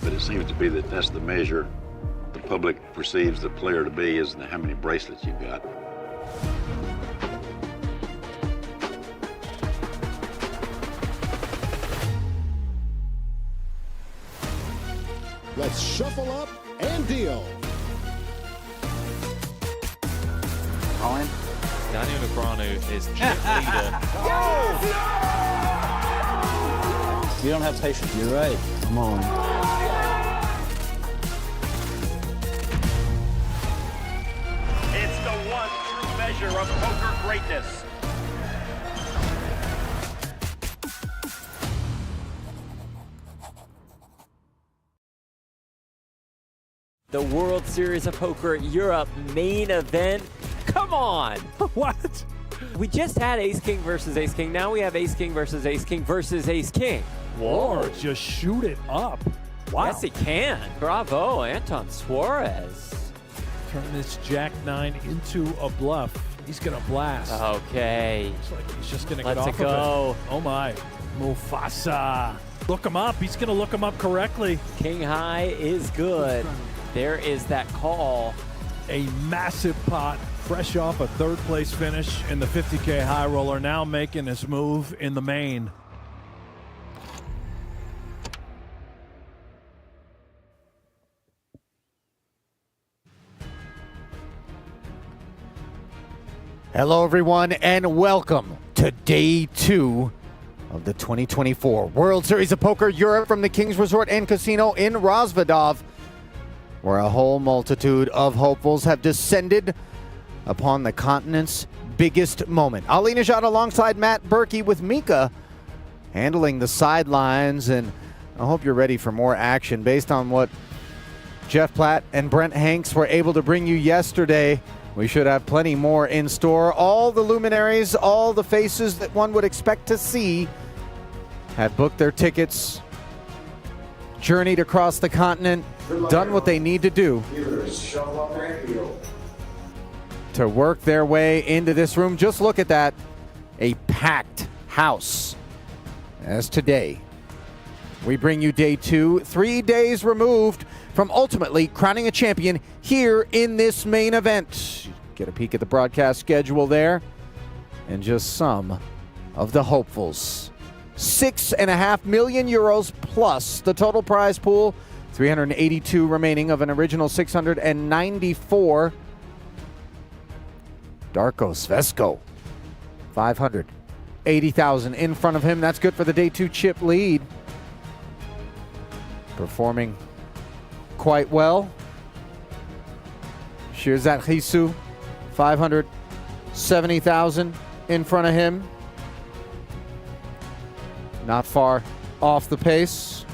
But it seems to be that that's the measure the public perceives the player to be, is how many bracelets you've got. Let's shuffle up and deal. Colin? Daniel Negreanu is chip leader. You don't have patience. You're right. Come on. It's the one true measure of poker greatness. The World Series of Poker Europe main event. Come on! What? We just had Ace King versus Ace King. Now we have Ace King versus Ace King versus Ace King. Or just shoot it up. Wow. Yes, he can. Bravo, Anton Suarez. Turn this Jack-9 into a bluff. He's going to blast. Okay. Looks like he's just going to get Let's off go. of it. Oh, my. Mufasa. Look him up. He's going to look him up correctly. King high is good. There is that call. A massive pot, fresh off a third-place finish in the 50K high roller, now making his move in the main. Hello, everyone, and welcome to Day 2 of the 2024 World Series of Poker Europe from the King's Resort and Casino in Rozvadov, where a whole multitude of hopefuls have descended upon the continent's biggest moment. Ali Najad alongside Matt Berkey with Mika handling the sidelines, and I hope you're ready for more action based on what Jeff Platt and Brent Hanks were able to bring you yesterday. We should have plenty more in store. All the luminaries, all the faces that one would expect to see have booked their tickets, journeyed across the continent, done what they need to do to work their way into this room. Just look at that. A packed house. As today, we bring you Day 2, 3 days removed from ultimately crowning a champion here in this main event. Get a peek at the broadcast schedule there. And just some of the hopefuls. 6.5 million euros plus the total prize pool. 382 remaining of an original 694. Darko Svesko 580,000 in front of him. That's good for the day 2 chip lead. Performing quite well. Shirzat Hisu, 570,000 in front of him. Not far off the pace.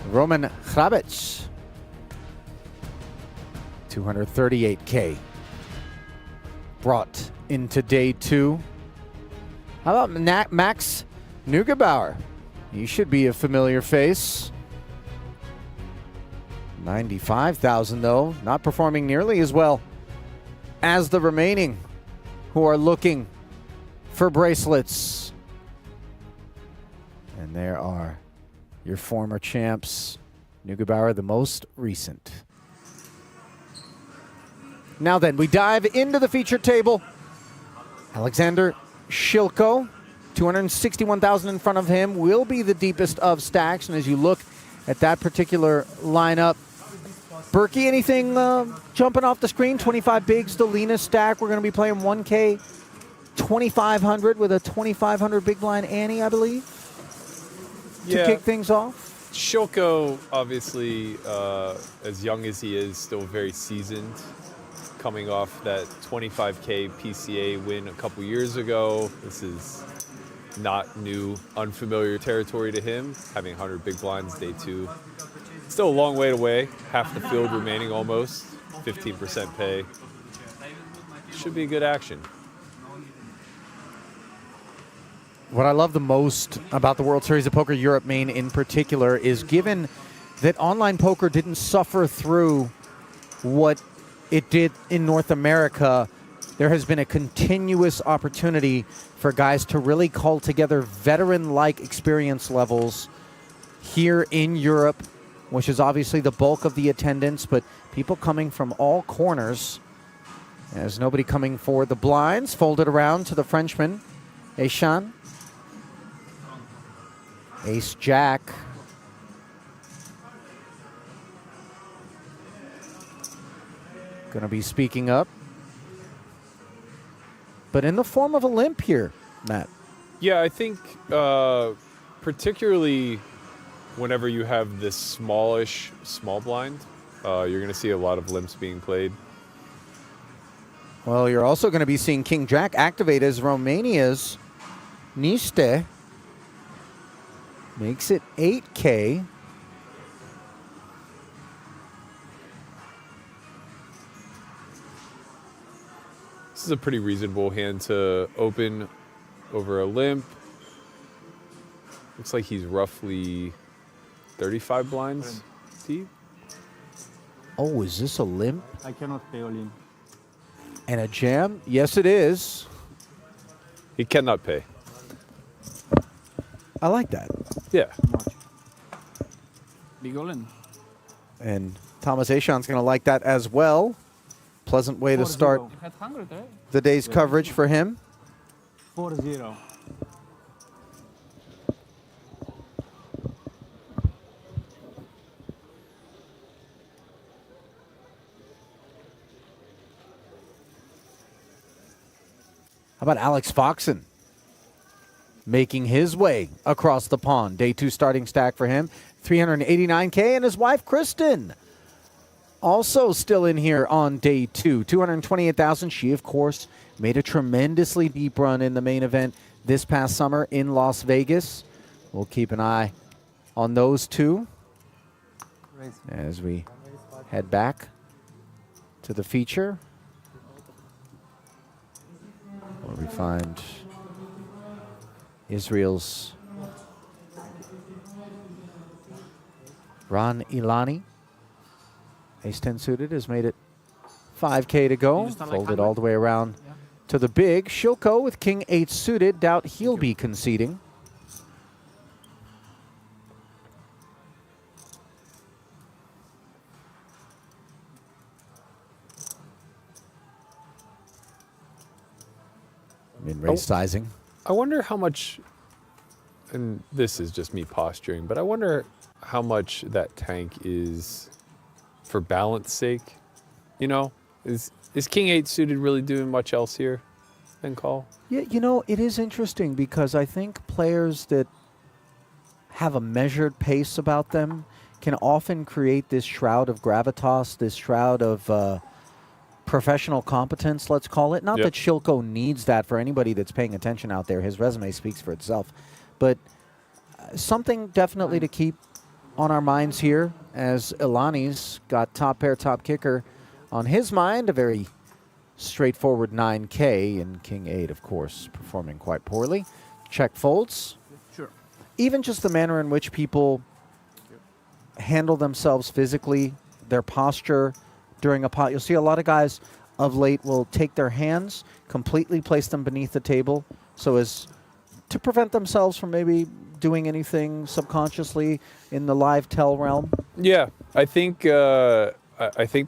Roman Hrabic, 238K. Brought into day 2. How about Max Neugebauer? He should be a familiar face. 95,000 though, not performing nearly as well as the remaining who are looking for bracelets. And there are your former champs. Neugebauer, the most recent. Now then, we dive into the feature table. Alexander Shilko, 261,000 in front of him, will be the deepest of stacks. And as you look at that particular lineup, Berkey, anything jumping off the screen? 25 bigs, the leanest stack. We're going to be playing 1K, 2,500 with a 2,500 big blind Annie, I believe, to kick things off. Shilko, obviously, as young as he is, still very seasoned. Coming off that 25K PCA win a couple years ago. This is not new, unfamiliar territory to him, having 100 big blinds day 2. Still a long way away, half the field remaining almost, 15% pay. Should be a good action. What I love the most about the World Series of Poker Europe main in particular is, given that online poker didn't suffer through what it did in North America, there has been a continuous opportunity for guys to really call together veteran-like experience levels here in Europe, which is obviously the bulk of the attendance, but people coming from all corners. There's nobody coming for the blinds. Folded around to the Frenchman, Aishan. Ace-Jack. Going to be speaking up. But in the form of a limp here, Matt. Yeah, I think particularly whenever you have this smallish small blind, you're going to see a lot of limps being played. Well, you're also going to be seeing King Jack activate as Romania's Niste. Makes it 8K. This is a pretty reasonable hand to open over a limp. Looks like he's roughly 35 blinds deep. Oh, is this a limp? I cannot pay all in. And a jam? Yes, it is. He cannot pay. I like that. Yeah. Big all in. And Thomas Aishan's going to like that as well. Pleasant way to start the day's coverage for him. 4-0. How about Alex Foxen making his way across the pond? Day 2 starting stack for him, 389K, and his wife Kristen also still in here on day 2, 228,000. She, of course, made a tremendously deep run in the main event this past summer in Las Vegas. We'll keep an eye on those two as we head back to the feature, where we find Israel's Ron Ilani. Ace-10 suited has made it 5K to go. Folded all the way around to the big. Shilko with King-8 suited. Doubt he'll be conceding. Min-raise sizing. I wonder how much, and this is just me posturing, but I wonder how much that tank is for balance sake. You know, Is King 8 suited really doing much else here than call? Yeah, you know, it is interesting because I think players that have a measured pace about them can often create this shroud of gravitas, this shroud of professional competence, let's call it. Not Yep. that Shilko needs that for anybody that's paying attention out there. His resume speaks for itself. But something definitely to keep on our minds here as Ilani's got top pair, top kicker on his mind. A very straightforward 9K, and King 8, of course, performing quite poorly. Check folds. Sure. Even just the manner in which people handle themselves physically, their posture during a pot. You'll see a lot of guys of late will take their hands, completely place them beneath the table so as to prevent themselves from maybe doing anything subconsciously in the live tell realm. Yeah, I think the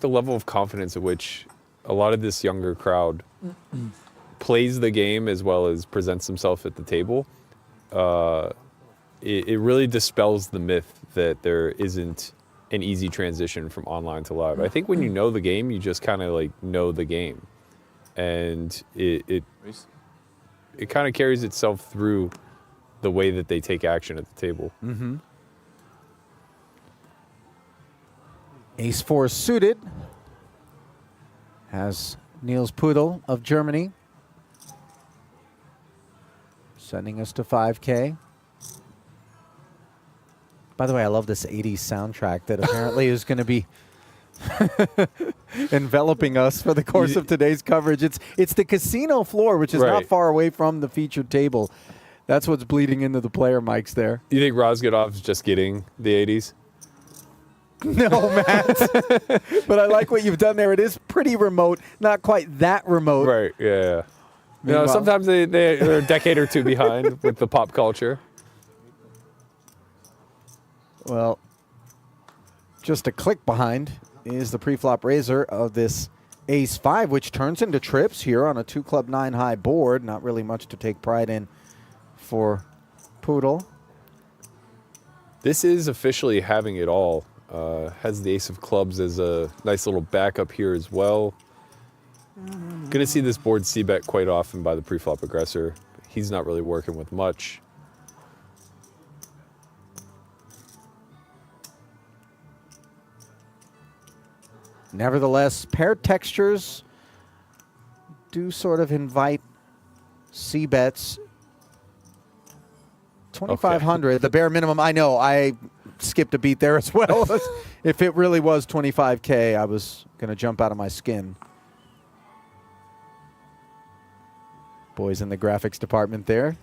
level of confidence at which a lot of this younger crowd plays the game as well as presents himself at the table, it really dispels the myth that there isn't an easy transition from online to live. I think when you know the game, you just kind of like know the game, and it kind of carries itself through the way that they take action at the table. Mm-hmm. Ace-4 suited has Niels Pudel of Germany, sending us to 5K. By the way, I love this 80s soundtrack that apparently is going to be enveloping us for the course of today's coverage. It's the casino floor, which is not Right. far away from the featured table. That's what's bleeding into the player mics there. You think Rozgadov's just getting the 80s? No, Matt. But I like what you've done there. It is pretty remote, not quite that remote. Right, yeah. You know, Meanwhile- sometimes they're a decade or two behind with the pop culture. Well, just a click behind is the pre-flop raiser of this Ace-5, which turns into trips here on a 2-club 9-high board. Not really much to take pride in for Pudel. This is officially having it all. Has the ace of clubs as a nice little backup here as well. Going to see this board c-bet quite often by the pre-flop aggressor. He's not really working with much. Nevertheless, paired textures do sort of invite c-bets. 2,500, the bare minimum. I know, I skipped a beat there as well. If it really was 25K, I was going to jump out of my skin. Boys in the graphics department there.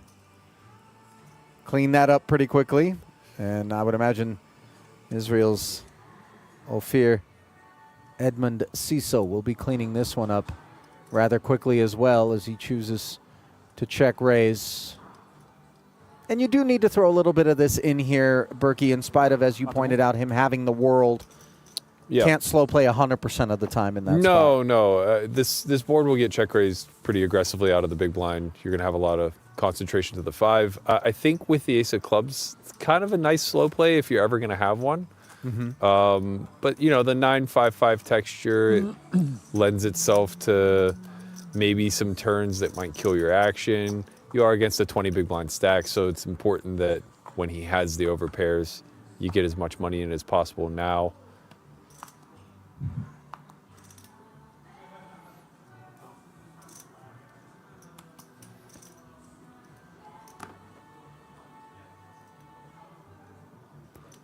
Clean that up pretty quickly. And I would imagine Israel's Ophir Edmund Ciso will be cleaning this one up rather quickly as well as he chooses to check raise. And you do need to throw a little bit of this in here, Berkey, in spite of, as you pointed out, him having the world. Yeah. Can't slow play 100% of the time in that spot. No. This board will get check raised pretty aggressively out of the big blind. You're going to have a lot of concentration to the 5. I think with the ace of clubs, it's kind of a nice slow play if you're ever going to have one. Mm-hmm. But, you know, the 9-5-5 texture it lends itself to maybe some turns that might kill your action. You are against a 20 big blind stack, so it's important that when he has the overpairs, you get as much money in as possible now.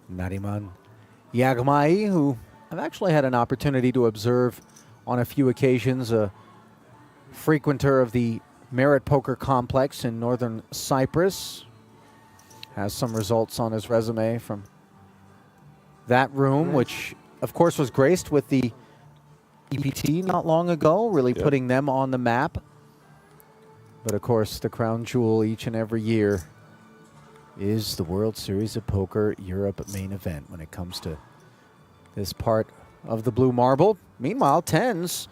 Nariman Yagmai, who I've actually had an opportunity to observe on a few occasions, a frequenter of the Merit Poker Complex in northern Cyprus, has some results on his resume from that room, which of course was graced with the EPT not long ago, really putting them on the map. But of course, the crown jewel each and every year is the World Series of Poker Europe main event when it comes to this part of the blue marble. Meanwhile, 10s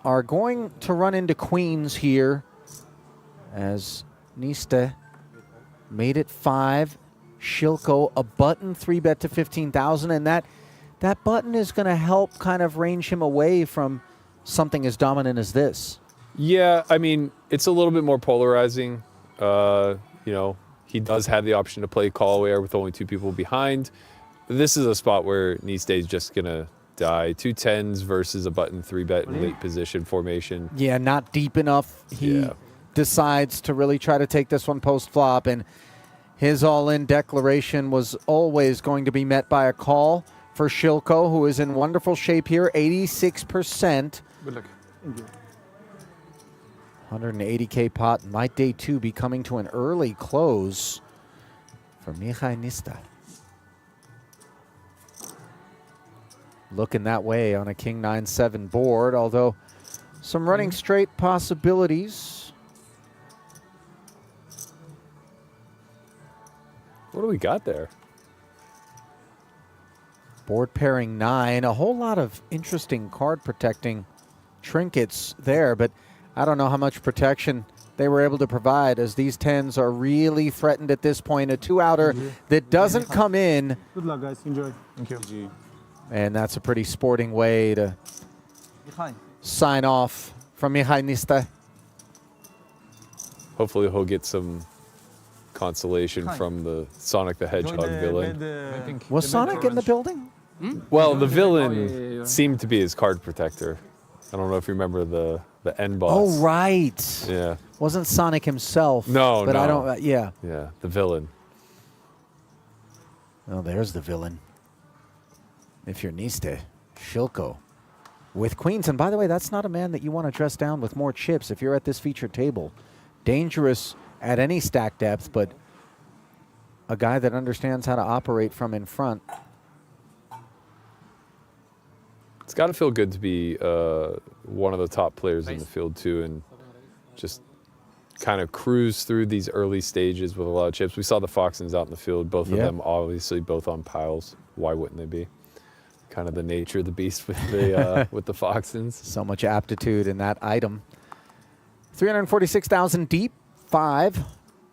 are going to run into queens here as Niste made it 5. Shilko a button 3-bet to 15,000, and that that button is going to help kind of range him away from something as dominant as this. Yeah, I mean, it's a little bit more polarizing. You know, he does have the option to play call away with only 2 people behind. This is a spot where Niste is just going to die. 2 10s versus a button 3-bet in late position formation. Yeah, not deep enough. He decides to really try to take this one post-flop, and his all-in declaration was always going to be met by a call for Shilko, who is in wonderful shape here, 86%. Good luck. 180K pot. Might day 2 be coming to an early close for Mihai Nista. Looking that way on a King 9-7 board, although some running straight possibilities. What do we got there? Board pairing 9. A whole lot of interesting card protecting trinkets there, but I don't know how much protection they were able to provide, as these 10s are really threatened at this point. A 2-outer that doesn't come in. Good luck, guys. Enjoy. Thank you. And that's a pretty sporting way to sign off from Mihai Nista. Hopefully he'll get some consolation from the Sonic the Hedgehog villain. Was Sonic in the building? Well, the villain seemed to be his card protector. I don't know if you remember the end boss. Oh, right. Yeah. Wasn't Sonic himself. No, but no. I don't, yeah. Yeah, the villain. Oh, there's the villain. If you're Niste, Shilko with queens. And by the way, that's not a man that you want to dress down with more chips if you're at this featured table. Dangerous at any stack depth, but a guy that understands how to operate from in front. It's got to feel good to be one of the top players in the field, too, and just kind of cruise through these early stages with a lot of chips. We saw the Foxens out in the field, both of them obviously both on piles. Why wouldn't they be? Kind of the nature of the beast with the with the Foxens. So much aptitude in that item. 346,000 deep, 5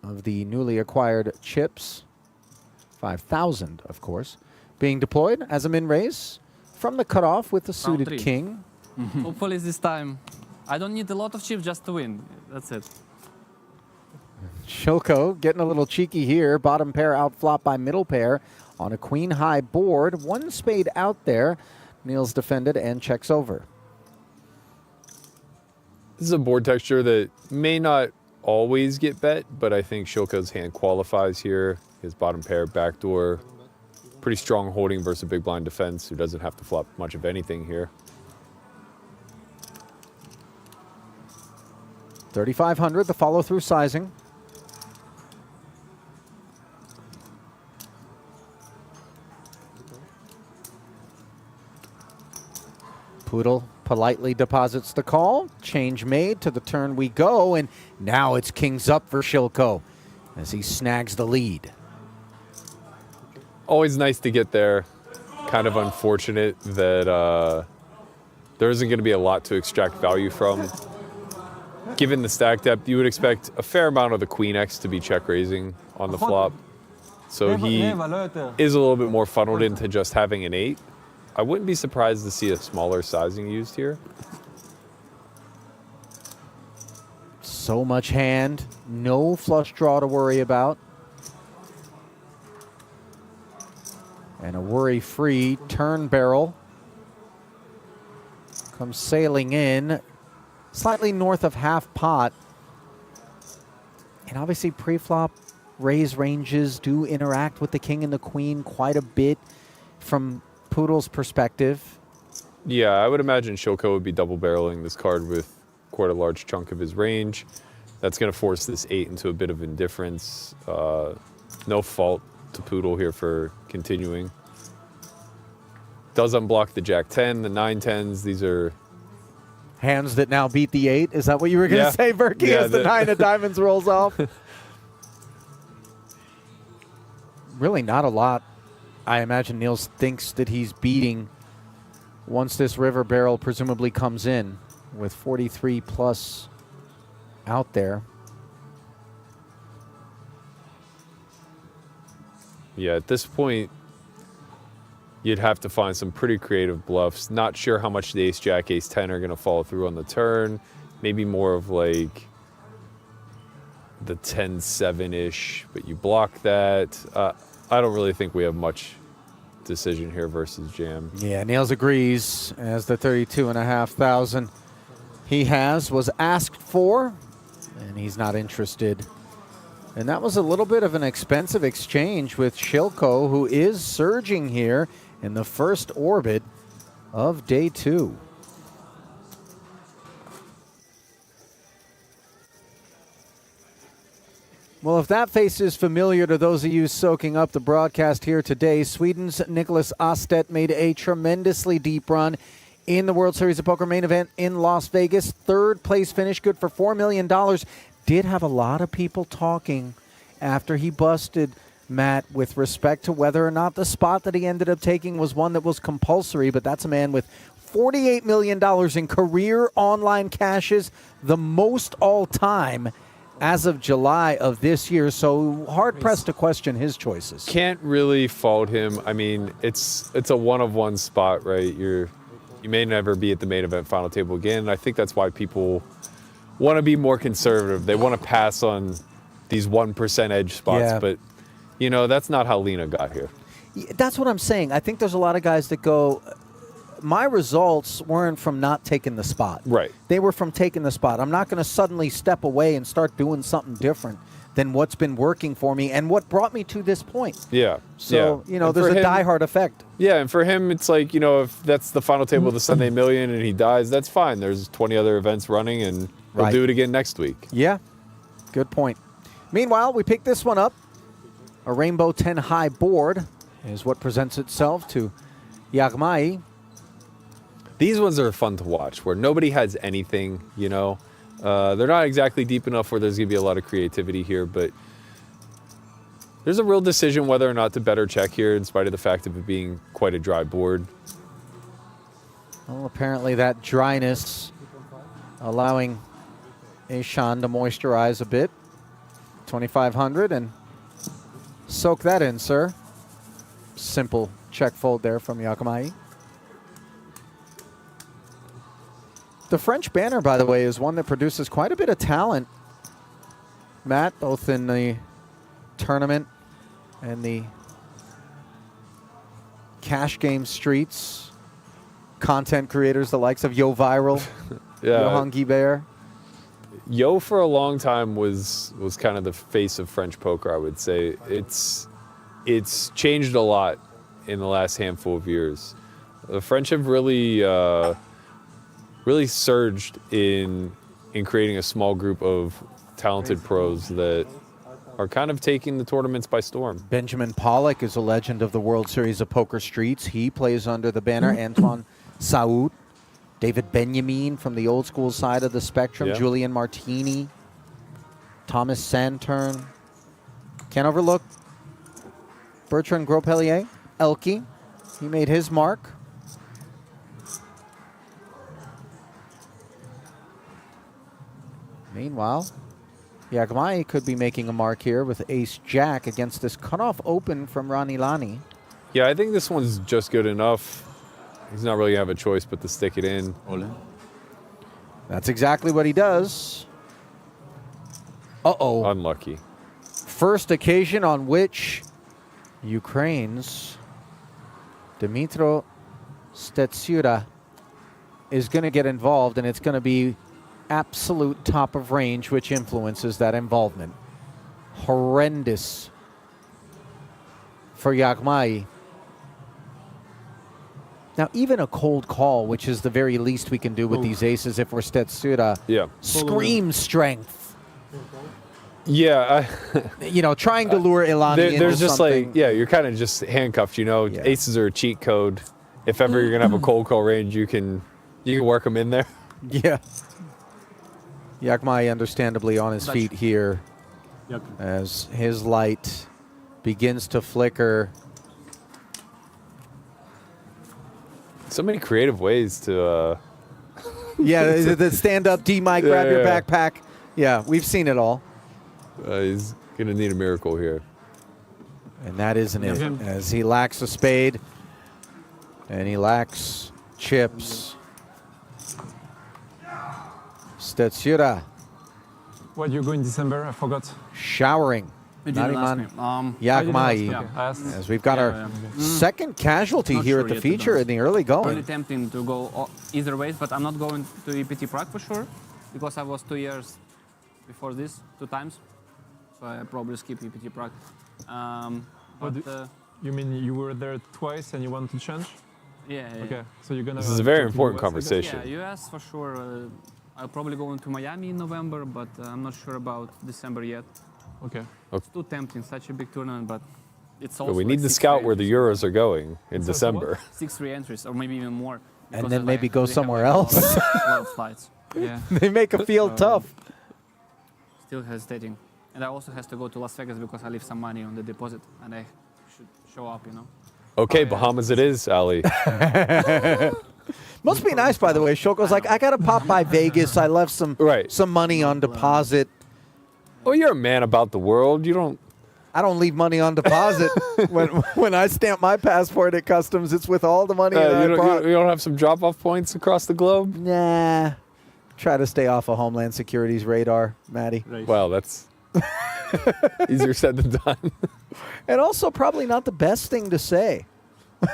of the newly acquired chips. 5,000, of course, being deployed as a min raise from the cutoff with the suited king. Hopefully this time. I don't need a lot of chips just to win. That's it. Shilko getting a little cheeky here. Bottom pair outflop by middle pair on a queen high board. 1 spade out there. Neil's defended and checks over. This is a board texture that may not always get bet, but I think Shilko's hand qualifies here. His bottom pair, backdoor, pretty strong holding versus a big blind defense who doesn't have to flop much of anything here. 3,500, the follow-through sizing. Poodle politely deposits the call. Change made, to the turn we go, and now it's kings up for Shilko as he snags the lead. Always nice to get there. Kind of unfortunate that there isn't going to be a lot to extract value from. Given the stack depth, you would expect a fair amount of the Queen X to be check raising on the flop. So he is a little bit more funneled into just having an 8. I wouldn't be surprised to see a smaller sizing used here. So much hand, no flush draw to worry about. And a worry-free turn barrel comes sailing in, slightly north of half pot. And obviously pre-flop raise ranges do interact with the king and the queen quite a bit from Poodle's perspective. Yeah, I would imagine Shilko would be double barreling this card with quite a large chunk of his range. That's going to force this 8 into a bit of indifference. No fault to Poodle here for continuing. Does unblock the Jack 10, the 9-10s. These are hands that now beat the 8. Is that what you were going to say, Berkey, as the 9 of diamonds rolls off? Really not a lot. I imagine Niels thinks that he's beating once this river barrel presumably comes in with 43 plus out there. Yeah, at this point, you'd have to find some pretty creative bluffs. Not sure how much the ace, jack, ace 10 are going to follow through on the turn. Maybe more of like the 10-7-ish, but you block that. I don't really think we have much decision here versus jam. Yeah, Nails agrees, as the 32,500 he was asked for, and he's not interested. And that was a little bit of an expensive exchange with Shilko, who is surging here in the first orbit of day 2. Well, if that face is familiar to those of you soaking up the broadcast here today, Sweden's Nicholas Ostedt made a tremendously deep run in the World Series of Poker main event in Las Vegas. Third place finish, good for $4 million. Did have a lot of people talking after he busted Matt with respect to whether or not the spot that he ended up taking was one that was compulsory, but that's a man with $48 million in career online cashes, the most all time as of July of this year, so hard-pressed to question his choices. Can't really fault him. I mean, it's a one-of-one spot, right? You may never be at the main event final table again, and I think that's why people want to be more conservative. They want to pass on these 1% edge spots, but, you know, that's not how Lena got here. That's what I'm saying. I think there's a lot of guys that go, my results weren't from not taking the spot. Right. They were from taking the spot. I'm not going to suddenly step away and start doing something different than what's been working for me and what brought me to this point. Yeah. So, you know, there's a diehard effect. Yeah, and for him, it's like, you know, if that's the final table of the Sunday Million and he dies, that's fine. There's 20 other events running, and we'll do it again next week. Yeah, good point. Meanwhile, we pick this one up. A rainbow 10 high board is what presents itself to Jagmai. These ones are fun to watch, where nobody has anything, you know. They're not exactly deep enough where there's going to be a lot of creativity here, but there's a real decision whether or not to bet or check here, in spite of the fact of it being quite a dry board. Well, apparently that dryness allowing Ishan to moisturize a bit. 2,500, and soak that in, sir. Simple check fold there from Jagmai. The French banner, by the way, is one that produces quite a bit of talent, Matt, both in the tournament and the cash game streets. Content creators, the likes of Yo Viral, Johan Guibert. Yo, for a long time, was kind of the face of French poker, I would say. It's changed a lot in the last handful of years. The French have really surged in creating a small group of talented pros that are kind of taking the tournaments by storm. Benjamin Pollock is a legend of the World Series of Poker Streets. He plays under the banner. Antoine Saoud, David Benjamin from the old school side of the spectrum, Julian Martini, Thomas Santern. Can't overlook Bertrand Gros-Pellier, Elke. He made his mark. Meanwhile, Jagmai could be making a mark here with ace-jack against this cutoff open from Rani Lani. Yeah, I think this one's just good enough. He's not really going to have a choice but to stick it in. That's exactly what he does. Uh-oh. Unlucky. First occasion on which Ukraine's Dmytro Stetsura is going to get involved, and it's going to be absolute top of range, which influences that involvement. Horrendous for Jagmai. Now, even a cold call, which is the very least we can do with these aces if we're Stetsura, screams strength. Yeah. You know, trying to lure Ilani into there's just something. like, you're kind of just handcuffed, you know. Aces are a cheat code. If ever you're going to have a cold call range, you can work them in there. Yeah. Jagmai understandably on his feet here as his light begins to flicker. So many creative ways to... the stand-up D-Mike, grab your backpack. Yeah, we've seen it all. He's going to need a miracle here. And that isn't it, as he lacks a spade. And he lacks chips. Stetsura What you go in December? I forgot. showering. You didn't ask me. Yakmai. Yeah, I asked. As we've got our second casualty Not here sure at the yet, to be feature in the early Really going. tempting to go either ways, but I'm not going to EPT Prague for sure because I was 2 years before this 2 times, so I probably skip EPT Prague. What you mean you were there twice and you want to change? Yeah. Okay, so you're gonna. This is a very talk to important US, I guess? conversation. Yeah, US for sure. I'll probably go into Miami in November, but I'm not sure about December yet. Okay. It's too tempting, such a big tournament, but it's also. But we like need to 6 scout where the re-entries. Euros are going in December. 6 re-entries, or maybe even more. And because then maybe go they have, somewhere like, else. A lot of flights. Yeah. They make a field tough. Still hesitating. And I also has to go to Las Vegas because I leave some money on the deposit and I should show up, you know. Okay, Bahamas it is, Ali. Must be nice, by the way. Shoko's like, I gotta pop by Vegas. I left some money on deposit. Well, you're a man about the world. You don't. I don't leave money on deposit. when I stamp my passport at customs, it's with all the money that I bought. You don't have some drop-off points across the globe? Nah. Try to stay off of Homeland Security's radar, Maddie. Well, that's easier said than done. And also probably not the best thing to say.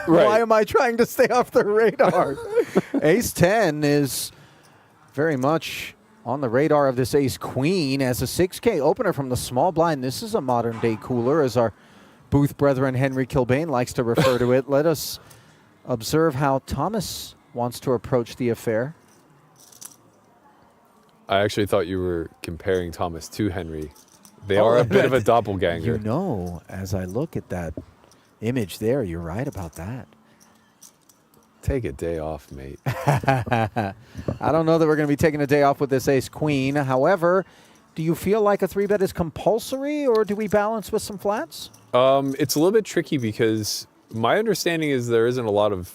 Right. Why am I trying to stay off the radar? Ace 10 is very much on the radar of this Ace Queen as a 6K opener from the small blind. This is a modern day cooler, as our booth brethren Henry Kilbane likes to refer to it. Let us observe how Thomas wants to approach the affair. I actually thought you were comparing Thomas to Henry. They are a bit of a doppelganger. You know, as I look at that image there, you're right about that. Take a day off, mate. I don't know that we're going to be taking a day off with this Ace Queen. However, do you feel like a 3-bet is compulsory, or do we balance with some flats? It's a little bit tricky because my understanding is there isn't a lot of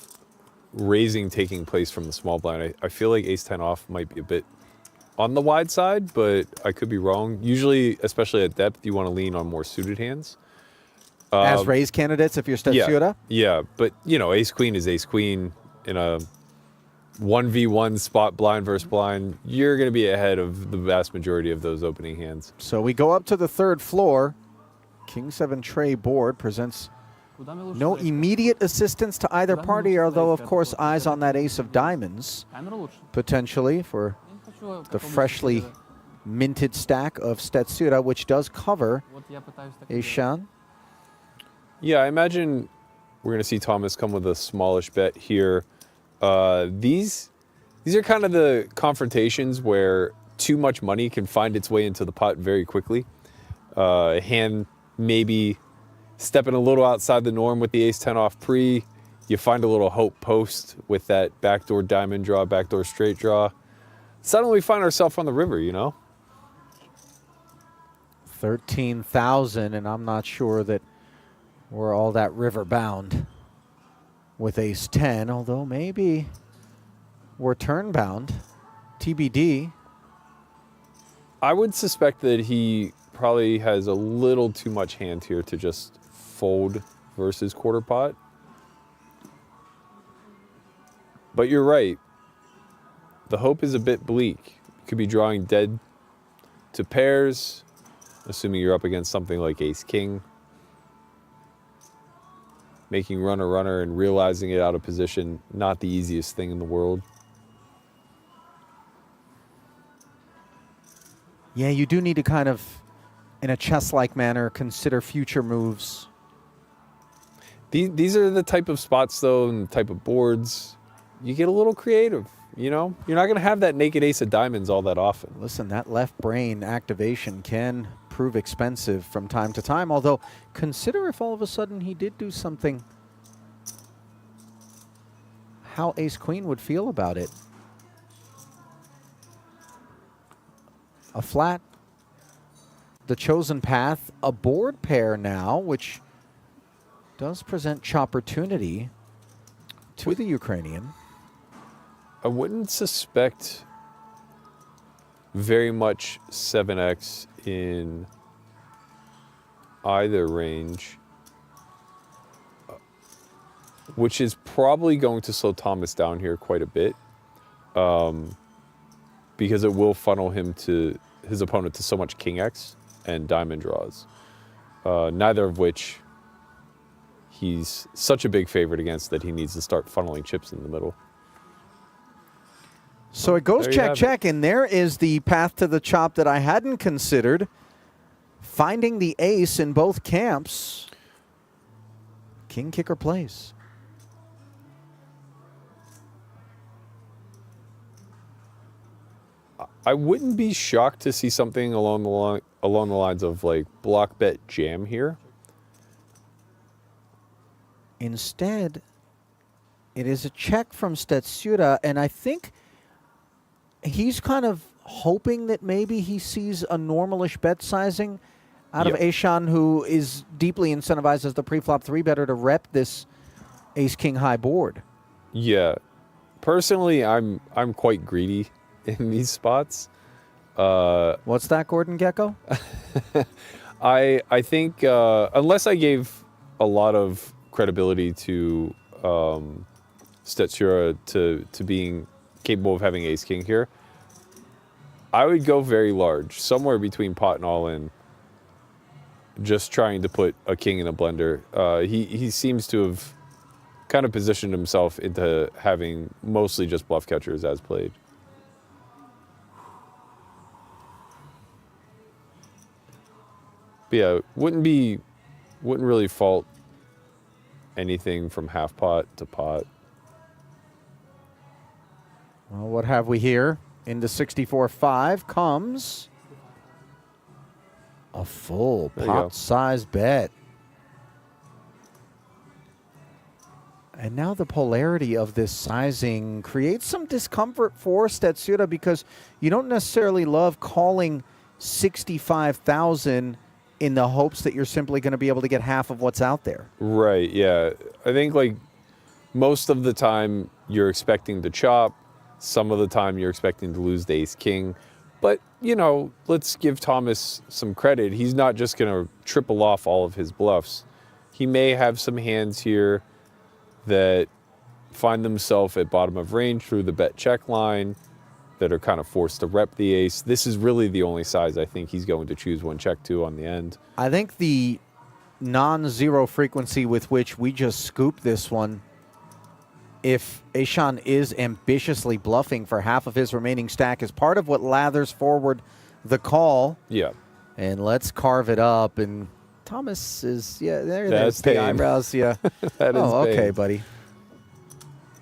raising taking place from the small blind. I feel like Ace 10 off might be a bit on the wide side, but I could be wrong. Usually, especially at depth, you want to lean on more suited hands. As raise candidates, if you're Stetsura? Yeah, but, you know, Ace Queen is Ace Queen in a 1v1 spot blind versus blind. You're going to be ahead of the vast majority of those opening hands. So we go up to the 3rd floor. King 7 tray board presents no immediate assistance to either party, although, of course, eyes on that ace of diamonds, potentially, for the freshly minted stack of Stetsura, which does cover Ace-Shan. Yeah, I imagine we're going to see Thomas come with a smallish bet here. These are kind of the confrontations where too much money can find its way into the pot very quickly. A hand maybe stepping a little outside the norm with the Ace-10 off pre. You find a little hope post with that backdoor diamond draw, backdoor straight draw. Suddenly we find ourselves on the river, you know? 13,000, and I'm not sure that we're all that river bound with Ace 10, although maybe we're turn bound. TBD. I would suspect that he probably has a little too much hand here to just fold versus quarter pot. But you're right. The hope is a bit bleak. You could be drawing dead to pairs, assuming you're up against something like Ace-King. Making runner and realizing it out of position, not the easiest thing in the world. Yeah, you do need to kind of, in a chess-like manner, consider future moves. These are the type of spots, though, and the type of boards. You get a little creative, you know? You're not going to have that naked ace of diamonds all that often. Listen, that left brain activation can prove expensive from time to time, although consider if all of a sudden he did do something, how Ace-Queen would feel about it. A flat, the chosen path, a board pair now, which does present opportunity to the Ukrainian. I wouldn't suspect very much 7x in either range. which is probably going to slow Thomas down here quite a bit, because it will funnel his opponent to so much king X and diamond draws, neither of which he's such a big favorite against that he needs to start funneling chips in the middle. So it goes check, and there is the path to the chop that I hadn't considered. Finding the ace in both camps. King kicker plays. I wouldn't be shocked to see something along the lines of like block bet jam here. Instead, it is a check from Stetsura, and I think he's kind of hoping that maybe he sees a normalish bet sizing out of Aishan, who is deeply incentivized as the pre-flop 3-better to rep this ace-king high board. Yeah. Personally, I'm quite greedy in these spots. What's that, Gordon Gecko? I think unless I gave a lot of credibility to Stetsura to being capable of having ace-king here, I would go very large, somewhere between pot and all-in, just trying to put a king in a blender. He seems to have kind of positioned himself into having mostly just bluff catchers as played. But yeah, wouldn't really fault anything from half pot to pot. Well, what have we here? Into 64-5 comes a full pot-size bet. And now the polarity of this sizing creates some discomfort for Stetsura because you don't necessarily love calling 65,000 in the hopes that you're simply going to be able to get half of what's out there. Right, yeah. I think like most of the time you're expecting to chop. Some of the time you're expecting to lose the ace-king. But, you know, let's give Thomas some credit. He's not just going to triple off all of his bluffs. He may have some hands here that find themselves at bottom of range through the bet check line that are kind of forced to rep the ace. This is really the only size I think he's going to choose one check to on the end. I think the non-zero frequency with which we just scooped this one, if Aishan is ambitiously bluffing for half of his remaining stack, is part of what lathers forward the call. Yeah. And let's carve it up. And Thomas is, there's pain. the eyebrows. Yeah. That is okay, pain. buddy.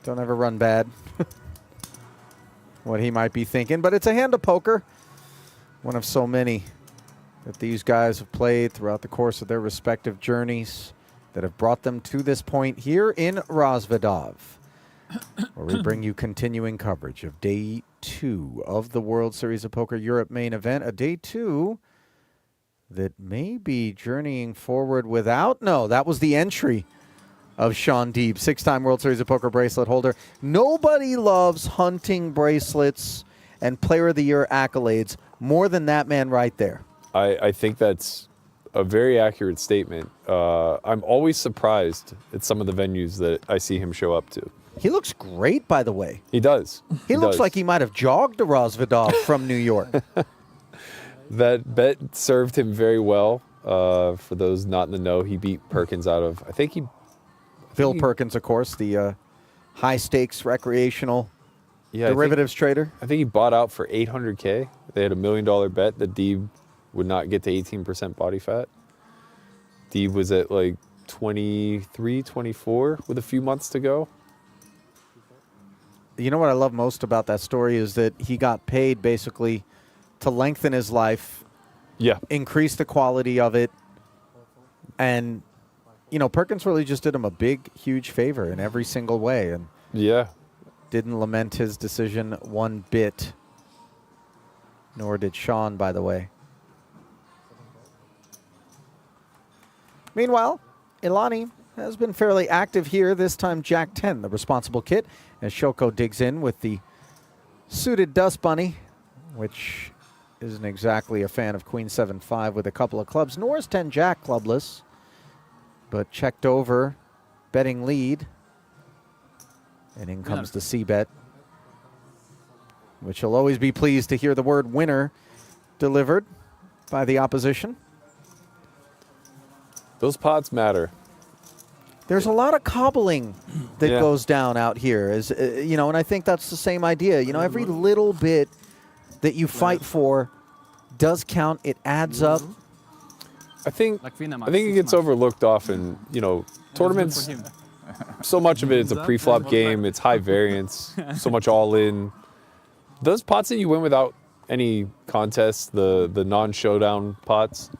Don't ever run bad. What he might be thinking. But it's a hand of poker. One of so many that these guys have played throughout the course of their respective journeys that have brought them to this point here in Razvedov, where we bring you continuing coverage of Day 2 of the World Series of Poker Europe main event. A Day 2 that may be journeying forward without... No, that was the entry of Sean Deeb, 6-time World Series of Poker bracelet holder. Nobody loves hunting bracelets and Player of the Year accolades more than that man right there. I think that's a very accurate statement. I'm always surprised at some of the venues that I see him show up to. He looks great, by the way. He does. He looks like he might have jogged to Razvedov from New York. That bet served him very well. For those not in the know, he beat Perkins out of, I think he... Phil Perkins, of course, the high-stakes recreational derivatives trader. I think he bought out for $800K. They had $1 million bet that Deeb would not get to 18% body fat. Deeb was at like 23, 24 with a few months to go. You know what I love most about that story is that he got paid basically to lengthen his life, increase the quality of it, and, you know, Perkins really just did him a big, huge favor in every single way, and didn't lament his decision one bit, nor did Sean, by the way. Meanwhile, Ilani has been fairly active here, this time Jack 10, the responsible kit, as Shoko digs in with the suited Dust Bunny, which isn't exactly a fan of Queen 7-5 with a couple of clubs, nor is 10 Jack clubless, but checked over, betting lead And in comes the C-bet, which will always be pleased to hear the word winner delivered by the opposition. Those pots matter. There's a lot of cobbling that goes down out here, and I think that's the same idea. Every little bit that you fight for does count. It adds up. I think it gets overlooked often. Tournaments, so much of it is a pre-flop game. It's high variance, so much all in. Those pots that you win without any contest, the non-showdown pots,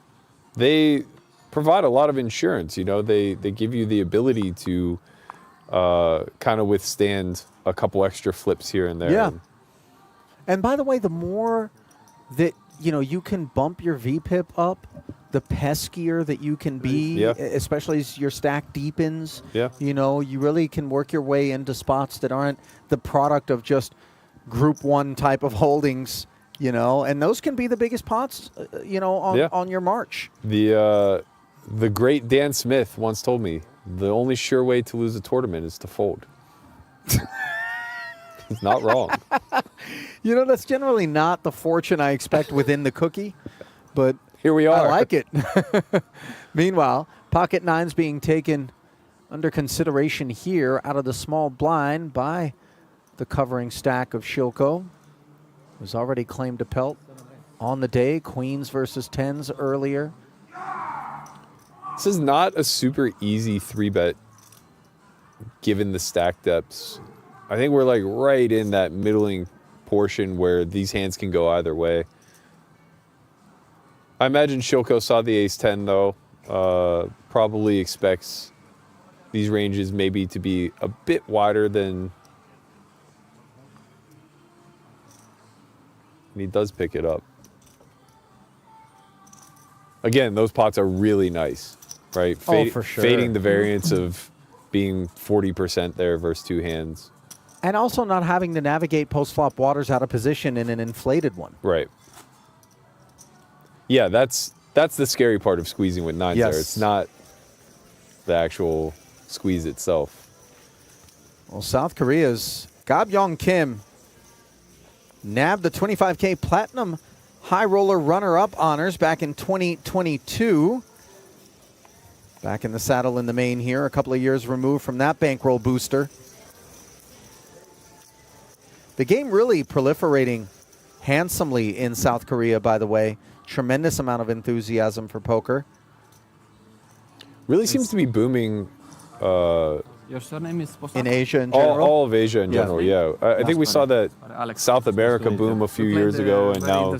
they provide a lot of insurance. They give you the ability to kind of withstand a couple extra flips here and there. Yeah. And by the way, the more that you can bump your VPIP up, the peskier that you can be, especially as your stack deepens. Yeah. You really can work your way into spots that aren't the product of just group one type of holdings, and those can be the biggest pots, on your march. The great Dan Smith once told me, the only sure way to lose a tournament is to fold. He's not wrong. That's generally not the fortune I expect within the cookie, but here we are. I like it. Meanwhile, pocket nines being taken under consideration here out of the small blind by the covering stack of Shilko, who's already claimed a pelt on the day. Queens versus tens earlier. This is not a super easy 3-bet given the stack depths. I think we're like right in that middling portion where these hands can go either way. I imagine Shilko saw the ace-10 though. Probably expects these ranges maybe to be a bit wider than... And he does pick it up. Again, those pots are really nice, right? For sure. Fading the variance of being 40% there versus two hands. And also not having to navigate post-flop waters out of position in an inflated one. Right. Yeah, that's the scary part of squeezing with nines there. It's not the actual squeeze itself. Well, South Korea's Gab-Yong Kim nabbed the 25K Platinum High Roller runner-up honors back in 2022. Back in the saddle in the main here, a couple of years removed from that bankroll booster. The game really proliferating handsomely in South Korea, by the way. Tremendous amount of enthusiasm for poker. Really seems to be booming Your surname is in Asia in general? All of Asia in general, yeah. I think we saw that South America boom a few years ago, and now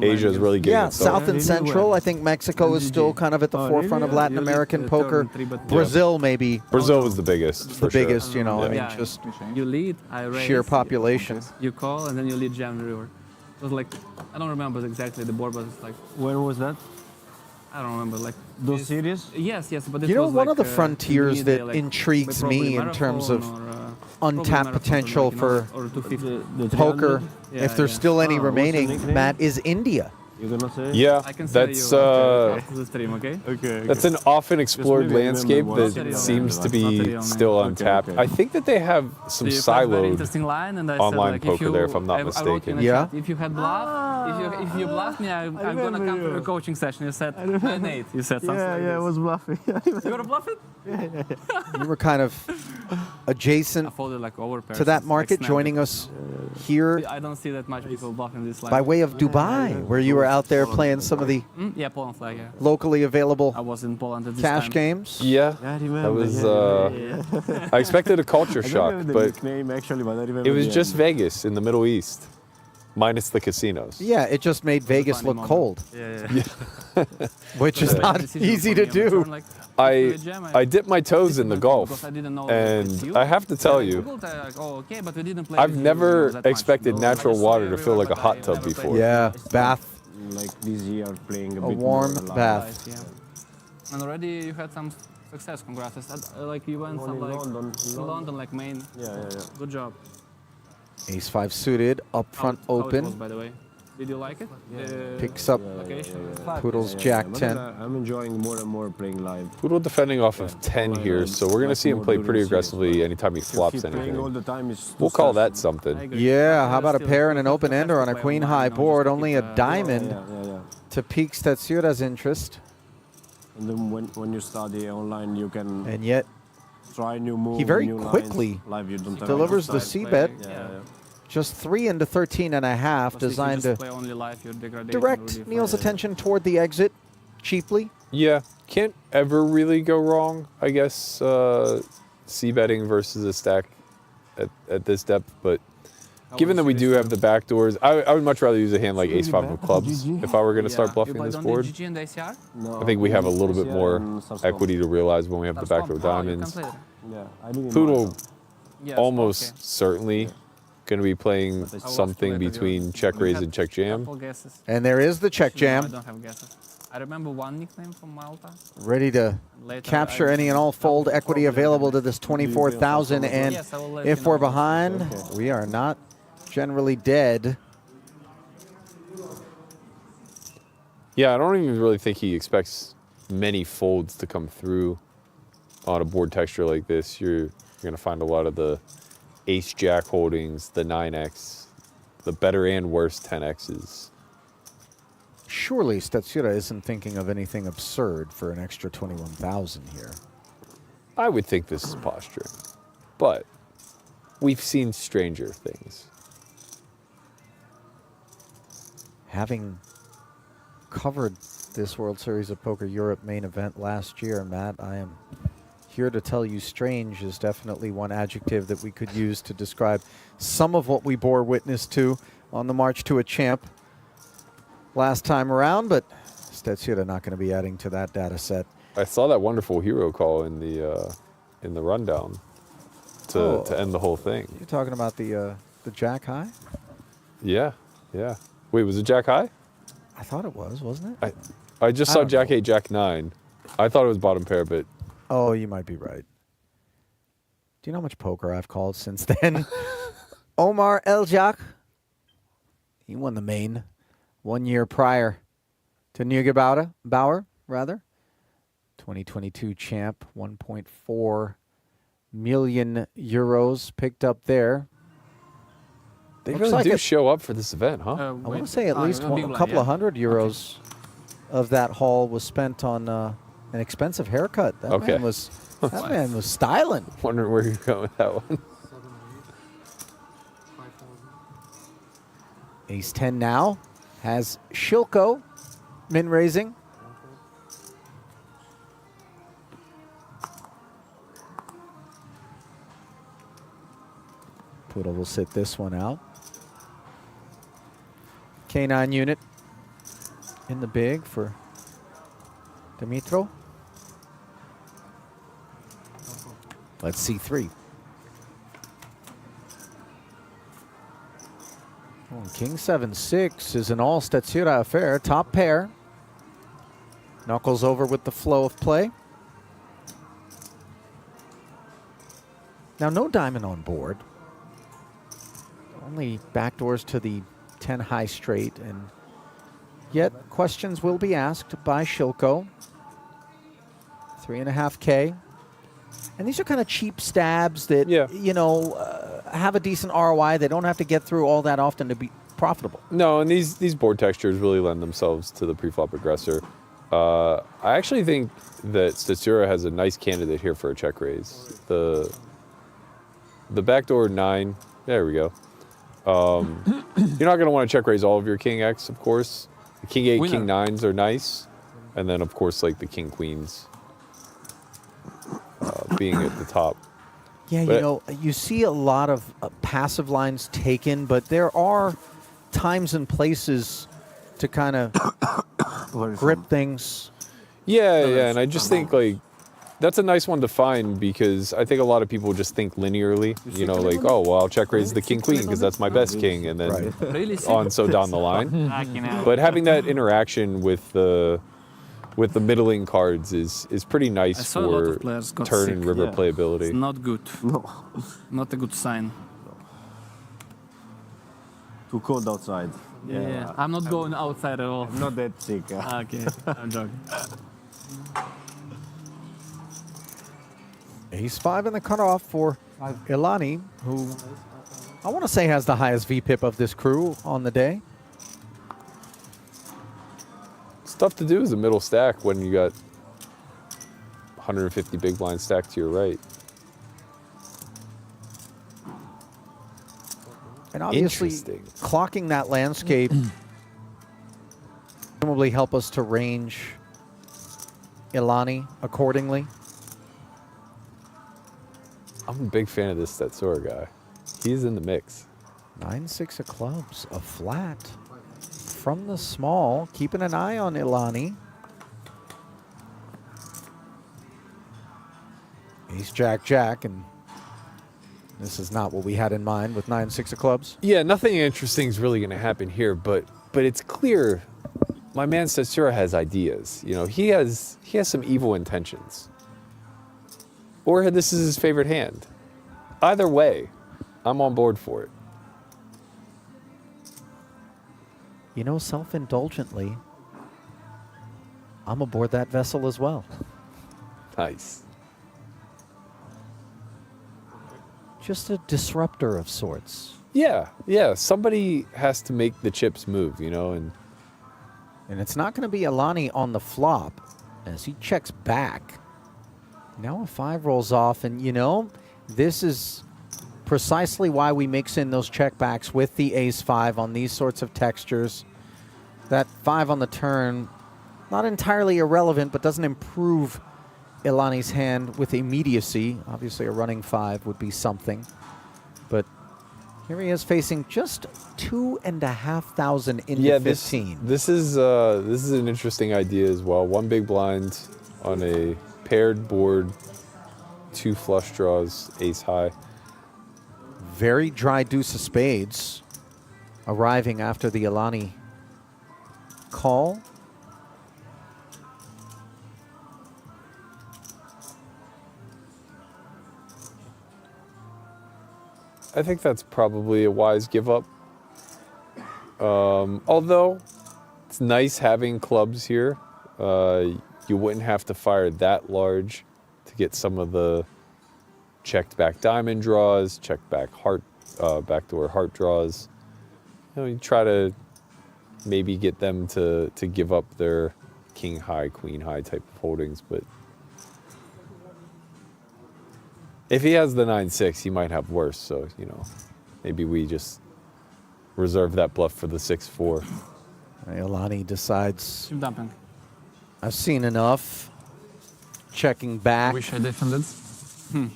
Asia is really getting itself. South and Central. I think Mexico is still kind of at the forefront of Latin American poker. Brazil, maybe. Brazil was the biggest, for sure. I mean, just you lead, I raise, sheer population. You call, and then you lead Jam River. It was like, I don't remember exactly the board, but it's like... Where was that? I don't remember, like... Those series? Yes, but it was one like, of the frontiers that like intrigues me in terms of untapped potential for or 250. poker, if there's still any remaining, Matt, is India. You're gonna say? Yeah, I can say that's after the stream, okay? That's an often explored landscape that seems to be still untapped. I think that they have some siloed online poker there, if I'm not mistaken. Yeah. If you had bluff, if you bluff me, I'm gonna come to a coaching session. You said, hey, Nate. You said something like this. I was bluffing. You gonna bluff it? You were kind of adjacent to that market, joining us here I don't see that much people bluffing this line. by way of Dubai, where you were out there playing some of the Poland flag, yeah. locally available I was in Poland at this cash time. games. Yeah, I remember. that was. I expected a culture shock, but Name, actually, but I remember it was just Vegas in the Middle East, minus the casinos. Yeah, it just made Vegas look cold, Yeah. which is not easy to do. I dipped my toes in the Gulf, and I have to tell you, I've never expected natural water to feel like a hot tub before. Yeah, bath. Like this year playing a A bit warm more bath. Yeah. And already you had some success. Congrats. Like you went some like London, like Maine. Yeah. Good job. Ace-5 suited, up front How it open. was, by the way. Did you like it? Picks up Poodle's Jack 10. I'm enjoying more and more playing live. Poodle defending off of 10 here, so we're going to see him play pretty aggressively anytime he flops anything. We'll call that something. Yeah, how about a pair and an open ender on a queen high board? Only a diamond to pique Stetsura's interest. And then when you study online, you can And yet, try new moves. he very new quickly lines. Live, you don't have delivers the to c-bet. Just 3 into 13.5, designed to direct Neil's attention toward the exit cheaply. Yeah, can't ever really go wrong, I guess, c-betting versus a stack at this depth, but given that we do have the backdoors, I would much rather use a hand like ace-5 of clubs if I were going to start bluffing this board. I think we have a little bit more equity to realize when we have the backdoor diamonds. Poodle almost certainly going to be playing something between check raise and check jam. And there is the check jam. I don't have guesses. I remember one nickname from Malta. Ready to capture any and all fold equity available to this 24,000. And if we're behind, we are not generally dead. Yeah, I don't even really think he expects many folds to come through on a board texture like this. You're going to find a lot of the ace-jack holdings, the 9x, the better and worse 10x's. Surely Stetsura isn't thinking of anything absurd for an extra 21,000 here. I would think this is posturing, but we've seen stranger things. Having covered this World Series of Poker Europe main event last year, Matt, I am here to tell you strange is definitely one adjective that we could use to describe some of what we bore witness to on the march to a champ last time around, but Stetsura not going to be adding to that data set. I saw that wonderful hero call in the rundown to end the whole thing. You're talking about the jack high? Yeah, yeah. Wait, was it jack high? I thought it was, wasn't it? I just saw jack 8, jack 9. I thought it was bottom pair, but oh, you might be right. Do you know how much poker I've called since then? Omar Eljak. He won the main 1 year prior to Neugebauer, rather. 2022 champ, 1.4 million euros picked up there. They really do show up for this event, huh? I want to say at least a couple of hundred euros of that haul was spent on an expensive haircut. That man was styling. Wondering where you're going with that one. Ace 10 now has Shilko min raising. Poodle will sit this one out. K9 unit in the big for Dimitro. Let's see 3. King 7-6 is an all Stetsura affair. Top pair. Knuckles over with the flow of play. Now no diamond on board. Only backdoors to the 10 high straight, and yet questions will be asked by Shilko. 3.5K. And these are kind of cheap stabs that, you know, have a decent ROI. They don't have to get through all that often to be profitable. No, and these board textures really lend themselves to the preflop aggressor. I actually think that Stetsura has a nice candidate here for a check raise. The backdoor 9, there we go. You're not going to want to check raise all of your King X, of course. The King 8, King 9s are nice. And then, of course, like the King Queens being at the top. Yeah, but you know, you see a lot of passive lines taken, but there are times and places to kind of grip things. Yeah, yeah, and I just think, like, that's a nice one to find because I think a lot of people just think linearly, you know, like, oh, well, I'll check raise the King Queen because that's my best king, and then on so down the line. But having that interaction with the middling cards is pretty nice for turn and river playability. It's not good. No. Not a good sign. too cold outside. Yeah. I'm not going outside at all. I'm not that sick. Okay, I'm joking. Ace-5 in the cutoff for Ilani, who I want to say has the highest VPIP of this crew on the day. It's tough to do as a middle stack when you got 150 big blinds stacked to your right. And obviously, Interesting. clocking that landscape presumably help us to range Ilani accordingly. I'm a big fan of this Stetsura guy. He's in the mix. 9-6 of clubs, a flat from the small, keeping an eye on Ilani. Ace, Jack, Jack, and this is not what we had in mind with 9-6 of clubs. Yeah, nothing interesting is really going to happen here, but it's clear my man Stetsura has ideas. You know, he has some evil intentions. Or this is his favorite hand. Either way, I'm on board for it. You know, self-indulgently, I'm aboard that vessel as well. Nice. Just a disruptor of sorts. Yeah. Somebody has to make the chips move, you know, and it's not going to be Ilani on the flop as he checks back. Now a 5 rolls off, and you know, this is precisely why we mix in those checkbacks with the Ace-5 on these sorts of textures. That 5 on the turn, not entirely irrelevant, but doesn't improve Ilani's hand with immediacy. Obviously a running 5 would be something. But here he is facing just 2,500 into 15. This is an interesting idea as well. One big blind on a paired board, 2 flush draws, ace high. Very dry deuce of spades arriving after the Ilani call. I think that's probably a wise give up. Although it's nice having clubs here. You wouldn't have to fire that large to get some of the checked back diamond draws, checked back heart, backdoor heart draws. You know, you try to maybe get them to give up their king high, queen high type of holdings, but if he has the 9-6, he might have worse. So, you know, maybe we just reserve that bluff for the 6-4. Ilani decides, Keep dumping. I've seen enough. Checking back. Wish I defended. And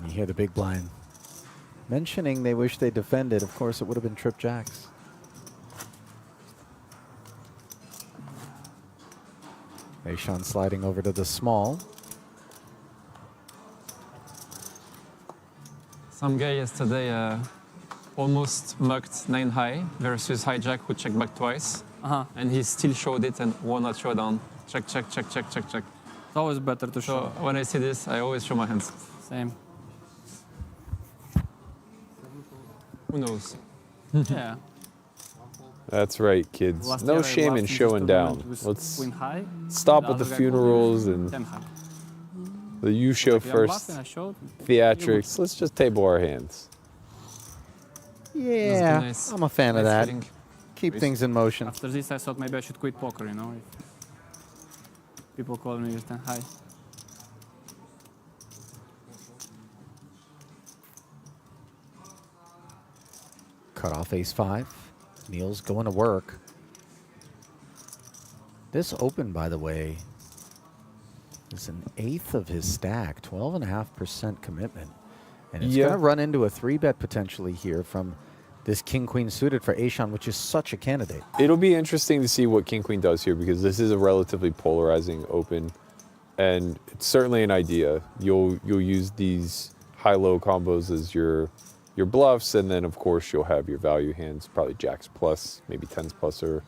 you hear the big blind mentioning they wish they defended. Of course, it would have been trip jacks. Aishan sliding over to the small. Some guy yesterday almost mucked 9 high versus hijack who checked back twice. And he still showed it and won a showdown. Check, check, check, check, check, check. It's always better to show. So when I see this, I always show my hands. Same. Who knows? Yeah. That's right, kids. Last No year I shame in lost in this showing down. tournament with Let's queen high. stop with the other guy funerals called and 10 high. the you show Like, yeah, first last time I showed, theatrics. Let's just table our hands. Yeah, nice. I'm a fan of Nice that. feeling. Keep things in motion. After this, I thought maybe I should quit poker, you know? If people call me with 10 high. Cut off Ace-5. Neil's going to work. This open, by the way, is an 1/8 of his stack, 12.5% commitment. And it's going to run into a 3-bet potentially here from this king-queen suited for Aishan, which is such a candidate. It'll be interesting to see what king-queen does here because this is a relatively polarizing open. And it's certainly an idea. You'll use these high-low combos as your bluffs, and then of course you'll have your value hands, probably jacks plus, maybe tens plus are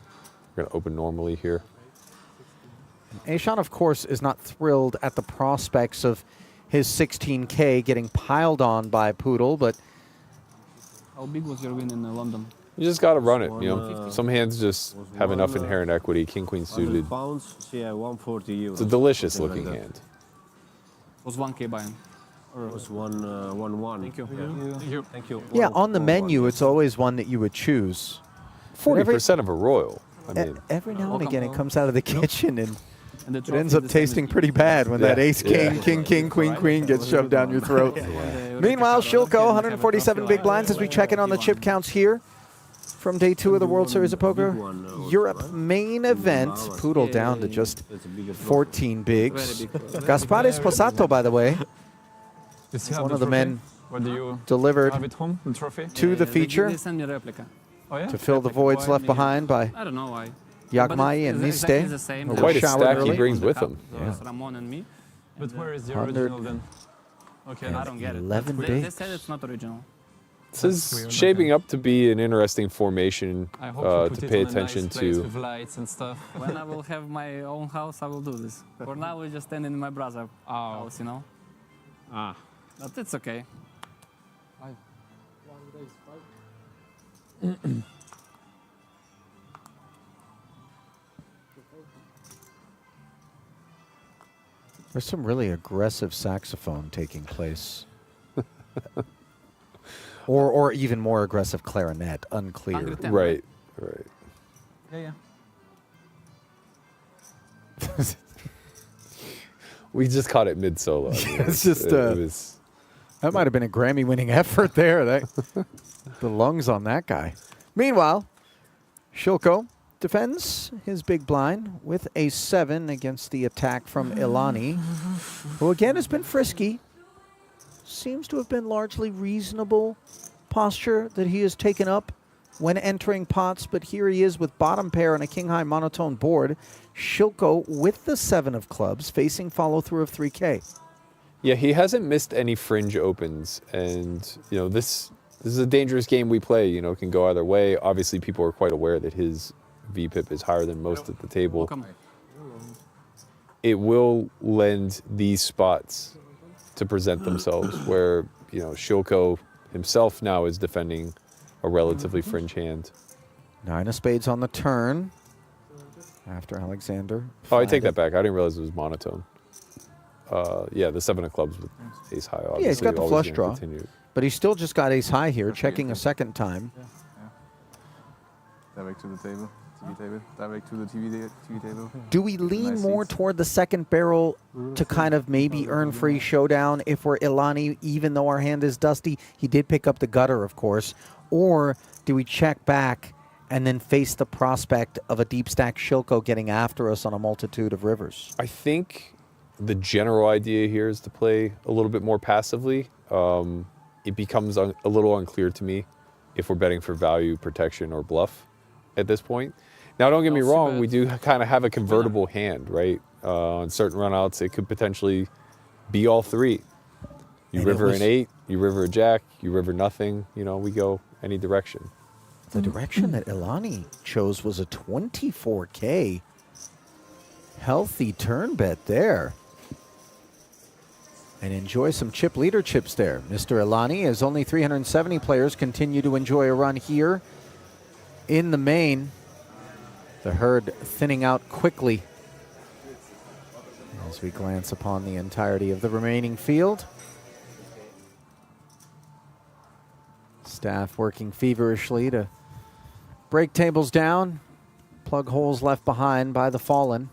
going to open normally here. Aishan, of course, is not thrilled at the prospects of his 16K getting piled on by Poodle, but How big was your win in London? You just got to run it, you know. Some hands just have enough inherent equity. King, queen suited. Yeah, 140 euros. It's a delicious looking hand. Was 1K buy-in? It was 1-1. Thank you. Thank you. Thank you. Yeah, on the menu, it's always one that you would choose. 40% of a royal. I mean, every now and again, it comes out of the kitchen and And the it trophy ends up is the same tasting as- pretty bad when that Yeah. ace, king, king, king, queen, queen gets shoved down your throat. Meanwhile, Shilko, 147 big blinds as we check in on the chip counts here from day 2 of the World Series of Poker. Europe main event, Poodle down to just 14 bigs. Gaspares Posato, by the way, You still have one the of the trophy? men Where do you delivered have it home, the trophy? to the feature They sent me a replica. Oh, yeah? to fill the voids left behind by I don't know why. Yagmai and But it's exactly the Niste. same. Who They Quite a showered stack early. he brings on the with cup. him. So it's Ramon and me. But where is the 100 original then? Okay, I don't get it. 11 They bigs. said it's not original. this is shaping up to be an interesting formation I hope you put to it pay on a attention nice place to. with lights and stuff. When I will have my own house, I will do this. For now, we just stand in my brother's house, you know. But it's okay. There's some really aggressive saxophone taking place. or even more aggressive clarinet, unclear. Angry Ten, Right, right. Yeah. We just caught it mid solo. It's just, it was That might have been a Grammy-winning effort there. The lungs on that guy. Meanwhile, Shilko defends his big blind with a 7 against the attack from Ilani, who again has been frisky. Seems to have been largely reasonable posture that he has taken up when entering pots, but here he is with bottom pair on a king-high monotone board. Shilko with the 7 of clubs, facing follow-through of 3K. Yeah, he hasn't missed any fringe opens, and you know this is a dangerous game we play. You know, it can go either way. Obviously, people are quite aware that his VPIP is higher than most at the table. Welcome. It will lend these spots to present themselves, where you know Shilko himself now is defending a relatively fringe hand. 9 of spades on the turn after Alexander. Oh, I take that back. I didn't realize it was monotone. Yeah, the 7 of clubs with ace high. Obviously, Yeah, he's got the always flush gonna draw. continue. But he's still just got ace high here, checking a second time. Direct to the table. TV table. Direct to the TV table. Do we lean Nice more seats. toward the second barrel to kind of maybe earn free showdown if we're Ilani, even though our hand is dusty? He did pick up the gutter, of course. Or do we check back and then face the prospect of a deep stack Shilko getting after us on a multitude of rivers? I think the general idea here is to play a little bit more passively. It becomes a little unclear to me if we're betting for value, protection, or bluff at this point. Now, don't get me wrong, we do kind of have a convertible hand, right? On certain runouts, it could potentially be all 3. You And river it was- an 8, you river a jack, you river nothing. You know, we go any direction. The direction that Ilani chose was a 24K. Healthy turn bet there. And enjoy some chip leader chips there. Mr. Ilani, as only 370 players continue to enjoy a run here in the main. The herd thinning out quickly as we glance upon the entirety of the remaining field. Staff working feverishly to break tables down, plug holes left behind by the fallen.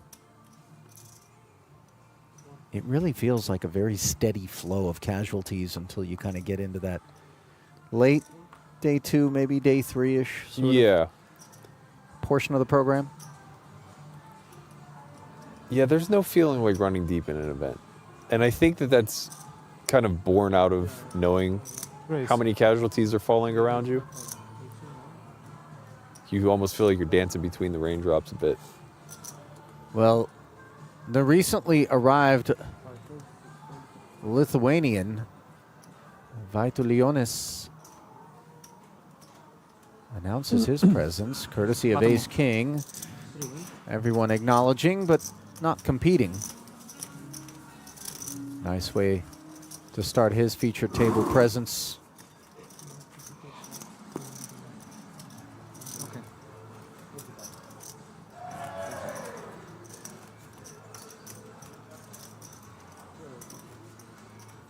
It really feels like a very steady flow of casualties until you kind of get into that late day 2, maybe day 3-ish Yeah. portion of the program. Yeah, there's no feeling like running deep in an event. And I think that that's kind of born out of knowing how many casualties are falling around you. You almost feel like you're dancing between the raindrops a bit. Well, the recently arrived Lithuanian Vaitulionis announces his presence, courtesy of Ace King. Everyone acknowledging, but not competing. Nice way to start his feature table presence.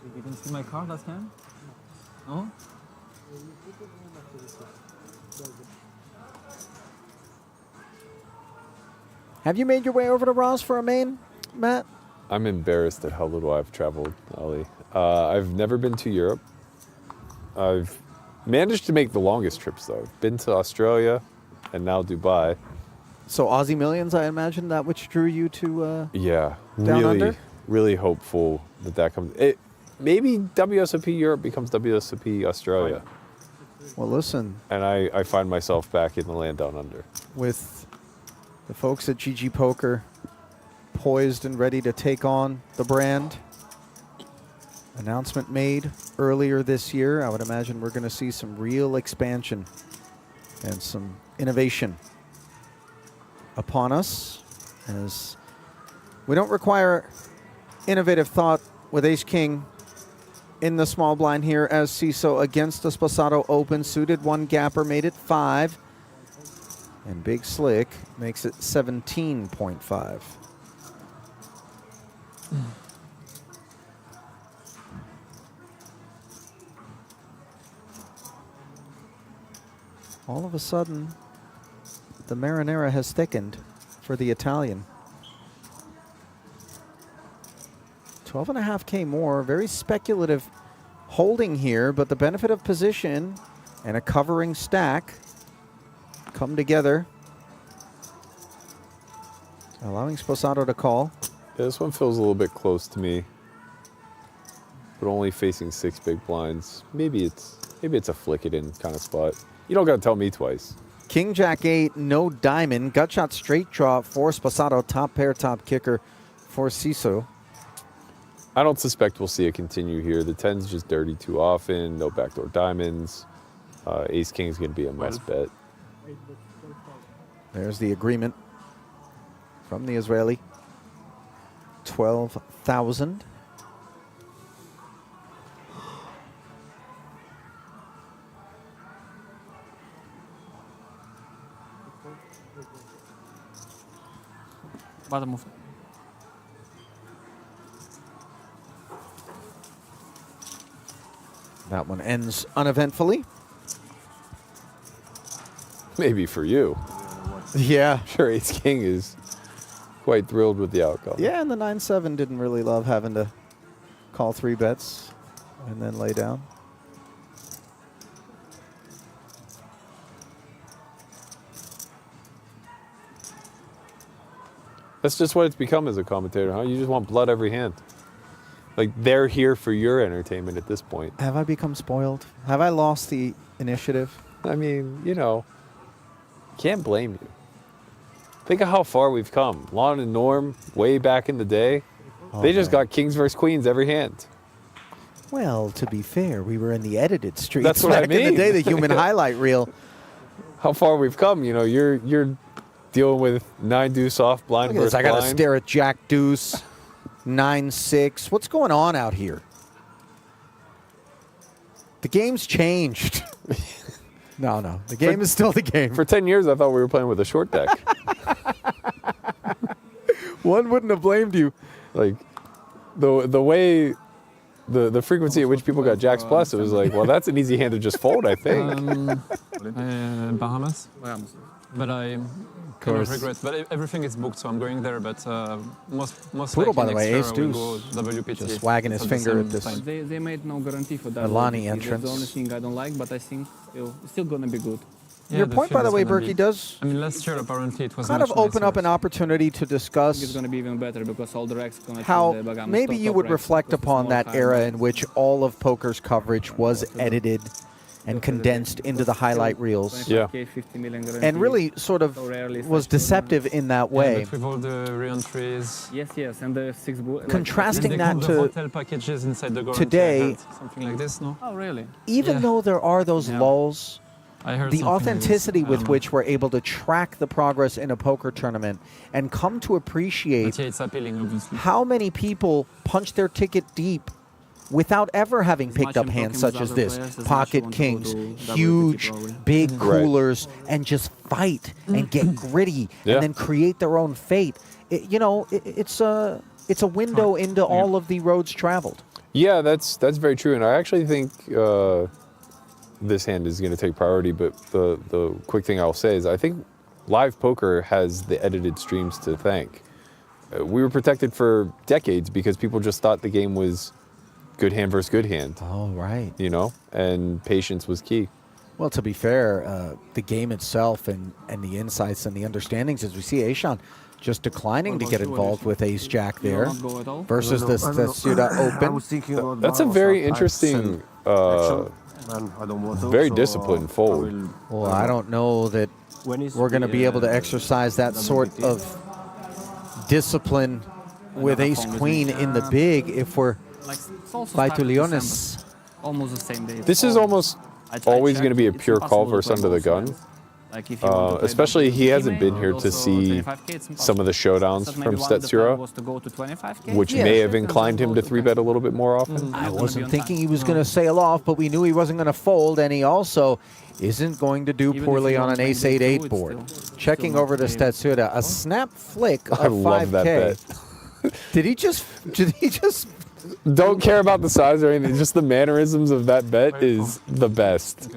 You didn't see my card last time? No? Have you made your way over to Ross for a main, Matt? I'm embarrassed at how little I've traveled, Ali. I've never been to Europe. I've managed to make the longest trips, though. I've been to Australia and now Dubai. So Aussie Millions, I imagine that which drew you to Yeah, Down Under? really hopeful that comes. Maybe WSOP Europe becomes WSOP Australia. Well, listen, And I find myself back in the land down under. with the folks at GG Poker poised and ready to take on the brand. Announcement made earlier this year. I would imagine we're going to see some real expansion and some innovation upon us, as we don't require innovative thought with Ace King in the small blind here, as CISO against the Sposato open. Suited one gapper made it 5. And Big Slick makes it 17.5. All of a sudden, the marinara has thickened for the Italian. 12.5K more, very speculative holding here, but the benefit of position and a covering stack come together, allowing Sposato to call. Yeah, this one feels a little bit close to me, but only facing 6 big blinds. Maybe it's a flick it in kind of spot. You don't got to tell me twice. King Jack 8, no diamond. Gut shot straight draw for Sposato. Top pair, top kicker for CISO. I don't suspect we'll see it continue here. The 10's just dirty too often. No backdoor diamonds. Ace King's going to be a must bet. There's the agreement from the Israeli. 12,000. Bottom of. That one ends uneventfully. Maybe for you. Yeah. I'm sure Ace King is quite thrilled with the outcome. Yeah, and the 9-7 didn't really love having to call 3 bets and then lay down. That's just what it's become as a commentator, huh? You just want blood every hand. Like, they're here for your entertainment at this point. Have I become spoiled? Have I lost the initiative? I mean, you know, can't blame you. Think of how far we've come. Lon and Norm, way back in the day, they just got kings versus queens every hand. Well, to be fair, we were in the edited streets. That's what I back in the mean. day, the human highlight reel. How far we've come, you know, you're dealing with 9 deuce off blind Look at this. versus I got to blind. stare at Jack Deuce, 9-6. What's going on out here? The game's changed. No. The game is still the game. For 10 years, I thought we were playing with a short deck. One wouldn't have blamed you. Like, the way, the frequency at which people got Jacks Plus, it was like, well, that's an easy hand to just fold, I think. Bahamas. But I kind of regret. But everything is booked, so I'm going there. But most Poodle, likely by the way, next Ace year I will Deuce. go WPT. Just wagging his at the finger same at this. time. They made no guarantee for that. Alani That's entrance. the only thing I don't like, but I think it's still gonna be good. Yeah, Your the point, by field the is way, gonna Berkey, be- does I mean, last year apparently it was kind much of open nicer. up an opportunity to It's discuss gonna be even better because all the racks gonna how choose the Bahamas maybe top you would racks reflect because it's upon more that high era end. in which all of poker's coverage was edited and condensed into the highlight reels. Yeah. 25K, 50 million And guarantee. really sort of So rarely was such deceptive in that Yeah, way. but with all the re-entries. Yes, and the 6 bull. Contrasting They that call the to hotel packages inside the guarantee. today- I heard something like this, no? Oh, really? Even Yeah. though there are those Yeah. lulls, I heard the something like this. authenticity I with don't know. which we're able to track the progress in a poker tournament and come to appreciate But yeah, it's appealing, obviously. how many people punch their ticket deep without ever having As picked much up I'm hands talking such with as other this. players, as much Pocket you want to go kings, to WPT huge, probably. big Right. coolers, and just fight and get gritty Yeah. and then create their own fate. It's a window into all of the roads traveled. Yeah, that's very true, and I actually think this hand is going to take priority. But the quick thing I'll say is I think live poker has the edited streams to thank. We were protected for decades because people just thought the game was good hand versus good hand. Oh, right. You know, and patience was key. Well, to be fair, the game itself and the insights and the understandings, as we see Aishan just declining to get involved with Ace-Jack there versus the Stetsuda Open. That's a very interesting, very disciplined fold. Well, I don't know that we're going to be able to exercise that sort of discipline with Ace-Queen in the big if we're Vaitulionis. Almost the same day. This is almost always going to be a pure call versus under the gun. Especially he hasn't been here to see some of the showdowns from Stetsura, which may have inclined him to 3-bet a little bit more often. I wasn't thinking he was going to sail off, but we knew he wasn't going to fold, and he also isn't going to do poorly on an ace-8-8 board. Checking over to Stetsura, a snap flick of 5K. I love that bet. Did he just... Don't care about the size or anything, just the mannerisms of that bet is the best.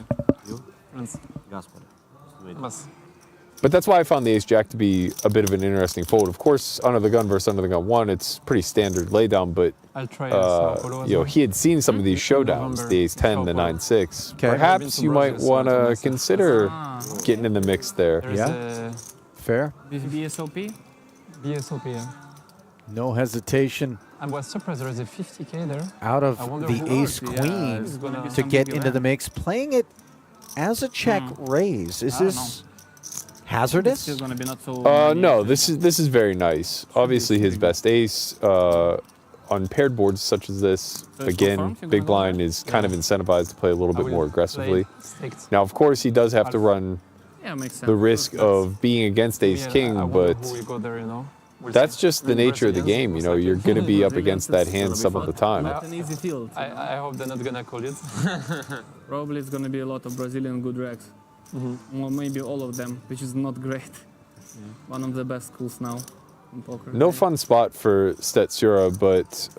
But that's why I found the ace-jack to be a bit of an interesting fold. Of course, under the gun versus under the gun 1, it's pretty standard laydown, but you know, he had seen some of these showdowns, the ace-10, the 9-6. Perhaps you might want to consider getting in the mix there. Yeah, fair. WSOP? WSOP, yeah. No hesitation. I was surprised there is a 50K there. Out of the ace-queen to get into the mix, playing it as a check raise. Is this hazardous? No, this is very nice. Obviously his best ace. On paired boards such as this, again, big blind is kind of incentivized to play a little bit more aggressively. Now, of course, he does have to run the risk of being against ace-king, but that's just the nature of the game. You know, you're going to be up against that hand some of the time. Not an easy field. I hope they're not going to call it. Probably it's going to be a lot of Brazilian good racks. Or maybe all of them, which is not great. One of the best schools now in poker. No fun spot for Stetsura, but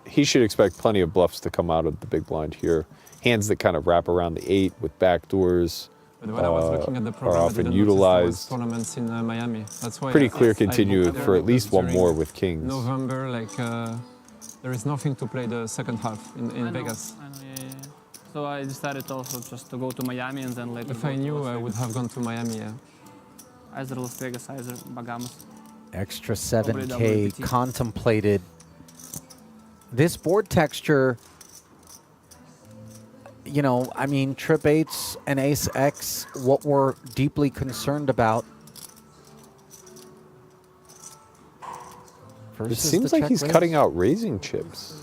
he should expect plenty of bluffs to come out of the big blind here. Hands that kind of wrap around the 8 with backdoors. When I was looking at the program, are I often didn't utilized. Tournaments in Miami. That's why Pretty clear continue for at least one more with kings. November, like there is nothing to play the second half in Vegas. I know, yeah. So I decided also just to go to Miami and then later. If I knew, I would have gone to Miami. Yeah. Either Las Vegas, either Bahamas. Extra 7K contemplated. This board texture, you know, I mean, trip 8s and ace X, what we're deeply concerned about. It seems like he's cutting out raising chips.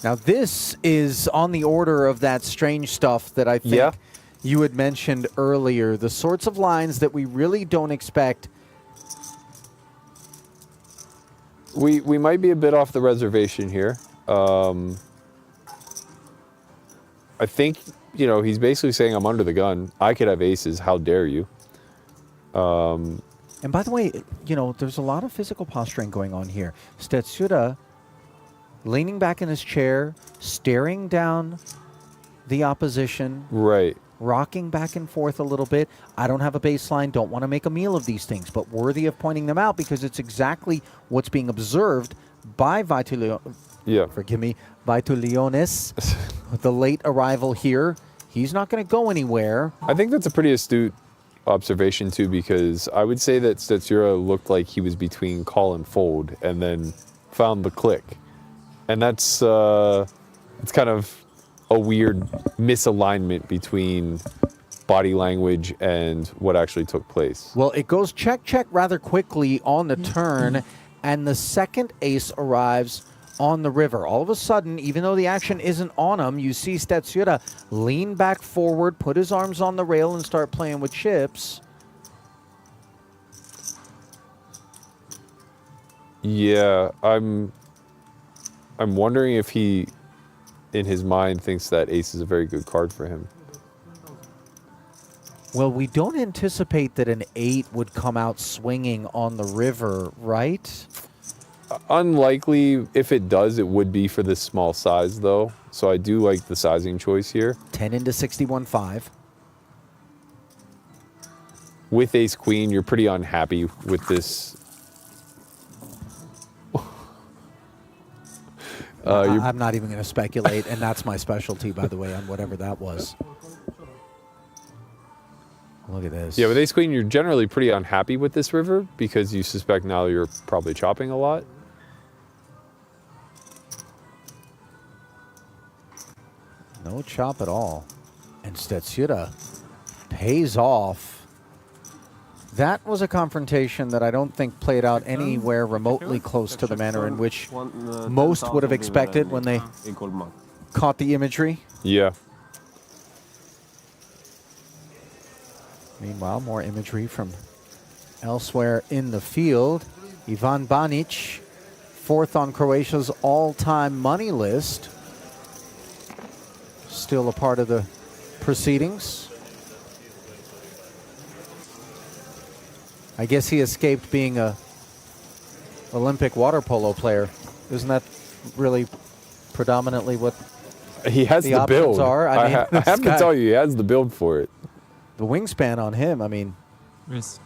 Now, this is on the order of that strange stuff that I think you had mentioned earlier. The sorts of lines that we really don't expect. We might be a bit off the reservation here. I think, you know, he's basically saying I'm under the gun. I could have aces. How dare you? And by the way, you know, there's a lot of physical posturing going on here. Stetsura leaning back in his chair, staring down the opposition. Right. Rocking back and forth a little bit. I don't have a baseline, don't want to make a meal of these things, but worthy of pointing them out because it's exactly what's being observed by Vaitulionis. With the late arrival here. He's not going to go anywhere. I think that's a pretty astute observation too, because I would say that Stetsura looked like he was between call and fold and then found the click. And that's it's kind of a weird misalignment between body language and what actually took place. Well, it goes check, check rather quickly on the turn, and the second ace arrives on the river. All of a sudden, even though the action isn't on him, you see Stetsura lean back forward, put his arms on the rail, and start playing with chips. Yeah, I'm wondering if he, in his mind, thinks that ace is a very good card for him. Well, we don't anticipate that an 8 would come out swinging on the river, right? Unlikely. If it does, it would be for this small size, though. So I do like the sizing choice here. 10 into 61.5. With ace queen, you're pretty unhappy with this. I'm not even going to speculate, and that's my specialty, by the way, on whatever that was. Look at this. Yeah, with ace queen, you're generally pretty unhappy with this river because you suspect now you're probably chopping a lot. No chop at all. And Stetsuda pays off. That was a confrontation that I don't think played out anywhere remotely close to the manner in which most would have expected when they caught the imagery. Yeah. Meanwhile, more imagery from elsewhere in the field. Ivan Banic, fourth on Croatia's all-time money list. Still a part of the proceedings. I guess he escaped being a Olympic water polo player. Isn't that really predominantly what he has the build? Are? I have to tell you, he has the build for it. The wingspan on him, I mean,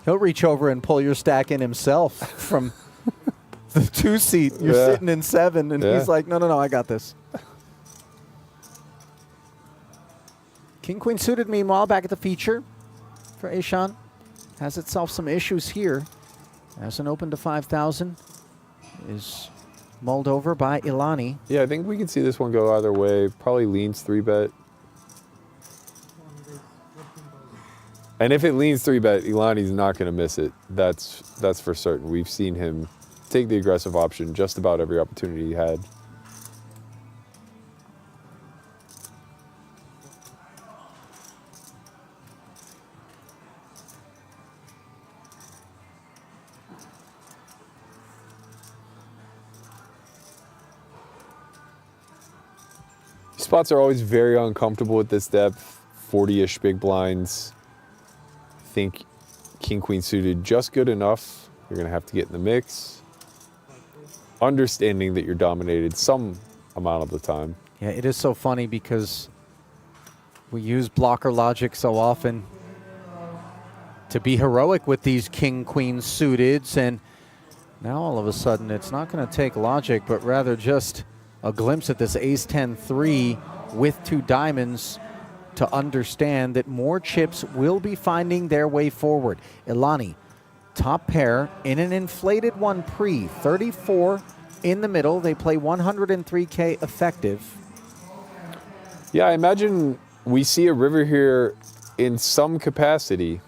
he'll reach over and pull your stack in himself from the 2-seat. You're sitting in 7, and he's like, no, I got this. King Queen suited, meanwhile, back at the feature for Aishan. Has itself some issues here. As an open to 5,000 is mulled over by Ilani. Yeah, I think we can see this one go either way. Probably leans 3-bet. And if it leans 3-bet, Ilani's not going to miss it. That's for certain. We've seen him take the aggressive option just about every opportunity he had. Spots are always very uncomfortable at this depth. 40-ish big blinds. I think King Queen suited just good enough. You're gonna have to get in the mix. Understanding that you're dominated some amount of the time. Yeah, it is so funny because we use blocker logic so often to be heroic with these King Queen suiteds, and now all of a sudden it's not going to take logic, but rather just a glimpse at this ace-10-3 with 2 diamonds to understand that more chips will be finding their way forward. Ilani, top pair in an inflated one pre, 34 in the middle. They play 103K effective. Yeah, I imagine we see a river here in some capacity.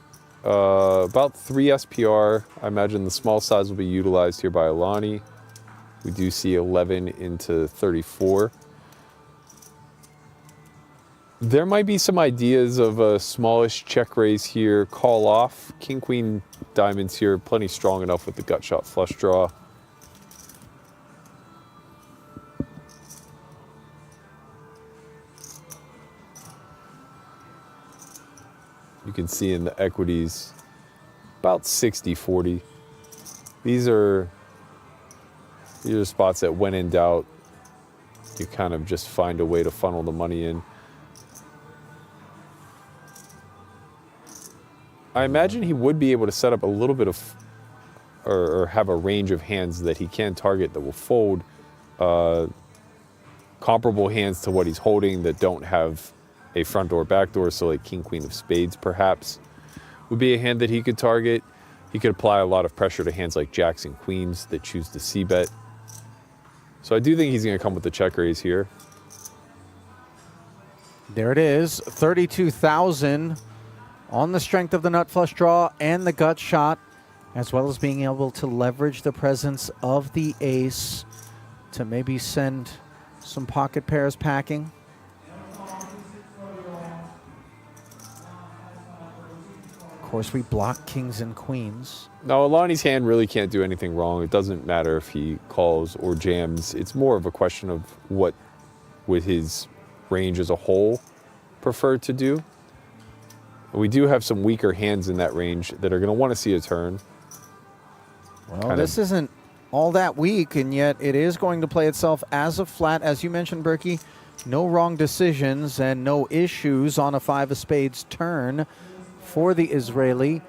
About 3 SPR. I imagine the small size will be utilized here by Ilani. We do see 11 into 34. There might be some ideas of a smallish check raise here, call off. King, queen, diamonds here, plenty strong enough with the gut shot flush draw. You can see in the equities about 60-40. These are spots that, when in doubt, you kind of just find a way to funnel the money in. I imagine he would be able to set up a little bit of, or have a range of hands that he can target that will fold, comparable hands to what he's holding that don't have a front door, back door, so like king, queen of spades perhaps would be a hand that he could target. He could apply a lot of pressure to hands like jacks and queens that choose to c-bet. So I do think he's going to come with the check raise here. There it is, 32,000 on the strength of the nut flush draw and the gut shot, as well as being able to leverage the presence of the ace to maybe send some pocket pairs packing. Of course, we block kings and queens. Now, Ilani's hand really can't do anything wrong. It doesn't matter if he calls or jams. It's more of a question of what, with his range as a whole, prefer to do. We do have some weaker hands in that range that are going to want to see a turn. Well, this isn't all that weak, and yet it is going to play itself as a flat. As you mentioned, Berkey, no wrong decisions and no issues on a 5 of spades turn for the Israeli,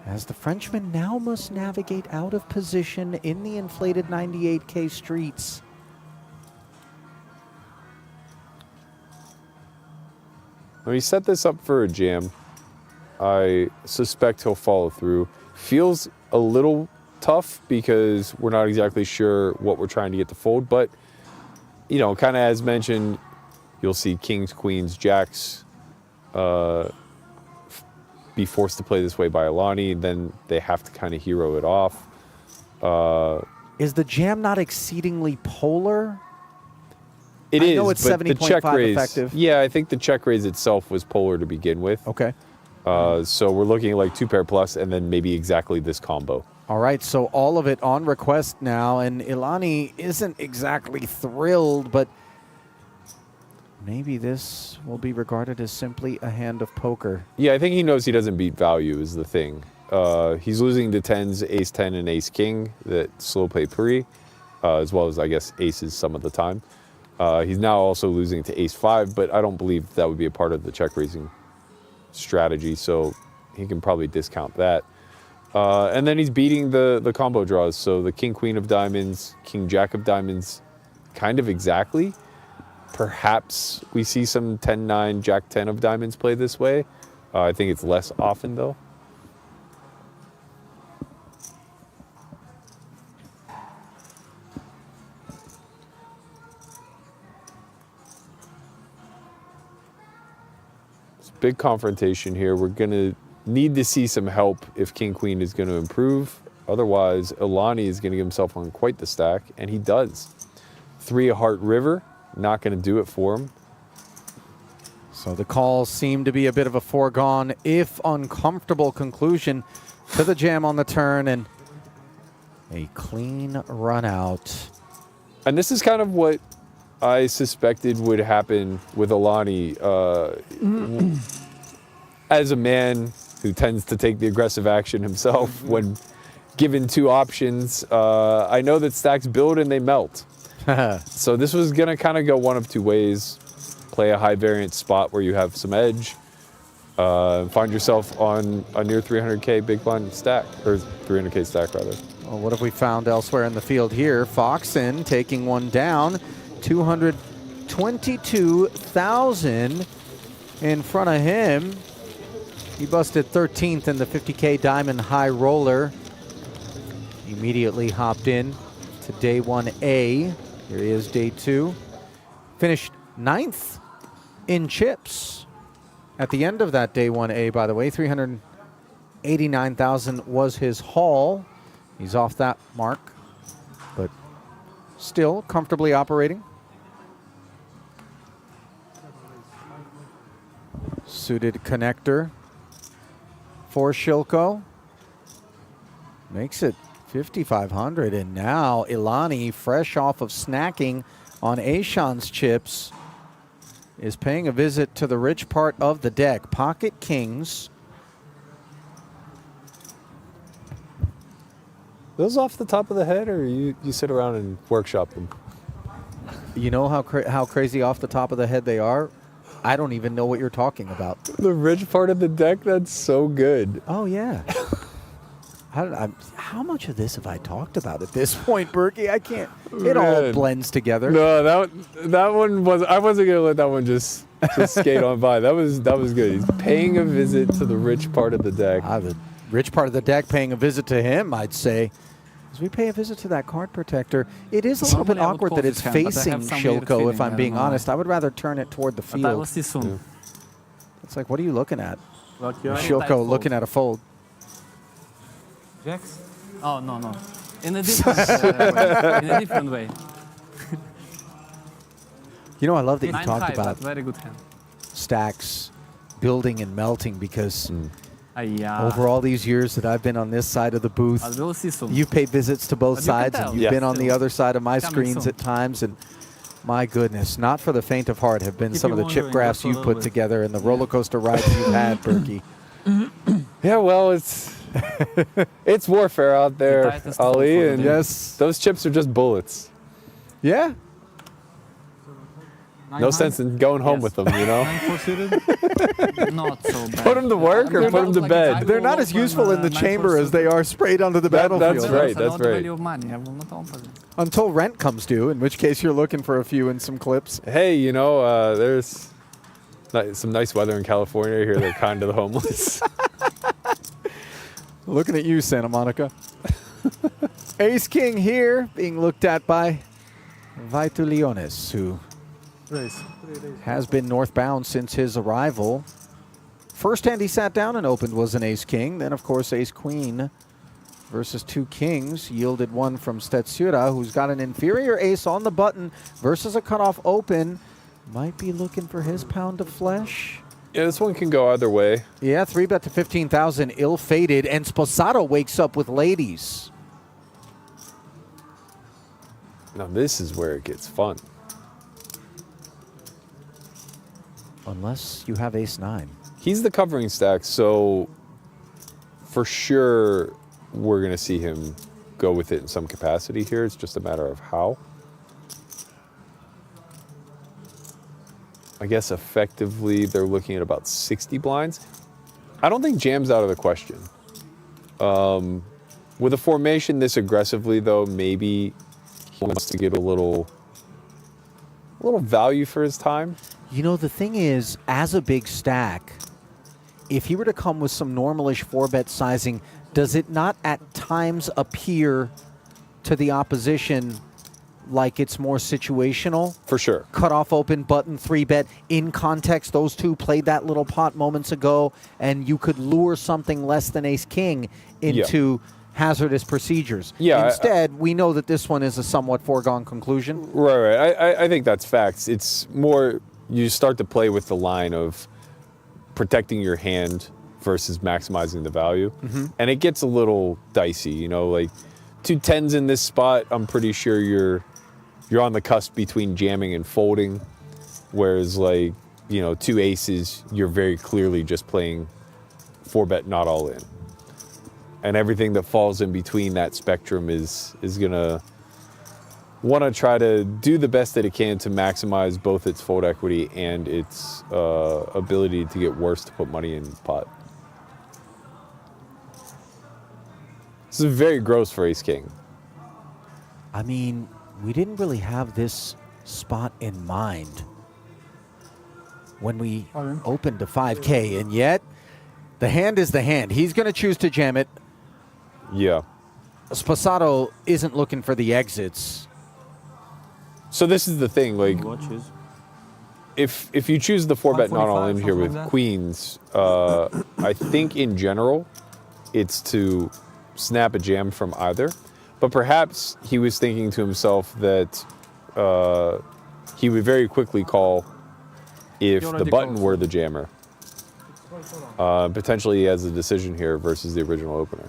as the Frenchman now must navigate out of position in the inflated 98K streets. When he set this up for a jam, I suspect he'll follow through. Feels a little tough because we're not exactly sure what we're trying to get to fold, but, you know, kind of as mentioned, you'll see kings, queens, jacks be forced to play this way by Alani, then they have to kind of hero it off. Is the jam not exceedingly polar? It I is, know it's but the check 70.5 raise, effective. yeah, I think the check raise itself was polar to begin with. Okay. So we're looking at like 2 pair plus and then maybe exactly this combo. All right, so all of it on request now, and Ilani isn't exactly thrilled, but maybe this will be regarded as simply a hand of poker. Yeah, I think he knows he doesn't beat value is the thing. He's losing to 10s, ace 10 and ace king that slow play pre, as well as I guess aces some of the time. He's now also losing to ace 5, but I don't believe that would be a part of the check raising strategy, so he can probably discount that. And then he's beating the combo draws, so the king queen of diamonds, king jack of diamonds, kind of exactly. Perhaps we see some 10-9, jack 10 of diamonds play this way. I think it's less often though. Big confrontation here. We're going to need to see some help if King Queen is going to improve. Otherwise, Ilani is going to get himself on quite the stack, and he does. 3 of heart river, not going to do it for him. So the calls seem to be a bit of a foregone, if uncomfortable, conclusion to the jam on the turn, and a clean run out. And this is kind of what I suspected would happen with Alani. As a man who tends to take the aggressive action himself when given 2 options, I know that stacks build and they melt. So this was going to kind of go one of 2 ways. Play a high variance spot where you have some edge. Find yourself on a near 300K big blind stack, or 300K stack rather. Well, what have we found elsewhere in the field here? Foxen taking one down. 222,000 in front of him. He busted 13th in the 50K Diamond High Roller. Immediately hopped in to day 1A. Here he is, day 2. Finished 9th in chips at the end of that day 1A, by the way. 389,000 was his haul. He's off that mark, but still comfortably operating. Suited connector for Shilko. Makes it 5,500, and now Ilani, fresh off of snacking on Ashan's chips, is paying a visit to the rich part of the deck. Pocket kings. Those off the top of the head, or you sit around and workshop them? You know how crazy off the top of the head they are? I don't even know what you're talking about. The rich part of the deck, that's so good. Oh, yeah. How much of this have I talked about at this point, Berkey? I can't. It all blends together. No, that one was. I wasn't gonna let that one just skate on by. That was good. He's paying a visit to the rich part of the deck. The rich part of the deck paying a visit to him, I'd say. As we pay a visit to that card protector, it is a little bit awkward that it's facing Shilko, if I'm being honest. I would rather turn it toward the field. But I will see soon. It's like, what are you looking at? Shilko looking at a fold. Jacks? Oh, no. In a different way. In a different way. You know, I love that you talked high, about very good hand. stacks building and melting, because Yeah. over all these years that I've been on this side of the booth, you've paid visits to both sides, and you've been on the other side of my screens at times, and my goodness, not for the faint of heart have been some of the chip graphs you've put together and the roller coaster rides you've had, Berkey. Yeah, well, it's It's warfare out there, tightest Ali, fold for and the Yes. those chips are just bullets. Yeah. No sense in going home with them, you know? Not so bad. Put them to work or put them to bed. They're not as useful in the chamber as they are sprayed onto the battlefield. That's right, It's a lot that's right. value of money. I will not open it. Until rent comes due, in which case you're looking for a few in some clips. Hey, you know, there's some nice weather in California here. They're kind to the homeless. Looking at you, Santa Monica. Ace King here being looked at by Vaitulionis, who has been northbound since his arrival. First hand he sat down and opened was an Ace King. Then, of course, Ace Queen versus two Kings. Yielded one from Stetsura, who's got an inferior ace on the button versus a cutoff open. Might be looking for his pound of flesh. Yeah, this one can go either way. Yeah, 3-bet to 15,000, ill-fated, and Sposado wakes up with ladies. Now this is where it gets fun. Unless you have ace-9. He's the covering stack, so for sure we're going to see him go with it in some capacity here. It's just a matter of how. I guess effectively they're looking at about 60 blinds. I don't think jam's out of the question. With a formation this aggressively, though, maybe he wants to get a little value for his time. You know, the thing is, as a big stack, if he were to come with some normalish 4-bet sizing, does it not at times appear to the opposition like it's more situational? For sure. Cut off open, button, 3-bet. In context, those two played that little pot moments ago, and you could lure something less than ace-king into hazardous procedures. Yeah, Instead, we know that this one is a somewhat foregone conclusion. Right. I think that's facts. It's more you start to play with the line of protecting your hand versus maximizing the value. Mm-hmm. And it gets a little dicey, you know, like 2 10s in this spot, I'm pretty sure you're on the cusp between jamming and folding. Whereas like, you know, 2 aces, you're very clearly just playing 4-bet not all in. And everything that falls in between that spectrum is gonna want to try to do the best that it can to maximize both its fold equity and its ability to get worse to put money in the pot. This is very gross for ace-king. I mean, we didn't really have this spot in mind when we opened to 5K, and yet the hand is the hand. He's going to choose to jam it. Yeah. Sposado isn't looking for the exits. So this is the thing, like, if you choose the 4-bet not all in here with queens, I think in general it's to snap a jam from either. But perhaps he was thinking to himself that he would very quickly call if the button were the jammer. Potentially he has a decision here versus the original opener.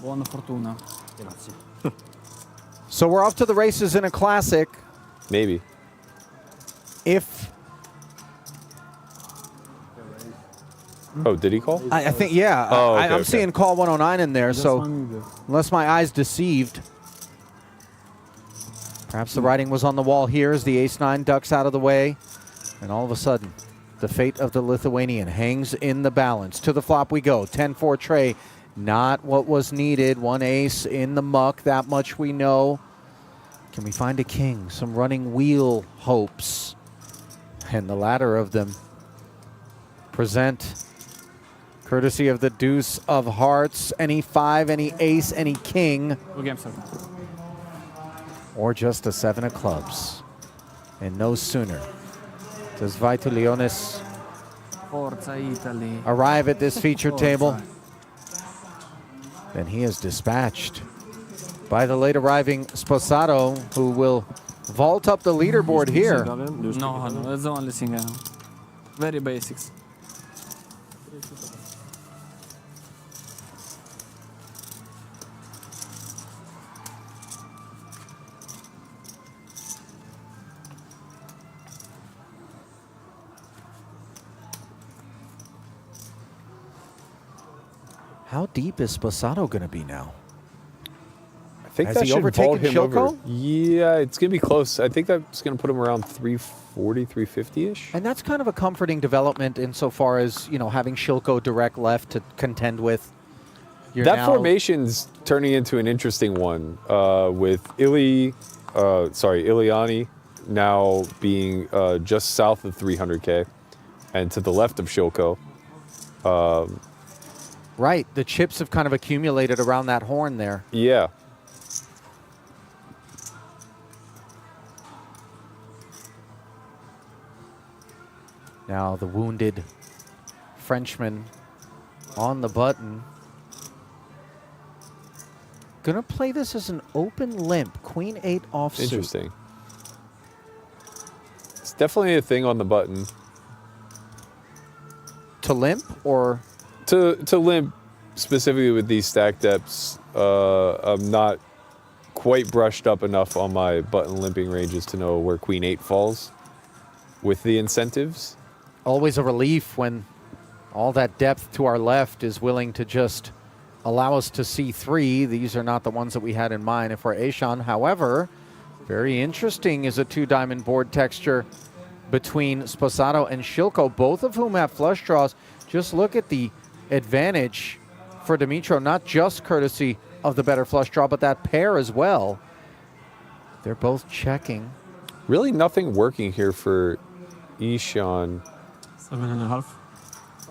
Buona fortuna. So we're off to the races in a classic. Maybe. If... Oh, did he call? I think, yeah. Oh, okay, I'm seeing call 109 in there, so unless my eyes deceived. Perhaps the writing was on the wall here as the ace-9 ducks out of the way. And all of a sudden, the fate of the Lithuanian hangs in the balance. To the flop we go. 10-4 tray. Not what was needed. 1 ace in the muck. That much we know. Can we find a king? Some running wheel hopes. And the latter of them present courtesy of the deuce of hearts. Any 5, any ace, any king. Or just a 7 of clubs. And no sooner does Vaitulionis Forza Italy. arrive at this feature table than he is dispatched by the late arriving Sposado, who will vault up the leaderboard here. No, that's the only thing I know. Very basics. How deep is Sposato going to be now? I think Has that he should vault overtaken him Shilko? over. Yeah, it's going to be close. I think that's going to put him around 340, 350-ish. And that's kind of a comforting development insofar as, you know, having Shilko direct left to contend with. That formation's turning into an interesting one with Iliani now being just south of 300K and to the left of Shilko. Right, the chips have kind of accumulated around that horn there. Yeah. Now the wounded Frenchman on the button. Gonna play this as an open limp. Queen 8 offsuit. Interesting. It's definitely a thing on the button. To limp or? To limp specifically with these stack depths. I'm not quite brushed up enough on my button limping ranges to know where Queen 8 falls with the incentives. Always a relief when all that depth to our left is willing to just allow us to see 3. These are not the ones that we had in mind if we're Aishan. However, very interesting is a 2-diamond board texture between Sposato and Shilko, both of whom have flush draws. Just look at the advantage for Dimitro, not just courtesy of the better flush draw, but that pair as well. They're both checking. Really nothing working here for Ishan. 7.5.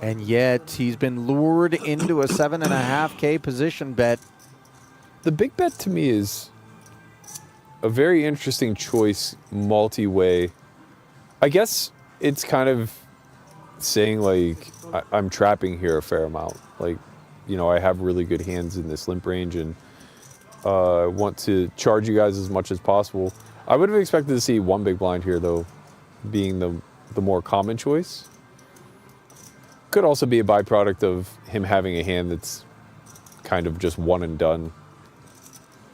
And yet he's been lured into a 7.5K position bet. The big bet to me is a very interesting choice multi-way. I guess it's kind of saying like I'm trapping here a fair amount. Like, you know, I have really good hands in this limp range and I want to charge you guys as much as possible. I would have expected to see one big blind here though, being the more common choice. Could also be a byproduct of him having a hand that's kind of just one and done,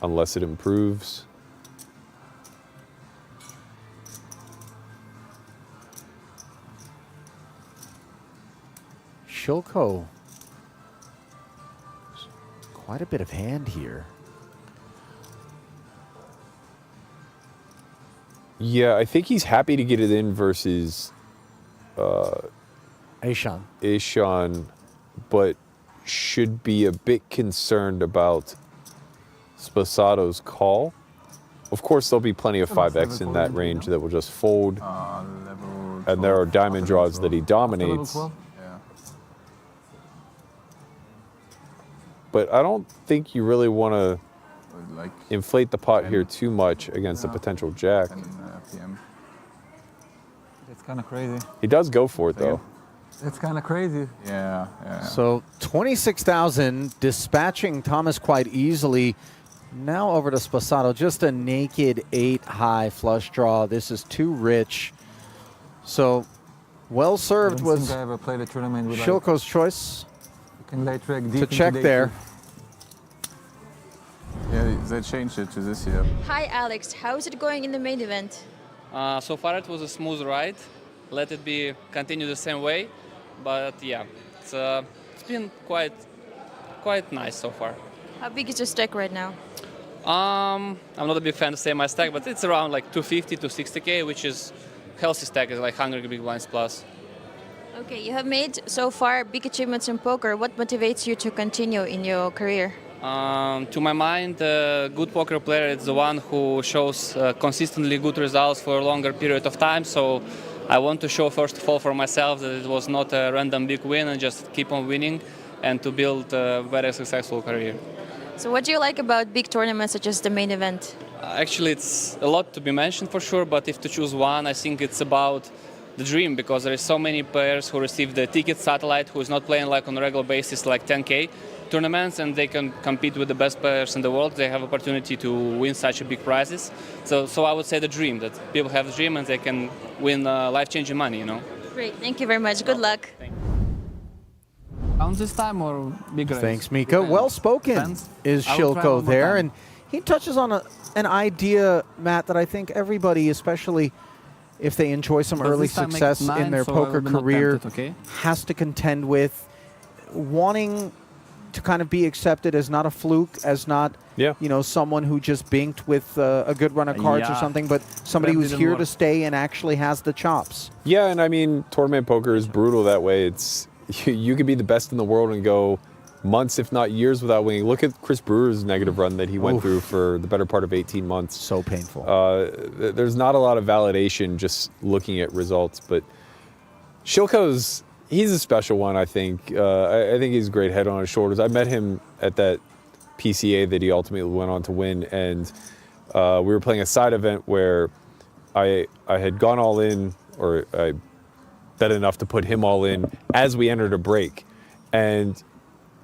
unless it improves. Shilko, quite a bit of hand here. Yeah, I think he's happy to get it in versus Aishan, but should be a bit concerned about Sposato's call. Of course, there'll be plenty of 5x in that range that will just fold, and there are diamond draws that he dominates. But I don't think you really want to inflate the pot here too much against a potential jack. It's kind of crazy. He does go for it, though. It's kind of crazy. Yeah. So 26,000, dispatching Thomas quite easily. Now over to Sposato, just a naked 8 high flush draw. This is too rich. So well served was Shilko's choice to check there. Yeah, they changed it to this year. Hi Alex, how is it going in the main event? So far it was a smooth ride. Let it be continue the same way. But yeah, it's been quite nice so far. How big is your stack right now? I'm not a big fan to say my stack, but it's around like 250 to 60K, which is healthy stack, is like 100 big blinds plus. Okay, you have made so far big achievements in poker. What motivates you to continue in your career? To my mind, a good poker player is the one who shows consistently good results for a longer period of time. So I want to show, first of all, for myself that it was not a random big win and just keep on winning and to build a very successful career. So what do you like about big tournaments such as the main event? Actually, it's a lot to be mentioned for sure, but if to choose one, I think it's about the dream, because there is so many players who receive the ticket satellite who is not playing like on a regular basis like 10K tournaments, and they can compete with the best players in the world. They have opportunity to win such a big prizes. So I would say the dream, that people have the dream and they can win life-changing money, you know. Great, thank you very much. Good luck. Round this time or big race? Thanks, Mika. Well spoken is Shilko there, and he touches on an idea, Matt, that I think everybody, especially if they enjoy some early success in their poker career, has to contend with. Wanting to kind of be accepted as not a fluke, as not, you know, someone who just binked with a good run of cards or something, but somebody who's here to stay and actually has the chops. Yeah, and I mean, tournament poker is brutal that way. It's you could be the best in the world and go months, if not years, without winning. Look at Chris Brewer's negative run that he went through for the better part of 18 months. So painful. There's not a lot of validation just looking at results, but Shilko's, he's a special one, I think. I think he's a great head on his shoulders. I met him at that PCA that he ultimately went on to win, and we were playing a side event where I had gone all in, or I bet enough to put him all in as we entered a break. And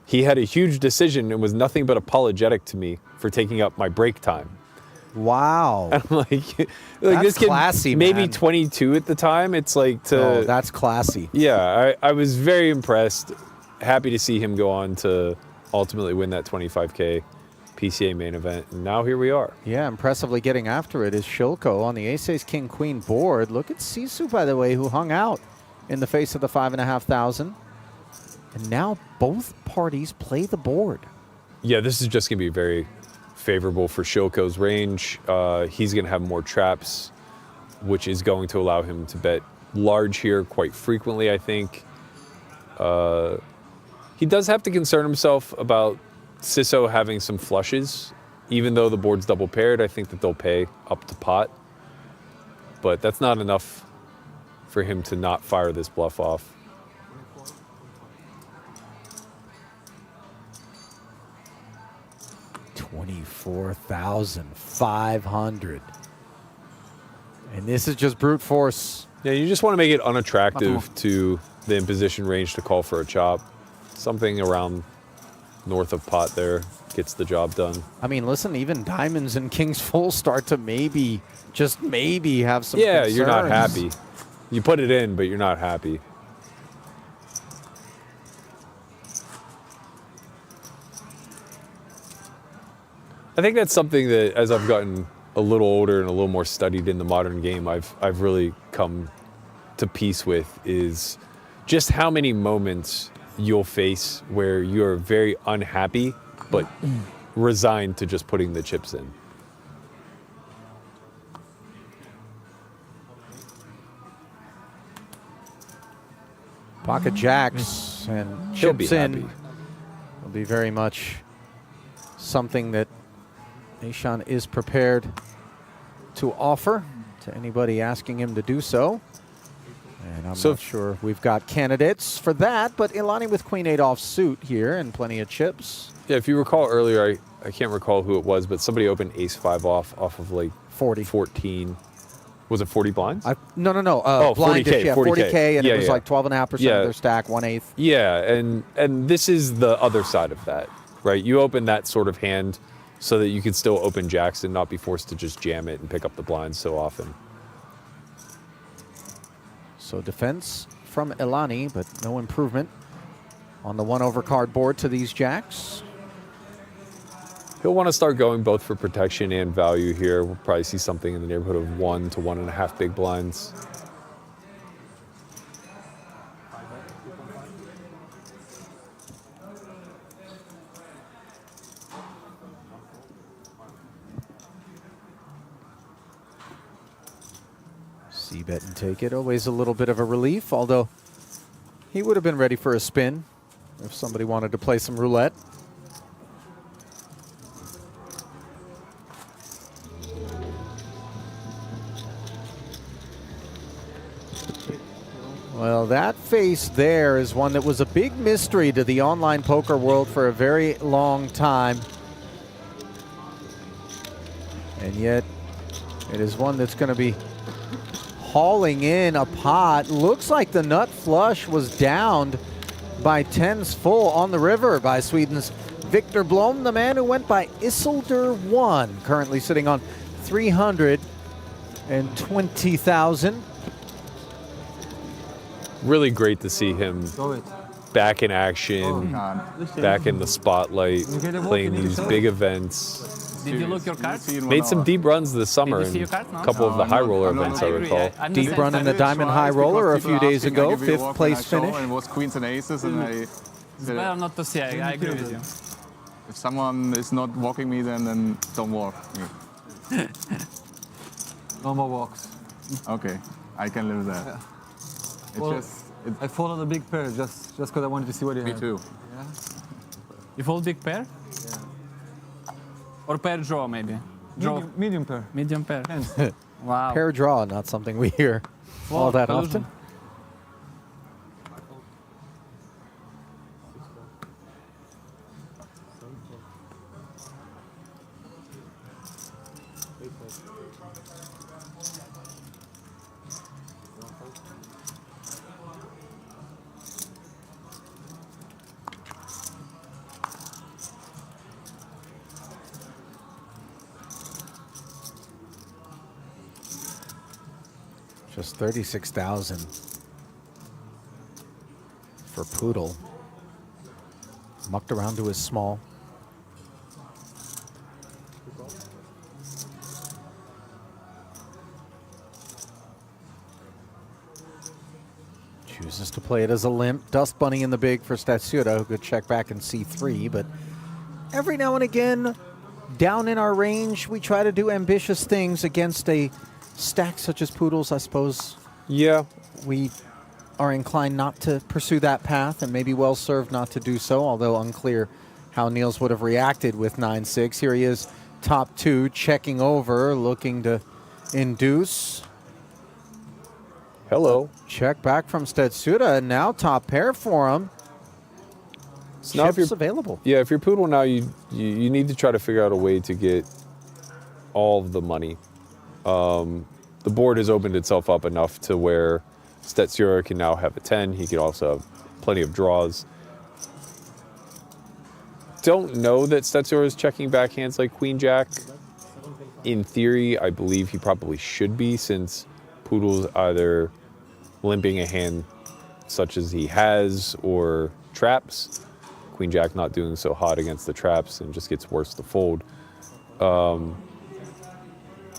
he had a huge decision and was nothing but apologetic to me for taking up my break time. Wow. And I'm like that's this kid, classy, maybe man. 22 at the time. It's like Oh, that's classy. Yeah, I was very impressed. Happy to see him go on to ultimately win that 25K PCA main event. And now here we are. Yeah, impressively getting after it is Shilko on the Ace-Ace King-Queen board. Look at Sisu, by the way, who hung out in the face of the 5,500. And now both parties play the board. Yeah, this is just going to be very favorable for Shilko's range. He's going to have more traps, which is going to allow him to bet large here quite frequently, I think. He does have to concern himself about Siso having some flushes. Even though the board's double paired, I think that they'll pay up to pot. But that's not enough for him to not fire this bluff off. $24,500. And this is just brute force. Yeah, you just want to make it unattractive to the imposition range to call for a chop. Something around north of pot there gets the job done. I mean, listen, even diamonds and kings full start to maybe, just maybe have some concerns. You're not concerns. happy. You put it in, but you're not happy. I think that's something that, as I've gotten a little older and a little more studied in the modern game, I've really come to peace with, is just how many moments you'll face where you're very unhappy, but resigned to just putting the chips in. Pocket jacks and He'll be chips in happy. will be very much something that Nishan is prepared to offer to anybody asking him to do so. And I'm not sure we've got candidates for that, but Ilani with Queen 8 offsuit here and plenty of chips. Yeah, if you recall earlier, I can't recall who it was, but somebody opened Ace 5 off of like 14. Was it 40 blinds? No. Oh, Blindish, 40K. yeah, 40K, and Yeah, it was yeah. like 12.5% of their stack, 1/8. Yeah, and this is the other side of that, right? You open that sort of hand so that you can still open jacks and not be forced to just jam it and pick up the blinds so often. So defense from Ilani, but no improvement on the 1-over card board to these jacks. He'll want to start going both for protection and value here. We'll probably see something in the neighborhood of 1 to 1.5 big blinds. C-bet and take it. Always a little bit of a relief, although he would have been ready for a spin if somebody wanted to play some roulette. Well, that face there is one that was a big mystery to the online poker world for a very long time. And yet, it is one that's going to be hauling in a pot. Looks like the nut flush was downed by tens full on the river by Sweden's Victor Blom, the man who went by Isildur 1, currently sitting on 320,000. Really great to see him back in action, back in the spotlight, playing these big events. Did you look your cards? Made some deep runs this summer in a couple of the high roller events, I recall. Deep run in the Diamond High Roller a few days ago, 5th place finish. And it was queens and aces, and It's better not to see. I agree with you. If someone is not walking me, then don't walk me. No more walks. Okay, I can live with that. Yeah. It's Well, just. I followed a big pair just because I wanted to see what you Me had. too. Yeah. You fold big pair? Yeah. Or pair draw, maybe? Draw. Medium pair. Medium pair. Hands. Wow. Pair draw, not something we hear all that collusion. often. Just 36,000 for Poodle. Mucked around to his small. Chooses to play it as a limp. Dust Bunny in the big for Statsuda, who could check back in C3, but every now and again, down in our range, we try to do ambitious things against a stack such as Poodle's, I suppose. Yeah. We are inclined not to pursue that path, and maybe well served not to do so, although unclear how Niels would have reacted with 9-6. Here he is, top two, checking over, looking to induce. Hello. Check back from Stetsuda, and now top pair for him. So now if Chips you're available. Yeah, if you're Poodle now, you need to try to figure out a way to get all of the money. The board has opened itself up enough to where Stetsura can now have a 10. He can also have plenty of draws. Don't know that Stetsura is checking back hands like Queen Jack. In theory, I believe he probably should be, since Poodle's either limping a hand such as he has or traps. Queen Jack not doing so hot against the traps and just gets worse to fold.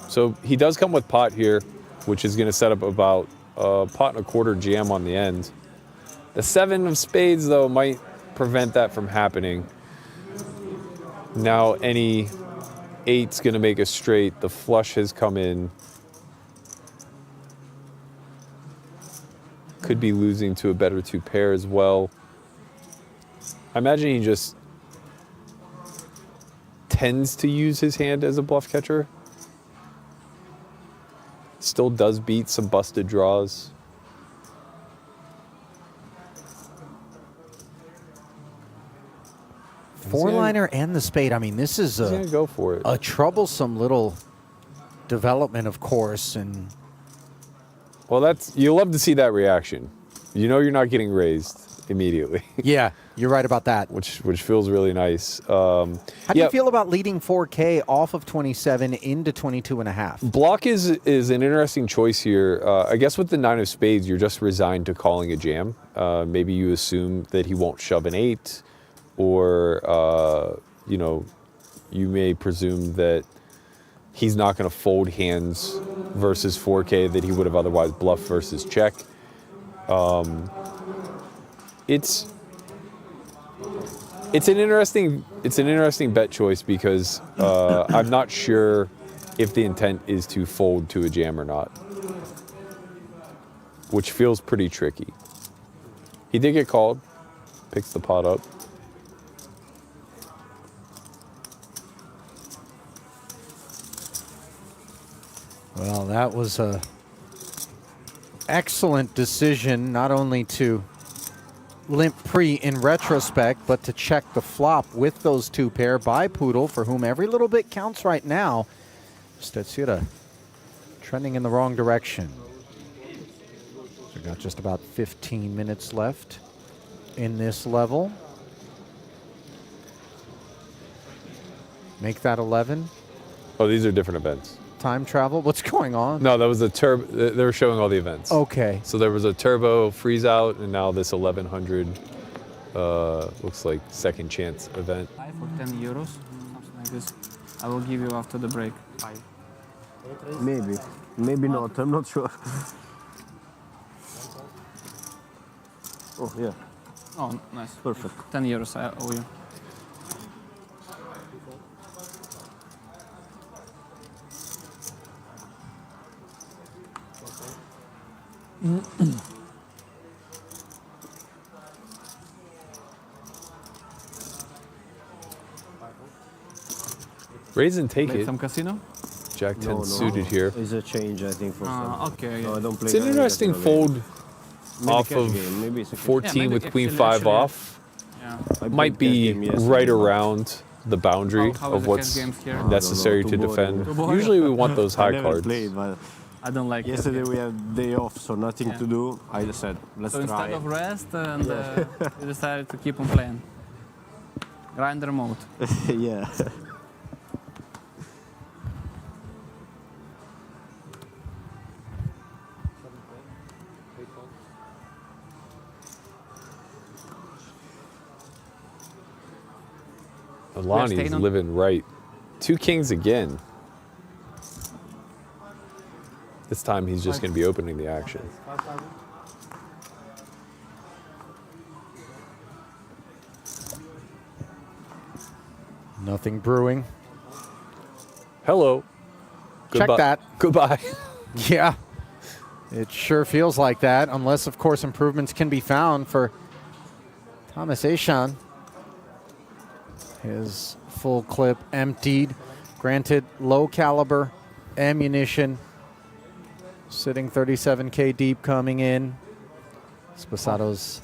So he does come with pot here, which is going to set up about a pot and a quarter jam on the end. The 7 of spades, though, might prevent that from happening. Now any 8's going to make a straight. The flush has come in. Could be losing to a better 2 pair as well. I imagine he just tends to use his hand as a bluff catcher. Still does beat some busted draws. Four-liner and the spade. I mean, this is He's gonna go for it. a troublesome little development, of course. And Well, you love to see that reaction. You know you're not getting raised immediately. yeah, you're right about that. Which feels really nice. How do you feel about leading 4K off of 27 into 22.5? Block is an interesting choice here. I guess with the 9 of spades, you're just resigned to calling a jam. Maybe you assume that he won't shove an 8, or you may presume that he's not going to fold hands versus 4K that he would have otherwise bluffed versus check. It's an interesting bet choice, because I'm not sure if the intent is to fold to a jam or not, which feels pretty tricky. He did get called, picks the pot up. Well, that was a excellent decision, not only to limp pre in retrospect, but to check the flop with those 2 pair by Poodle, for whom every little bit counts right now. Stetsura trending in the wrong direction. So we've got just about 15 minutes left in this level. Make that 11. Oh, these are different events. Time travel? What's going on? No, that was the turbo. They were showing all the events. Okay. So there was a turbo freeze out, and now this 1100 looks like second chance event. 5 or 10 euros, something like this. I will give you after the break. 5. Maybe not. I'm not sure. Oh yeah. Oh, nice. Perfect. 10 euros I owe you. Raise and take Play it. some casino? Jack 10 suited here. It's a change, I think, for some. Okay. No, I don't play It's an any interesting casino fold game. off cash of game. Maybe it's a cash 14 maybe with queen actually- 5 actually- off. Yeah. I Might played be cash game yesterday, right but around the boundary How is of the what's cash games here? necessary Too to boring. defend. Too boring. Usually we want those I high never cards. played, but I don't like yesterday it. we had day off, so nothing Yeah. to do. I just said, let's So try. instead of rest, and you decided to keep on playing. Grinder mode. Yeah. Alani's staying on- living right. 2 kings again. This time he's just going to be opening the action. Nothing brewing. Hello. Check that. Goodbye. Yeah, it sure feels like that, unless, of course, improvements can be found for Thomas Aishan. His full clip emptied. Granted, low caliber ammunition. Sitting 37K deep coming in. Sposato's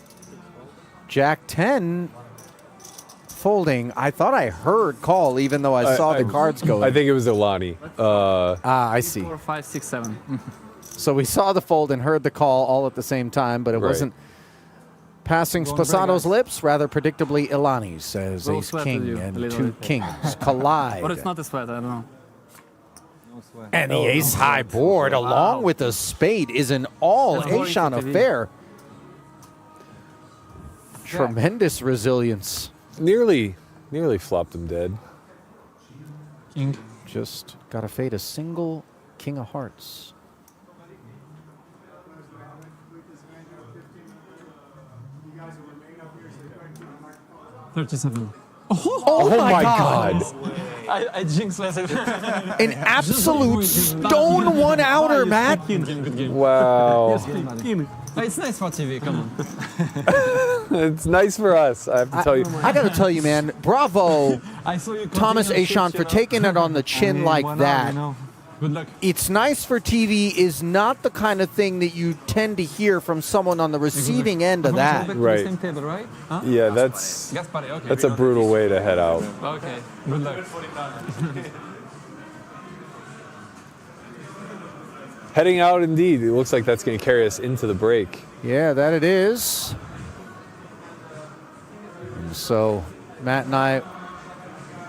Jack 10 folding. I thought I heard call, even though I saw the cards go in. I think it was Alani. I see. 4, 5, 6, 7. So we saw the fold and heard the call all at the same time, but it Right. wasn't passing Going very Sposato's nice. lips, rather predictably Ilani's, as Little ace sweat king with you, a and little 2 bit. kings collide. But it's not a sweat, I don't know. And the ace high board, along with the spade, is an all That's boring Aishan for TV. affair. Tremendous resilience. Nearly flopped him dead. King. Just got to fade a single king of hearts. $37. Oh, my God. I jinxed myself. An absolute stone one outer, Matt. Wow. It's nice for TV, come on. It's nice for us, I have to tell you. I got to tell you, man, bravo, I saw you Thomas Aishan, for taking it on the chin like that. Good luck. It's nice for TV is not the kind of thing that you tend to hear from someone on the receiving end of that. Right. Same table, right? Huh? Yeah, that's Gaspare, okay. a brutal way to head out. Okay, good luck. Heading out indeed. It looks like that's going to carry us into the break. Yeah, that it is. And so Matt and I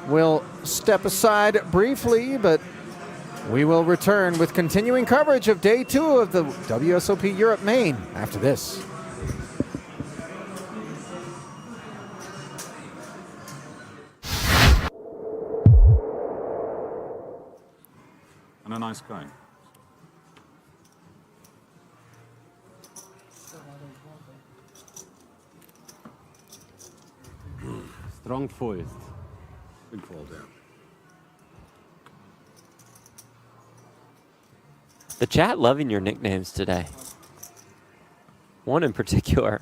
will step aside briefly, but we will return with continuing coverage of day 2 of the WSOP Europe main after this. And a nice guy. Strong fold. Big fold down. The chat loving your nicknames today. One in particular.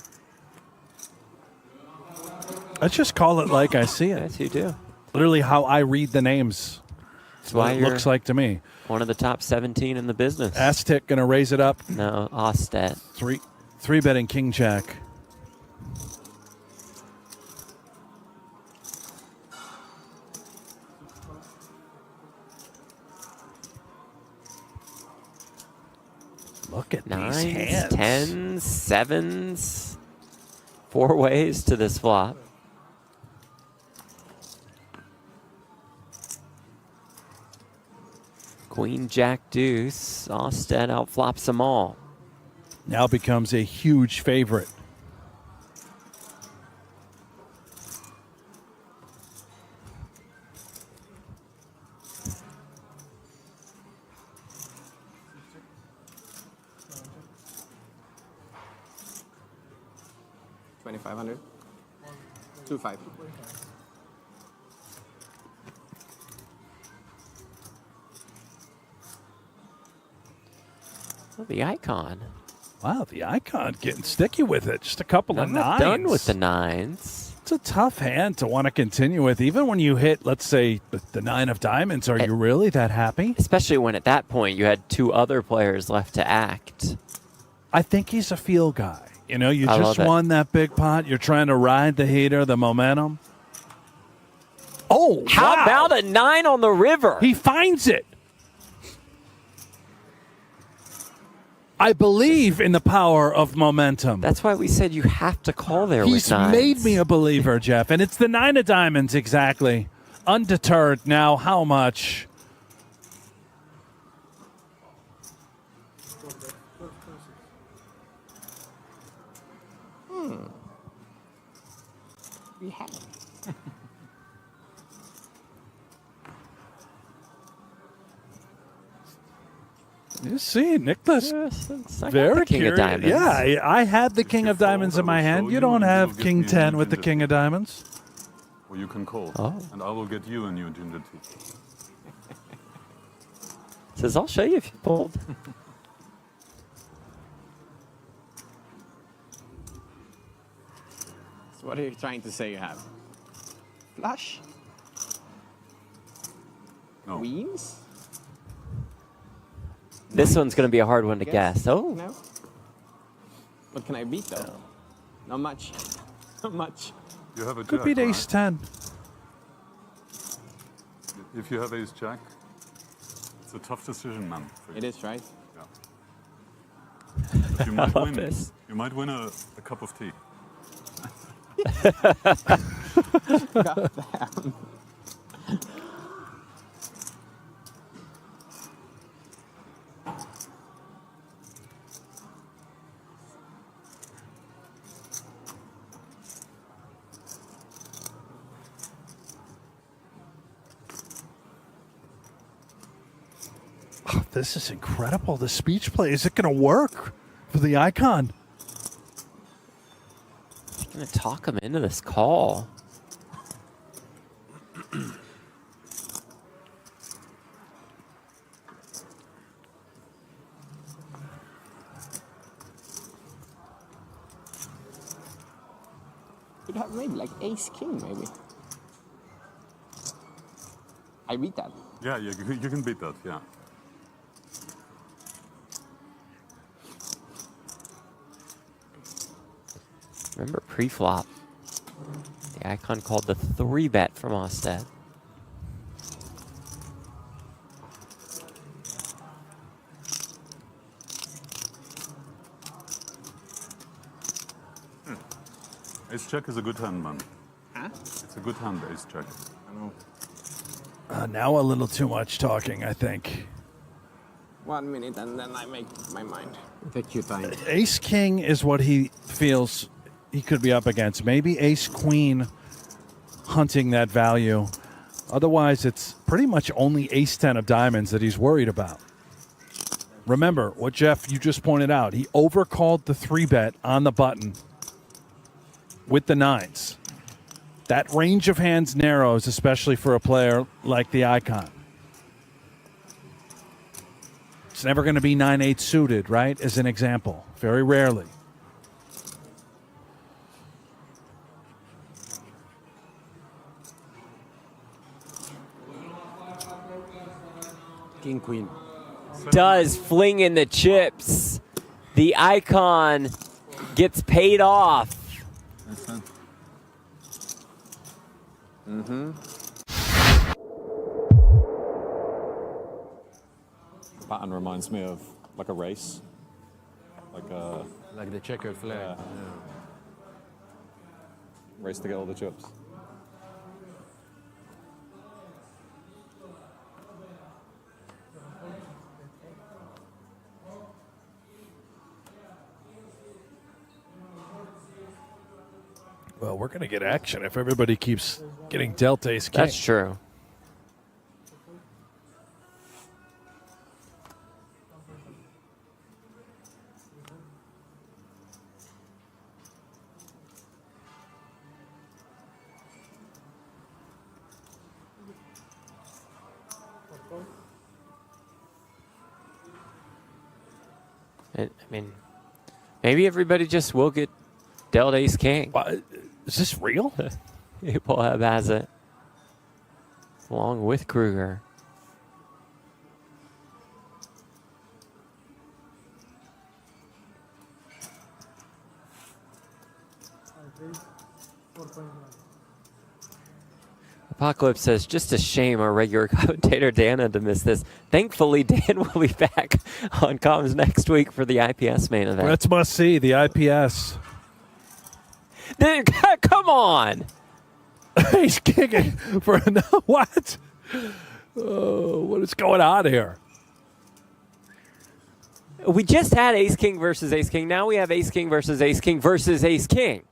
Let's just call it like I see it. Yes, you do. Literally how I read the names. That's why what it you're looks like to me. one of the top 17 in the business. Aztec going to raise it up. No, Ostet. Three betting King Jack. Look at Nines, these hands. 10s, 7s. 4 ways to this flop. Queen, Jack, Deuce. Ostet outflops them all. Now becomes a huge favorite. 2,500. 2,500. Oh, the icon. Wow, the icon getting sticky with it. Just a couple of I'm not nines. done with the nines. It's a tough hand to want to continue with, even when you hit, let's say, the 9 of diamonds. Are you really that happy? Especially when at that point you had 2 other players left to act. I think he's a feel guy. You know, you I just love it. won that big pot. You're trying to ride the heater, the momentum. Oh, How wow. about a 9 on the river? He finds it. I believe in the power of momentum. That's why we said you have to call there with He's nines. made me a believer, Jeff. And it's the 9 of diamonds, exactly. Undeterred now. How much? We have. You see, Nicholas, I got very the king of curious. diamonds. Yeah, I had the king of diamonds in my hand. You don't have king 10 with the king of diamonds. Or you can call. Oh. And I will get you a new ginger tea. Says, I'll show you if you pulled. So what are you trying to say you have? Flush? No. Queens? This one's going to be a hard one to guess. Oh. No? What can I beat though? Not much. Not much. You have a Could jack, be right? ace 10. If you have ace jack, it's a tough decision, man. for you. It is, right? Yeah. But you might love win. this. You might win a cup of tea. Goddamn. Oh, this is incredible. The speech play. Is it going to work for the icon? I'm going to talk him into this call. Could have maybe like ace king, maybe. I beat that. Yeah, you can beat that, yeah. Remember pre-flop. The icon called the 3-bet from Osted. Ace jack is a good hand, man. Huh? It's a good hand, ace jack. I know. Now a little too much talking, I think. 1 minute and then I make my mind. Take your time. Ace king is what he feels he could be up against. Maybe ace queen hunting that value. Otherwise, it's pretty much only ace 10 of diamonds that he's worried about. Remember what Jeff, you just pointed out. He overcalled the 3-bet on the button with the nines. That range of hands narrows, especially for a player like the icon. It's never going to be 9-8 suited, right? As an example. Very rarely. King, queen. Does fling in the chips. The icon gets paid off. Mm-hmm. Pattern reminds me of like a race. Like the checkered flag. Yeah. Race to get all the chips. Well, we're going to get action if everybody keeps getting dealt ace king. That's true. I mean, maybe everybody just will get dealt ace king. Is this real? Apolab has it. Along with Kruger. Apocalypse says, just a shame our regular commentator Dan had to miss this. Thankfully, Dan will be back on comms next week for the IPS main event. That's must see, the IPS. Come on! He's kicking for what? What is going on here? We just had ace king versus ace king. Now we have ace king versus ace king versus ace king.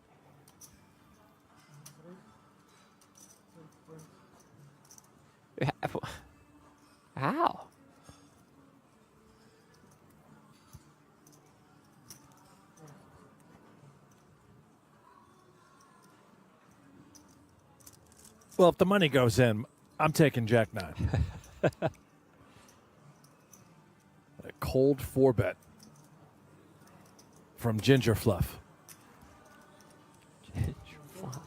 How? Well, if the money goes in, I'm taking Jack 9. A cold 4-bet from Ginger Fluff. Ginger Fluff.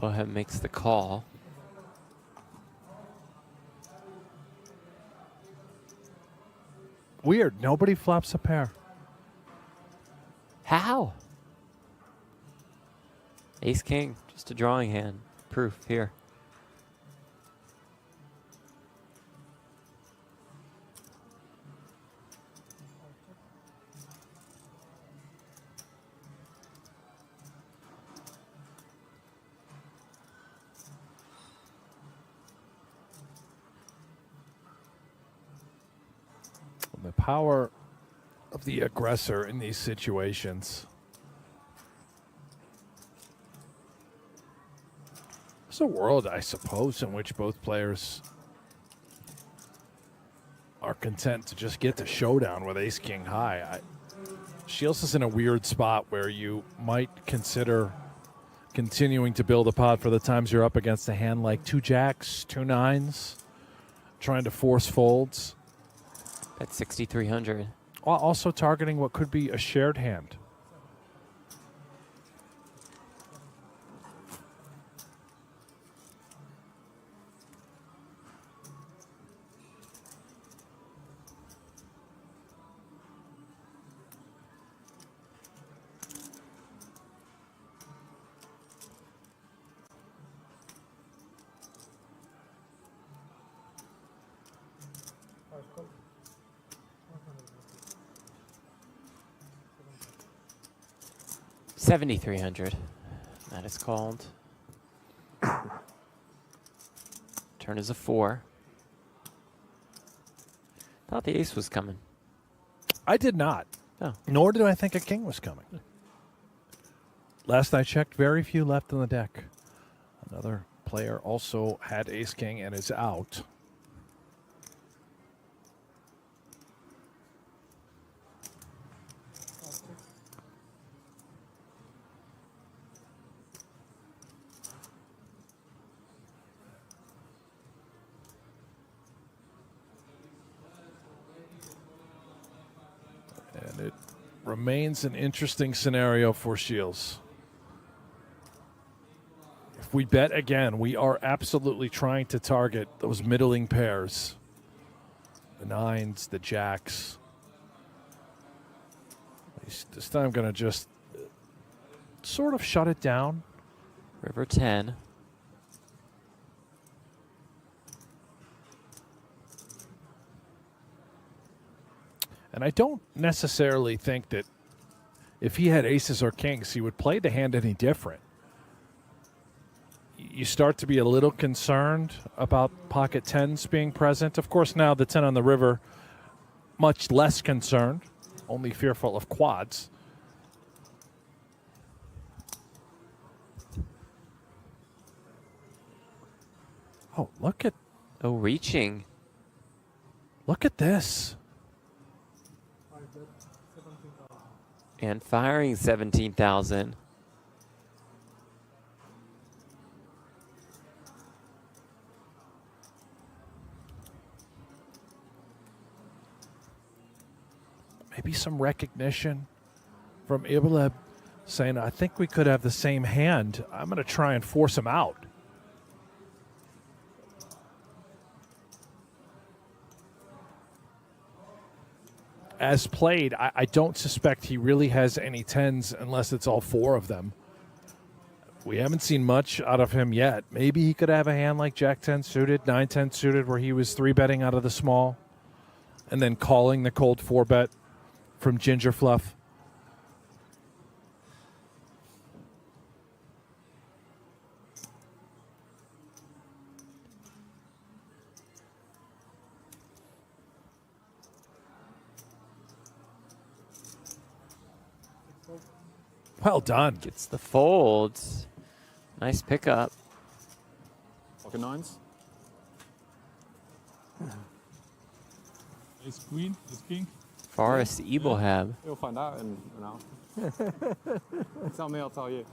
Wilhelm makes the call. Weird. Nobody flops a pair. How? Ace king, just a drawing hand. Proof here. The power of the aggressor in these situations. It's a world, I suppose, in which both players are content to just get the showdown with ace king high. Shields is in a weird spot where you might consider continuing to build a pot for the times you're up against a hand like 2 jacks, 2 nines, trying to force folds. At 6,300. While also targeting what could be a shared hand. $7,300. That is called. Turn is a 4. Thought the ace was coming. I did not. Oh. Nor did I think a king was coming. Last I checked, very few left in the deck. Another player also had ace king and is out. And it remains an interesting scenario for Shields. If we bet again, we are absolutely trying to target those middling pairs. The nines, the jacks. This time I'm going to just sort of shut it down. River 10. And I don't necessarily think that if he had aces or kings, he would play the hand any different. you start to be a little concerned about pocket 10s being present. Of course, now the 10 on the river, much less concerned, only fearful of quads. Oh, look at... Oh, reaching. Look at this. And firing 17,000. Maybe some recognition from Ibrahim saying, I think we could have the same hand. I'm going to try and force him out. As played, I don't suspect he really has any 10s unless it's all 4 of them. We haven't seen much out of him yet. Maybe he could have a hand like Jack 10 suited, 9-10 suited, where he was 3-betting out of the small and then calling the cold 4-bet from Ginger Fluff. Well done. Gets the folds. Nice pickup. Pocket 9s. Ace queen, ace king. Forrest Eablehab. You'll find out in an hour. Tell me, I'll tell you.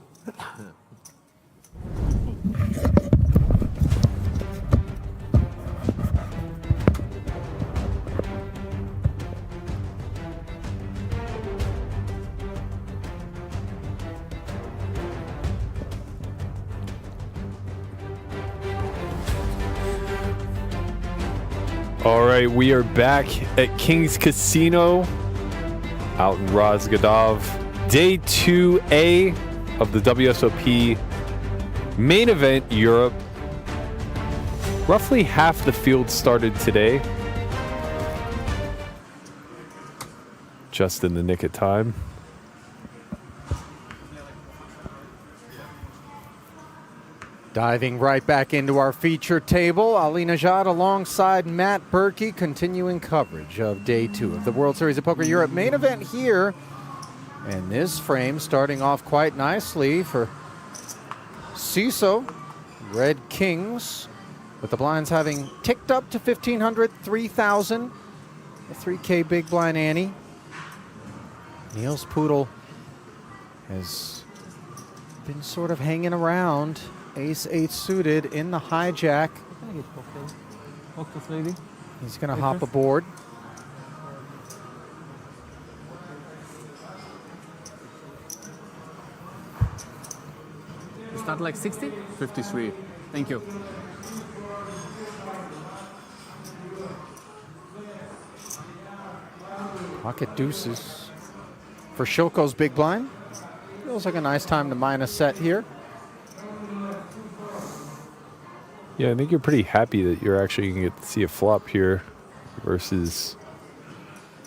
All right, we are back at King's Casino out in Rosgadov. Day 2A of the WSOP main event Europe. Roughly half the field started today. Just in the nick of time. Diving right back into our feature table, Ali Najad alongside Matt Berkey, continuing coverage of Day 2 of the World Series of Poker Europe main event here. And this frame starting off quite nicely for CISO, Red Kings, with the blinds having ticked up to 1,500, 3,000. The 3K big blind ante. Niels Poodle has been sort of hanging around. Ace-8 suited in the hijack. He's going to hop aboard. Start like 60? 53. Thank you. Pocket deuces for Shilko's big blind. Feels like a nice time to mine a set here. Yeah, I think you're pretty happy that you're actually going to get to see a flop here versus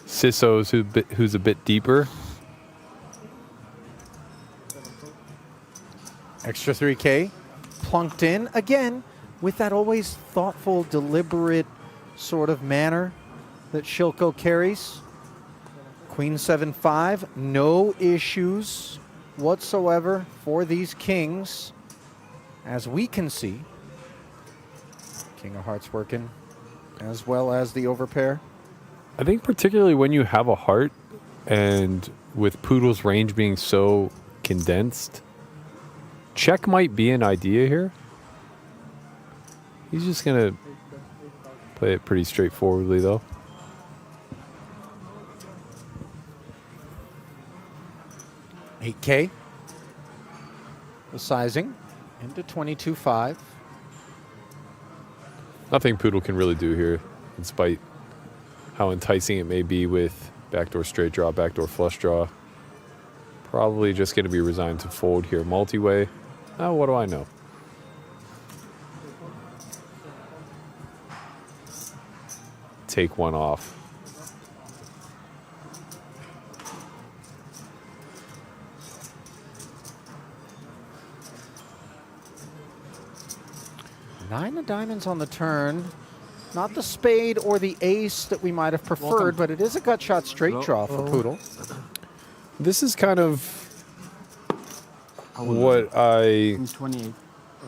Sisso's who's a bit deeper. Extra 3K plunked in again with that always thoughtful, deliberate sort of manner that Shilko carries. Queen 7-5, no issues whatsoever for these kings, as we can see. King of Hearts working, as well as the overpair. I think particularly when you have a heart, and with Poodle's range being so condensed, check might be an idea here. He's just going to play it pretty straightforwardly, though. $8K. The sizing into 22.5. Nothing Poodle can really do here, in spite how enticing it may be with backdoor straight draw, backdoor flush draw. Probably just going to be resigned to fold here. Multi-way. Oh, what do I know? Take one off. 9 of diamonds on the turn. Not the spade or the ace that we might have preferred, but it is a gut shot straight draw for Poodle. This is kind of what I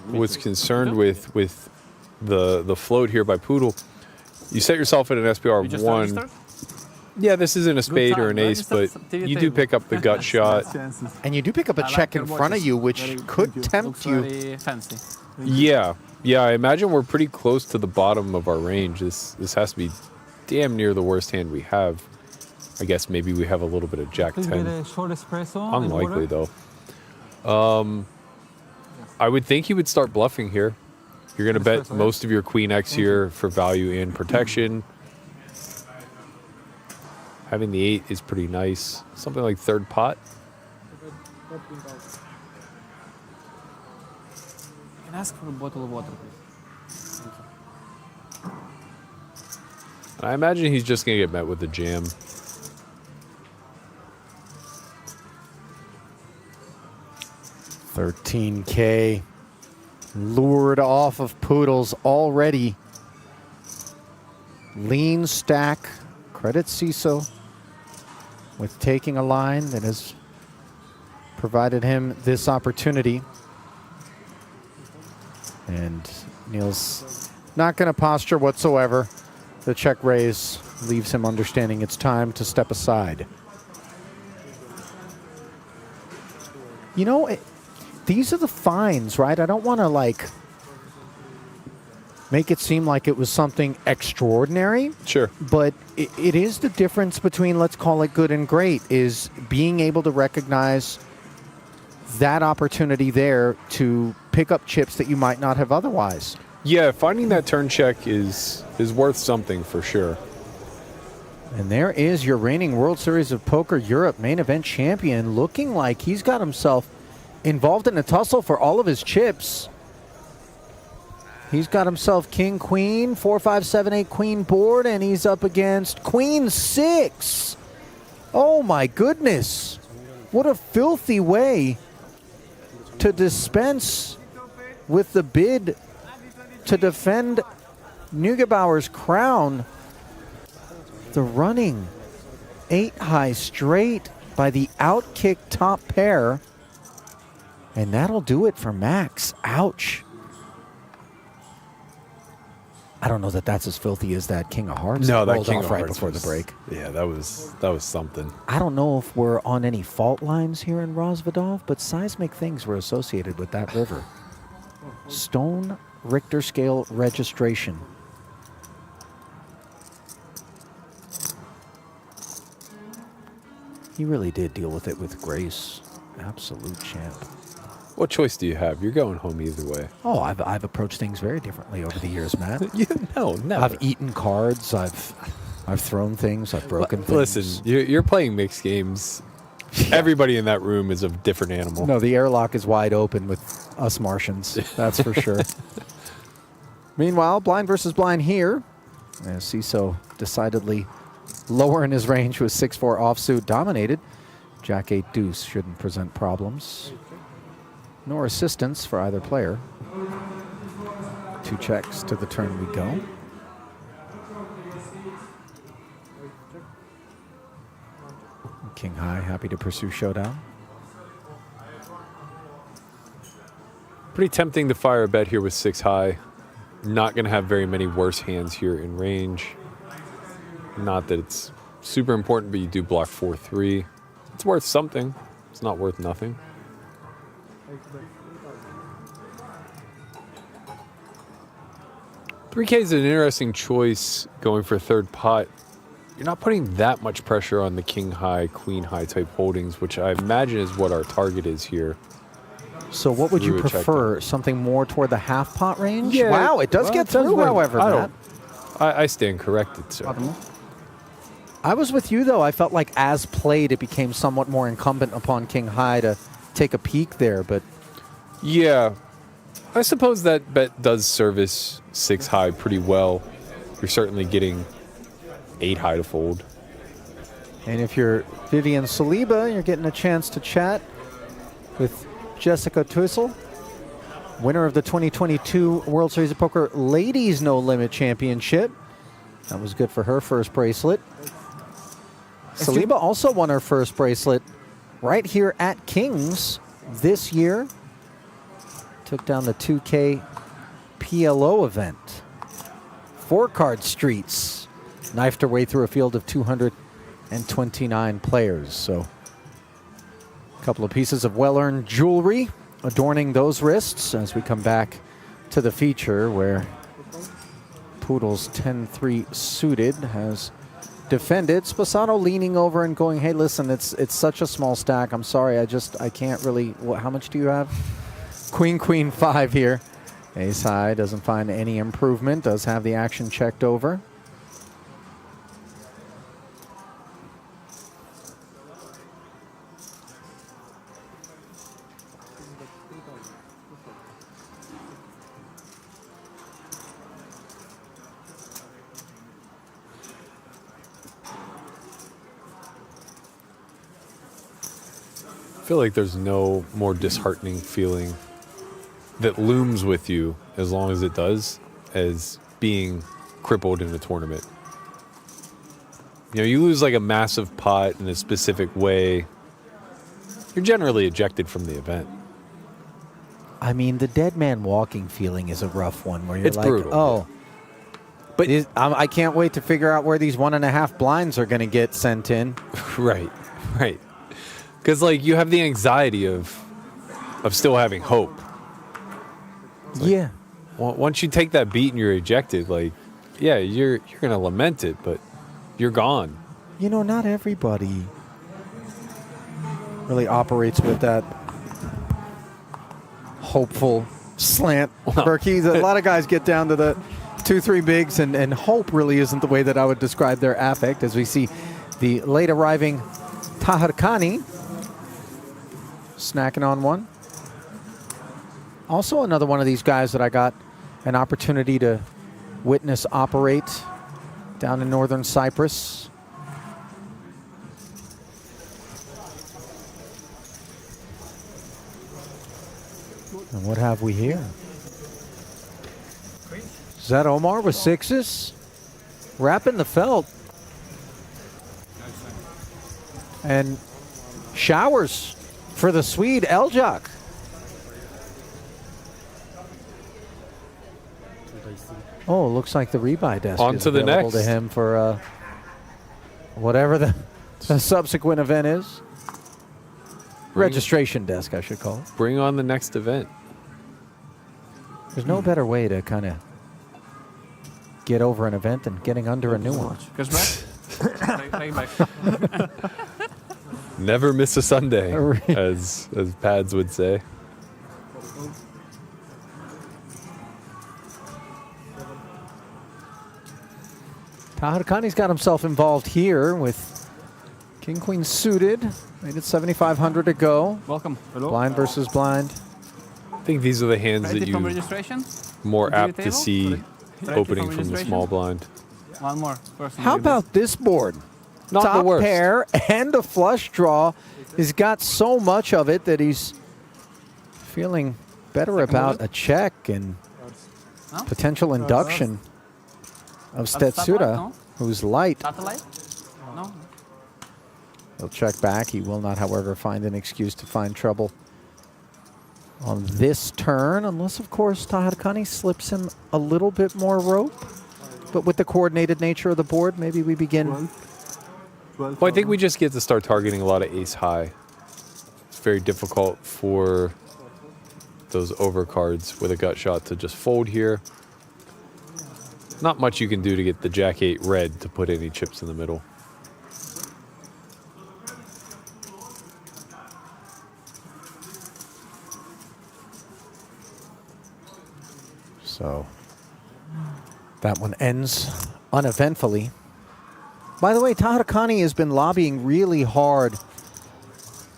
was concerned with the float here by Poodle. You set yourself at an SPR 1. Yeah, this isn't a spade or an ace, but you do pick up the gut shot. And you do pick up a check in front of you, which could tempt you. Yeah. Yeah, I imagine we're pretty close to the bottom of our range. This has to be damn near the worst hand we have. I guess maybe we have a little bit of Jack 10. Unlikely, though. I would think he would start bluffing here. You're going to bet most of your Queen X here for value and protection. Having the 8 is pretty nice. Something like third pot. Can I ask for a bottle of water, please? I imagine he's just going to get met with a jam. $13K lured off of Poodle's already lean stack. Credit CISO with taking a line that has provided him this opportunity. And Neil's not going to posture whatsoever. The check raise leaves him understanding it's time to step aside. You know, these are the fines, right? I don't want to, like, make it seem like it was something extraordinary. Sure. But it is the difference between, let's call it good and great, is being able to recognize that opportunity there to pick up chips that you might not have otherwise. Yeah, finding that turn check is worth something for sure. And there is your reigning World Series of Poker Europe main event champion, looking like he's got himself involved in a tussle for all of his chips. He's got himself King, Queen, 4, 5, 7, 8 Queen board, and he's up against Queen 6. Oh my goodness. What a filthy way to dispense with the bid to defend Neugebauer's crown. The running 8 high straight by the outkick top pair. And that'll do it for Max. Ouch. I don't know that that's as filthy as that King of Hearts. No, that rolled King off of right Hearts before was, the break. Yeah, that was something. I don't know if we're on any fault lines here in Rozvadov, but seismic things were associated with that river. Stone Richter scale registration. He really did deal with it with grace. Absolute champ. What choice do you have? You're going home either way. Oh, I've approached things very differently over the years, Matt. No, never. I've eaten cards. I've thrown things. I've broken things. Listen, you're playing mixed games. Everybody in that room is a different animal. No, the airlock is wide open with us Martians. That's for sure. Meanwhile, blind versus blind here. As CISO decidedly lower in his range with 6-4 offsuit dominated. Jack 8 deuce shouldn't present problems. Nor assistance for either player. 2 checks to the turn we go. King high, happy to pursue showdown. Pretty tempting to fire a bet here with 6 high. Not going to have very many worse hands here in range. Not that it's super important, but you do block 4-3. It's worth something. It's not worth nothing. $3K is an interesting choice going for third pot. You're not putting that much pressure on the king high, queen high type holdings, which I imagine is what our target is here. So what would you Through a prefer? Something more toward the half pot range? Yeah, Wow, it does get through, however, Matt. I stand corrected, sir. I was with you, though. I felt like as played, it became somewhat more incumbent upon king high to take a peek there, but... Yeah, I suppose that bet does service 6 high pretty well. You're certainly getting 8 high to fold. And if you're Vivian Saliba, you're getting a chance to chat with Jessica Tussel. winner of the 2022 World Series of Poker Ladies No Limit Championship. That was good for her first bracelet. Saliba also won her first bracelet right here at Kings this year. Took down the 2K PLO event. 4-card streets. Knifed her way through a field of 229 players. So a couple of pieces of well-earned jewelry adorning those wrists as we come back to the feature where Poodle's 10-3 suited has defended. Sposano leaning over and going, hey, listen, it's such a small stack. I'm sorry, I can't really. How much do you have? Queen, queen, 5 here. Ace high doesn't find any improvement. Does have the action checked over. I feel like there's no more disheartening feeling that looms with you as long as it does as being crippled in a tournament. You know, you lose like a massive pot in a specific way, you're generally ejected from the event. I mean, the dead man walking feeling is a rough one where you're It's like, brutal. oh, but I can't wait to figure out where these 1.5 blinds are going to get sent in. Right. Because like you have the anxiety of still having hope. Yeah. Well, once you take that beat and you're ejected, like, yeah, you're gonna lament it, but you're gone. You know, not everybody really operates with that hopeful slant. Berkey, a lot of guys get down to the 2-3 bigs, and hope really isn't the way that I would describe their affect, as we see the late arriving Taharkani snacking on one. Also another one of these guys that I got an opportunity to witness operate down in northern Cyprus. And what have we here? Zed Omar with 6s. Wrapping the felt. And showers for the Swede, Eljak. Oh, looks like the rebuy desk On is to the available next. to him for whatever the subsequent event is. Registration desk, I should call it. Bring on the next event. There's no better way to kind of get over an event than getting under a new one. Goes back. Take back. Never miss a Sunday, as Pads would say. Taharkani's got himself involved here with King Queen suited. Made it 7,500 to go. Welcome. Hello. Blind versus blind. I think these are the hands Ready that from you registration? more Do apt to table? see Ready opening from from the registration? small blind. One more. Person How with about this board? Not Top the worst. pair and a flush draw. He's got so much of it that he's feeling better about a check and potential induction of Stetsura, who's light. Satellite? No. He'll check back. He will not, however, find an excuse to find trouble on this turn, unless, of course, Taharkani slips him a little bit more rope. But with the coordinated nature of the board, maybe we begin. Well, I think we just get to start targeting a lot of ace high. It's very difficult for those overcards with a gut shot to just fold here. Not much you can do to get the Jack 8 red to put any chips in the middle. So that one ends uneventfully. By the way, Taharkani has been lobbying really hard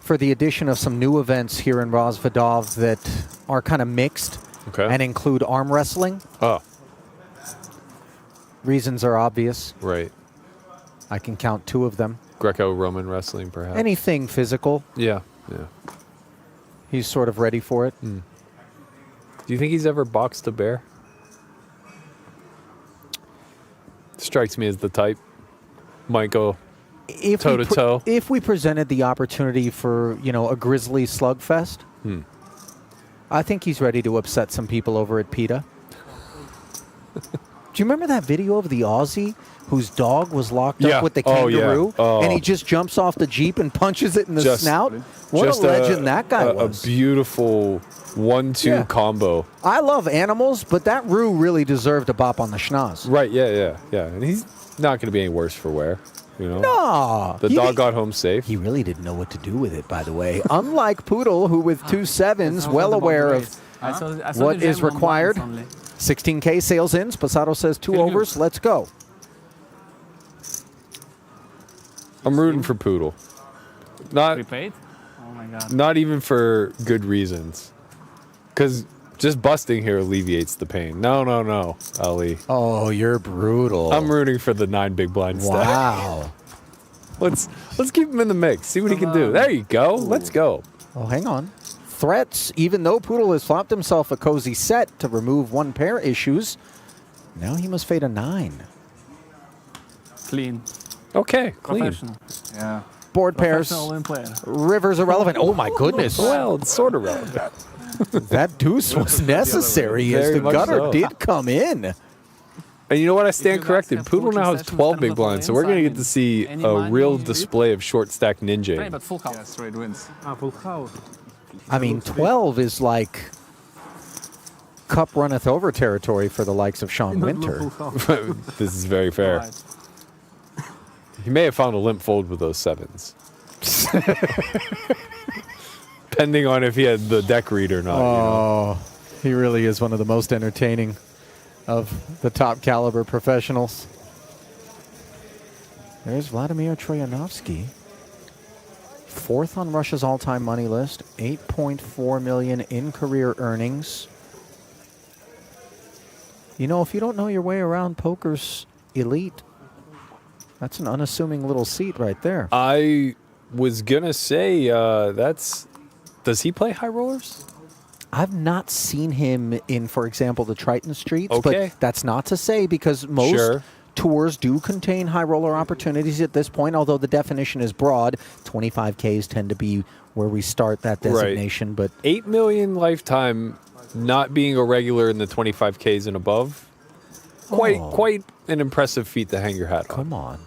for the addition of some new events here in Rosvadov that are kind of mixed and include arm wrestling. Oh. Reasons are obvious. Right. I can count 2 of them. Greco-Roman wrestling, perhaps. Anything physical. Yeah. He's sort of ready for it. Do you think he's ever boxed a bear? Strikes me as the type. Might go toe to toe. If we presented the opportunity for, a grizzly slugfest, I think he's ready to upset some people over at PETA. Do you remember that video of the Aussie whose dog was locked up with the kangaroo? And he just jumps off the Jeep and punches it in the snout? What a legend that guy was. A beautiful 1-2 combo. I love animals, but that Roo really deserved a bop on the schnoz. Right, yeah. And he's not going to be any worse for wear. No. The dog got home safe. He really didn't know what to do with it, by the way. Unlike Poodle, who with 2 sevens, well aware of what is required. 16K sails in. Spasado says 2 overs. Let's go. I'm rooting for Poodle. Prepaid? Oh my God. Not even for good reasons. Because just busting here alleviates the pain. No, Ali. Oh, you're brutal. I'm rooting for the 9 big blind stack. Wow. Let's keep him in the mix. See what he can do. There you go. Let's go. Oh, hang on. Threats, even though Poodle has flopped himself a cozy set to remove 1 pair issues, now he must fade a 9. Clean. Okay, clean. Professional. Yeah. Board pairs. Rivers irrelevant. Oh, my goodness. Well, it's sort of relevant. That deuce was necessary as the gutter did come in. And you know what? I stand corrected. Poodle now has 12 big blinds, so we're going to get to see a real display of short stack ninja. But full house. Yeah, straight wins. Full house. I mean, 12 is like cup runneth over territory for the likes of Sean Winter. This is very fair. He may have found a limp fold with those 7s. Depending on if he had the deck read or not. Oh, he really is one of the most entertaining of the top caliber professionals. There's Vladimir Troyanovsky. 4th on Russia's all-time money list. 8.4 million in career earnings. If you don't know your way around poker's elite, that's an unassuming little seat right there. I was going to say, does he play high rollers? I've not seen him in, for example, the Triton Streets, Okay. but that's not to say because most tours do contain high roller opportunities at this point, although the definition is broad. 25Ks tend to be where we start that designation. Right. But 8 million lifetime, not being a regular in the 25Ks and above, quite an impressive feat to hang your hat on. Come on.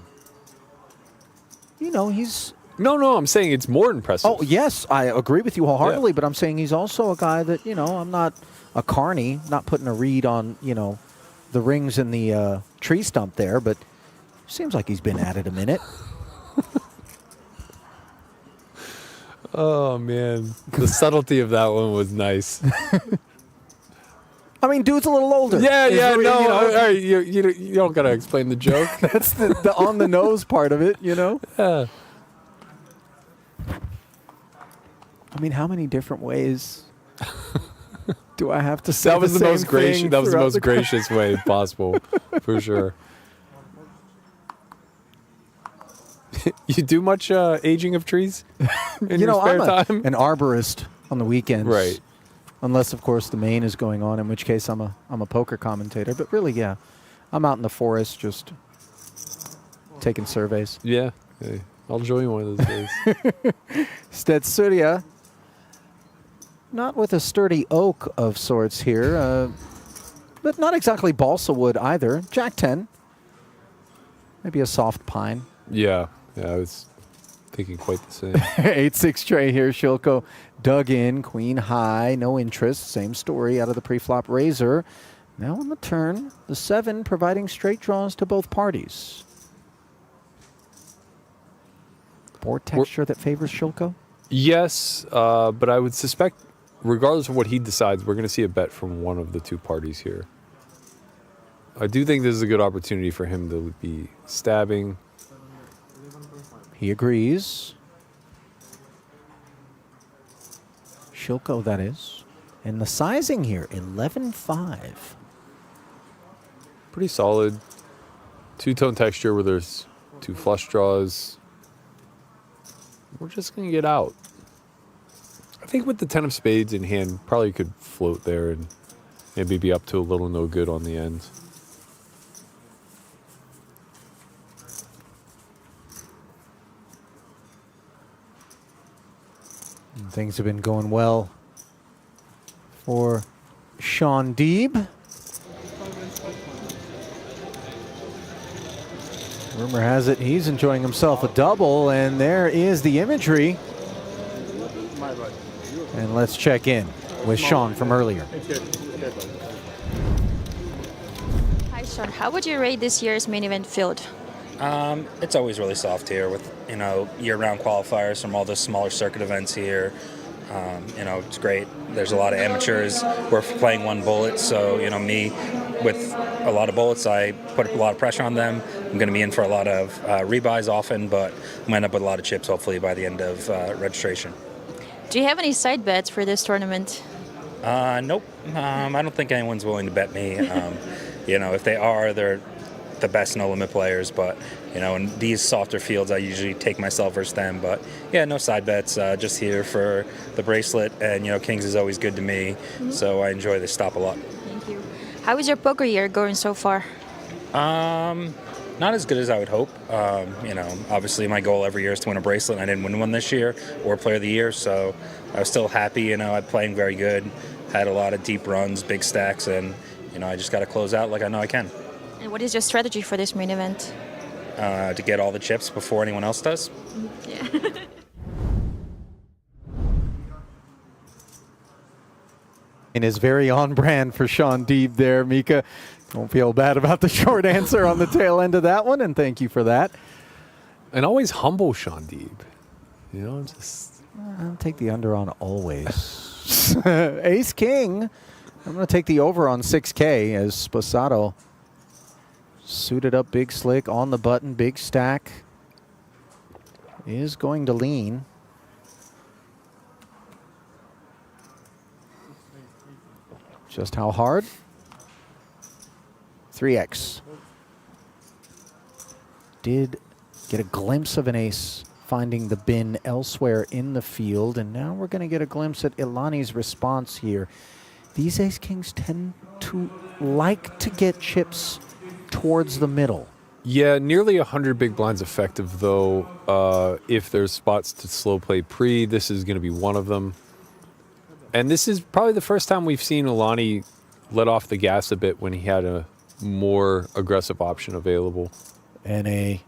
He's... No, I'm saying it's more impressive. Oh, yes, I agree with you wholeheartedly, but I'm saying he's also a guy that, I'm not a carny, not putting a read on, the rings in the tree stump there, but seems like he's been at it a minute. Oh, man. The subtlety of that one was nice. I mean, dude's a little older. You don't got to explain the joke. That's the on-the-nose part of it, Yeah. I mean, how many different ways do I have to say That was the most gracious. That was the most gracious gracious way possible, for sure. You do much aging of trees in your spare time? An arborist on the weekends, right? Unless, of course, the main is going on, in which case I'm a poker commentator. But really, yeah, I'm out in the forest just taking surveys. Yeah, hey, I'll join one of those days. Stetsuria, not with a sturdy oak of sorts here, but not exactly balsa wood either. Jack 10, maybe a soft pine. Yeah, I was thinking quite the same. 8-6 tray here. Shilko dug in, queen high, no interest. Same story out of the pre-flop razor. Now on the turn, the 7 providing straight draws to both parties. Board texture that favors Shilko? Yes, but I would suspect, regardless of what he decides, we're going to see a bet from one of the two parties here. I do think this is a good opportunity for him to be stabbing. He agrees. Shilko, that is. And the sizing here, 11-5. Pretty solid. Two-tone texture where there's 2 flush draws. We're just going to get out. I think with the 10 of spades in hand, probably could float there and maybe be up to a little no good on the end. And things have been going well for Sean Deeb. Rumor has it he's enjoying himself a double, and there is the imagery. And let's check in with Sean from earlier. Hi, Sean. How would you rate this year's main event field? It's always really soft here with, year-round qualifiers from all the smaller circuit events here. It's great. There's a lot of amateurs. We're playing one bullet, so, me with a lot of bullets, I put a lot of pressure on them. I'm going to be in for a lot of rebuys often, but I'm going to end up with a lot of chips hopefully by the end of registration. Do you have any side bets for this tournament? Nope. I don't think anyone's willing to bet me. If they are, they're the best no limit players, but in these softer fields I usually take myself versus them. But yeah, no side bets, just here for the bracelet, and Kings is always good to me, so I enjoy this stop a lot. Thank you. How is your poker year going so far? Not as good as I would hope. Obviously my goal every year is to win a bracelet, and I didn't win one this year, or player of the year, so I was still happy. I'm playing very good, had a lot of deep runs, big stacks, and I just got to close out like I know I can. And what is your strategy for this main event? To get all the chips before anyone else does. Yeah. And is very on brand for Sean Deeb there, Mika. Don't feel bad about the short answer on the tail end of that one, and thank you for that. And always humble Sean Deeb. I'll take the under on always. Ace King. I'm going to take the over on 6K as Sposato suited up big slick on the button, big stack. Is going to lean. Just how hard? 3X. Did get a glimpse of an ace finding the bin elsewhere in the field, and now we're going to get a glimpse at Ilani's response here. These ace kings tend to like to get chips towards the middle. Yeah, nearly 100 big blinds effective, though. If there's spots to slow play pre, this is going to be one of them. And this is probably the first time we've seen Ilani let off the gas a bit when he had a more aggressive option available. And a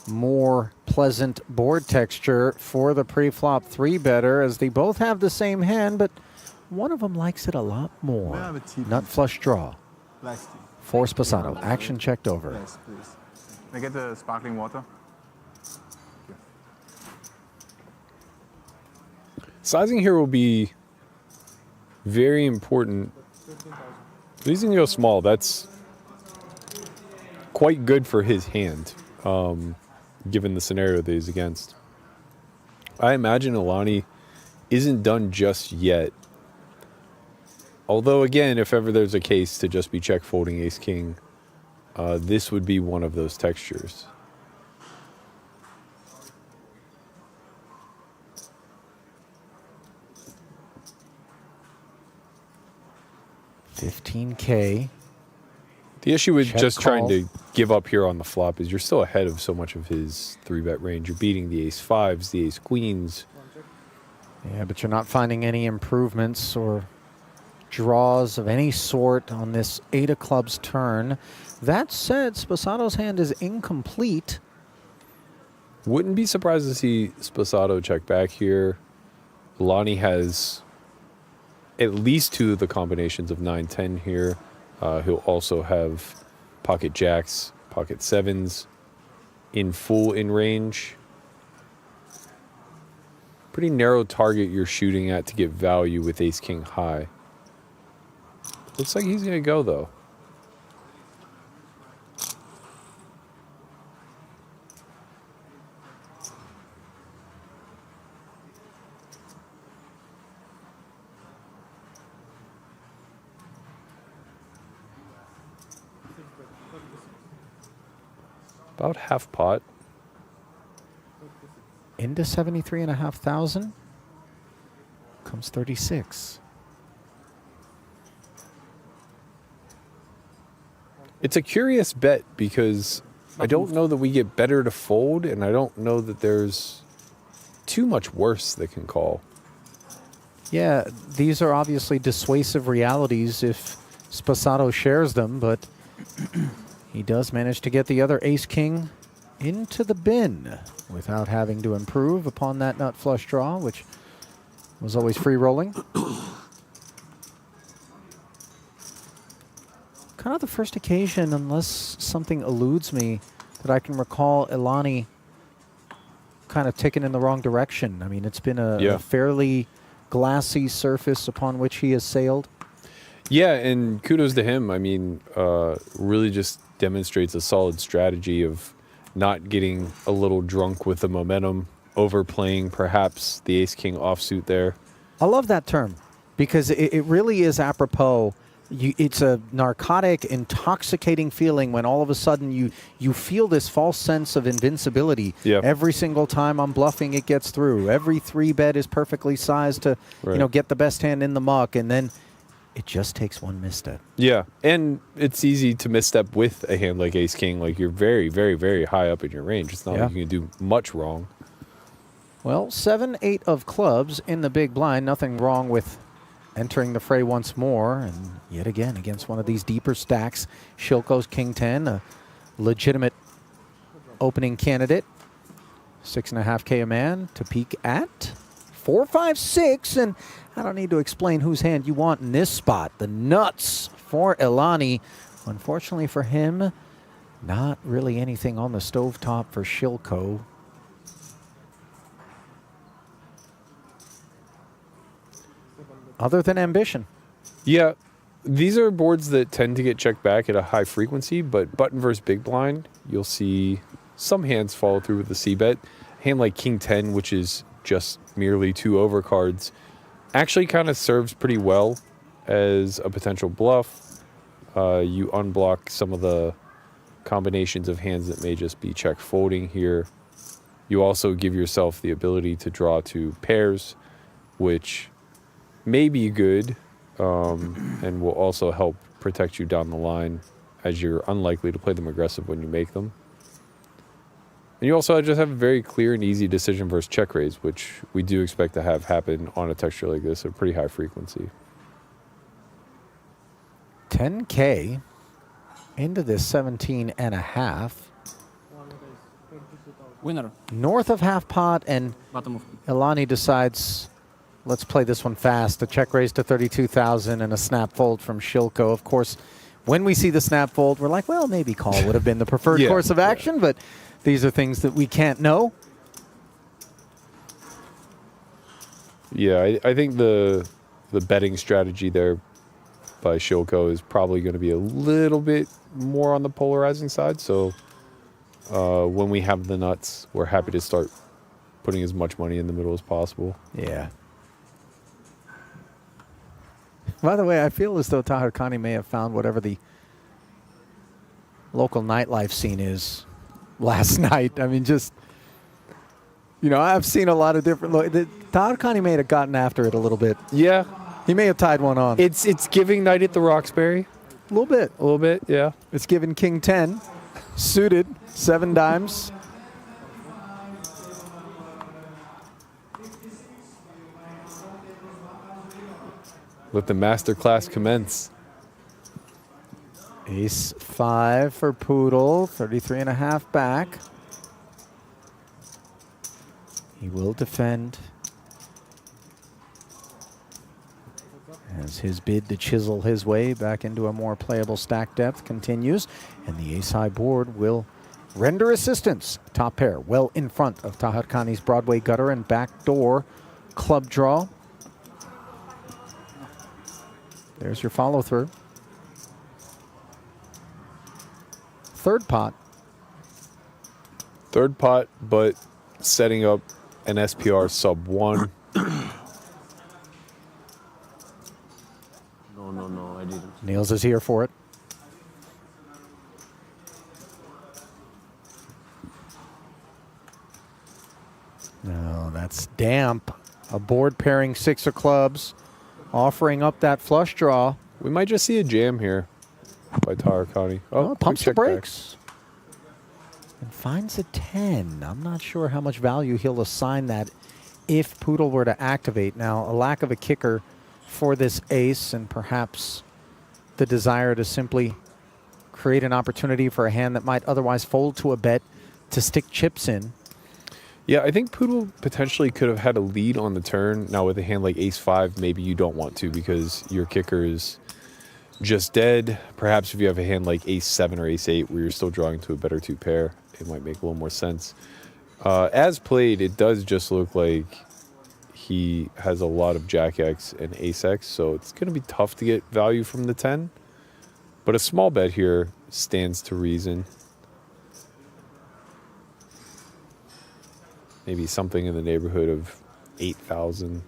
more pleasant board texture for the pre-flop 3-better, as they both have the same hand, but one of them likes it a lot more. Nut flush draw. For Sposato. Action checked over. Yes, please. Can I get the sparkling water? Sizing here will be very important. He's going to go small. That's quite good for his hand, given the scenario that he's against. I imagine Ilani isn't done just yet. Although, again, if ever there's a case to just be check folding ace-king, this would be one of those textures. $15K. The issue with Check just call. trying to give up here on the flop is you're still ahead of so much of his 3-bet range. You're beating the ace-5s, the ace-queens. Yeah, but you're not finding any improvements or draws of any sort on this 8 of clubs turn. That said, Sposato's hand is incomplete. Wouldn't be surprised to see Sposato check back here. Ilani has at least 2 of the combinations of 9-10 here. He'll also have pocket jacks, pocket 7s in full in range. Pretty narrow target you're shooting at to get value with ace-king high. Looks like he's going to go, though. About half pot. Into 73,500. Comes 36. It's a curious bet because I don't know that we get better to fold, and I don't know that there's too much worse that can call. Yeah, these are obviously dissuasive realities if Sposato shares them, but he does manage to get the other ace-king into the bin without having to improve upon that nut flush draw, which was always free rolling. Kind of the first occasion, unless something eludes me, that I can recall Elani kind of ticking in the wrong direction. I mean, it's been a fairly glassy surface upon which he has sailed. Yeah, and kudos to him. I mean, really just demonstrates a solid strategy of not getting a little drunk with the momentum, overplaying perhaps the ace-king offsuit there. I love that term because it really is apropos. It's a narcotic, intoxicating feeling when all of a sudden you feel this false sense of invincibility. Yeah. Every single time I'm bluffing, it gets through. Every 3-bet is perfectly sized to get the best hand in the muck, and then it just takes one misstep. Yeah, and it's easy to misstep with a hand like ace-king. Like, you're very, very, very high up in your range. It's not like you can do much wrong. Well, 7-8 of clubs in the big blind. Nothing wrong with entering the fray once more, and yet again against one of these deeper stacks. Shilko's King 10, a legitimate opening candidate. 6.5K a man to peak at 4, 5, 6, and I don't need to explain whose hand you want in this spot. The nuts for Elani. Unfortunately for him, not really anything on the stovetop for Shilko. Other than ambition. Yeah, these are boards that tend to get checked back at a high frequency, but button versus big blind, you'll see some hands follow through with the c-bet. A hand like King 10, which is just merely 2 overcards, actually kind of serves pretty well as a potential bluff. You unblock some of the combinations of hands that may just be check folding here. You also give yourself the ability to draw 2 pairs, which may be good and will also help protect you down the line, as you're unlikely to play them aggressive when you make them. And you also just have a very clear and easy decision versus check raise, which we do expect to have happen on a texture like this at a pretty high frequency. 10K into this 17.5. Winner. North of half pot, and Bottom of Elani decides, let's play this one fast. A check raise to 32,000 and a snap fold from Shilko. Of course, when we see the snap fold, we're like, well, maybe call would have been the preferred course of action, but these are things that we can't know. Yeah, I think the betting strategy there by Shilko is probably going to be a little bit more on the polarizing side. So when we have the nuts, we're happy to start putting as much money in the middle as possible. Yeah. By the way, I feel as though Tahirkani may have found whatever the local nightlife scene is last night. I mean, just, you know, I've seen a lot of different. Tahirkani may have gotten after it a little bit. Yeah. He may have tied one on. It's giving Night at the Roxbury. A little bit. A little bit, yeah. It's giving King 10, suited, 7 dimes. Let the masterclass commence. Ace 5 for Poodle, 33.5 back. He will defend as his bid to chisel his way back into a more playable stack depth continues, and the ace-high board will render assistance. Top pair well in front of Tahirkani's Broadway gutter and backdoor club draw. There's your follow-through. Third pot. Third pot, but setting up an SPR sub 1. No, I didn't. Niels is here for it. No, that's damp. A board pairing 6 of clubs, offering up that flush draw. We might just see a jam here. by Tarakani. Oh, pumps the check back. brakes. And finds a 10. I'm not sure how much value he'll assign that if Poodle were to activate. Now, a lack of a kicker for this ace and perhaps the desire to simply create an opportunity for a hand that might otherwise fold to a bet to stick chips in. Yeah, I think Poodle potentially could have had a lead on the turn. Now with a hand like ace-5, maybe you don't want to because your kicker is just dead. Perhaps if you have a hand like ace-7 or ace-8 where you're still drawing to a better 2 pair, it might make a little more sense. As played, it does just look like he has a lot of Jack-X and Ace-X, so it's going to be tough to get value from the 10. But a small bet here stands to reason. Maybe something in the neighborhood of 8,000.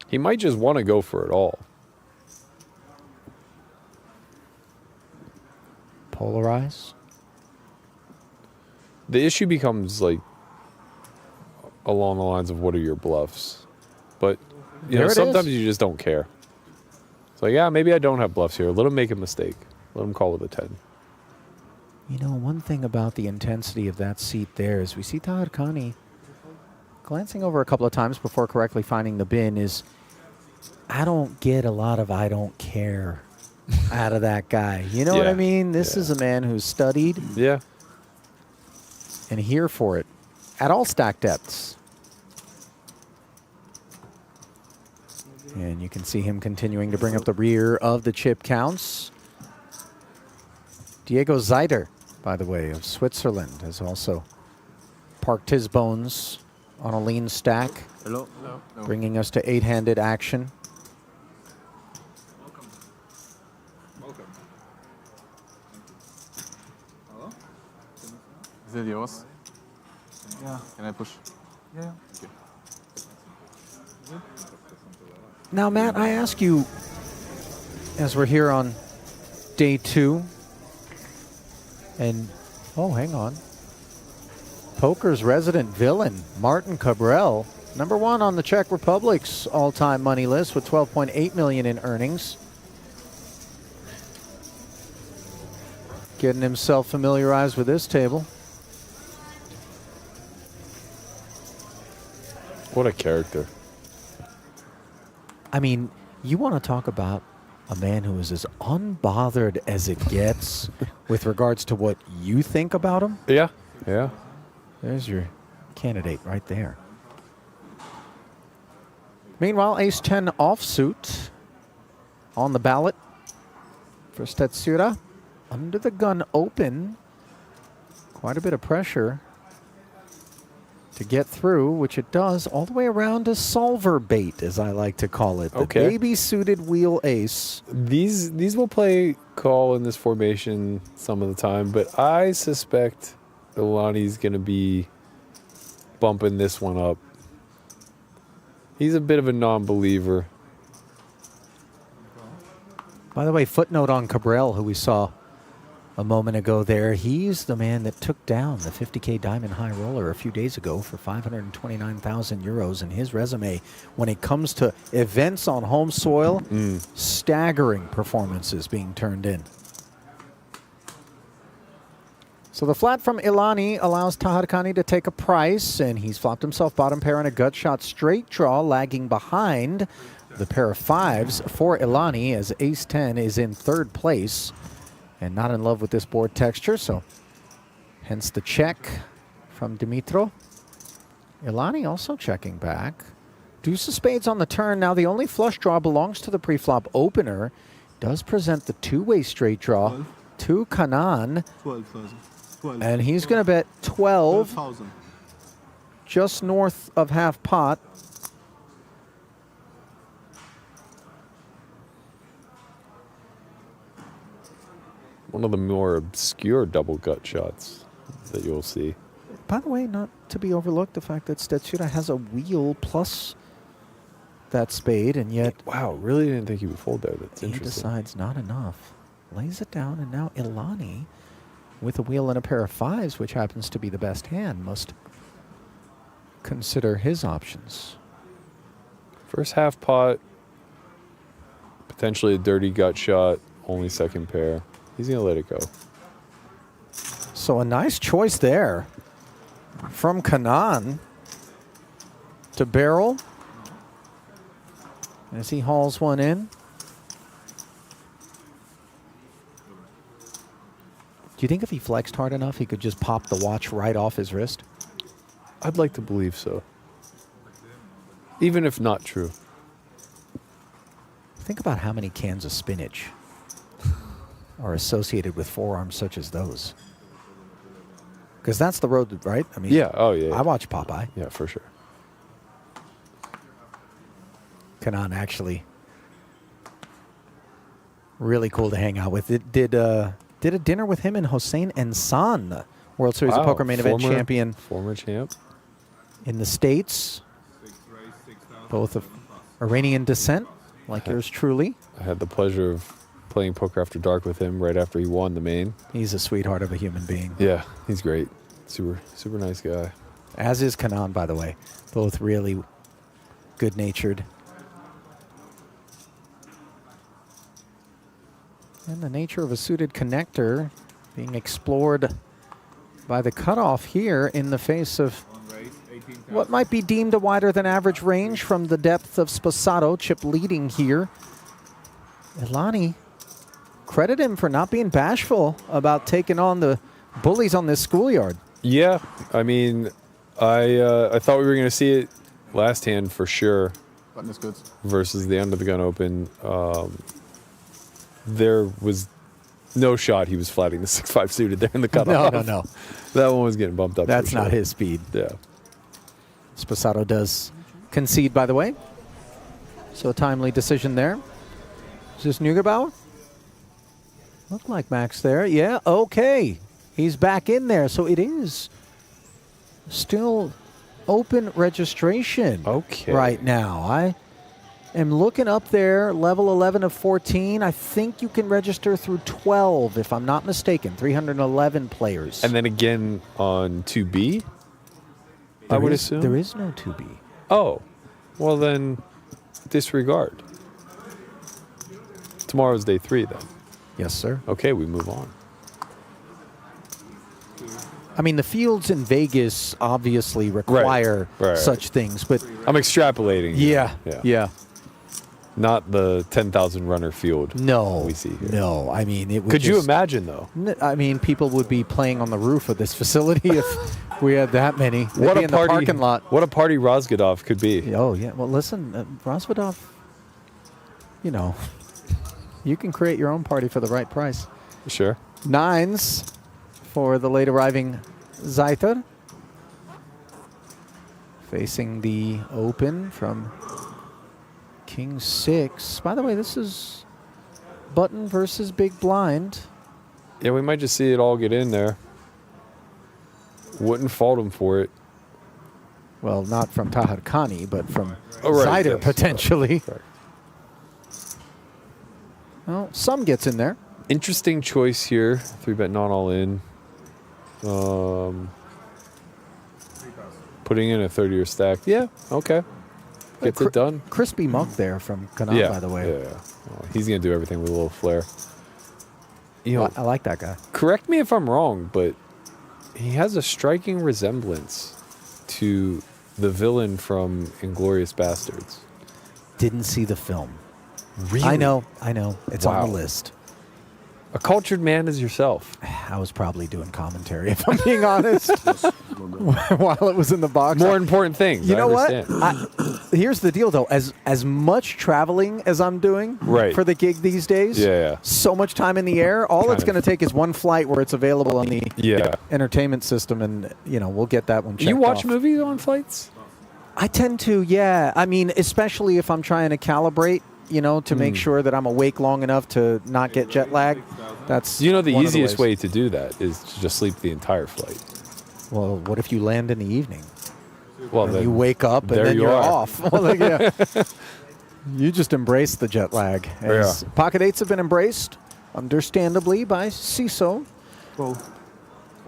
He might just want to go for it all. Polarize. The issue becomes like along the lines of what are your bluffs? But you know, sometimes you just don't care. It's like, yeah, maybe I don't have bluffs here. Let him make a mistake. Let him call with a 10. You know, one thing about the intensity of that seat there is we see Taharkani glancing over a couple of times before correctly finding the bin is, I don't get a lot of I don't care out of that guy. You know what I mean? This is a man who's studied. Yeah. And here for it at all stack depths. And you can see him continuing to bring up the rear of the chip counts. Diego Zeider, by the way, of Switzerland, has also parked his bones on a lean stack, bringing us to 8-handed action. Is it yours? Yeah. Can I push? Yeah. Okay. Now, Matt, I ask you, as we're here on day 2, and, oh, hang on. Poker's resident villain, Martin Cabral, #1 on the Czech Republic's all-time money list with $12.8 million in earnings. Getting himself familiarized with this table. What a character. I mean, you want to talk about a man who is as unbothered as it gets with regards to what you think about him? Yeah, yeah. There's your candidate right there. Meanwhile, ace-10 offsuit on the ballot for Stetsura. Under the gun open. Quite a bit of pressure to get through, which it does all the way around to solver bait, as I like to call it. The baby-suited wheel ace. These will play call in this formation some of the time, but I suspect Ilani's going to be bumping this one up. He's a bit of a non-believer. By the way, footnote on Cabral, who we saw a moment ago there. He's the man that took down the 50K Diamond High Roller a few days ago for 529,000 euros. And his resume, when it comes to events on home soil, staggering performances being turned in. So the flat from Ilani allows Taharkani to take a price, and he's flopped himself bottom pair on a gut shot straight draw, lagging behind the pair of 5s for Ilani as ace-10 is in 3rd place. And not in love with this board texture, so hence the check from Dimitro. Ilani also checking back. Deuce of spades on the turn. Now the only flush draw belongs to the preflop opener. Does present the two-way straight draw to Kanan. 12,000. And he's going to bet 12. Just north of half pot. One of the more obscure double gut shots that you'll see. By the way, not to be overlooked, the fact that Stetsura has a wheel plus that spade, and yet... Wow, really didn't think he would fold there. That's he interesting. decides not enough. Lays it down, and now Ilani, with a wheel and a pair of 5s, which happens to be the best hand, must consider his options. First half pot, potentially a dirty gut shot, only second pair. He's going to let it go. So a nice choice there from Kanan to barrel as he hauls one in. Do you think if he flexed hard enough, he could just pop the watch right off his wrist? I'd like to believe so. Even if not true. Think about how many cans of spinach are associated with forearms such as those. Because that's the road, right? I mean, Yeah, oh yeah. I watch Popeye. Yeah, for sure. Kanan actually really cool to hang out with. It did a dinner with him and Hossein Ensan, World Series of Poker main event champion. Former champ. In the States. Both of Iranian descent, like yours truly. I had the pleasure of playing Poker After Dark with him right after he won the main. He's a sweetheart of a human being. Yeah, he's great. Super nice guy. As is Kanan, by the way. Both really good-natured. And the nature of a suited connector being explored by the cutoff here in the face of what might be deemed a wider than average range from the depth of Sposato. Chip leading here. Elani, credit him for not being bashful about taking on the bullies on this schoolyard. Yeah, I mean, I thought we were going to see it last hand for sure. Button is good. Versus the Under the Gun Open. There was no shot he was flatting the 6-5 suited there in the cutoff. No. That one was getting bumped up. That's for sure. not his speed. Yeah. Sposato does concede, by the way. So a timely decision there. Is this Neugebauer? Looked like Max there. Yeah, okay. He's back in there. So it is still open registration right now. I am looking up there, level 11 of 14. I think you can register through 12, if I'm not mistaken. 311 players. And then again on 2B, I would assume? There is no 2B. Oh, well then disregard. Tomorrow's day 3 then. Yes, sir. Okay, we move on. I mean, the fields in Vegas obviously require such things, but I'm extrapolating. Yeah. Not the 10,000 runner field. No, we see here. No, I mean, it would. Could you imagine though? I mean, people would be playing on the roof of this facility if we had that many. What a in party! The parking lot. What a party Rozgadov could be. Oh yeah. Well, listen, Rozgadov. You know, you can create your own party for the right price. Sure. 9s for the late arriving Zaiter. Facing the open from King 6. By the way, this is button versus big blind. Yeah, we might just see it all get in there. Wouldn't fault him for it. Well, not from Tahir Khani, but from right, Zaiter yes, potentially. Right. Well, some gets in there. Interesting choice here. 3-bet not all in. Putting in a 30-year stack. Yeah, okay. Gets it done. Crispy muck there from Kanan, by the way. Yeah. Oh, he's going to do everything with a little flair. You know, I like that guy. Correct me if I'm wrong, but he has a striking resemblance to the villain from Inglourious Bastards. Didn't see the film. Really? I know. It's on Wow. the list. A cultured man as yourself. I was probably doing commentary, if I'm being honest, while it was in the box. More important things. You know what? Understand. Here's the deal, though. As much traveling as I'm doing for the gig these days, so much time in the air, all it's going to take is one flight where it's available on the entertainment system, and we'll get that one checked You watch off. movies on flights? I tend to, yeah. I mean, especially if I'm trying to calibrate, to make sure that I'm awake long enough to not get jet lag. That's the one of easiest ways. way to do that is to just sleep the entire flight. Well, what if you land in the evening? Well, And then you wake up and there then you you're are. off. Well, yeah. You just embrace the jet lag. As Pocket 8s have been embraced, understandably, by CISO.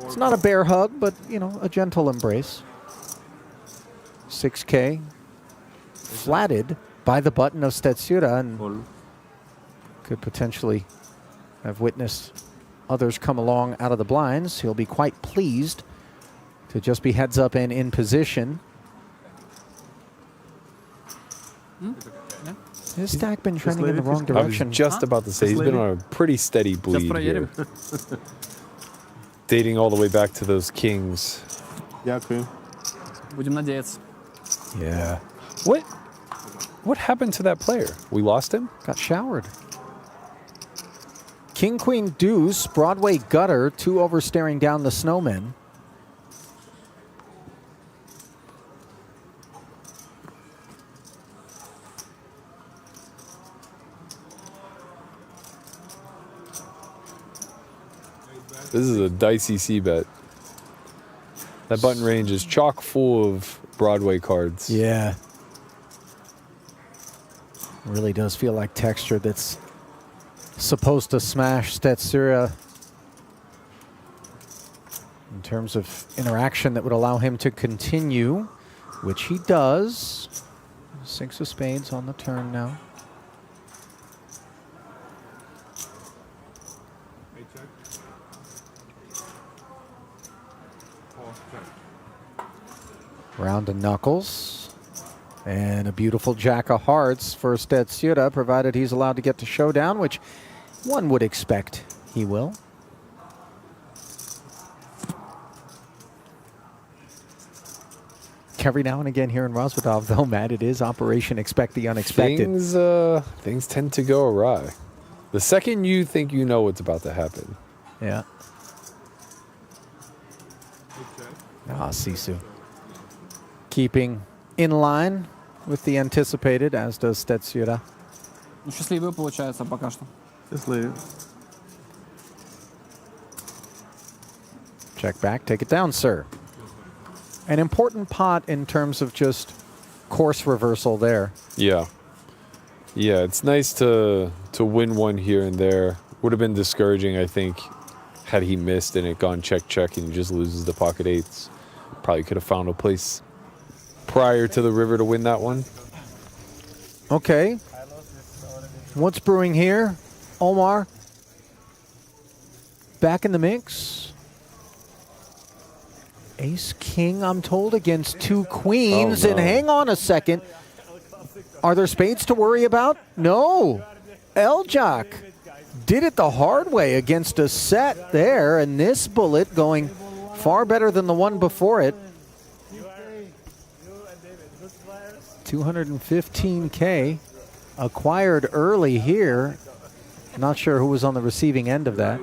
It's not a bear hug, but, a gentle embrace. 6K. Flatted. by the button of Stetsura and could potentially have witnessed others come along out of the blinds. He'll be quite pleased to just be heads up and in position. His stack been trending in the wrong direction. I was just about to say, he's been on a pretty steady bleed here. Dating all the way back to those kings. Дякую. Будем надеяться. Yeah. What happened to that player? We lost him? Got showered. King, Queen, Deuce, Broadway Gutter, 2 over staring down the Snowmen. This is a dicey C-bet. That button range is chock full of Broadway cards. Yeah. Really does feel like texture that's supposed to smash Stetsura in terms of interaction that would allow him to continue, which he does. 6 of spades on the turn now. Round of knuckles. And a beautiful jack of hearts for Stetsura, provided he's allowed to get to showdown, which one would expect he will. Every now and again here in Rosvadov, though, Matt, it is Operation Expect the Unexpected. Things tend to go awry. The second you think you know what's about to happen. Yeah. Ah, Sisu. Keeping in line with the anticipated, as does Stetsura. Ну, счастливый получается пока что. Счастливый. Check back, take it down, sir. An important pot in terms of just course reversal there. Yeah. Yeah, it's nice to win one here and there. Would have been discouraging, I think, had he missed and it gone check-check and he just loses the pocket eights. Probably could have found a place prior to the river to win that one. Okay. What's brewing here? Omar back in the mix. Ace King, I'm told, against 2 queens. Oh, no. And hang on a second. Are there spades to worry about? No. Eljak did it the hard way against a set there. And this bullet going far better than the one before it. 215K acquired early here. Not sure who was on the receiving end of that.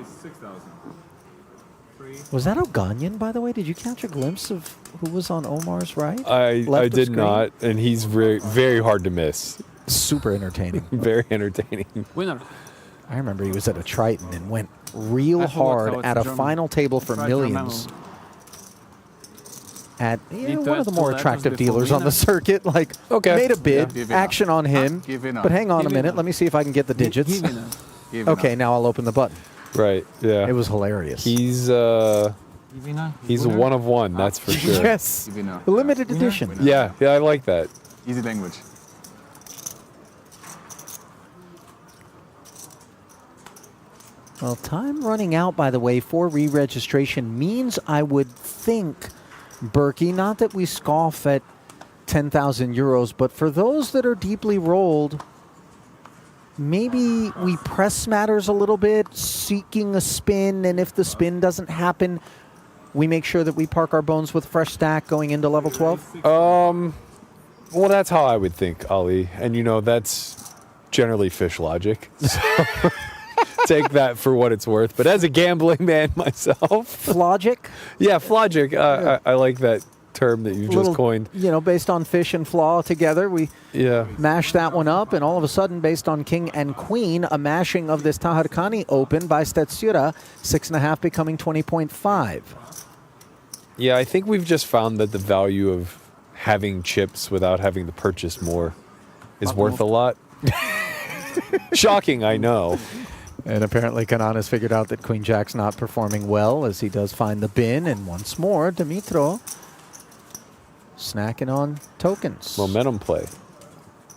Was that Oganyan, by the way? Did you catch a glimpse of who was on Omar's right? I did not, and he's very, very hard to miss. Super entertaining. Very entertaining. Winner. I remember he was at a Triton and went real hard at a final table for millions. At one of the more attractive dealers on the circuit, like made a bid, action on him. But hang on a minute, let me see if I can get the digits. Okay, now I'll open the button. Right, yeah. It was hilarious. He's a one of one, that's for sure. Yes, limited edition. Yeah, I like that. Easy language. Well, time running out, by the way, for re-registration means I would think, Berkey, not that we scoff at 10,000 euros, but for those that are deeply rolled, maybe we press matters a little bit, seeking a spin, and if the spin doesn't happen, we make sure that we park our bones with a fresh stack going into level 12? Well, that's how I would think, Ali. And, that's generally fish logic. So take that for what it's worth. But as a gambling man myself... Flogic? Yeah, flogic. I like that term that you just coined. Based on fish and flaw together, we mash that one up, and all of a sudden, based on king and queen, a mashing of this Taharkani open by Stetsura, 6.5 becoming 20.5. Yeah, I think we've just found that the value of having chips without having to purchase more is worth a lot. Shocking, I know. And apparently Kanan has figured out that Queen Jack's not performing well as he does find the bin. And once more, Dimitro snacking on tokens. Momentum play.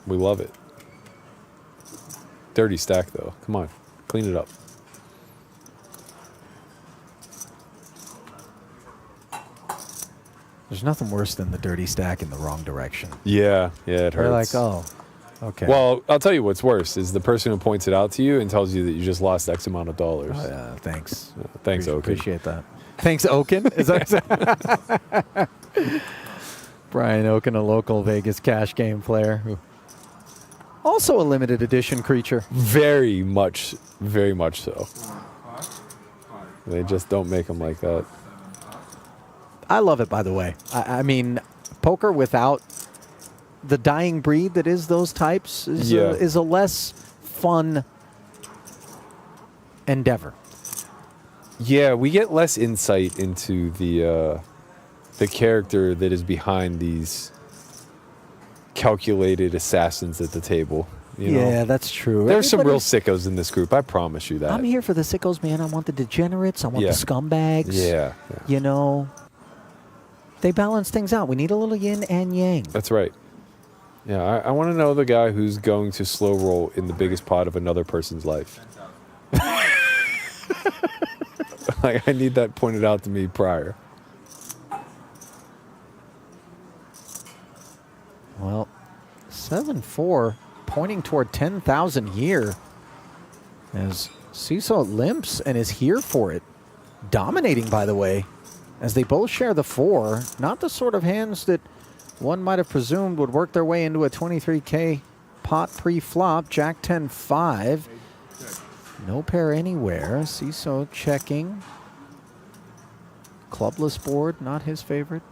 We love it. Dirty stack, though. Come on. Clean it up. There's nothing worse than the dirty stack in the wrong direction. Yeah, it hurts. They're like, oh, okay. Well, I'll tell you what's worse is the person who points it out to you and tells you that you just lost X amount of dollars. Oh, yeah, thanks. Thanks, Oaken. Appreciate that. Thanks, Oaken. Is that Brian Oaken, a local Vegas cash game player, who also a limited edition creature. Very much so. They just don't make them like that. I love it, by the way. I mean, poker without the dying breed that is those types is a less fun endeavor. Yeah, we get less insight into the character that is behind these calculated assassins at the table. You know? That's true. There's some real sickos in this group. I promise you that. I'm here for the sickos, man. I want the degenerates. I want the scumbags. Yeah. You know, they balance things out. We need a little yin and yang. That's right. Yeah, I want to know the guy who's going to slow roll in the biggest pot of another person's life. Like, I need that pointed out to me prior. Well, 7-4, pointing toward 10,000 here, as Ciso limps and is here for it. Dominating, by the way, as they both share the 4. Not the sort of hands that one might have presumed would work their way into a 23K pot pre-flop. Jack 10-5. No pair anywhere. Ciso checking. Clubless board, not his favorite.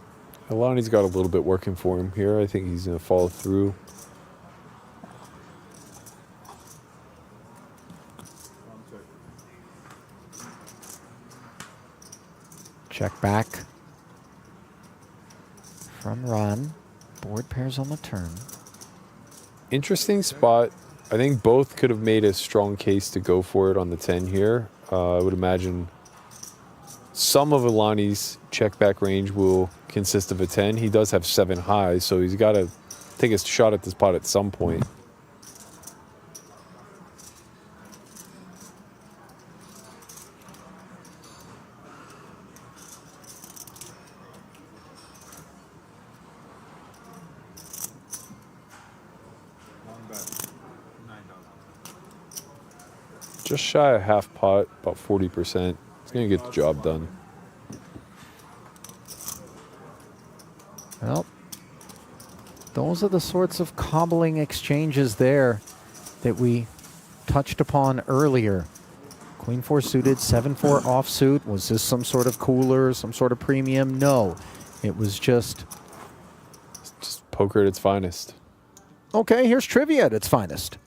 Alani's got a little bit working for him here. I think he's going to follow through. Check back from Ron. Board pairs on the turn. Interesting spot. I think both could have made a strong case to go for it on the 10 here. I would imagine some of Alani's check back range will consist of a 10. He does have 7 high, so he's got to take a shot at this pot at some point. Just shy of half pot, about 40%. It's going to get the job done. Well, those are the sorts of cobbling exchanges there that we touched upon earlier. Queen 4 suited, 7-4 offsuit. Was this some sort of cooler, some sort of premium? No. It was just poker at its finest. Okay, here's trivia at its finest.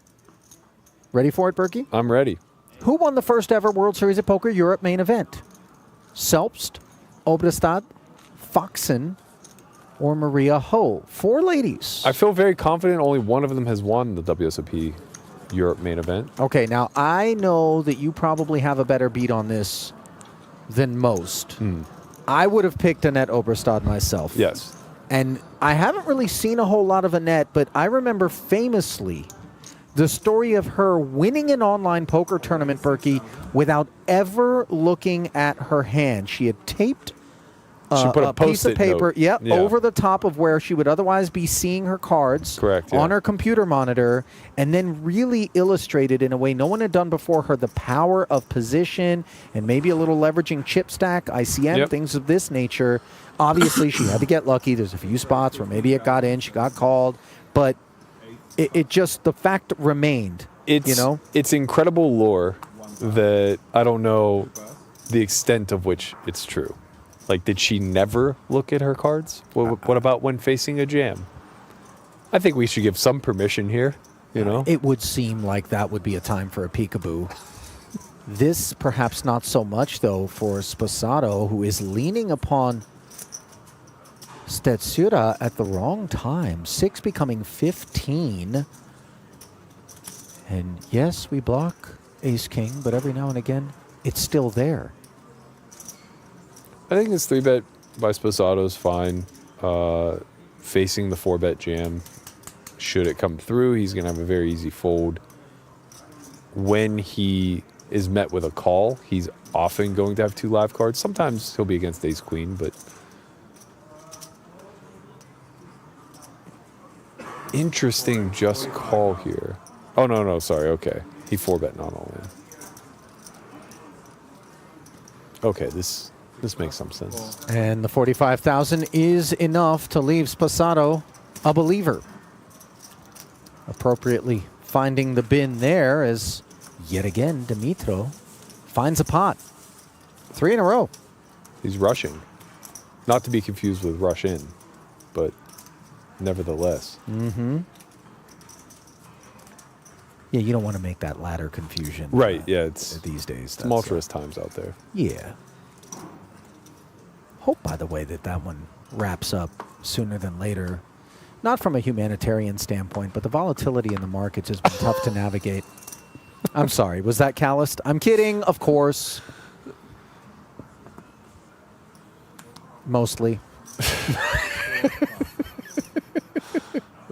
Ready for it, Berkey? I'm ready. Who won the first ever World Series of Poker Europe main event? Selbst, Obrestad, Foxen, or Maria Ho? 4 ladies. I feel very confident only one of them has won the WSOP Europe main event. Okay, now I know that you probably have a better beat on this than most. I would have picked Annette Obrestad myself. Yes. And I haven't really seen a whole lot of Annette, but I remember famously the story of her winning an online poker tournament, Berkey, without ever looking at her hand. She had taped She put a piece of Post-it paper note. over the top of where she would otherwise be seeing her cards on her computer monitor, and then really illustrated in a way no one had done before her the power of position and maybe a little leveraging chip stack, ICM, things of this nature. Obviously, she had to get lucky. There's a few spots where maybe it got in, she got called, but it just, the fact remained, It's incredible lore that I don't know the extent of which it's true. Like, did she never look at her cards? What about when facing a jam? I think we should give some permission here, It would seem like that would be a time for a peekaboo. This perhaps not so much, though, for Sposato, who is leaning upon Stetsura at the wrong time. 6 becoming 15. And yes, we block Ace-King, but every now and again, it's still there. I think this 3-bet by Sposato is fine. Facing the 4-bet jam should it come through, he's going to have a very easy fold. When he is met with a call, he's often going to have 2 live cards. Sometimes he'll be against ace queen, but interesting just call here. Oh, no, sorry. Okay. He 4-bet not all in. Okay, this makes some sense. And the 45,000 is enough to leave Spassato a believer. Appropriately finding the bin there as yet again Dimitro finds a pot. 3 in a row. He's rushing. Not to be confused with rush in, but nevertheless. Mm-hmm. Yeah, you don't want to make that ladder confusion. Right, yeah, it's these days. Tumultuous times out there. Yeah. Hope, by the way, that one wraps up sooner than later. Not from a humanitarian standpoint, but the volatility in the markets has been tough to navigate. I'm sorry, was that calloused? I'm kidding, of course. Mostly.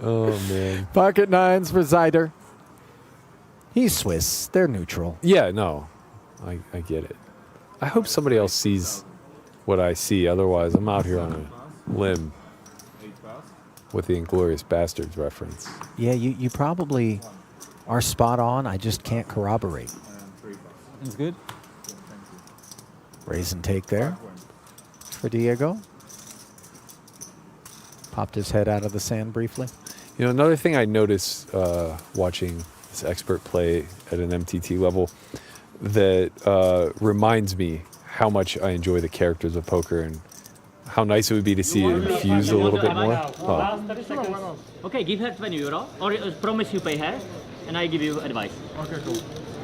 Oh, man. Pocket 9s for Zeider. He's Swiss. They're neutral. Yeah, no. I get it. I hope somebody else sees what I see. Otherwise, I'm out here on a limb with the Inglourious Bastards reference. Yeah, you probably are spot on. I just can't corroborate. That's good. Raise and take there for Diego. Popped his head out of the sand briefly. You know, another thing I noticed watching this expert play at an MTT level that reminds me how much I enjoy the characters of poker and how nice it would be to see it infused a little bit more. Oh. Okay, give her 20 euro, or promise you pay her, and I give you advice. Okay, cool.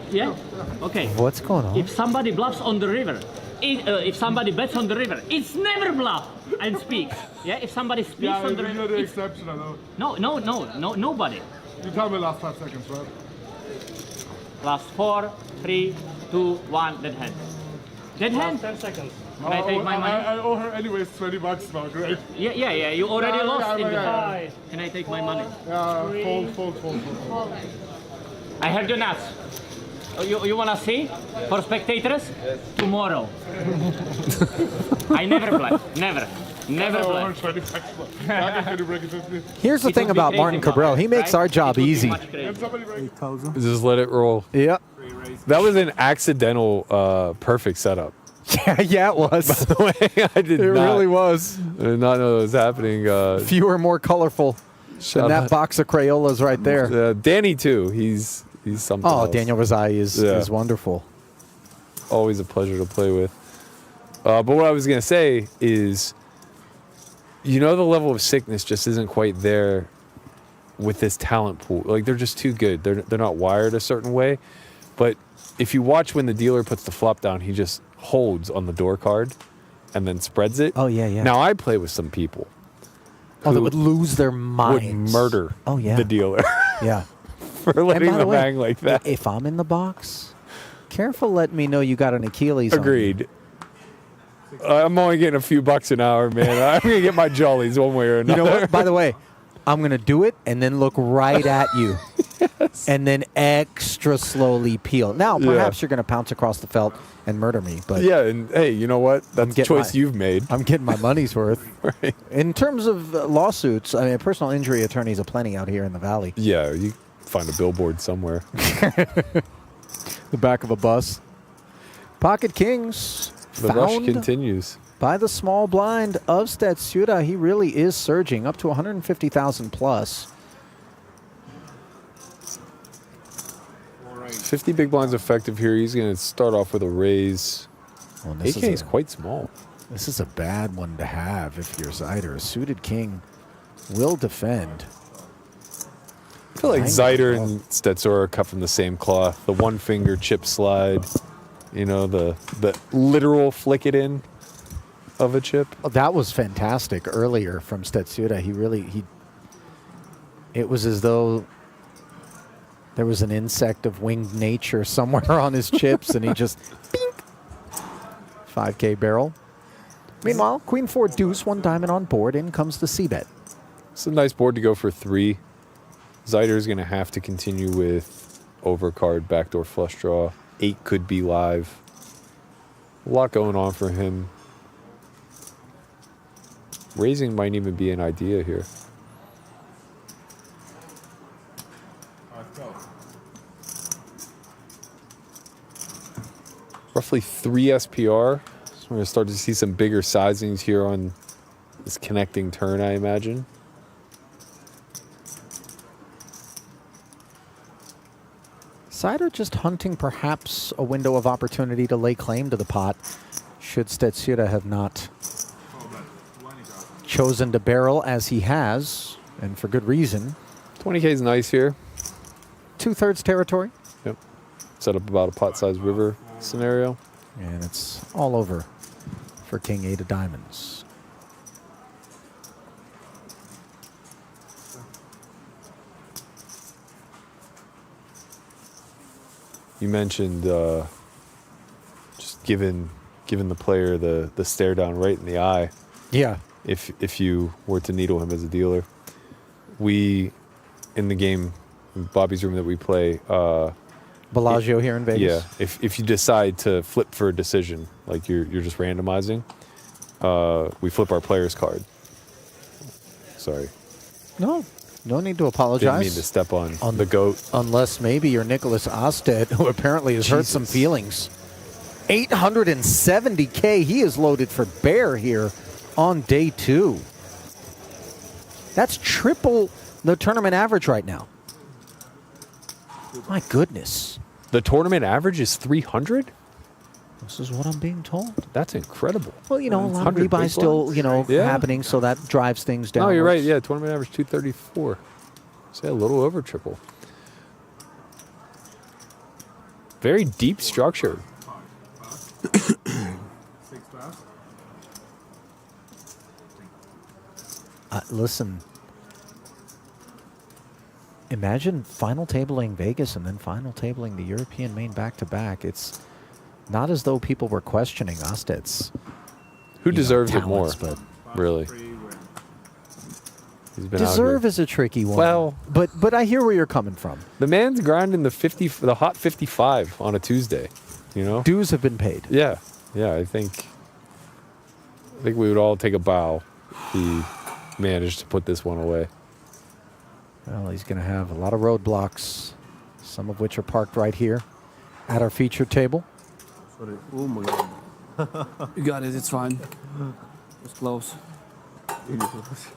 Yeah? Okay. What's going on? If somebody bluffs on the river, if somebody bets on the river, it's never bluff and speaks. Yeah, if somebody speaks on the river. You're the exception, I know. No, nobody. You tell me last 5 seconds, right? Last 4, 3, 2, 1, dead hand. Dead hand? 10 seconds. Can I take my money? I owe her anyways $20 now, great. Yeah, you already lost in the yeah. Can I take my money? Yeah, fold. I have the nuts. You wanna see? For spectators? Tomorrow. I never play. Never play. Here's the thing about Martin Cabral. He makes our job easy. Just let it roll. Yep. That was an accidental perfect setup. Yeah, it was. By the way, I did It not. really was. I did not know that was happening. Fewer, more colorful than that box of Crayolas right there. Danny too. He's something. Oh, else. Daniel Razai is wonderful. Always a pleasure to play with. But what I was gonna say is, you know, the level of sickness just isn't quite there with this talent pool. Like, they're just too good. They're not wired a certain way. But if you watch when the dealer puts the flop down, he just holds on the door card and then spreads it. Oh, yeah. Now, I play with some people That would lose their minds. would murder the dealer. Yeah. For letting them hang like that. If I'm in the box, careful letting me know you got an Achilles on you. Agreed. I'm only getting a few bucks an hour, man. I'm going to get my jollies one way or another. You know what? By the way, I'm going to do it and then look right at you. Yes. And then extra slowly peel. Now, perhaps you're going to pounce across the felt and murder me. But yeah, and hey, you know what? That's the choice you've made. I'm getting my money's worth. Right. In terms of lawsuits, I mean, personal injury attorneys aplenty out here in the Valley. Yeah, you find a billboard somewhere. The back of a bus. Pocket Kings. The rush continues. By the small blind of Stetsuda, he really is surging up to 150,000 plus. 50 big blinds effective here. He's going to start off with a raise. Well, AK is quite small. This is a bad one to have if you're Zeider. A suited king will defend. I feel like Zeider and Stetsura are cut from the same cloth. The one finger chip slide, you know, the literal flick it in of a chip. Oh, that was fantastic earlier from Stetsuda. It was as though there was an insect of winged nature somewhere on his chips, and he just bink. 5K barrel. Meanwhile, Queen 4 deuce, 1 diamond on board. In comes the C-bet. It's a nice board to go for 3. Zyder's going to have to continue with overcard, backdoor flush draw. 8 could be live. A lot going on for him. Raising might even be an idea here. Roughly 3 SPR. So we're going to start to see some bigger sizings here on this connecting turn, I imagine. Zyder just hunting perhaps a window of opportunity to lay claim to the pot, should Stetsura have not chosen to barrel as he has, and for good reason. 20K is nice here. 2/3 territory. Yep. Set up about a pot-sized river scenario. And it's all over for King 8 of diamonds. You mentioned just giving the player the stare down right in the eye. Yeah. If you were to needle him as a dealer, we in the game, in Bobby's room that we play. Bellagio here in Vegas. Yeah. If you decide to flip for a decision, like you're just randomizing, we flip our player's card. Sorry. No need to apologize. Didn't mean to step on the goat. Unless maybe you're Nicholas Osted, who apparently has hurt some feelings. 870K. He is loaded for bear here on day 2. That's triple the tournament average right now. My goodness. The tournament average is 300? This is what I'm being told. That's incredible. Well, a lot of rebuys still, happening, so that drives things down. No, you're right. Yeah, tournament average 234. Say a little over triple. Very deep structure. Listen. Imagine final tabling Vegas and then final tabling the European main back-to-back. It's not as though people were questioning Osted's. Who deserves it more? But really? He's been deserve is a tricky one. Well, but I hear where you're coming from. The man's grinding the hot 55 on a Tuesday. Dues have been paid. Yeah, I think we would all take a bow if he managed to put this one away. Well, he's going to have a lot of roadblocks, some of which are parked right here at our feature table. Sorry. Oh my God. You got it. It's fine. It's close. Really close.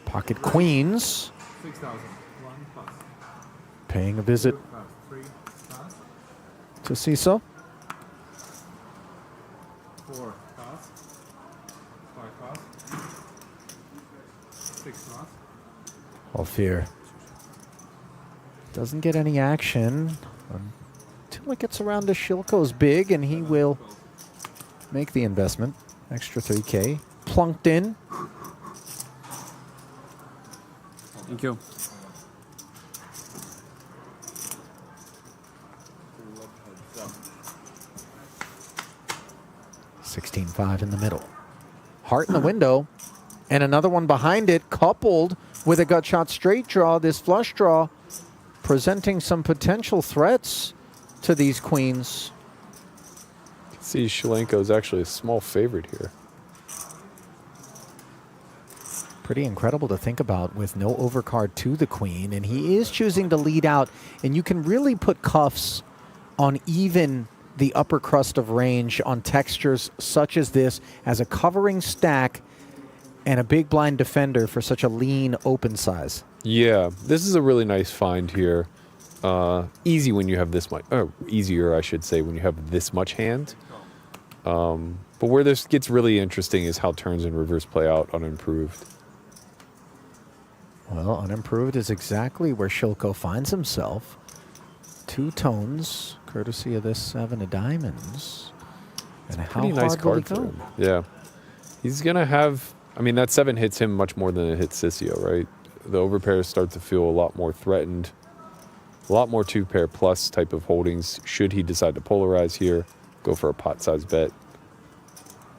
Pocket queens. 6,000. Paying a visit to CISO. 4 pass. 5 pass. 6 pass. Alfier doesn't get any action until it gets around to Shilko's big, and he will make the investment. Extra 3K. Plunked in. Thank you. $16.5 in the middle. Heart in the window, and another one behind it, coupled with a gut shot straight draw. This flush draw presenting some potential threats to these queens. See, Shalenko is actually a small favorite here. Pretty incredible to think about with no overcard to the queen, and he is choosing to lead out, and you can really put cuffs on even the upper crust of range on textures such as this as a covering stack and a big blind defender for such a lean open size. Yeah, this is a really nice find here. Easy when you have this much, or easier, I should say, when you have this much hand. But where this gets really interesting is how turns and rivers play out unimproved. Well, unimproved is exactly where Shilko finds himself. 2 tones, courtesy of this 7 of diamonds. And how Pretty nice hard will he card for go? him. Yeah. He's going to have, I mean, that 7 hits him much more than it hits Sissio, right? the overpairs start to feel a lot more threatened. A lot more 2-pair plus type of holdings. Should he decide to polarize here, go for a pot size bet.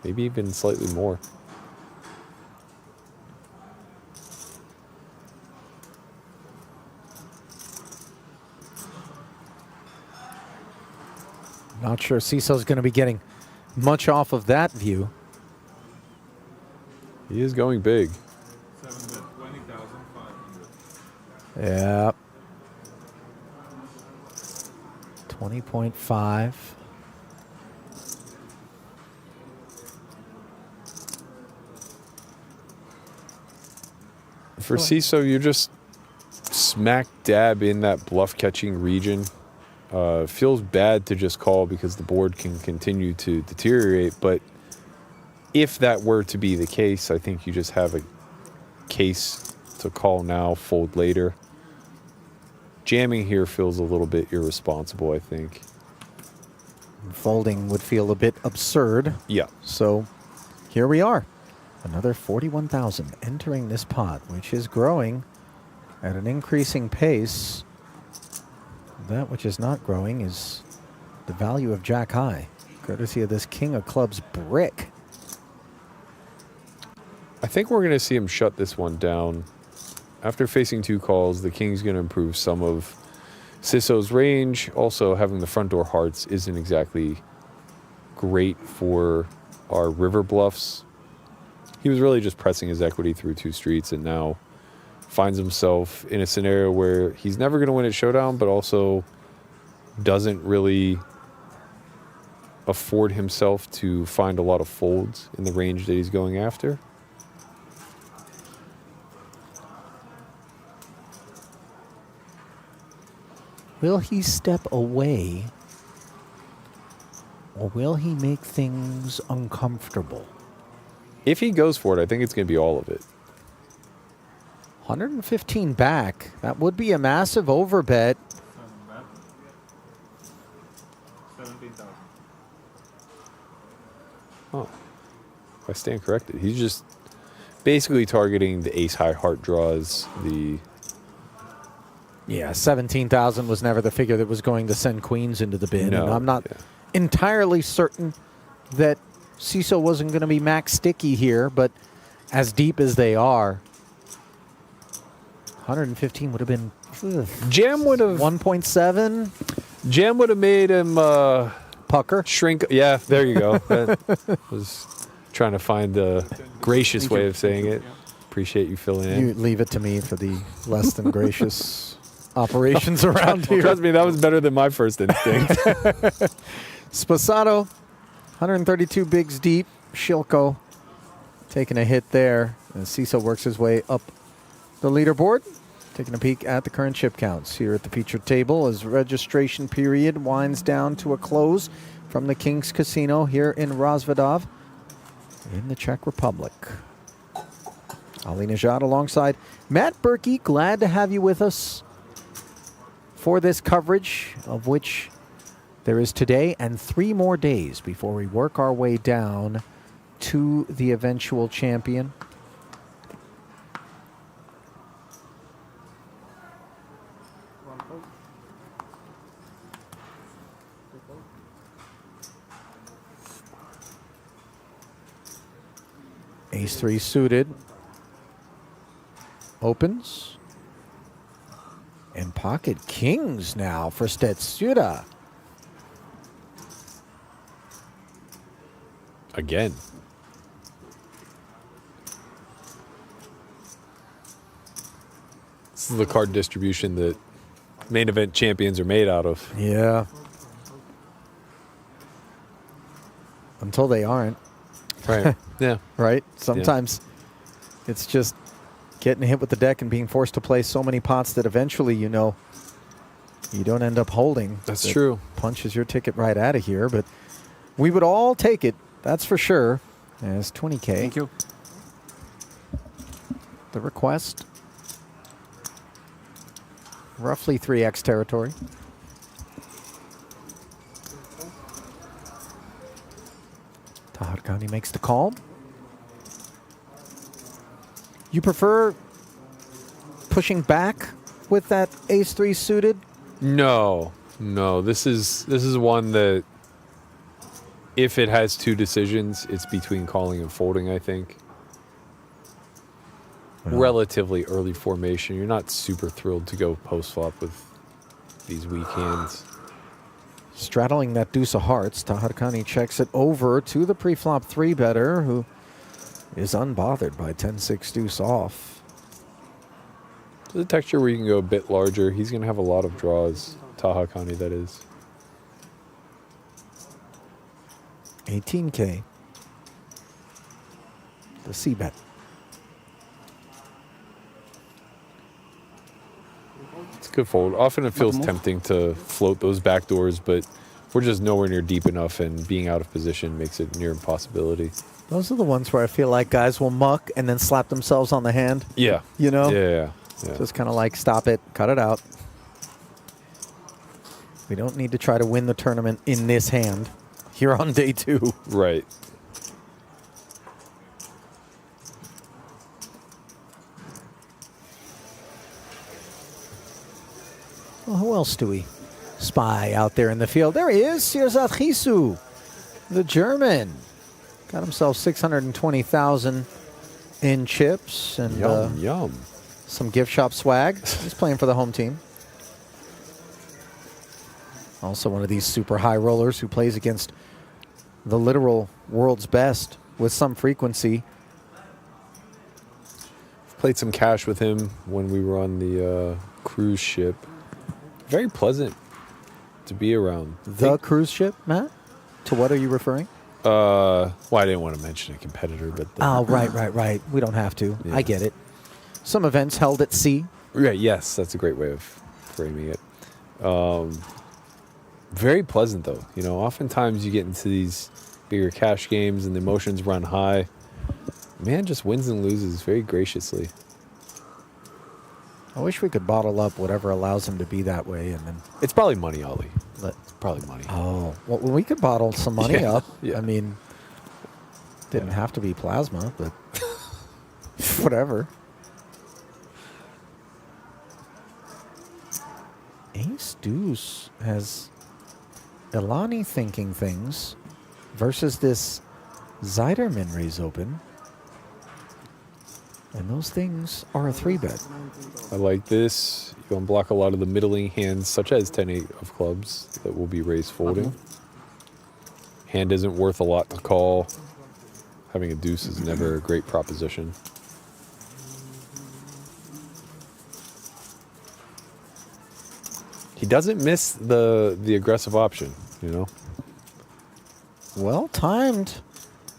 Maybe even slightly more. Not sure Cecil's going to be getting much off of that view. He is going big. 20,500. Yeah. 20.5. For CISO, you're just smack dab in that bluff catching region. Feels bad to just call because the board can continue to deteriorate, but if that were to be the case, I think you just have a case to call now, fold later. Jamming here feels a little bit irresponsible, I think. Folding would feel a bit absurd. Yeah. So here we are. Another 41,000 entering this pot, which is growing at an increasing pace. That which is not growing is the value of Jack High, courtesy of this King of Clubs brick. I think we're going to see him shut this one down. After facing 2 calls, the King's going to improve some of Sisso's range. Also, having the front door hearts isn't exactly great for our river bluffs. He was really just pressing his equity through 2 streets and now finds himself in a scenario where he's never going to win at showdown, but also doesn't really afford himself to find a lot of folds in the range that he's going after. Will he step away, or will he make things uncomfortable? If he goes for it, I think it's going to be all of it. 115 back. That would be a massive overbet. 17,000. Oh, if I stand corrected, he's just basically targeting the ace high heart draws. Yeah, 17,000 was never the figure that was going to send queens into the bin. No, And I'm not entirely certain that CISO wasn't going to be max sticky here, but as deep as they are, 115 would have been... Jam would have... 1.7? Jam would have made him... pucker? Shrink. Yeah, there you go. That was trying to find the gracious way of saying it. Appreciate you filling in. You leave it to me for the less than gracious operations around here. Trust me, that was better than my first instinct. Sposato, 132 bigs deep. Shilko taking a hit there. And CISO works his way up the leaderboard. Taking a peek at the current chip counts here at the featured table as registration period winds down to a close from the King's Casino here in Rozvadov in the Czech Republic. Ali Najad alongside Matt Berkey. Glad to have you with us for this coverage, of which there is today and 3 more days before we work our way down to the eventual champion. Ace-3 suited. Opens. And pocket kings now for Stetsuda. Again. This is the card distribution that main event champions are made out of. Yeah. Until they aren't. Right. Yeah. Right? Sometimes it's just getting hit with the deck and being forced to play so many pots that eventually, you know, you don't end up holding. That's true. Punches your ticket right out of here, but we would all take it, that's for sure, as 20K. Thank you. The request. Roughly 3x territory. Taharkani makes the call. You prefer pushing back with that ace-3 suited? No. This is one that if it has two decisions, it's between calling and folding, I think. Relatively early formation. You're not super thrilled to go post-flop with these weak hands. Straddling that deuce of hearts, Tahakani checks it over to the pre-flop 3-better, who is unbothered by 10-6 deuce off. There's a texture where you can go a bit larger. He's going to have a lot of draws, Tahakani, that is. 18K. The C-bet. It's a good fold. Often it feels tempting to float those back doors, but we're just nowhere near deep enough, and being out of position makes it near impossibility. Those are the ones where I feel like guys will muck and then slap themselves on the hand. Yeah. You know? Yeah. Just kind of like, stop it, cut it out. We don't need to try to win the tournament in this hand here on day 2. Right. Well, who else do we spy out there in the field? There he is, Sirzat Chisu, the German. Got himself 620,000 in chips and yum. Some gift shop swag. He's playing for the home team. Also one of these super high rollers who plays against the literal world's best with some frequency. Played some cash with him when we were on the cruise ship. Very pleasant to be around. The cruise ship, Matt? To what are you referring? Well, I didn't want to mention a competitor, but... Oh, right. We don't have to. Yeah. I get it. Some events held at sea. Right, yes, that's a great way of framing it. Very pleasant, though. You know, oftentimes you get into these bigger cash games and the emotions run high. Man just wins and loses very graciously. I wish we could bottle up whatever allows him to be that way, and then it's probably money, Ollie. It's probably money. Oh, well, we could bottle some money up. Yeah. I mean, didn't have to be plasma, but whatever. Ace Deuce has Elani thinking things versus this Zeiderman raise open. And those things are a 3-bet. I like this. You unblock a lot of the middling hands, such as 10-8 of clubs, that will be raised folding. Hand isn't worth a lot to call. Having a deuce is never a great proposition. He doesn't miss the aggressive option, you know? Well timed.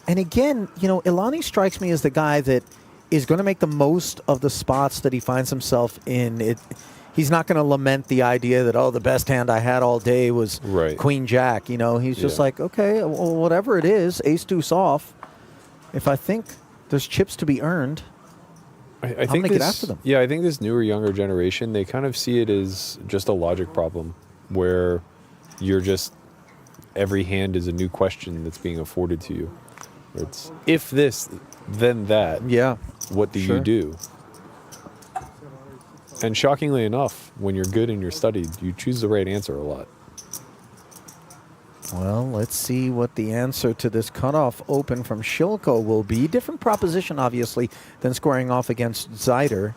And again, you know, Elani strikes me as the guy that is going to make the most of the spots that he finds himself in. He's not going to lament the idea that, oh, the best hand I had all day was Queen Jack. You know, he's just like, okay, well, whatever it is, ace deuce off. If I think there's chips to be earned, I'm going to get after them. Yeah, I think this newer, younger generation, they kind of see it as just a logic problem where you're just, every hand is a new question that's being afforded to you. It's if this, then that. Yeah. What do you do? And shockingly enough, when you're good and you're studied, you choose the right answer a lot. Well, let's see what the answer to this cutoff open from Shilko will be. Different proposition, obviously, than squaring off against Zeider.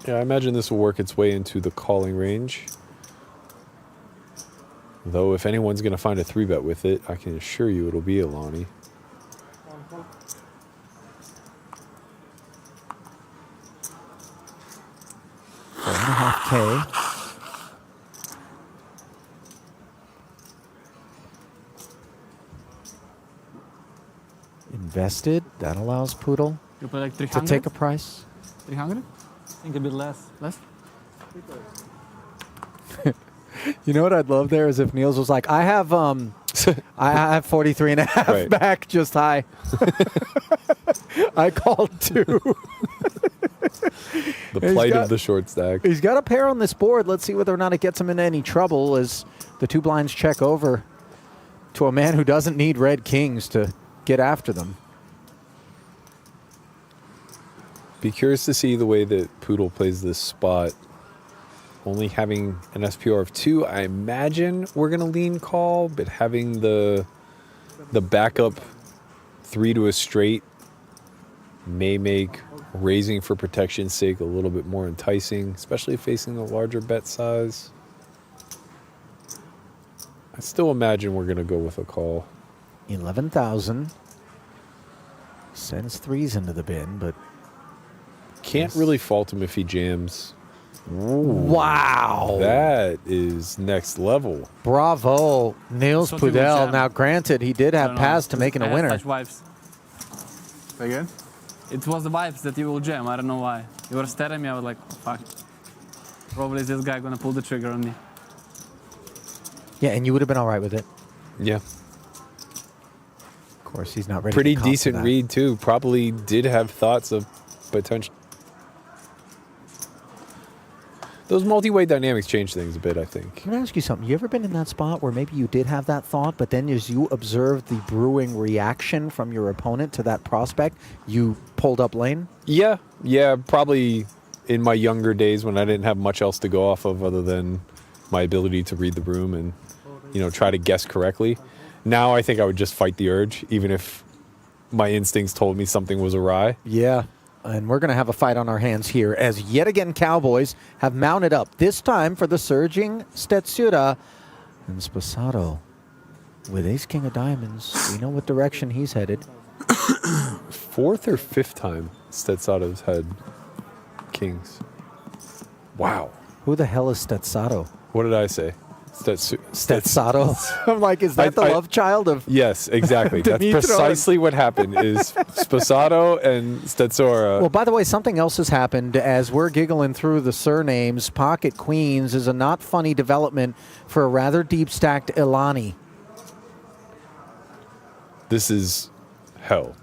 Yeah, I imagine this will work its way into the calling range. Though if anyone's going to find a 3-bet with it, I can assure you it'll be Elani. $4.5K. Invested. That allows Poodle You play like to 300? take a price. 300? I think a bit less. Less? You know what I'd love there is if Niels was like, I have I have 43 and a half back, just high. I called 2. The plight of the short stack. He's got a pair on this board. Let's see whether or not it gets him into any trouble as the 2 blinds check over to a man who doesn't need red kings to get after them. Be curious to see the way that Poodle plays this spot. Only having an SPR of 2, I imagine we're going to lean call, but having the backup 3 to a straight may make raising for protection's sake a little bit more enticing, especially facing the larger bet size. I still imagine we're going to go with a call. 11,000. Sends 3s into the bin, but can't really fault him if he jams. Wow. That is next level. Bravo, Niels Thought he would Pudel. jam. Now, granted, he did I have don't know. pass to making I a had winner. such vibes. Again? It was the vibes that you will jam. I don't know why. You were staring at me. I was like, oh, fuck. Probably is this guy gonna pull the trigger on me. Yeah, and you would have been all right with it. Yeah. Of course, he's not ready. Pretty to cop to decent that. read, too. Probably did have thoughts of potential. Those multi-way dynamics change things a bit, I think. Let me ask you something. You ever been in that spot where maybe you did have that thought, but then as you observed the brewing reaction from your opponent to that prospect, you pulled up lane? Yeah, probably in my younger days when I didn't have much else to go off of other than my ability to read the room and, try to guess correctly. Now I think I would just fight the urge, even if my instincts told me something was awry. Yeah. And we're going to have a fight on our hands here as yet again Cowboys have mounted up, this time for the surging Stetsura. And Sposato with ace-king of diamonds. We know what direction he's headed. 4th or 5th time Stetsato's had kings. Wow. Who the hell is Stetsado? What did I say? Stetsado? I'm like, is that the love child of... Yes, exactly. That's precisely what happened is Sposato and Stetsura. Well, by the way, something else has happened as we're giggling through the surnames. Pocket Queens is a not funny development for a rather deep-stacked Ilani. This is hell.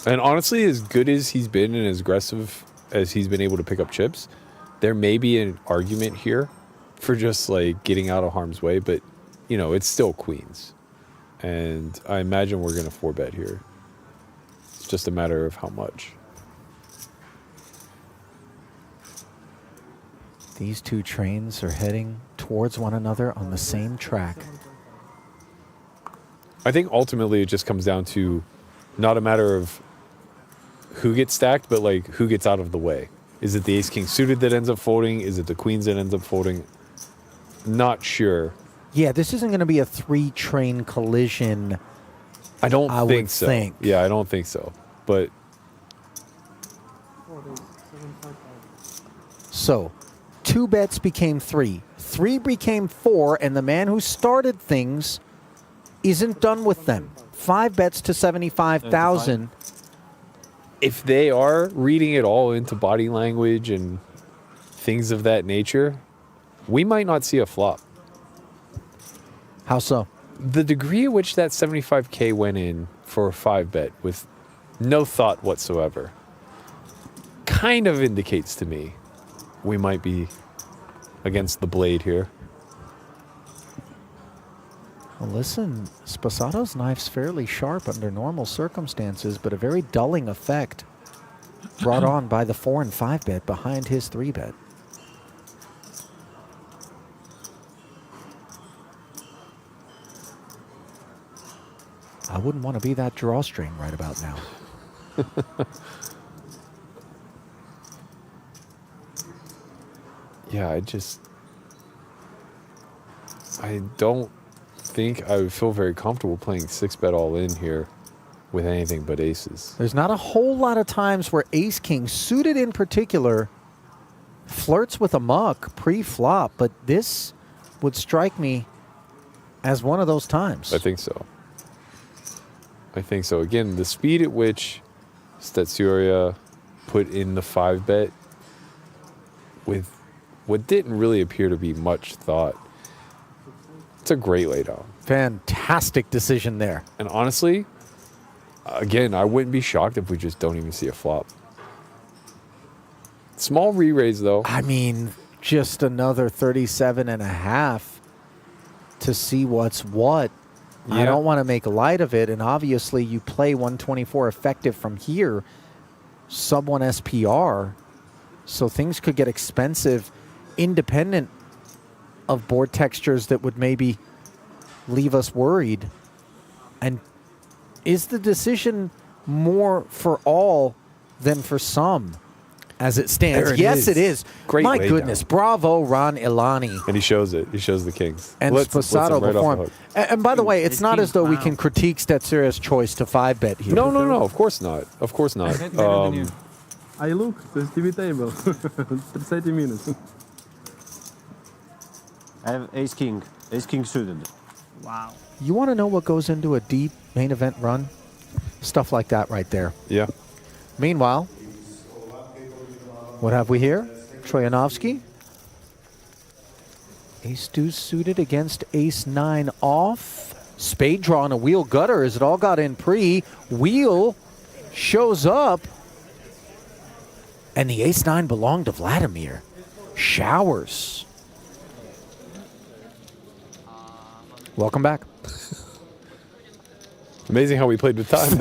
And honestly, as good as he's been and as aggressive as he's been able to pick up chips, there may be an argument here for just like getting out of harm's way, but it's still queens. And I imagine we're going to 4-bet here. It's just a matter of how much. These two trains are heading towards one another on the same track. I think ultimately it just comes down to not a matter of who gets stacked, but like who gets out of the way. Is it the ace-king suited that ends up folding? Is it the queens that ends up folding? Not sure. Yeah, this isn't going to be a 3-train collision. I don't would think so. Yeah, I don't think so. But so 2 bets became 3. 3 became 4, and the man who started things isn't done with them. 5 bets to 75,000. if they are reading it all into body language and things of that nature, we might not see a flop. How so? The degree at which that 75K went in for a 5-bet with no thought whatsoever kind of indicates to me we might be against the blade here. Well, listen, Sposato's knife's fairly sharp under normal circumstances, but a very dulling effect brought on by the 4 and 5 bet behind his 3 bet. I wouldn't want to be that drawstring right about now. Yeah, I don't think I would feel very comfortable playing 6-bet all in here with anything but aces. There's not a whole lot of times where ace-king, suited in particular, flirts with a muck pre-flop, but this would strike me as one of those times. I think so. Again, the speed at which Stetsura put in the 5-bet with what didn't really appear to be much thought. It's a great laydown. Fantastic decision there. And honestly, again, I wouldn't be shocked if we just don't even see a flop. Small re-raise, though. I mean, just another 37.5 to see what's what. I don't want to make light of it, and obviously you play 124 effective from here. sub-1 SPR, so things could get expensive independent of board textures that would maybe leave us worried. And is the decision more for all than for some as it stands? Yes, it is. Great My laydown. goodness. Bravo, Ron Ilani. And he shows it. He shows the kings. And Sposato before him. And by the way, it's not as though we can critique Stetsura's choice to 5-bet here. No, of course not. Of course not. I look, the TV table. 30 minutes. I have ace king suited. Wow. You want to know what goes into a deep main event run? Stuff like that right there. Yeah. Meanwhile, what have we here? Troyanovsky. Ace-2 suited against ace-9 off. Spade draw and a wheel gutter as it all got in pre. Wheel shows up. And the ace-9 belonged to Vladimir. Showers. Welcome back. Amazing how we played with time.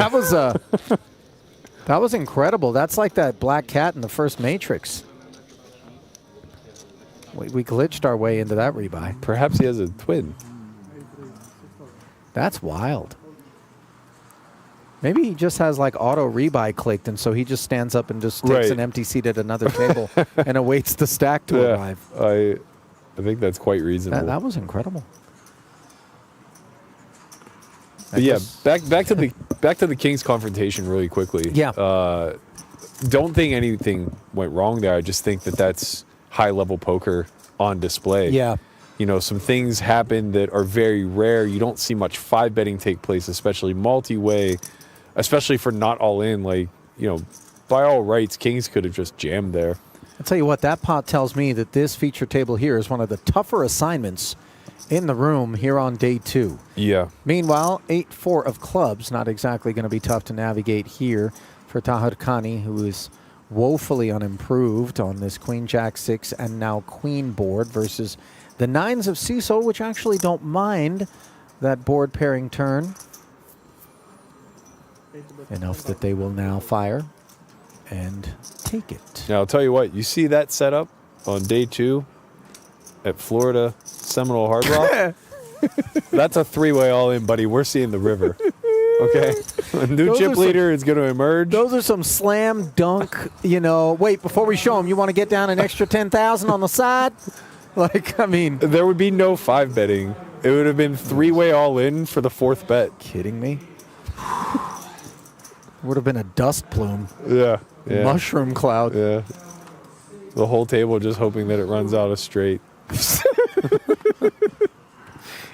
That was incredible. That's like that black cat in the first Matrix. We glitched our way into that rebuy. Perhaps he has a twin. That's wild. Maybe he just has like auto rebuy clicked, and so he just stands up and just takes an empty seat at another table and awaits the stack to arrive. I think that's quite reasonable. That was incredible. But yeah, back to the Kings confrontation really quickly. Yeah. Don't think anything went wrong there. I just think that's high level poker on display. Yeah. You know, some things happen that are very rare. You don't see much 5-betting take place, especially multi-way, especially for not all in. Like, you know, by all rights, Kings could have just jammed there. I'll tell you what, that pot tells me that this feature table here is one of the tougher assignments in the room here on day 2. Yeah. Meanwhile, 8-4 of clubs, not exactly going to be tough to navigate here for Tahir Khani, who is woefully unimproved on this Queen Jack 6 and now Queen board versus the 9s of CISO, which actually don't mind that board pairing turn. Enough that they will now fire and take it. Now, I'll tell you what, you see that setup on day 2 at Florida Seminole Hard Rock? That's a 3-way all-in, buddy. We're seeing the river. Okay? A new chip leader is going to emerge. Those are some slam dunk, you know. Wait, before we show them, you want to get down an extra 10,000 on the side? Like, I mean. There would be no 5-betting. It would have been 3-way all-in for the 4th bet. Kidding me? Would have been a dust plume. Yeah. Mushroom cloud. Yeah. The whole table just hoping that it runs out of straight.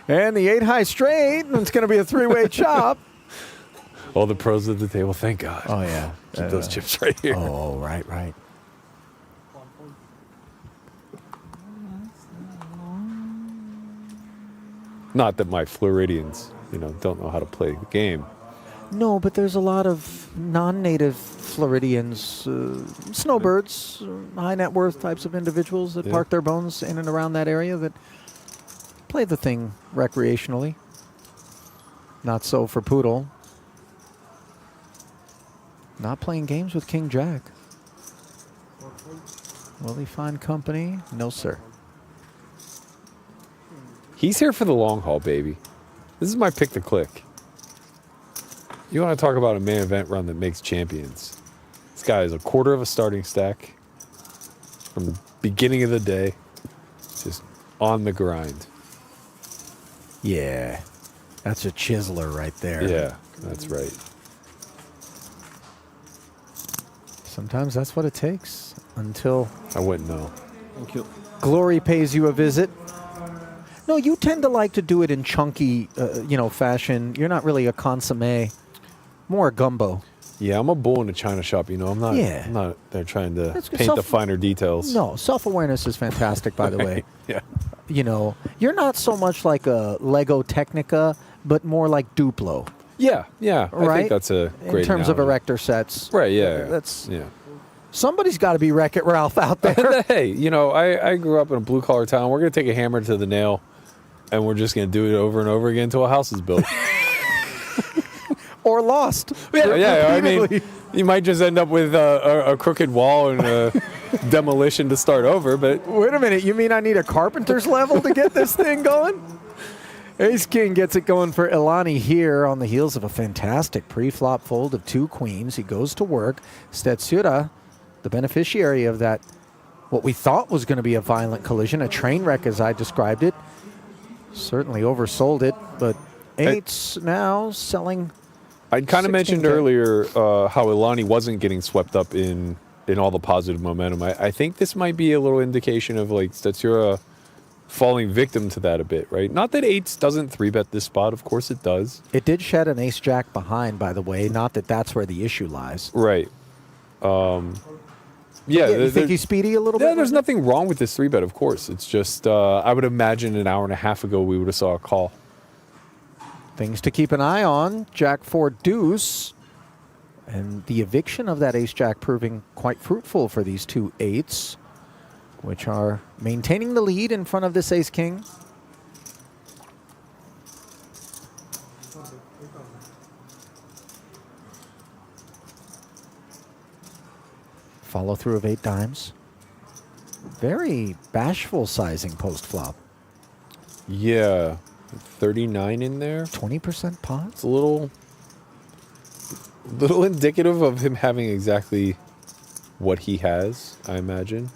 And the 8-high straight, and it's going to be a 3-way chop. All the pros at the table, thank God. Oh, yeah. Keep those chips right here. Oh, right. Not that my Floridians, don't know how to play the game. No, but there's a lot of non-native Floridians, snowbirds, high net worth types of individuals that park their bones in and around that area that play the thing recreationally. Not so for Poodle. Not playing games with King Jack. Will he find company? No, sir. He's here for the long haul, baby. This is my pick to click. You want to talk about a main event run that makes champions. This guy is a quarter of a starting stack from the beginning of the day, just on the grind. Yeah, that's a chiseler right there. Yeah, that's right. Sometimes that's what it takes until... I wouldn't know. Thank you. Glory pays you a visit. No, you tend to like to do it in chunky, fashion. You're not really a consommé. More a gumbo. Yeah, I'm a bull in a china shop, I'm not there trying to paint the finer details. No, self-awareness is fantastic, by the way. Yeah. You're not so much like a Lego Technica, but more like Duplo. Yeah. Right? I think that's a great in terms of analogy. erector sets. Right, yeah. That's yeah. Somebody's got to be Wreck-It Ralph out there. Hey, I grew up in a blue-collar town. We're going to take a hammer to the nail, and we're just going to do it over and over again until a house is built. or lost. I mean, you might just end up with a crooked wall and a demolition to start over. But wait a minute, you mean I need a carpenter's level to get this thing going? Ace King gets it going for Ilani here on the heels of a fantastic pre-flop fold of 2 queens. He goes to work. Stetsura, the beneficiary of that, what we thought was going to be a violent collision, a train wreck as I described it, certainly oversold it, but eights now selling. I'd kind of mentioned 16K. earlier how Ilani wasn't getting swept up in all the positive momentum. I think this might be a little indication of like Stetsura falling victim to that a bit, right? Not that eights doesn't 3-bet this spot. Of course it does. It did shed an ace-jack behind, by the way. Not that that's where the issue lies. Right. You think he's speedy a little bit? Yeah, there's nothing wrong with this 3-bet, of course. It's just, I would imagine an hour and a half ago we would have saw a call. Things to keep an eye on. Jack 4 deuce. And the eviction of that ace-jack proving quite fruitful for these 2 eights, which are maintaining the lead in front of this ace-king. Follow through of 8 dimes. Very bashful sizing post-flop. Yeah. 39 in there. 20% pot. It's a little indicative of him having exactly what he has, I imagine.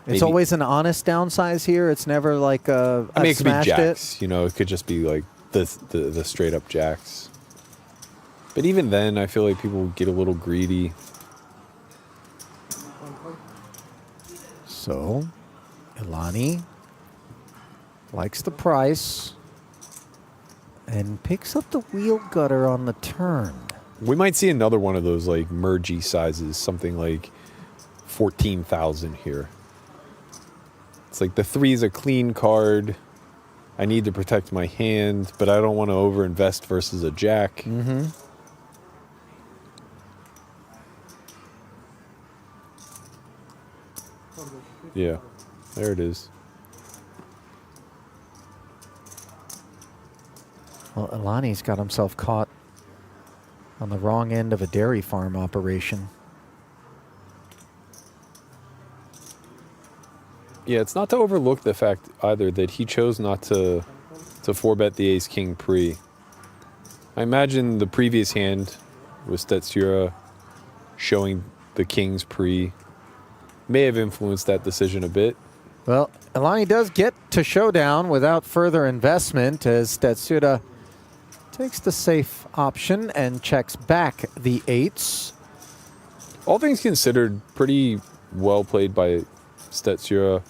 It's always an honest downsize here. It's never like a I mean, it could be smashed jacks. You know, it could just be like the straight up jacks. But even then, I feel like people get a little greedy. So, Ilani likes the price and picks up the wheel gutter on the turn. We might see another one of those like mergy sizes, something like 14,000 here. It's like the 3 is a clean card. I need to protect my hand, but I don't want to overinvest versus a jack. Mm-hmm. Yeah, there it is. Well, Ilani's got himself caught on the wrong end of a dairy farm operation. Yeah, it's not to overlook the fact either that he chose not to 4-bet the ace-king pre. I imagine the previous hand with Stetsura showing the king's pre may have influenced that decision a bit. Well, Ilani does get to showdown without further investment as Stetsura takes the safe option and checks back the 8s. All things considered, pretty well played by Stetsura.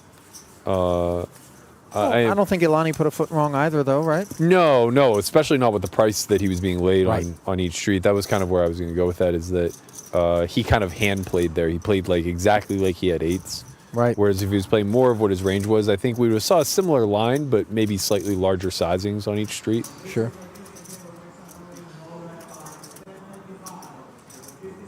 I don't think Ilani put a foot wrong either, though, right? No, especially not with the price that he was being laid Right. on each street. That was kind of where I was going to go with that, is that he kind of hand played there. He played like exactly like he had 8s. Right. Whereas if he was playing more of what his range was, I think we would have saw a similar line, but maybe slightly larger sizings on each street. Sure.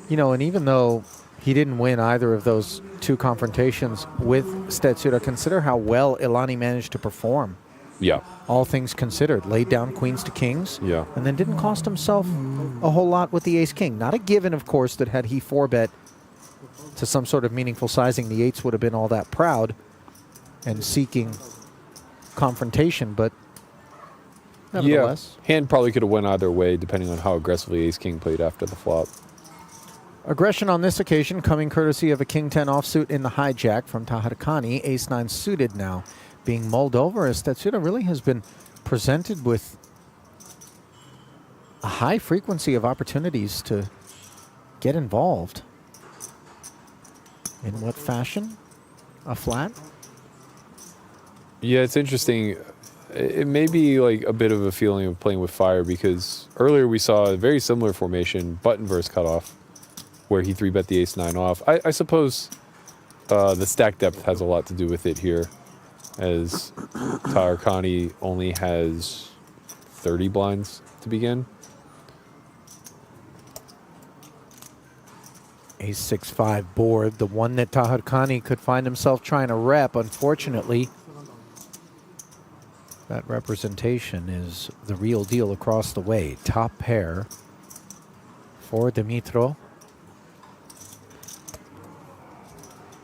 You know, and even though he didn't win either of those 2 confrontations with Stetsura, consider how well Ilani managed to perform. Yeah. All things considered. Laid down queens to kings. Yeah. And then didn't cost himself a whole lot with the ace-king. Not a given, of course, that had he 4-bet to some sort of meaningful sizing, the 8s would have been all that proud and seeking confrontation, but nevertheless. Yeah. Hand probably could have went either way, depending on how aggressively ace-king played after the flop. Aggression on this occasion coming courtesy of a king 10 offsuit in the hijack from Taharkani. Ace 9 suited now being mulled over as Stetsura really has been presented with a high frequency of opportunities to get involved. In what fashion? A flat? Yeah, it's interesting. It may be like a bit of a feeling of playing with fire, because earlier we saw a very similar formation, button versus cutoff, where he 3-bet the ace-9 off. I suppose the stack depth has a lot to do with it here, as Taharkani only has 30 blinds to begin. Ace 6-5 board, the one that Taharkani could find himself trying to rep. Unfortunately, that representation is the real deal across the way. Top pair for Dimitro.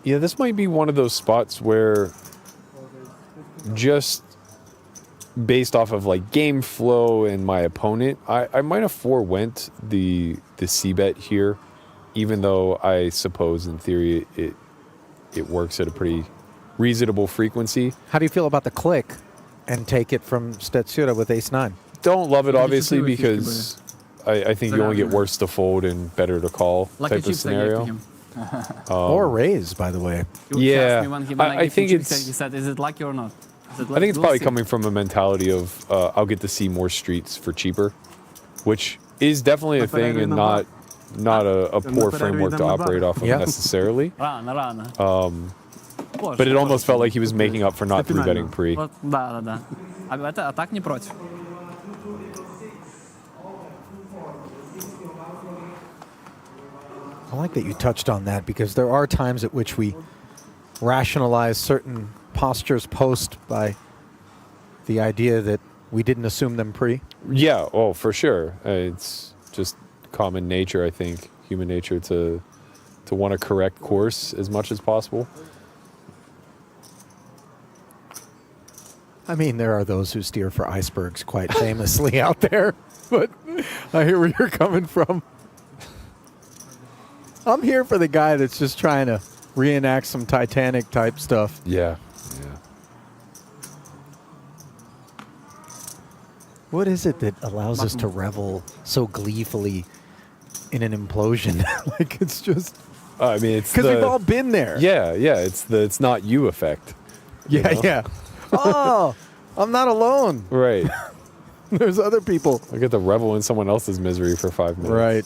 Yeah, this might be one of those spots where just based off of like game flow and my opponent, I might have forewent the c-bet here, even though I suppose in theory it works at a pretty reasonable frequency. How do you feel about the click and take it from Stetsura with ace-9? Don't love it, obviously, because I think you only get worse to fold and better to call type of scenario. Or raise, by the way. Yeah, I think He it's... said, is it lucky or not? I think it's probably coming from a mentality of I'll get to see more streets for cheaper, which is definitely a thing and not a poor framework to operate off of necessarily. But it almost felt like he was making up for not 3-betting pre. Да. А так не против. I like that you touched on that, because there are times at which we rationalize certain postures post by the idea that we didn't assume them pre. Yeah, oh, for sure. It's just common nature, I think, human nature to want to correct course as much as possible. I mean, there are those who steer for icebergs quite famously out there, but I hear where you're coming from. I'm here for the guy that's just trying to reenact some Titanic type stuff. Yeah. What is it that allows us to revel so gleefully in an implosion? Like, it's just... I mean, it's because we've all been there. Yeah, it's the it's not you effect. Yeah, you know? yeah. Oh, I'm not alone. Right. There's other people. I get to revel in someone else's misery for 5 minutes. Right.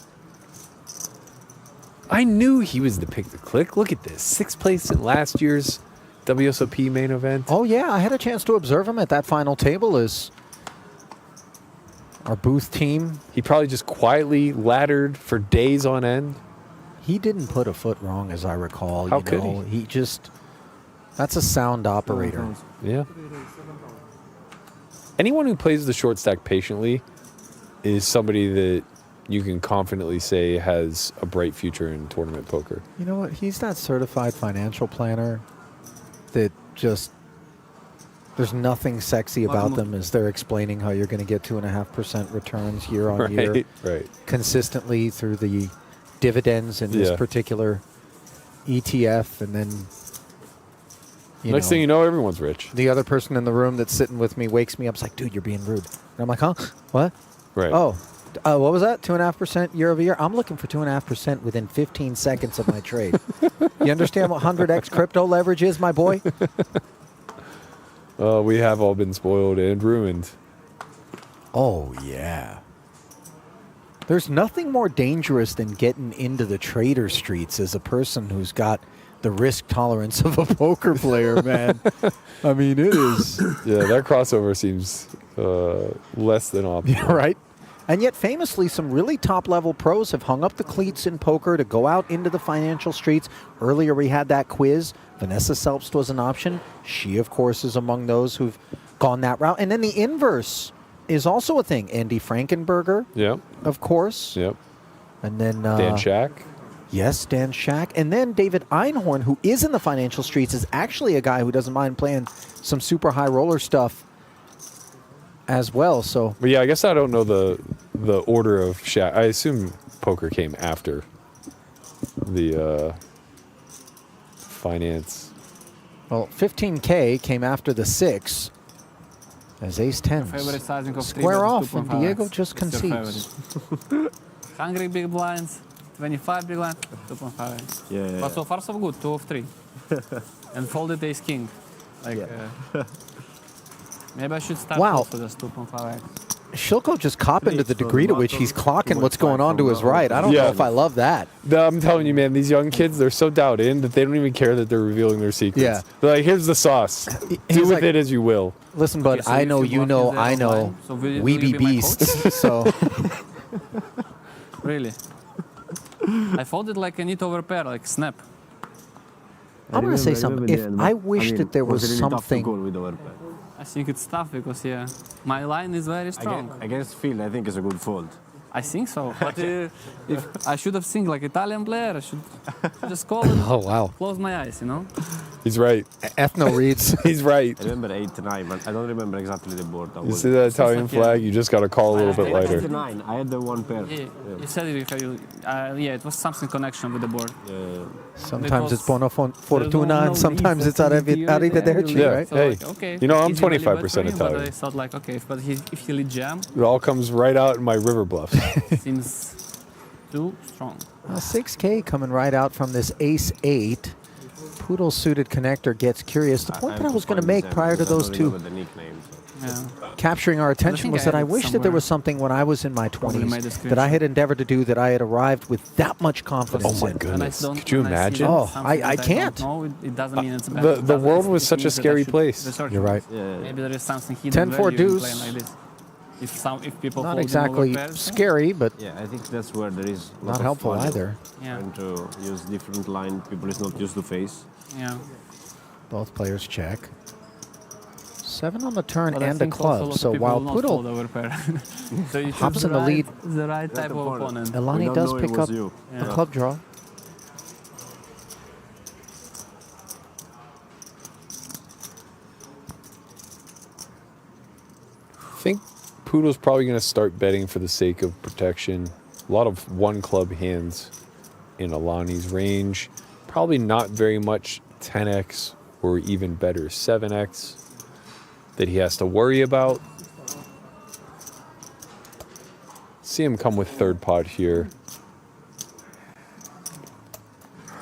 I knew he was the pick to click. Look at this. 6th place in last year's WSOP main event. Oh, yeah. I had a chance to observe him at that final table as our booth team. He probably just quietly laddered for days on end. He didn't put a foot wrong, as I recall. How could he? He just... That's a sound operator. Yeah. Anyone who plays the short stack patiently is somebody that you can confidently say has a bright future in tournament poker. You know what? He's that certified financial planner that just... There's nothing sexy about them as they're explaining how you're going to get 2.5% returns year on year. Right. Consistently through the dividends in this particular ETF, and then... Next thing you know, everyone's rich. The other person in the room that's sitting with me wakes me up. It's like, dude, you're being rude. And I'm like, huh? What? Right. Oh, what was that? 2.5% year over year? I'm looking for 2.5% within 15 seconds of my trade. You understand what 100x crypto leverage is, my boy? We have all been spoiled and ruined. Oh, yeah. There's nothing more dangerous than getting into the trader streets as a person who's got the risk tolerance of a poker player, man. I mean, it is. Yeah, that crossover seems less than optimal. Yeah, right? And yet, famously, some really top-level pros have hung up the cleats in poker to go out into the financial streets. Earlier, we had that quiz. Vanessa Selbst was an option. She, of course, is among those who've gone that route. And then the inverse is also a thing. Andy Frankenberger, of course. Yep. And then... Dan Shack. Yes, Dan Shack. And then David Einhorn, who is in the financial streets, is actually a guy who doesn't mind playing some super high roller stuff as well. So, but yeah, I guess I don't know the order of Shack. I assume poker came after the finance. Well, 15K came after the 6 as ace 10s. Square off, and Diego just concedes. Hungry big blinds, 25 big blinds, 2.5. Yeah. But so far so good, 2 of 3. And folded ace king. Like, maybe I should start also this 2.5x. Shilko just copping to the degree to which he's clocking what's going on to his right. I don't know if I love that. I'm telling you, man, these young kids, they're so dialed in that they don't even care that they're revealing their secrets. Yeah. They're like, here's the sauce. Do with it as you will. Listen, bud, I know, you know, I know. We be beasts, so... Really? I folded like a neat over pair, like snap. I'm going to say something. I wish that there was something... I think it's tough because, my line is very strong. Against field, I think it's a good fold. I think so. But if I should have seen like Italian player, I should just call and Oh, wow. close my eyes, you know? He's right. Ethno reads. He's right. I remember 8 to 9, but I don't remember exactly the board. You see that Italian flag? You just got to call a little bit 8 lighter. to 9. I had the one pair. Yeah, you said it was something connection with the board. Sometimes it's buona no fortuna, and sometimes leaves it's at the arrivederci, Yeah. right? So Hey, like, okay, you know, I'm easy really bad 25% for him, But I Italian. thought like, okay, but if he lead jam, It all comes right out in my river bluffs. seems too strong. 6K coming right out from this ace-8. Poodle suited connector gets curious. The point that I was going to make prior to those two capturing our attention was that I wish that there was something when I was in my 20s that I had endeavored to do that I had arrived with that much confidence Oh my in. goodness. Could you imagine? Oh, I can't. No, it doesn't mean it's bad. The world was such a scary place. You're right. Maybe there is something hidden 10-4 value in deuce. playing like this. If people Not fold in exactly over pairs, scary, but Yeah, I think that's where there is not helpful either. Yeah. Trying to use different line. People is not used to face. Yeah. Both players check. 7 on the turn But I and a think also a club. lot So of people while will not fold Poodle over pair. So you hops choose in the lead, the right type of opponent. Elani does pick up the Yeah. club draw. I think Poodle's probably going to start betting for the sake of protection. A lot of one club hands in Alani's range. Probably not very much 10x or even better 7x that he has to worry about. See him come with third pot here.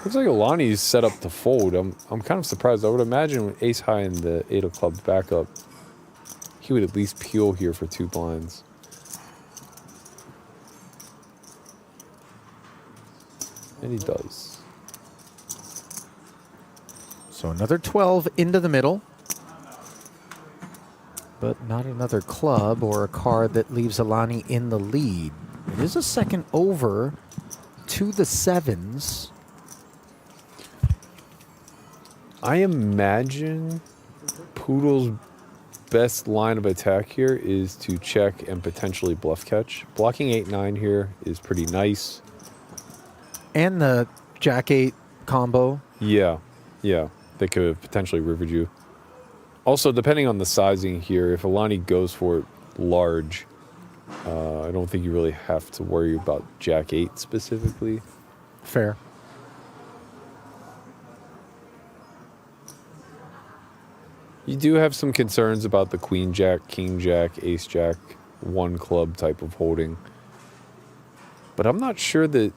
Looks like Alani's set up to fold. I'm kind of surprised. I would imagine with ace high and the 8 of clubs backup, he would at least peel here for 2 blinds. And he does. So another 12 into the middle. But not another club or a card that leaves Alani in the lead. It is a second over to the 7s. I imagine Poodle's best line of attack here is to check and potentially bluff catch. Blocking 8-9 here is pretty nice. And the Jack-8 combo. Yeah, they could have potentially rivered you. Also, depending on the sizing here, if Alani goes for it large, I don't think you really have to worry about Jack-8 specifically. Fair. You do have some concerns about the Queen Jack, King Jack, Ace Jack, one club type of holding. But I'm not sure that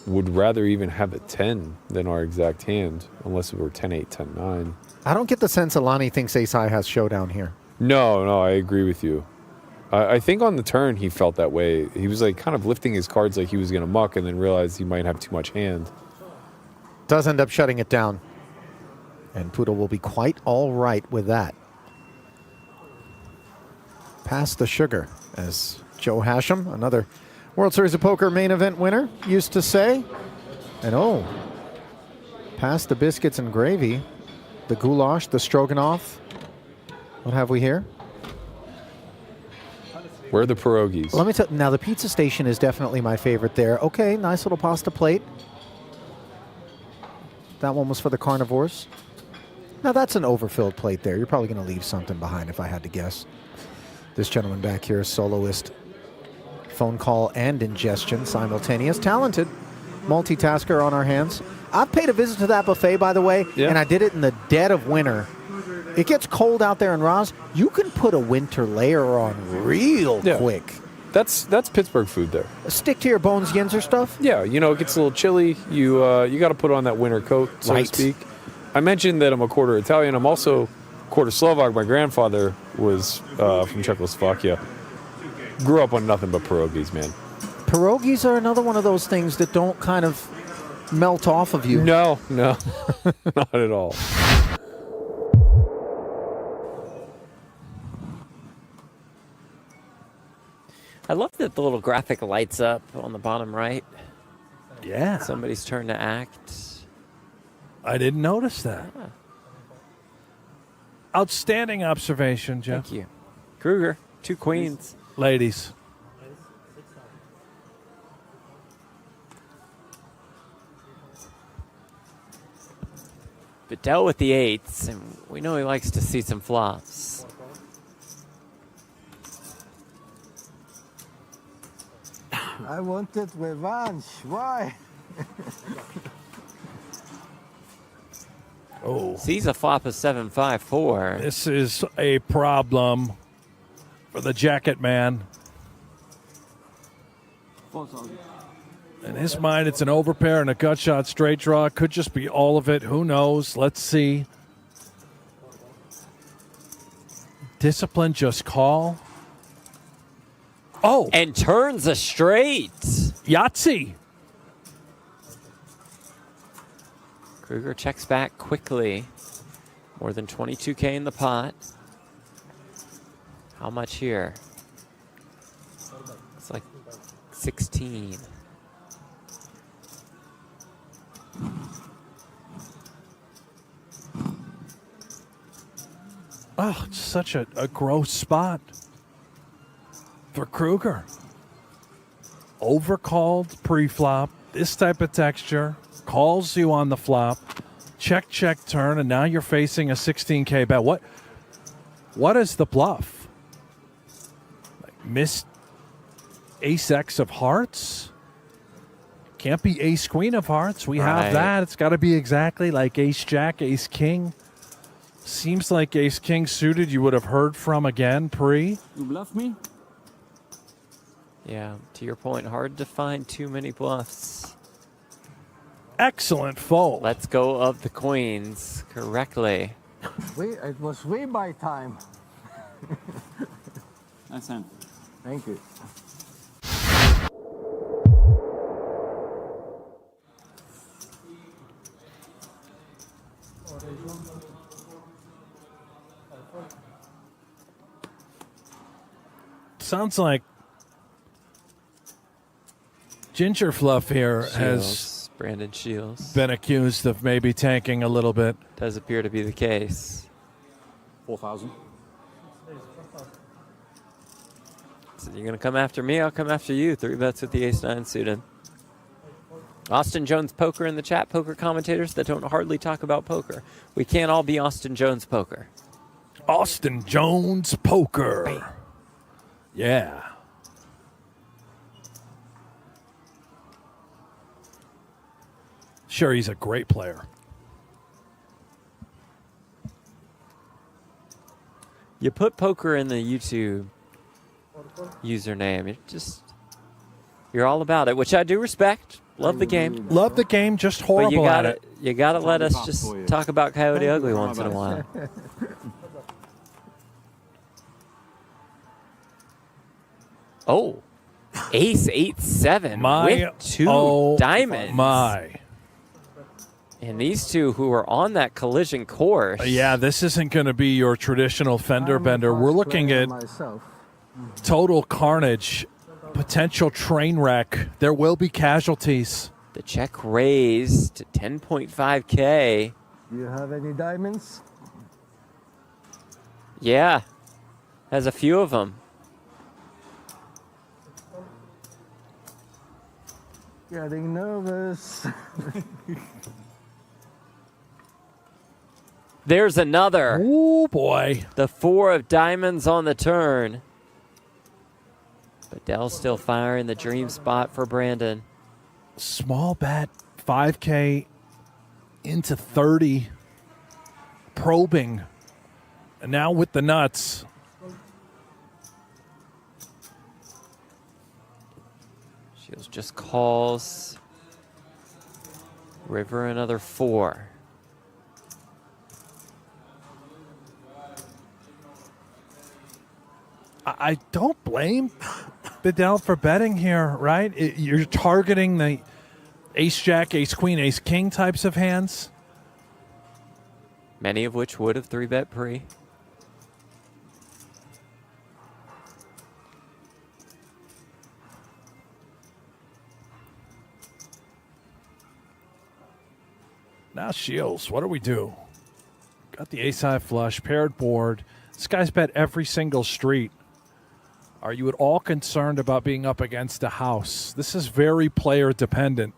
would rather even have a 10 than our exact hand, unless it were 10-8, 10-9. I don't get the sense Alani thinks ace high has showdown here. No, I agree with you. I think on the turn he felt that way. He was like kind of lifting his cards like he was going to muck and then realized he might have too much hand. Does end up shutting it down. And Poodle will be quite all right with that. Pass the sugar, as Joe Hashem, another World Series of Poker main event winner, used to say. And pass the biscuits and gravy, the goulash, the stroganoff. What have we here? Where are the pierogies? Let me tell you, now the pizza station is definitely my favorite there. Okay, nice little pasta plate. That one was for the carnivores. Now that's an overfilled plate there. You're probably going to leave something behind if I had to guess. This gentleman back here, soloist, phone call and ingestion simultaneous. Talented multitasker on our hands. I've paid a visit to that buffet, by the way, and I did it in the dead of winter. It gets cold out there in Roz. You can put a winter layer on real quick. That's Pittsburgh food there. Stick to your bones, Yinzer stuff. Yeah, it gets a little chilly. You got to put on that winter coat, so to speak. I mentioned that I'm a quarter Italian. I'm also quarter Slovak. My grandfather was from Czechoslovakia. Grew up on nothing but pierogies, man. Pierogies are another one of those things that don't kind of melt off of you. No, not at all. I love that the little graphic lights up on the bottom right. Yeah. Somebody's turn to act. I didn't notice that. Yeah. Outstanding observation, Jeff. Thank you. Kruger, 2 queens. Ladies. Bedell with the eights, and we know he likes to see some flops. I wanted revenge. Why? Oh. Sees a flop of 7-5-4. This is a problem for the jacket man. 4,000. In his mind, it's an overpair and a gut shot straight draw. It could just be all of it. Who knows? Let's see. Discipline, just call. Oh. And turns a straight. Yahtzee. Kruger checks back quickly. More than 22K in the pot. How much here? It's like 16. Oh, it's such a gross spot for Kruger. Overcalled pre-flop. This type of texture. Calls you on the flop. Check, check, turn, and now you're facing a 16K bet. What is the bluff? Like missed ace X of hearts? Can't be ace queen of hearts. We have that. It's got to be exactly like ace jack, ace king. Seems like ace king suited you would have heard from again pre. You bluff me? Yeah, to your point, hard to find too many bluffs. Excellent fold. Let's go of the queens correctly. It was way by time. Nice hand. Thank you. Sounds like Ginger Fluff here Shields, Brandon Shields been accused of maybe tanking a little bit. Does appear to be the case. 4,000. So you're going to come after me, I'll come after you. 3 bets with the ace-9 suited. Austin Jones Poker in the chat. Poker commentators that don't hardly talk about poker. We can't all be Austin Jones Poker. Austin Jones Poker. Bam. Yeah. Sure, he's a great player. You put poker in the YouTube username. You're all about it, which I do respect. Love the game. Love the game, just horrible at it. You gotta let us just talk about Coyote Ugly once in a while. Oh, ace 8-7 with 2 diamonds. My. And these two who are on that collision course. Yeah, this isn't going to be your traditional fender bender. We're looking at total carnage, potential train wreck. There will be casualties. The check raised to 10.5K. Do you have any diamonds? Yeah, has a few of them. Getting nervous. There's another. Oh, boy. The 4 of diamonds on the turn. But Dell's still firing the dream spot for Brandon. Small bet, 5K into 30. Probing. And now with the nuts. Shields just calls. River another 4. I don't blame Bedell for betting here, right? You're targeting the ace-jack, ace-queen, ace-king types of hands. Many of which would have 3-bet pre. Now Shields, what do we do? Got the ace-high flush, paired board. This guy's bet every single street. Are you at all concerned about being up against a house? This is very player dependent.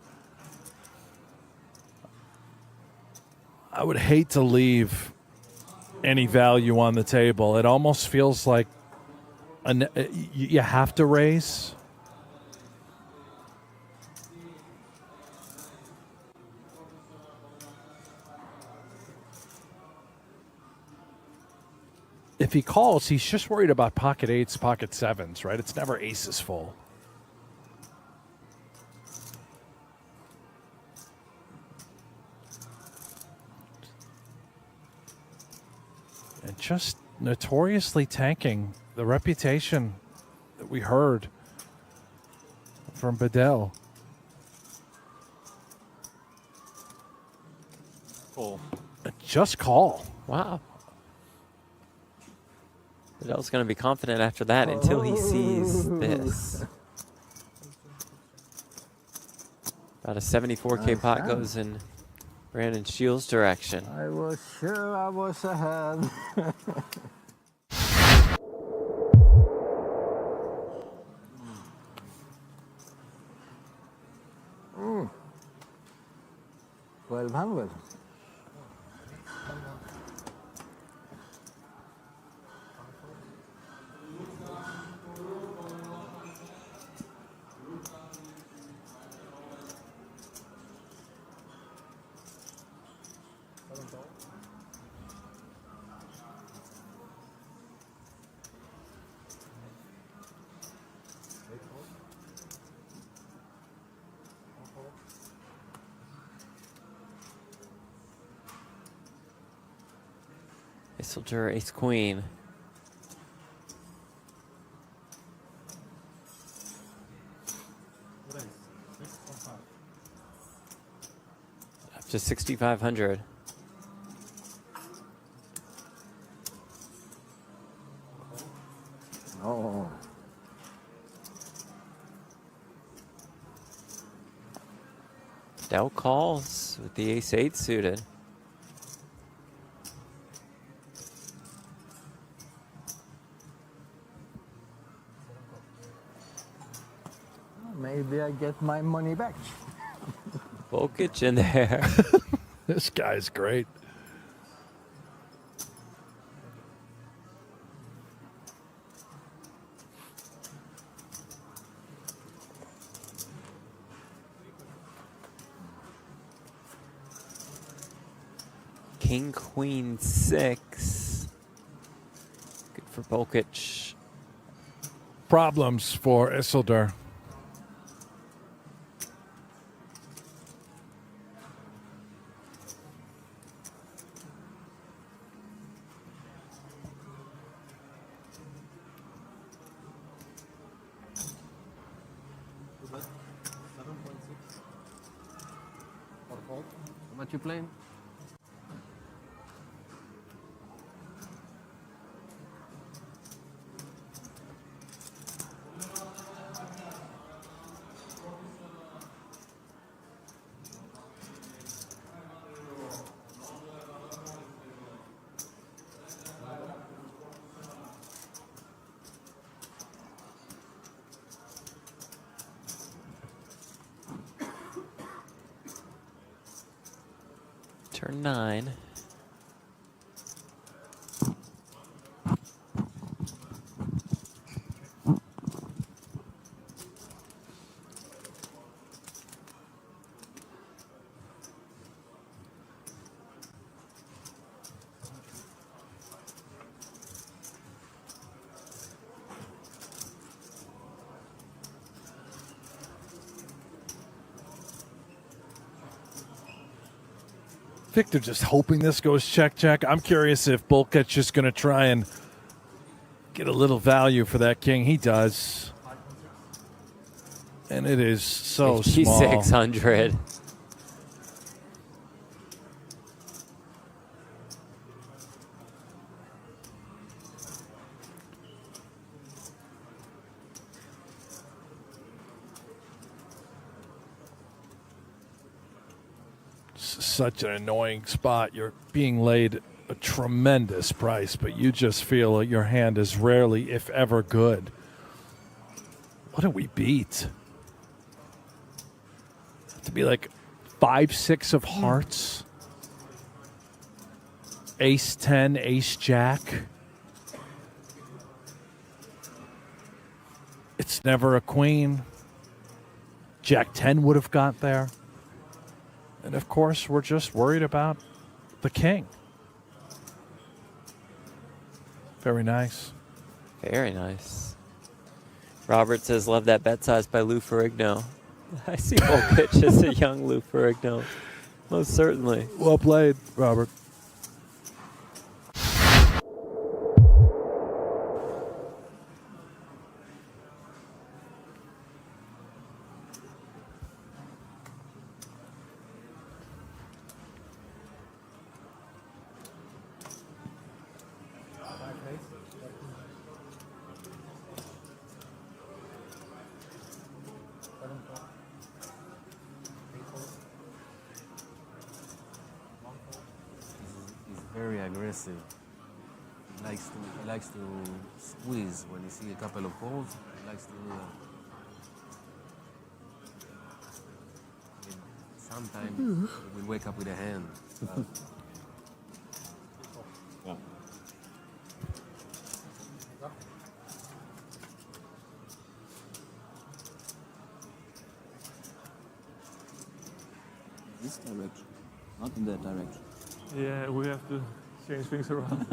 I would hate to leave any value on the table. It almost feels like you have to raise. If he calls, he's just worried about pocket eights, pocket sevens, right? It's never aces full. And just notoriously tanking the reputation that we heard from Bedell. Call. Just call. Wow. Bedell's going to be confident after that until he sees this. About a 74K pot goes in Brandon Shields' direction. I was sure I was ahead. mm. 1200. Soldier, ace queen. Up to 6,500. Oh. Dell calls with the ace-8 suited. Maybe I get my money back. Volkic in there. This guy's great. King, queen, 6. Good for Volkic. Problems for Isildur. How much you playing? Turn 9. Victor just hoping this goes check. I'm curious if Bulket's just going to try and get a little value for that king. He does. And it is so small. 600. Such an annoying spot. You're being laid a tremendous price, but you just feel like your hand is rarely, if ever, good. What do we beat? To be like 5-6 of hearts. Ace 10, Ace Jack. It's never a queen. Jack 10 would have got there. And of course, we're just worried about the king. Very nice. Very nice. Robert says, love that bet size by Lou Ferrigno. I see full pitch as a young Lou Ferrigno. Most certainly. Well played, Robert. Very aggressive. He likes to squeeze when he see a couple of balls. He likes to do that. I mean, sometimes we wake up with a hand. Yeah. This direction, not in that direction. Yeah, we have to change things around.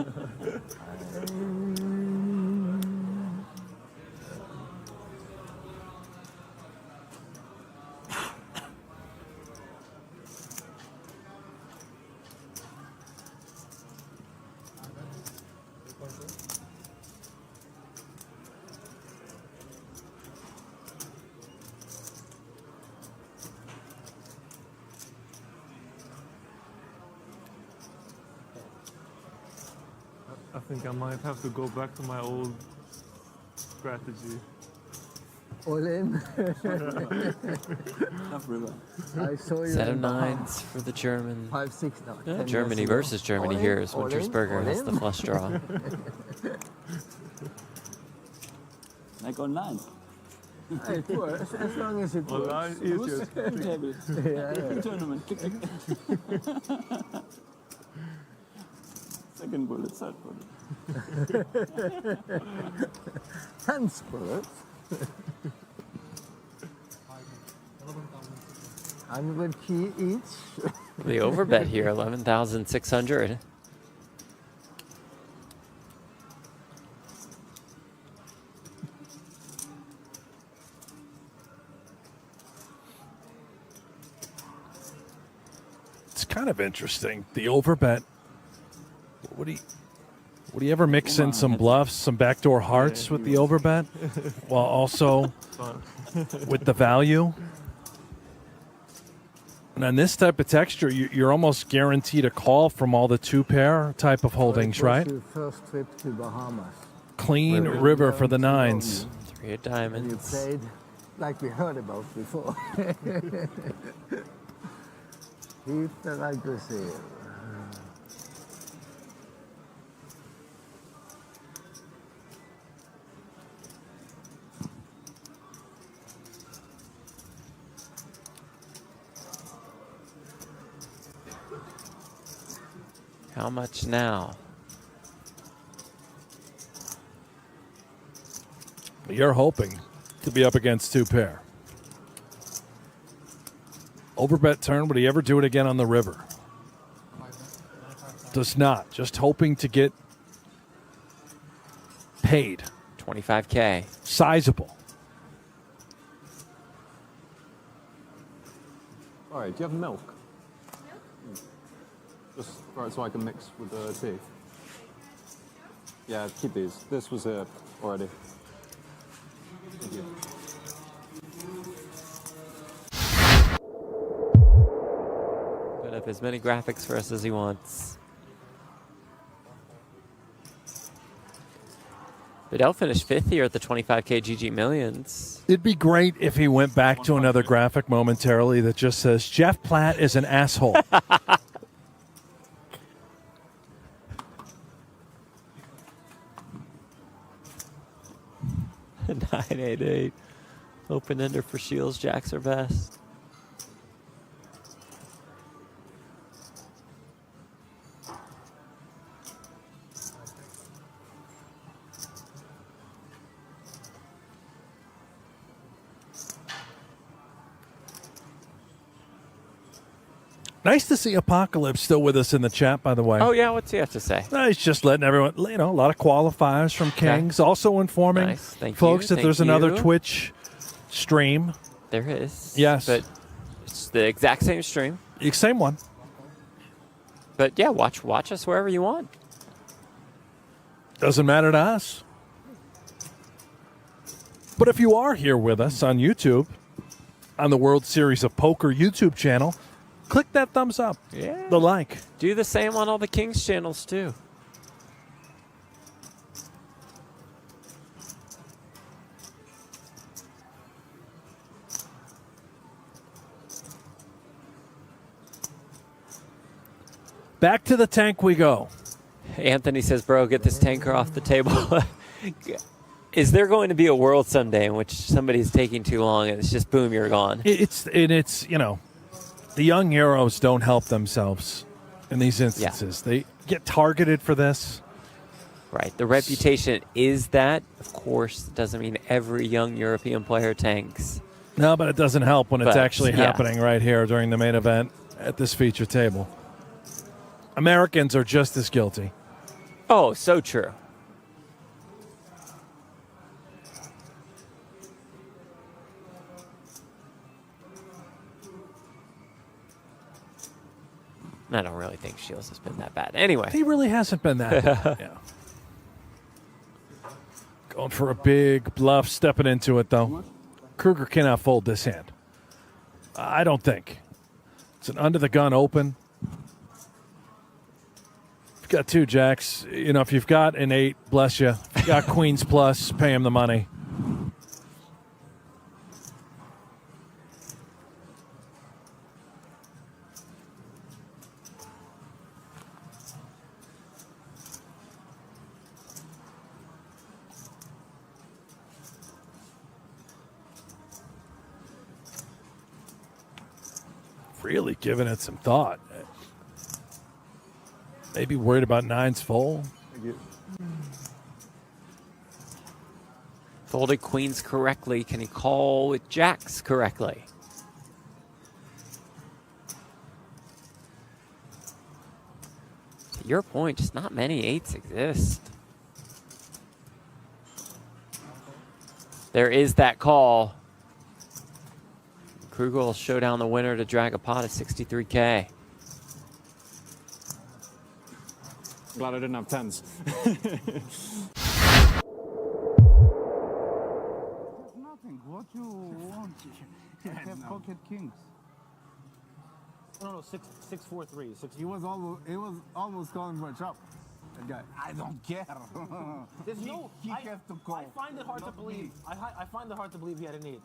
I think I might have to go back to my old strategy. All in. Enough river. I saw you. Set of in nines for the German. 5-6 now. Yeah, 10 Germany years ago. versus Germany All here in, as all in, Wintersberger all has the in. flush draw. Like on nine. It works, as long as it Well, works. easier. Good table. Yeah. Tournament. Click, click. Second bullet, third bullet. Hands bullets. 100 key each. The overbet here, 11,600. It's kind of interesting. The overbet. Would he ever mix in some bluffs, some backdoor hearts with the overbet, while also with the value? And on this type of texture, you're almost guaranteed a call from all the two-pair type of holdings, right? Your first trip to Bahamas. Clean river for the nines. Three of And you diamonds. played like we heard about before. Hyper aggressive. How much now? You're hoping to be up against two-pair. Overbet turn. Would he ever do it again on the river? Does not. Just hoping to get paid. 25K. Sizable. All right, do you have milk? Just right so I can mix with the tea. Yeah, keep these. This was it already. Thank you. Put up as many graphics for us as he wants. Vidal finished fifth here at the 25K GG Millions. It'd be great if he went back to another graphic momentarily that just says, Jeff Platt is an asshole. 988. Open ender for Shields. Jacks are best. Nice to see Apocalypse still with us in the chat, by the way. Oh, yeah. What's he have to say? He's just letting everyone, a lot of qualifiers from Kings. Also informing Nice. Thank folks you. that there's Thank another you. Twitch stream. There is. Yes. But it's the exact same stream. Same one. But yeah, watch us wherever you want. Doesn't matter to us. But if you are here with us on YouTube, on the World Series of Poker YouTube channel, click that thumbs up. Yeah. The like. Do the same on all the Kings channels too. Back to the tank we go. Anthony says, bro, get this tanker off the table. Is there going to be a world someday in which somebody's taking too long and it's just boom, you're gone? It's the young heroes don't help themselves in these instances. They get targeted for this. Right. The reputation is that. Of course, it doesn't mean every young European player tanks. No, but it doesn't help when it's But, actually yeah. happening right here during the main event at this feature table. Americans are just as guilty. Oh, so true. I don't really think Shields has been that bad. Anyway. He really hasn't been that bad. Yeah. Going for a big bluff, stepping into it, though. Kruger cannot fold this hand. I don't think. It's an under-the-gun open. You've got two jacks. If you've got an 8, bless you. If you've got queens plus, pay him the money. Really giving it some thought. Maybe worried about 9's full. Folded queens correctly. Can he call with jacks correctly? To your point, just not many 8s exist. There is that call. Kruger will show down the winner to drag a pot of 63K. Glad I didn't have 10s. Nothing. What you want? You have pocket kings. No, 6-4-3. He was almost calling for a chop. That guy. I don't care. There's no. He has to call. I find it hard to believe. I find it hard to believe he had an 8.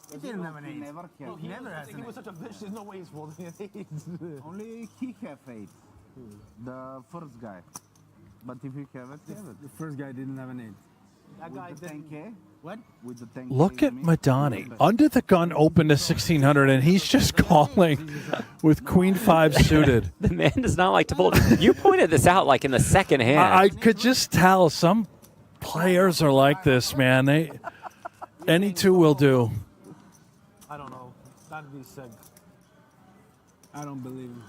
He didn't have an 8. Never can. He Never has he an was 8. such a bitch. There's no way he's folding an 8. Only he have 8. The first guy. But if you have it, you have it. The first guy didn't have an 8. That guy with the 10K? What? With the 10K. Look at Madani. Under the gun open to 1600, and he's just calling with queen 5 suited. The man does not like to fold. You pointed this out like in the second hand. I could just tell some players are like this, man. Any two will do. I don't know. That'd be sick. I don't believe him.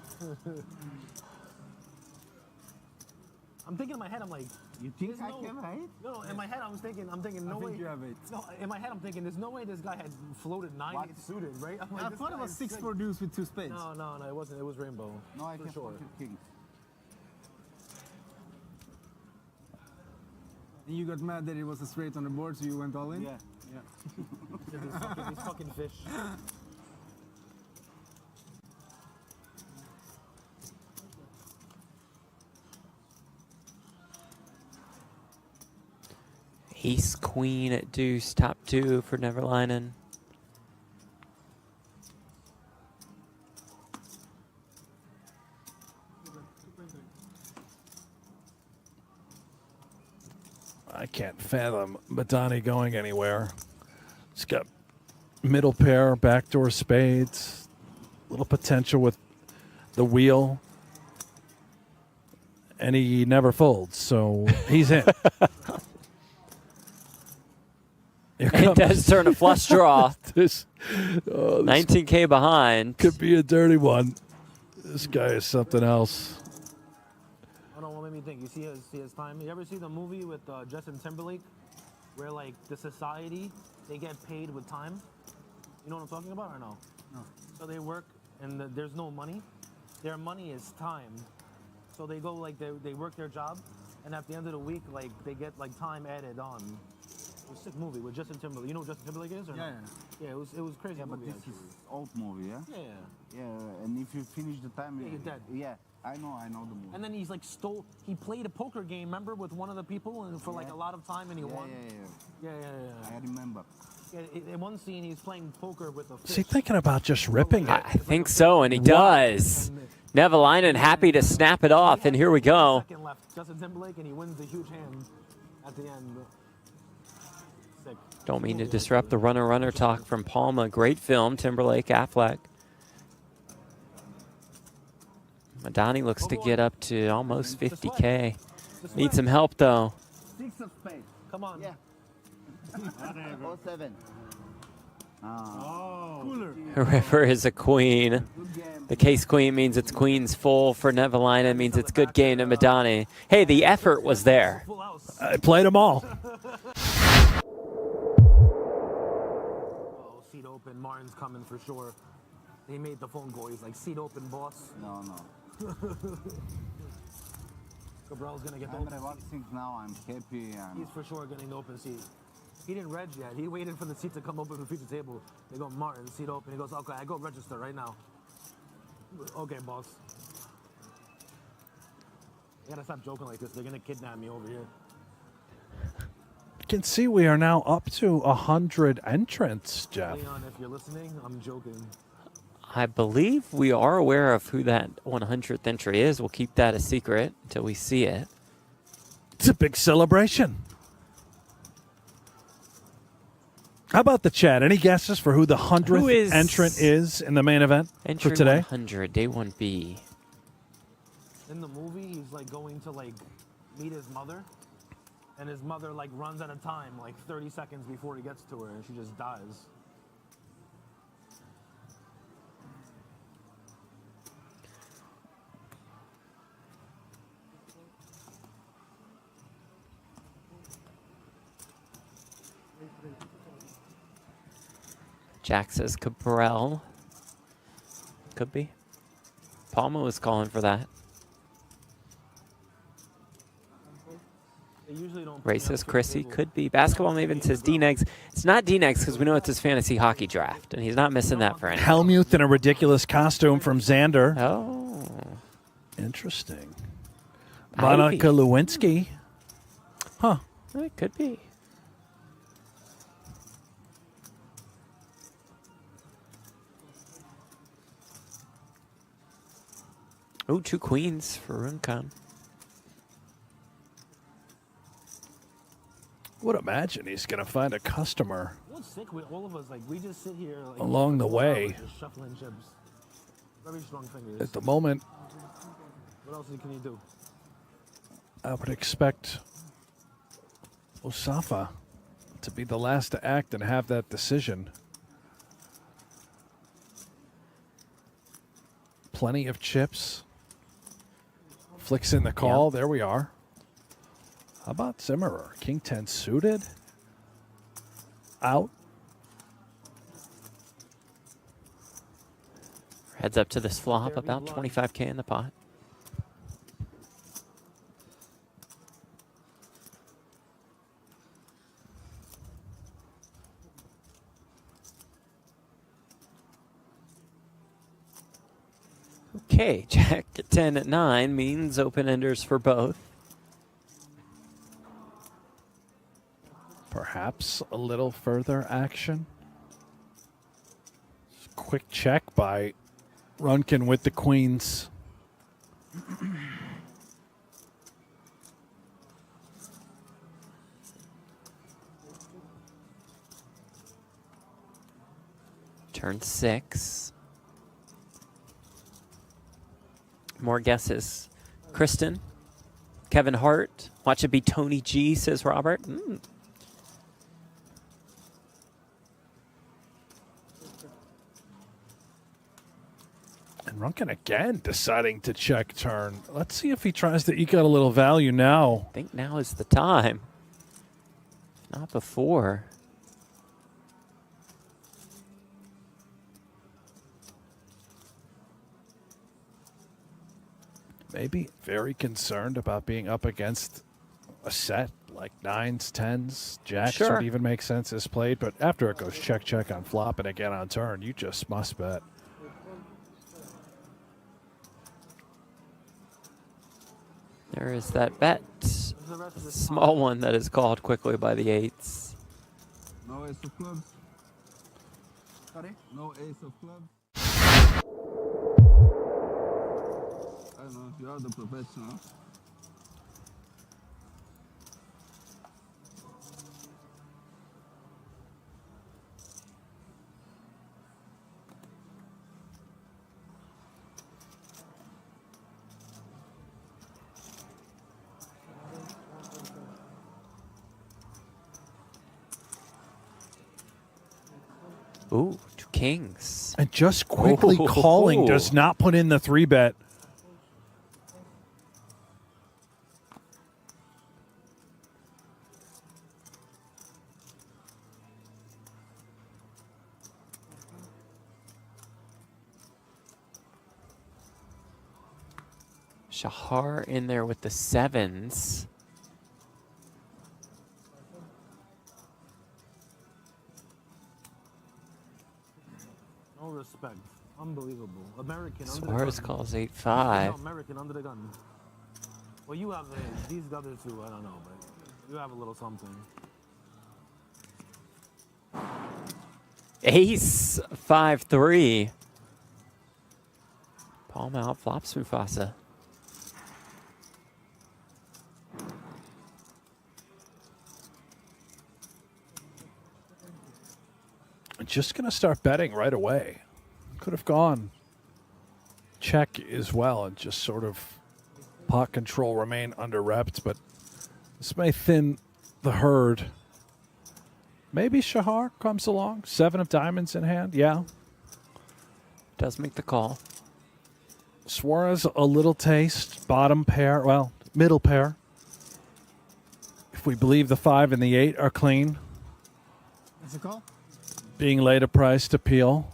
I'm thinking in my head, I'm like, you think there's I no, can have 8? No, in my head, I'm thinking, no way. You have 8. No, in my head, I'm thinking, there's no way this guy had floated 9-8 suited, right? I'm like, I thought it was 6-4 deuce with 2 spades. No, it wasn't. It was rainbow. No, I for can sure. pocket kings. And you got mad that it was a straight on the board, so you went all in? Yeah. These fucking fish. Ace, queen, deuce, top 2 for Neverlinen. I can't fathom Madani going anywhere. He's got middle pair, backdoor spades, little potential with the wheel, and he never folds, so he's in. It does turn a flush draw. this 19K behind. Could be a dirty one. This guy is something else. I don't know what made me think. You see his time? You ever see the movie with Justin Timberlake? Where, like, the society, they get paid with time? You know what I'm talking about or no? No. So they work and there's no money. Their money is time. So they go, like, they work their job, and at the end of the week, like, they get, like, time added on. It was a sick movie with Justin Timberlake. You know who Justin Timberlake is or no? Yeah, it was crazy. Yeah, but movie, this actually. is old movie, yeah? Yeah. Yeah, and if you finish the time, Yeah, you're dead. Yeah, I know the movie. And then he's like he played a poker game, remember, with one of the people and for like a lot of time and he won? Yeah. I remember. Yeah, in one scene he's playing poker with a fish. Is he thinking about just ripping it? I think so, and he does. Nevalainen happy to snap it off, and here we go. Second left, Justin Timberlake, and he wins the huge hand at the end. Sick. Don't mean to disrupt the runner talk from Palma. Great film, Timberlake, Affleck. Madani looks to get up to almost 50K. Needs some help, though. 6 of spades. Come on. Yeah. 07. Cooler. River is a queen. The case queen means it's queen's full. For Nevalainen means it's good game to Madani. Hey, the effort was there. I played them all. Oh, seat open. Martin's coming for sure. He made the phone call. He's like, seat open, boss. No. Cabral's gonna get the I'm open relaxing now. I'm happy. He's for sure getting the open seat. He didn't reg yet. He waited for the seat to come open for the table. They go, Martin, seat open. He goes, okay, I go register right now. Okay, boss. I gotta stop joking like this. They're gonna kidnap me over here. You can see we are now up to 100 entrants, Jeff. Leon, if you're listening, I'm joking. I believe we are aware of who that 100th entry is. We'll keep that a secret until we see it. It's a big celebration. How about the chat? Any guesses for who the 100th entrant is in the main event Entry for today? 100, day 1B. In the movie, he's like going to like meet his mother, and his mother like runs out of time like 30 seconds before he gets to her, and she just dies. Jack says Cabral. Could be. Palma was calling for that. They usually don't. Ray says Chrissy. Could be. Basketball Maven says D-Negs. It's not D-Negs because we know it's his fantasy hockey draft, and he's not missing that for anything. Helmuth in a ridiculous costume from Xander. Oh. Interesting. Ivy. Monica Lewinsky. Huh. It could be. Oh, 2 queens for Runcan. Would imagine he's going to find a customer What's sick with all of us? Like we just sit here like, along the way. just shuffling chips. Very strong fingers. At the moment, What else can you do? I would expect Osafa to be the last to act and have that decision. Plenty of chips. Flicks in the call. Yep. There we are. How about Zimmerer? King 10 suited. Out. Heads up to this flop, about 25K in the pot. Okay, Jack at 10 at 9 means open enders for both. Perhaps a little further action. Quick check by Runkin with the queens. Turn 6. More guesses. Kristen, Kevin Hart. Watch it be Tony G, says Robert. And Runken again deciding to check turn. Let's see if he tries to eke out a little value now. I think now is the time. Not before. Maybe very concerned about being up against a set like 9s, 10s, jacks Sure. would even make sense as played. But after it goes check, check on flop and again on turn, you just must bet. There is that bet. Small one that is called quickly by the 8s. No ace of clubs. Sorry? No ace of clubs. I don't know, you are the professional. Ooh, 2 kings. And just quickly calling does not put in the 3-bet. Shahar in there with the 7s. No respect. Unbelievable. American under the Suarez gun. calls No, 8-5. American under the gun. Well, you have these other two, I don't know, but you have a little something. Ace 5-3. Palm out, flops Mufasa. Just going to start betting right away. Could have gone check as well and just sort of pot control remain under repped, but this may thin the herd. Maybe Shahar comes along. 7 of diamonds in hand. Yeah. Does make the call. Suarez, a little taste. Bottom pair. Well, middle pair. If we believe the 5 and the 8 are clean. What's the call? Being laid a price to peel.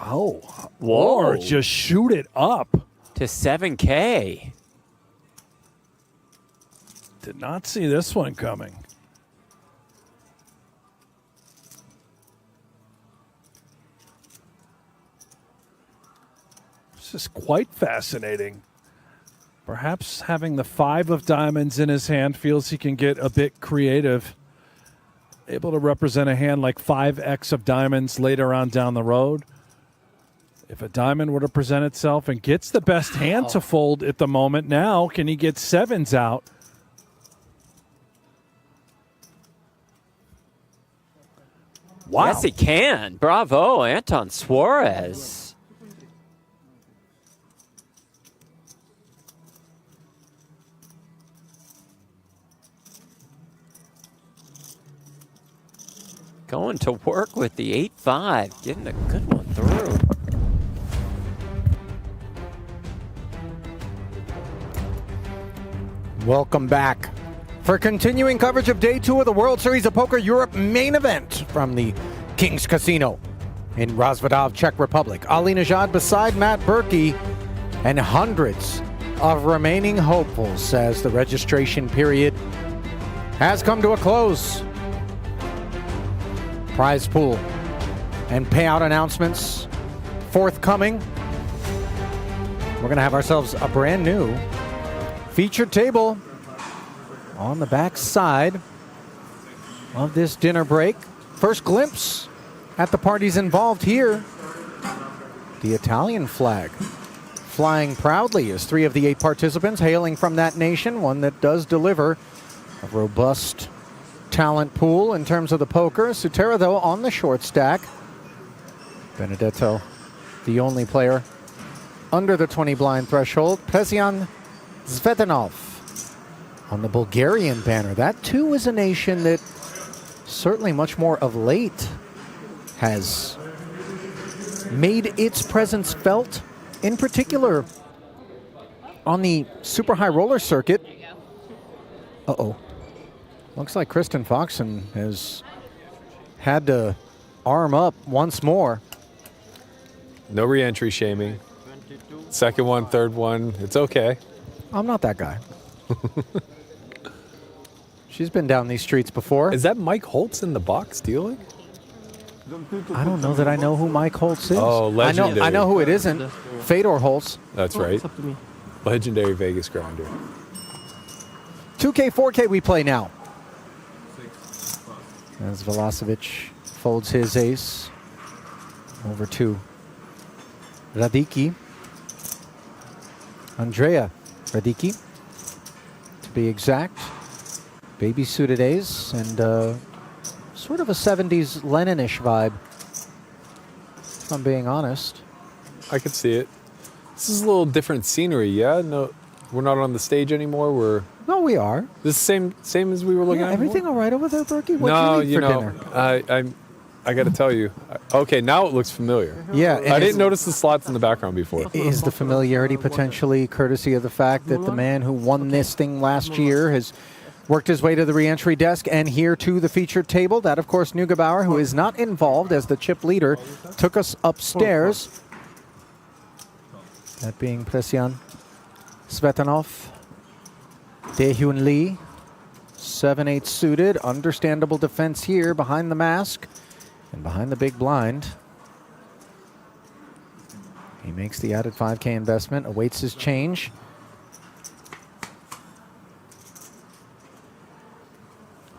Oh, Whoa. or just shoot it up to 7K. Did not see this one coming. This is quite fascinating. Perhaps having the 5 of diamonds in his hand feels he can get a bit creative. Able to represent a hand like 5x of diamonds later on down the road. If a diamond were to present itself and gets the best hand to fold at the moment, now can he get 7s out? Wow. Yes, he can. Bravo, Anton Suarez. Going to work with the 8-5, getting a good one through. Welcome back for continuing coverage of Day 2 of the World Series of Poker Europe main event from the King's Casino in Razvadov, Czech Republic. Ali Najad beside Matt Berkey and hundreds of remaining hopefuls as the registration period has come to a close. Prize pool and payout announcements forthcoming. We're going to have ourselves a brand new featured table on the back side of this dinner break. First glimpse at the parties involved here. The Italian flag flying proudly as 3 of the 8 participants hailing from that nation, one that does deliver a robust talent pool in terms of the poker. Sutera, though, on the short stack. Benedetto, the only player under the 20 blind threshold. Prezyan Zvetanov on the Bulgarian banner. That too is a nation that certainly much more of late has made its presence felt, in particular on the super high roller circuit. Uh-oh. Looks like Kristen Foxen has had to arm up once more. No re-entry shaming. Second one, third one, it's okay. I'm not that guy. She's been down these streets before. Is that Mike Holtz in the box dealing? I don't know that I know who Mike Holtz is. Oh, legendary. I know who it isn't. Fedor Holtz. That's right. It's up to me. Legendary Vegas grinder. 2K, 4K we play now. As Velocevic folds his ace over to Radicki. Andrea Radicki, to be exact. Baby suited ace and sort of a 70s Lenin-ish vibe, if I'm being honest. I could see it. This is a little different scenery, yeah? No, we're not on the stage anymore. No, we are. This is the same as we were looking at everything before? all right over there, Berkey? What No, you eat for dinner? I got to tell you. Okay, now it looks familiar. Yeah, I didn't notice the slots in the background before. Is the familiarity potentially courtesy of the fact that the man who won this thing last year has worked his way to the re-entry desk and here to the featured table? That, of course, Neugebauer, who is not involved as the chip leader, took us upstairs. That being Presyan Svetanov, Daehyun Lee, 7-8 suited. Understandable defense here behind the mask and behind the big blind. He makes the added 5K investment, awaits his change.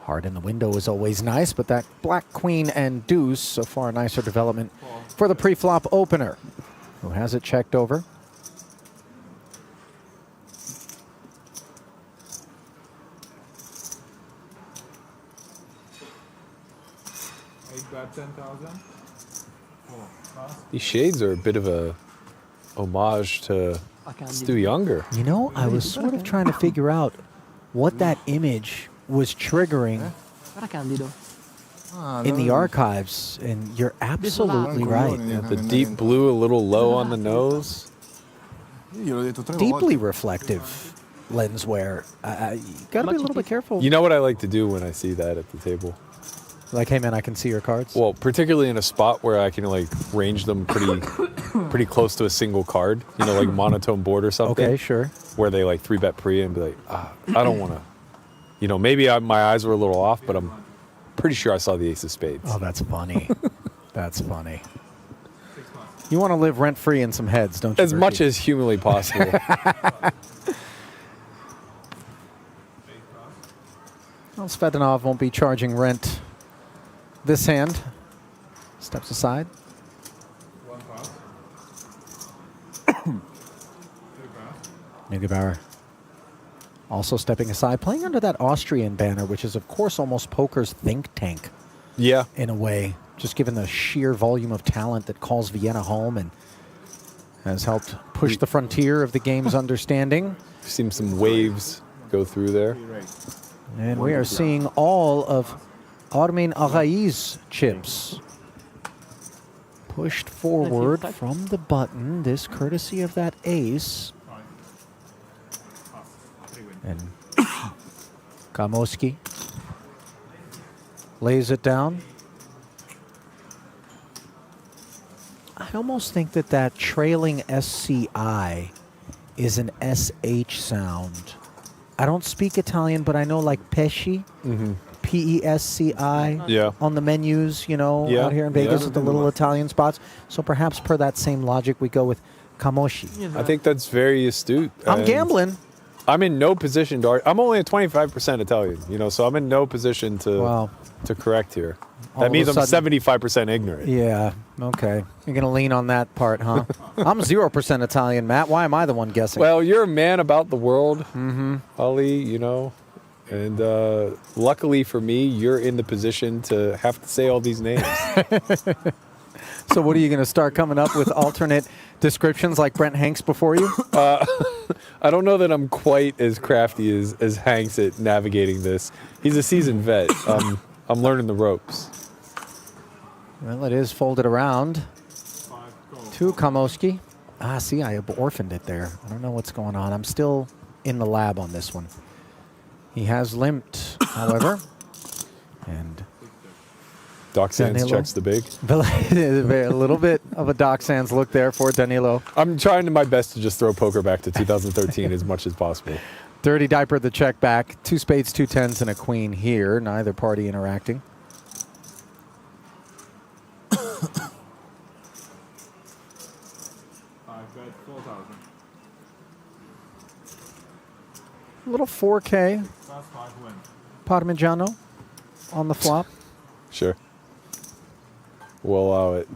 Hard in the window is always nice, but that black queen and deuce, a far nicer development for the pre-flop opener, who has it checked over. These shades are a bit of a homage to Stu Younger. You know, I was sort of trying to figure out what that image was triggering in the archives, and you're absolutely right. The deep blue, a little low on the nose. Deeply reflective lens wear. You gotta be a little bit careful. You know what I like to do when I see that at the table? Like, hey man, I can see your cards. Well, particularly in a spot where I can like range them pretty close to a single card. You know, like monotone board or something. Okay, sure. Where they like 3-bet pre and be like, I don't want to. You know, maybe my eyes were a little off, but I'm pretty sure I saw the ace of spades. Oh, that's funny. That's funny. You want to live rent-free in some heads, don't you? As much as humanly possible. Well, Svetanov won't be charging rent this hand. Steps aside. Neugebauer also stepping aside, playing under that Austrian banner, which is, of course, almost poker's think tank. Yeah. In a way, just given the sheer volume of talent that calls Vienna home and has helped push the frontier of the game's understanding. Seen some waves go through there. And we are seeing all of Armin Arai's chips pushed forward from the button, this courtesy of that ace. And Kamoski lays it down. I almost think that trailing SCI is an SH sound. I don't speak Italian, but I know like pesci, P-E-S-C-I, on the menus, you know, out here in Vegas at the little Italian spots. So perhaps per that same logic, we go with Kamoshi. I think that's very astute. I'm and gambling. I'm in no position to. I'm only at 25% Italian, you know, so I'm in no position to correct here. That means I'm 75% ignorant. Yeah. Okay. You're gonna lean on that part, huh? I'm 0% Italian, Matt. Why am I the one guessing? Well, you're a man about the world, Ali. You know, and luckily for me, you're in the position to have to say all these names. So what are you going to start coming up with alternate descriptions like Brent Hanks before you? I don't know that I'm quite as crafty as Hanks at navigating this. He's a seasoned vet. I'm learning the ropes. Well, it is folded around to Kamoski. See, I orphaned it there. I don't know what's going on. I'm still in the lab on this one. He has limped, however. And Doc Sands Danilo checks the big. A little bit of a Doc Sands look there for Danilo. I'm trying my best to just throw poker back to 2013 as much as possible. Dirty Diaper, the check back. 2 spades, 2 tens, and a queen here. Neither party interacting. A little 4K. Parmigiano on the flop. Sure. We'll allow it.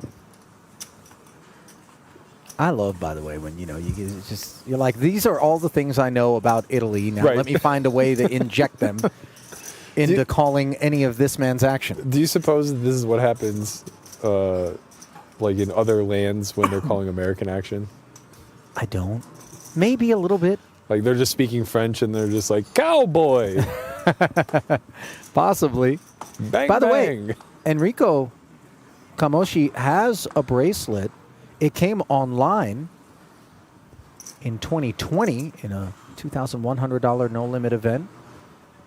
I love, by the way, when you're like, these are all the things I know about Italy. Now let me find a way to inject them into calling any of this man's action. Do you suppose this is what happens, like in other lands when they're calling American action? I don't. Maybe a little bit. Like they're just speaking French and they're just like cowboy. Possibly. Bang, by the bang. way, Enrico Kamoshi has a bracelet. It came online in 2020 in a $2,100 no-limit event.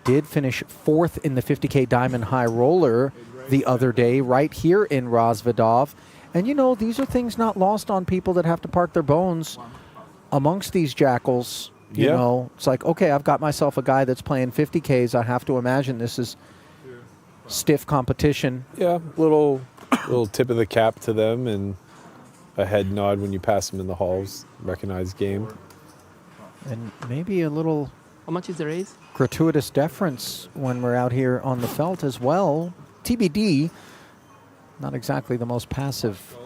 Did finish 4th in the 50K Diamond High Roller the other day right here in Rozvadov. And, these are things not lost on people that have to park their bones amongst these jackals. You know, it's like, okay, I've got myself a guy that's playing 50Ks. I have to imagine this is stiff competition. Yeah, little tip of the cap to them and a head nod when you pass them in the halls. Recognized game. And maybe a little... How much is the raise? Gratuitous deference when we're out here on the felt as well. TBD, not exactly the most passive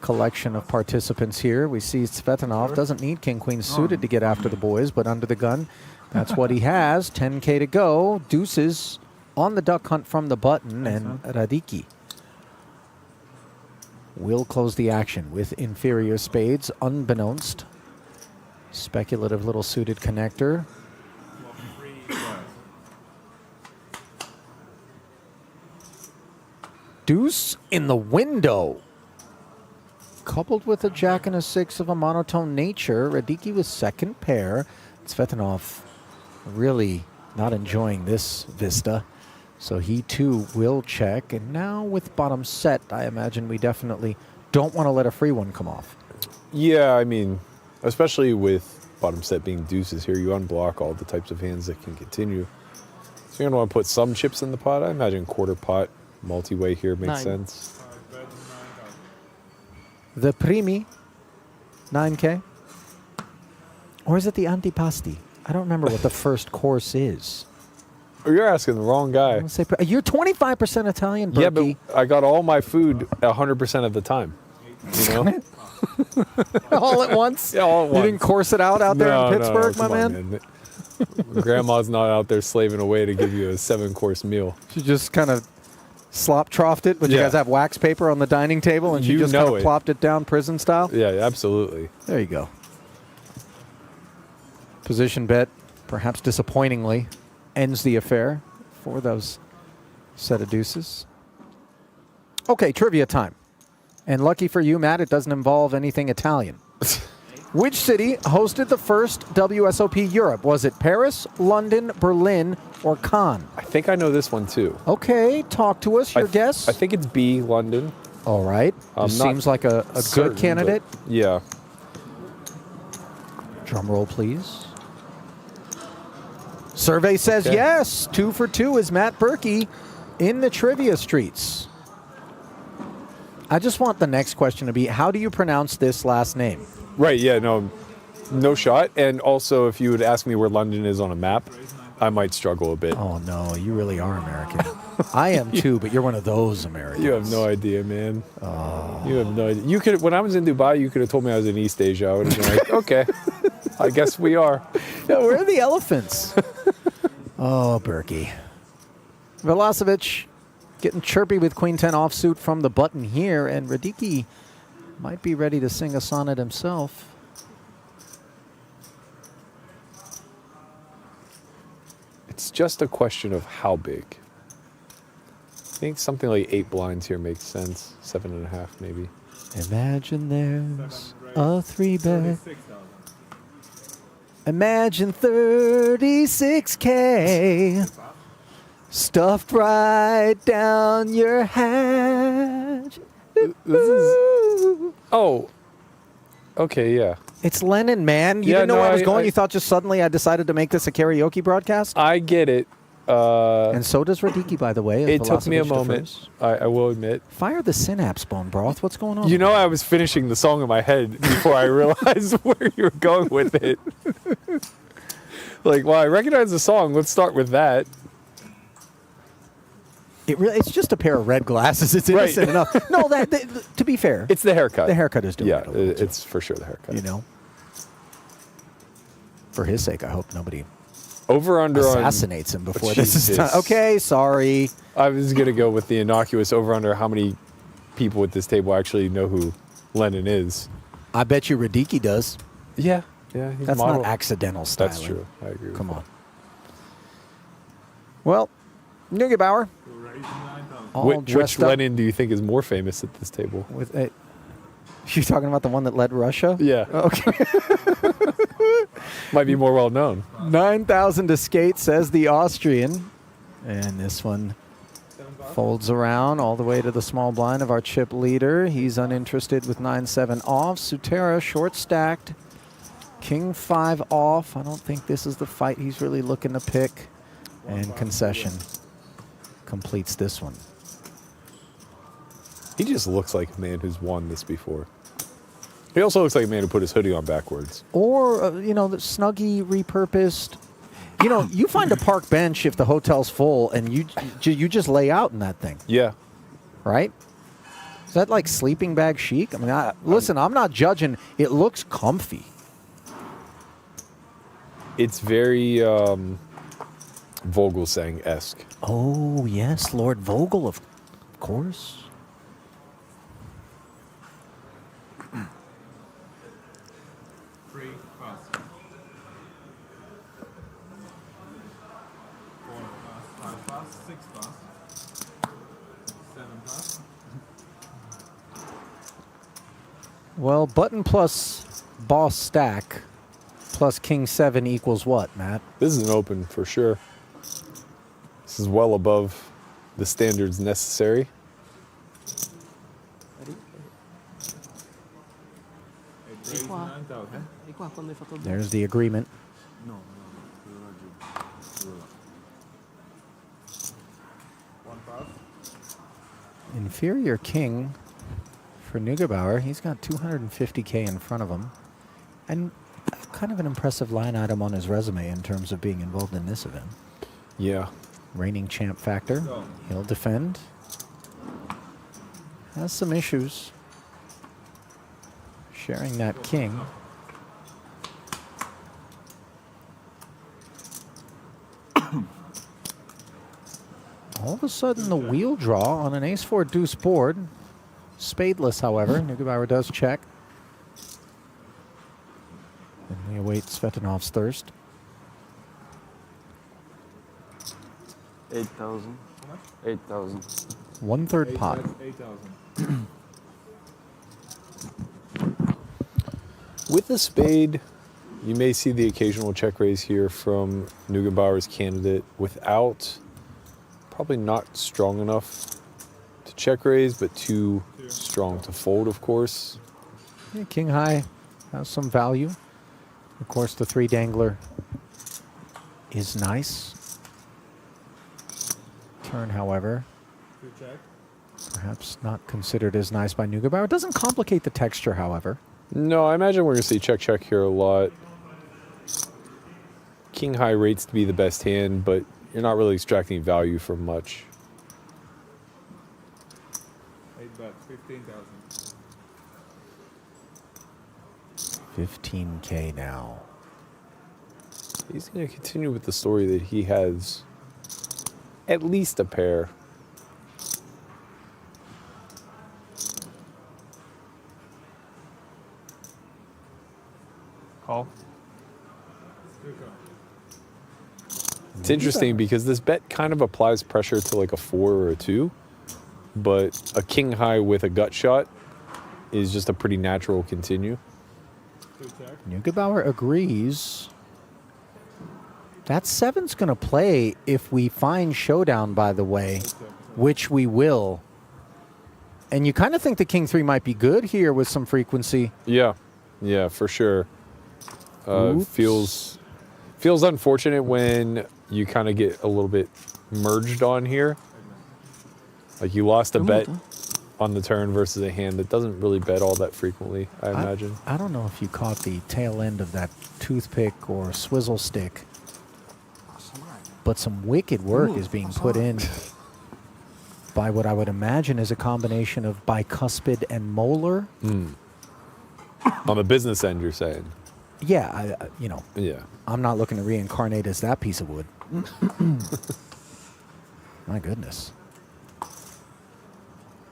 collection of participants here. We see Svetanov doesn't need king-queen suited to get after the boys, but under the gun, that's what he has. 10K to go. Deuces on the duck hunt from the button, and Radicki will close the action with inferior spades, unbeknownst. Speculative little suited connector. Deuce in the window. Coupled with a jack and a 6 of a monotone nature. Radicki with second pair. Svetanov really not enjoying this vista. So he too will check. And now with bottom set, I imagine we definitely don't want to let a free one come off. Yeah, I mean, especially with bottom set being deuces here, you unblock all the types of hands that can continue. So you're going to want to put some chips in the pot. I imagine quarter pot, multi-way here makes sense. The primi, 9K. Or is it the antipasti? I don't remember what the first course is. You're asking the wrong guy. You're 25% Italian, Berkey. Yeah, but I got all my food 100% of the time. You know? All at once? Yeah, all at once. You didn't course it out there in Pittsburgh, my man? Grandma's not out there slaving away to give you a 7-course meal. She just kind of slop troughed it, but you guys have wax paper on the dining table, and she just kind of plopped it down prison style? Yeah, absolutely. There you go. Position bet, perhaps disappointingly, ends the affair for those set of deuces. Okay, trivia time. And lucky for you, Matt, it doesn't involve anything Italian. Which city hosted the first WSOP Europe? Was it Paris, London, Berlin, or Cannes? I think I know this one too. Okay, talk to us. Your guess? I think it's B, London. All right. Seems like a good candidate. Yeah. Drum roll, please. Survey says yes. 2 for 2 is Matt Berkey in the trivia streets. I just want the next question to be, how do you pronounce this last name? Right, yeah, no shot. And also, if you would ask me where London is on a map, I might struggle a bit. Oh, no, you really are American. I am too, but you're one of those Americans. You have no idea, man. You have no idea. You could, when I was in Dubai, you could have told me I was in East Asia. I would have been like, okay, I guess we are. Yeah, where are the elephants? Oh, Berkey. Velocevic Getting chirpy with Queen 10 offsuit from the button here, and Radicki might be ready to sing a sonnet himself. It's just a question of how big. I think something like 8 blinds here makes sense. 7.5 maybe. Imagine there's a 3-bet. Imagine 36K stuffed right down your hatch. Oh, okay, yeah. It's Lennon, man. You didn't know where I was going. You thought just suddenly I decided to make this a karaoke broadcast? I get it. And so does Radicki, by the way. It took me a moment, I will admit. Fire the synapse, Bone Broth. What's going on? You know, I was finishing the song in my head before I realized where you were going with it. Like, well, I recognize the song. Let's start with that. It's just a pair of red glasses. It's innocent enough. No, to be fair, it's the haircut. The haircut is doing yeah, it a little too. It's for sure the haircut. You know, for his sake, I hope nobody assassinates him before this is done. Okay, sorry. I was gonna go with the innocuous over under how many people at this table actually know who Lennon is. I bet you Radicki does. Yeah, yeah. He's That's model. not accidental styling. That's true. I agree. Come on. Well, Neugebauer. Which Lenin do you think is more famous at this table? You're talking about the one that led Russia? Yeah. Okay. Might be more well known. 9,000 to skate, says the Austrian. And this one folds around all the way to the small blind of our chip leader. He's uninterested with 9-7 off. Sutera short stacked. King 5 off. I don't think this is the fight he's really looking to pick. And concession completes this one. He just looks like a man who's won this before. He also looks like a man who put his hoodie on backwards. Or, the Snuggie repurposed. You know, you find a park bench if the hotel's full, and you just lay out in that thing. Yeah. Right? Is that like sleeping bag chic? I mean, listen, I'm not judging. It looks comfy. It's very Vogelsang-esque. Oh, yes, Lord Vogel, of course. Well, button plus boss stack plus king 7 equals what, Matt? This is an open for sure. This is well above the standards necessary. There's the agreement. Inferior king for Neugebauer. He's got 250K in front of him. And kind of an impressive line item on his resume in terms of being involved in this event. Yeah. Reigning champ factor. He'll defend. Has some issues. Sharing that king. All of a sudden, the wheel draw on an ace-4 deuce board. Spadeless, however. Neugebauer does check. And we await Svetanov's thirst. 8,000. 8,000. 1/3 pot. 8,000. With the spade, you may see the occasional check raise here from Neugebauer's candidate without, probably not strong enough to check raise, but too strong to fold, of course. Yeah, king high has some value. Of course, the 3 dangler is nice. Turn, however, perhaps not considered as nice by Neugebauer. It doesn't complicate the texture, however. No, I imagine we're going to see check-check here a lot. King high rates to be the best hand, but you're not really extracting value from much. 8 bets, 15,000. 15K now. He's going to continue with the story that he has at least a pair. It's interesting because this bet kind of applies pressure to like a 4 or a 2, but a king high with a gut shot is just a pretty natural continue. Neugebauer agrees. That 7's going to play if we find showdown, by the way, which we will. And you kind of think the king 3 might be good here with some frequency. Yeah, yeah, for sure. Feels unfortunate when you kind of get a little bit merged on here. Like you lost a bet on the turn versus a hand that doesn't really bet all that frequently, I imagine. I don't know if you caught the tail end of that toothpick or swizzle stick, but some wicked work is being put in by what I would imagine is a combination of bicuspid and molar. On the business end, you're saying? Yeah, Yeah. I'm not looking to reincarnate as that piece of wood. My goodness.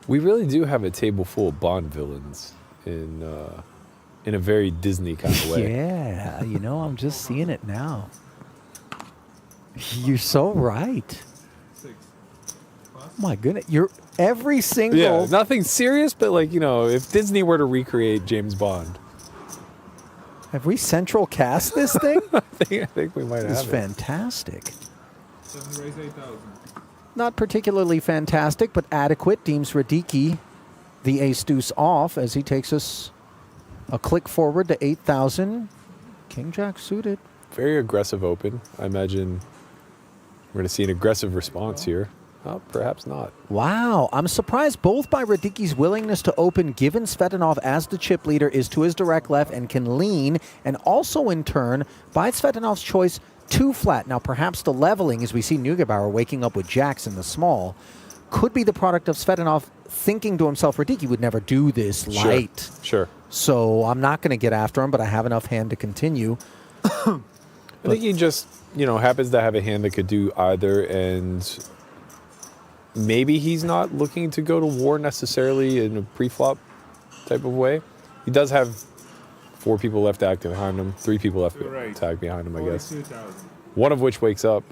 We really do have a table full of Bond villains in a very Disney kind of way. Yeah, I'm just seeing it now. You're so right. My goodness, you're every single. Yeah, nothing serious, but like if Disney were to recreate James Bond, have we central cast this thing? I think we might have. It's fantastic. 7 raise 8,000. Not particularly fantastic, but adequate. Deems Radicki the ace deuce off as he takes us a click forward to 8,000. King Jack suited. Very aggressive open. I imagine we're going to see an aggressive response here. Oh, perhaps not. Wow, I'm surprised both by Radicki's willingness to open, given Svetanov as the chip leader is to his direct left and can lean, and also in turn by Svetanov's choice too flat. Now perhaps the leveling, as we see Neugebauer waking up with jacks in the small, could be the product of Svetanov thinking to himself, Radicki would never do this light. Sure. So I'm not going to get after him, but I have enough hand to continue. I think he just, happens to have a hand that could do either, and maybe he's not looking to go to war necessarily in a pre-flop type of way. He does have 4 people left active behind him, 3 people left tag behind him, I guess. One of which wakes up.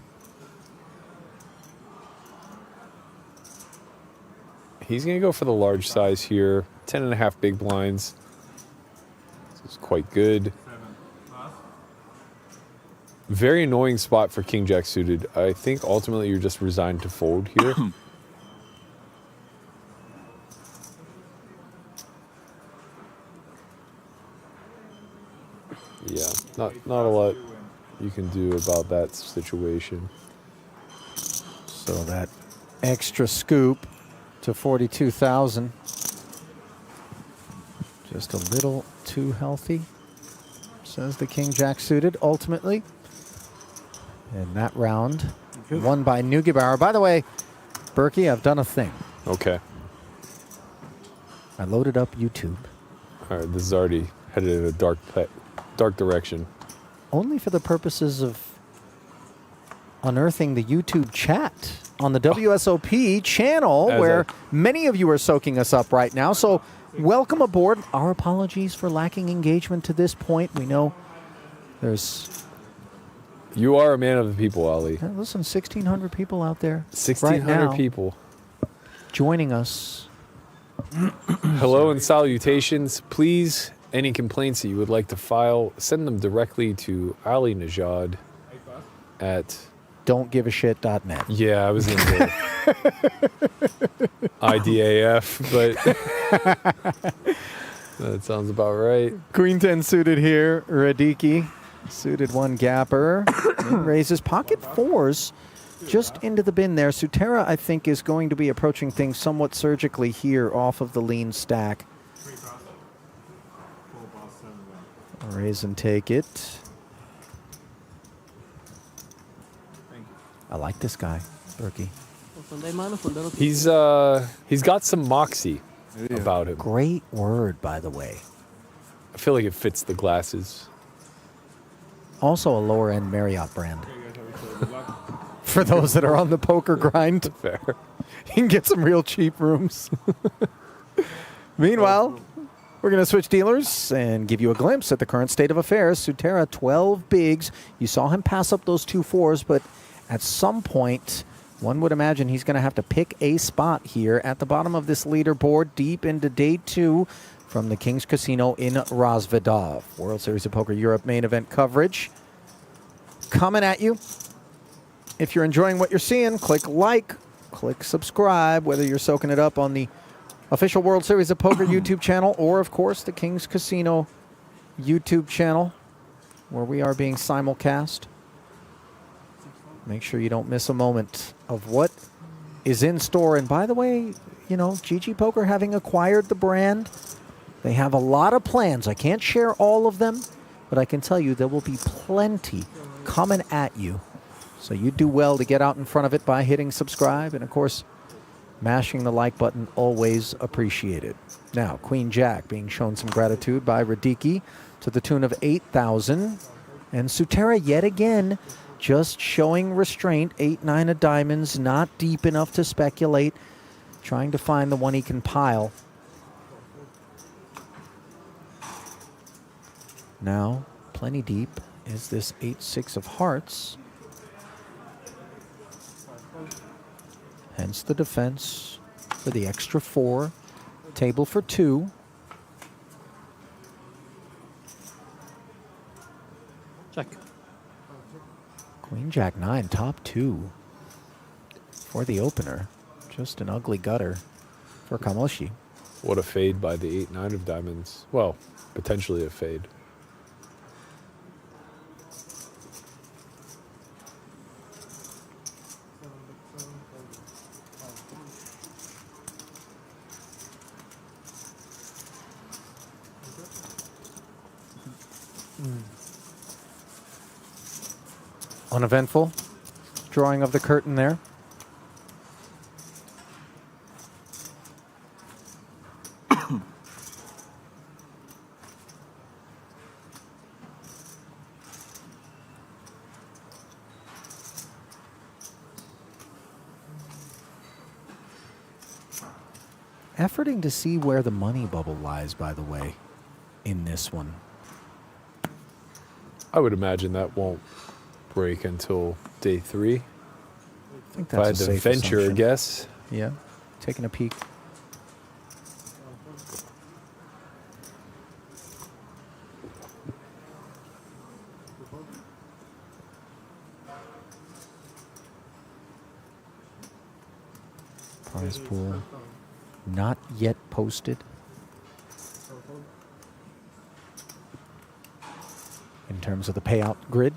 He's going to go for the large size here. 10.5 big blinds. This is quite good. Very annoying spot for King Jack suited. I think ultimately you're just resigned to fold here. Yeah, not a lot you can do about that situation. So that extra scoop to 42,000. Just a little too healthy, says the King Jack suited ultimately. And that round won by Neugebauer. By the way, Berkey, I've done a thing. Okay. I loaded up YouTube. All right, this is already headed in a dark direction. Only for the purposes of unearthing the YouTube chat on the WSOP channel, where many of you are soaking us up right now. So welcome aboard. Our apologies for lacking engagement to this point. We know there's... You are a man of the people, Ali. Listen, 1,600 people out there 1,600 people joining us. Hello and salutations. Please, any complaints that you would like to file, send them directly to Ali Najad at don'tgiveashit.net. Yeah, I was going to IDAF, but that sounds about right. Queen 10 suited here. Radicki suited 1 gapper. And raises pocket 4s just into the bin there. Sutera, I think, is going to be approaching things somewhat surgically here off of the lean stack. Raise and take it. I like this guy, Berkey. He's got some moxie about him. Great word, by the way. I feel like it fits the glasses. Also a lower end Marriott brand. For those that are on the poker grind. Fair. You can get some real cheap rooms. Meanwhile, We're going to switch dealers and give you a glimpse at the current state of affairs. Sutera, 12 bigs. You saw him pass up those 2 4s, but at some point, one would imagine he's going to have to pick a spot here at the bottom of this leaderboard, deep into day 2 from the King's Casino in Razvedov. World Series of Poker Europe main event coverage coming at you. If you're enjoying what you're seeing, click like, click subscribe, whether you're soaking it up on the official World Series of Poker YouTube channel or, of course, the King's Casino YouTube channel where we are being simulcast. Make sure you don't miss a moment of what is in store. And by the way, you know, GG Poker having acquired the brand, they have a lot of plans. I can't share all of them, but I can tell you there will be plenty coming at you. So you do well to get out in front of it by hitting subscribe. And, of course, mashing the like button, always appreciated. Now, Queen Jack being shown some gratitude by Radicki to the tune of 8,000. And Sutera yet again just showing restraint. 8-9 of diamonds, not deep enough to speculate. Trying to find the one he can pile. Now, plenty deep is this 8-6 of hearts. Hence the defense for the extra 4. Table for 2. Check. Queen Jack 9, top 2 for the opener. Just an ugly gutter for Kamoshi. What a fade by the 8-9 of diamonds. Well, potentially a fade. Uneventful drawing of the curtain there. Efforting to see where the money bubble lies, by the way, in this one. I would imagine that won't break until day 3. I think that's a safe venture, assumption. I guess. Yeah, taking a peek. Prize pool not yet posted. In terms of the payout grid.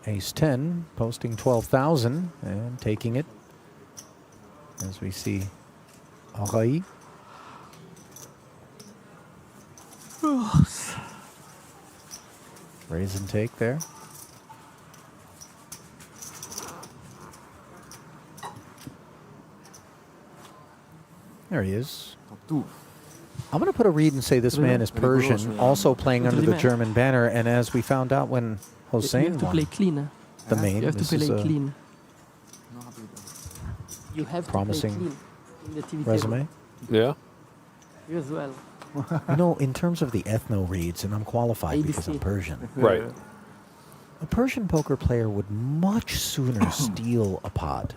Ace 10 posting 12,000 and taking it as we see Arai. Raise and take there. There he is. I'm going to put a read and say this man is Persian, also playing under the German banner. And as we found out when Hossein You have to play clean. the main, You have to this play is a clean. You have promising to play clean in the TV resume. Yeah. You as well. You know, in terms of the ethno reads, and I'm qualified because I'm Persian. Right. A Persian poker player would much sooner steal a pot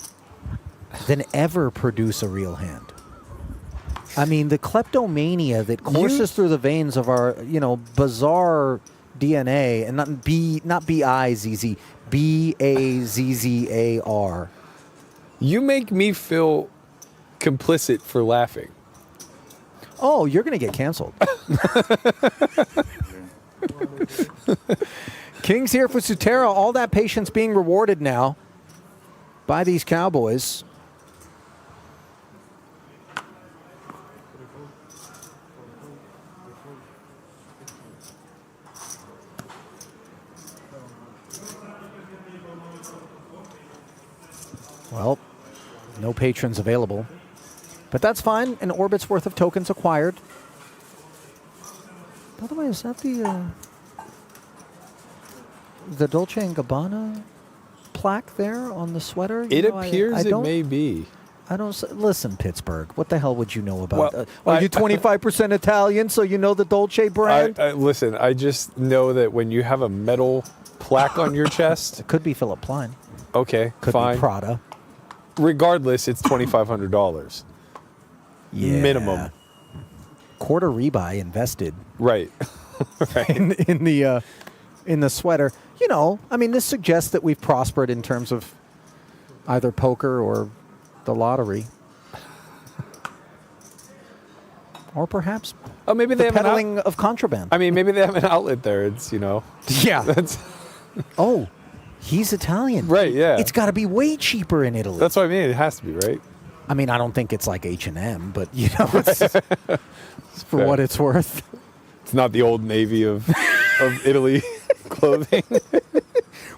than ever produce a real hand. I mean, the kleptomania that courses through the veins of our, you know, bizarre DNA, and not B-I-Z-Z, B-A-Z-Z-A-R. You make me feel complicit for laughing. Oh, you're going to get canceled. King's here for Sutera. All that patience being rewarded now by these Cowboys. Well, no patrons available. But that's fine. An orbit's worth of tokens acquired. By the way, is that the Dolce & Gabbana plaque there on the sweater? It appears it may be. I don't listen, Pittsburgh. What the hell would you know about? Well, Are you 25% Italian, so you know the Dolce brand? Listen, I just know that when you have a metal plaque on your chest, it could be Philip Plein. Okay, Could fine. be Prada. Regardless, it's $2,500 minimum. Quarter rebuy invested. Right. Right. in the sweater. You know, I mean, this suggests that we've prospered in terms of either poker or the lottery. Or perhaps maybe they have peddling of contraband. I mean, maybe they have an outlet there. It's, you know. Yeah. That's oh, he's Italian. Right, yeah. It's got to be way cheaper in Italy. That's what I mean. It has to be, right? I mean, I don't think it's like H&M, but, you know, it's for Fair. what it's worth. It's not the Old Navy of Italy clothing.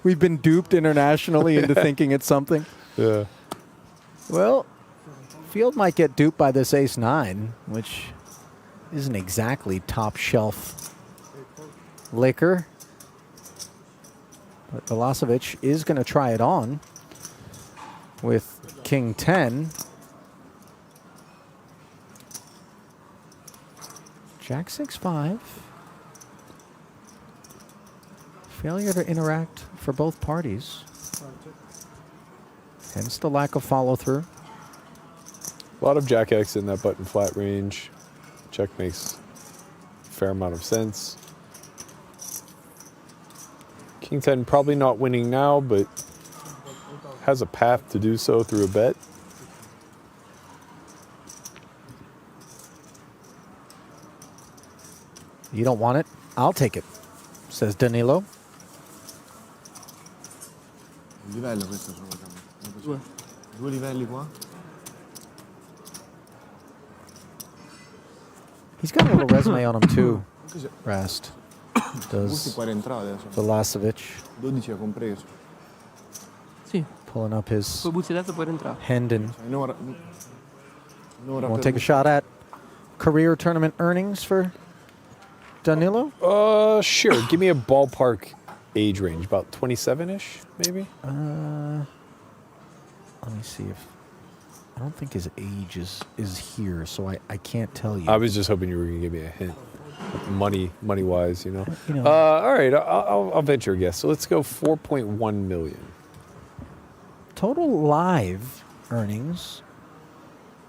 We've been duped internationally into thinking it's something. Yeah. Well, Field might get duped by this ace-9, which isn't exactly top-shelf liquor. But Milosevic is going to try it on with King 10. Jack 6-5. Failure to interact for both parties. Hence the lack of follow-through. A lot of Jack X in that button flat range. Check makes a fair amount of sense. King 10 probably not winning now, but has a path to do so through a bet. You don't want it? I'll take it, says Danilo. Livello questo sono. Due livelli qua. He's got a little resume on him too. Rast does. Milosevic 12 ha compreso. Sì. pulling up his Poi butti dentro e poi rientra. Hendon. Want to take a shot at career tournament earnings for Danilo? Sure. Give me a ballpark age range, about 27-ish, maybe. Let me see if I don't think his age is here, so I can't tell you. I was just hoping you were going to give me a hint, money wise, you know. You know. All right, I'll venture a guess. So let's go 4.1 million. Total live earnings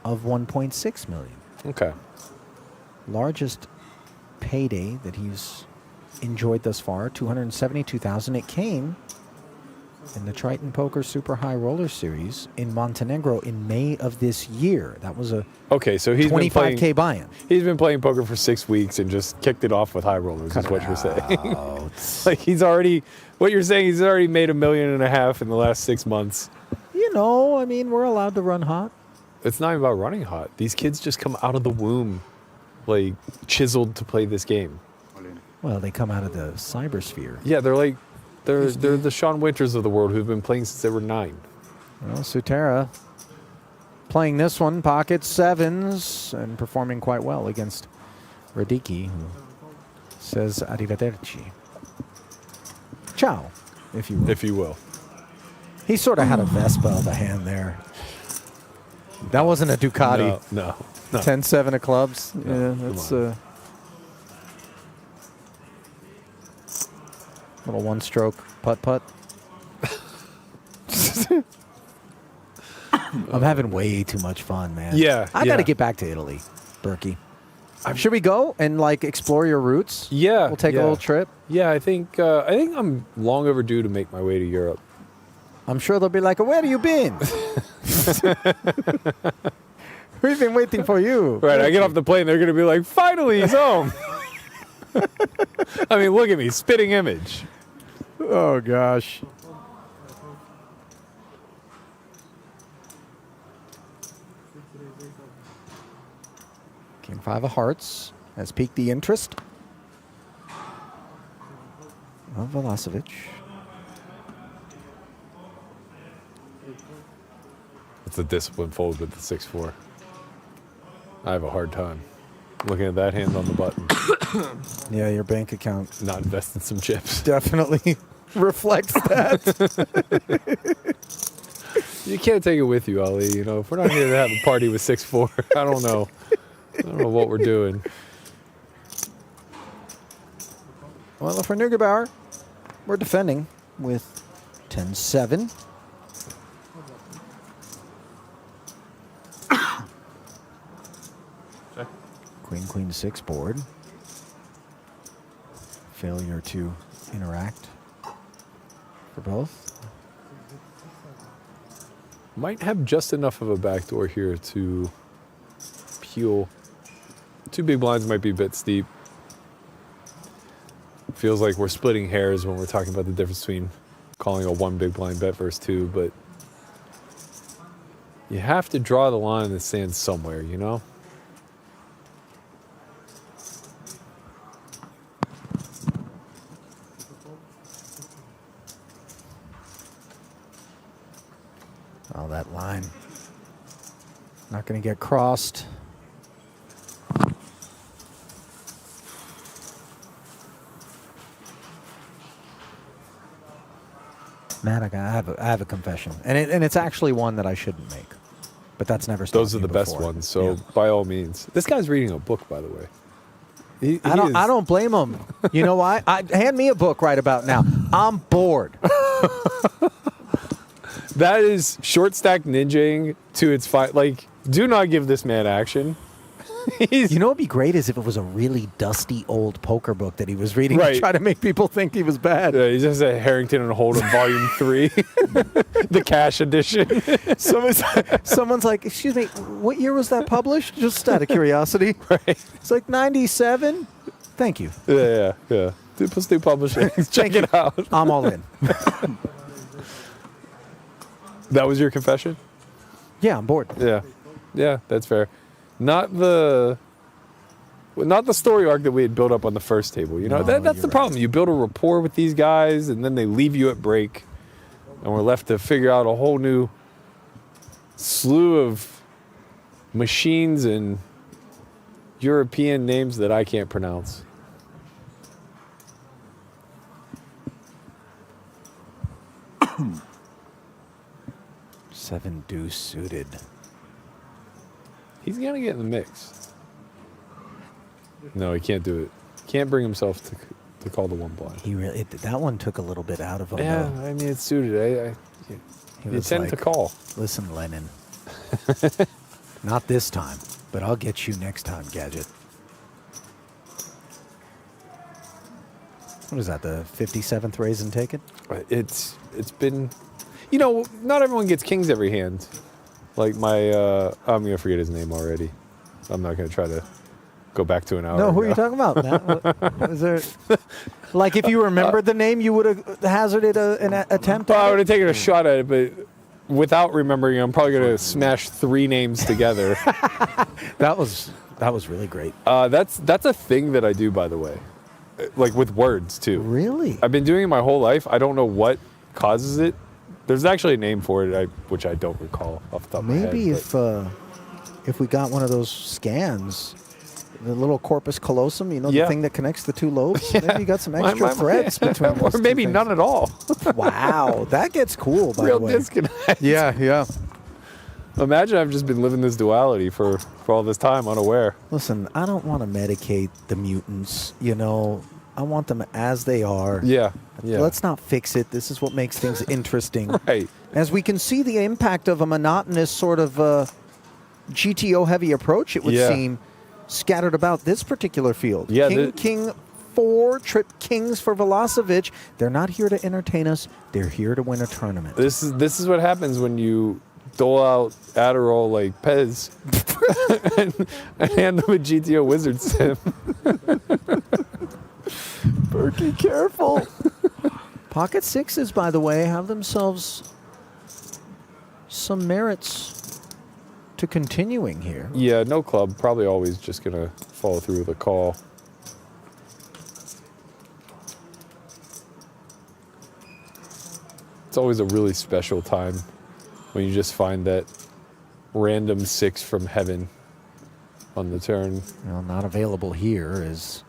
of 1.6 million. Okay. Largest payday that he's enjoyed thus far, 272,000. It came in the Triton Poker Super High Roller Series in Montenegro in May of this year. That was a so he's 25K buy-in. He's been playing poker for 6 weeks and just kicked it off with high rollers. Is what you're saying? Like he's already made $1.5 million in the last 6 months. You know, I mean, we're allowed to run hot. It's not even about running hot. These kids just come out of the womb, like chiseled to play this game. Well, they come out of the cybersphere. Yeah, they're the Sean Winters of the world who've been playing since they were 9. Well, Sutera playing this one, pocket sevens, and performing quite well against Radicki, who says arrivederci. Ciao, if you will. If you will. He sort of had a Vespa of a hand there. That wasn't a Ducati. No. 10-7 of clubs. No, Yeah, that's little one-stroke putt-putt. I'm having way too much fun, man. Yeah, I got to get back to Italy, Berkey. Should we go and explore your roots? Yeah, we'll take a little trip. Yeah, I think I'm long overdue to make my way to Europe. I'm sure they'll be like, "Where have you been? We've been waiting for you." Right, I get off the plane, they're going to be like, "Finally, he's home." I mean, look at me, spitting image. Oh gosh. King 5 of hearts has piqued the interest of Milosevic. It's a discipline fold with the 6-4. I have a hard time looking at that hand on the button. Yeah, your bank account not investing some chips. Definitely reflects that. You can't take it with you, Ali. You know, if we're not here to have a party with 6-4, I don't know. I don't know what we're doing. Well, for Neugebauer, we're defending with 10-7. Queen, queen, 6 board. Failure to interact for both. Might have just enough of a backdoor here to peel. 2 big blinds might be a bit steep. Feels like we're splitting hairs when we're talking about the difference between calling a 1 big blind bet versus 2, but you have to draw the line in the sand somewhere, you know? Oh, that line. Not going to get crossed. Matt, I have a confession, and it's actually one that I shouldn't make, but that's never stopped Those are the best before. ones, so Yeah. by all means. This guy's reading a book, by the way. I don't blame him. You know why? Hand me a book right about now. I'm bored. That is short stack ninjaing to its like, do not give this man action. You know what'd be great is if it was a really dusty old poker book that he was reading to try to make people think he was bad. Yeah, he's just a Harrington and Hold'em Volume 3, the cash edition. Someone's like, excuse me, what year was that published? Just out of curiosity. Right. It's like 97. Thank you. Yeah. Let's do publishing. Check it out. I'm all in. That was your confession? Yeah, I'm bored. Yeah, that's fair. Not the story arc that we had built up on the first table. You know, that's the problem. You build a rapport with these guys, and then they leave you at break, and we're left to figure out a whole new slew of machines and European names that I can't pronounce. Seven deuce suited. He's gonna get in the mix. No, he can't do it. Can't bring himself to call the 1 blind. He really that one took a little bit out of him. Yeah, though. I mean it's suited. He You was tend like, to call. Listen, Lennon. Not this time, but I'll get you next time, Gadget. What is that? The 57th raise and take it? It's been, you know, not everyone gets kings every hand. Like my, I'm gonna forget his name already. I'm not gonna try to go back to an hour. No, who are ago. you talking about, Matt? What is there? Like, if you remembered the name, you would have hazarded an attempt. Well, I would have taken a shot at it, but without remembering, I'm probably gonna smash 3 names together. That was really great. That's a thing that I do, by the way, like with words too. Really? I've been doing it my whole life. I don't know what causes it. There's actually a name for it, which I don't recall off the top of my head. Maybe if we got one of those scans, the little corpus callosum, you know, the thing that connects the 2 lobes. Yeah. Maybe you got some extra threads between those or maybe 2 none at all. Wow, that gets cool. By Real the way, disconnect. Yeah. Imagine I've just been living this duality for all this time, unaware. Listen, I don't want to medicate the mutants. You know, I want them as they are. Yeah. Let's not fix it. This is what makes things interesting. Right. As we can see the impact of a monotonous sort of GTO-heavy approach, it would seem, scattered about this particular field. Yeah, King, 4 trip kings for Velocevic. They're not here to entertain us. They're here to win a tournament. This is what happens when you dole out Adderall like Pez and hand them a GTO Wizard Sim. Berkey, careful. Pocket 6s, by the way, have themselves some merits to continuing here. Yeah, no club. Probably always just going to follow through with a call. It's always a really special time when you just find that random 6 from heaven on the turn. Well, not available here is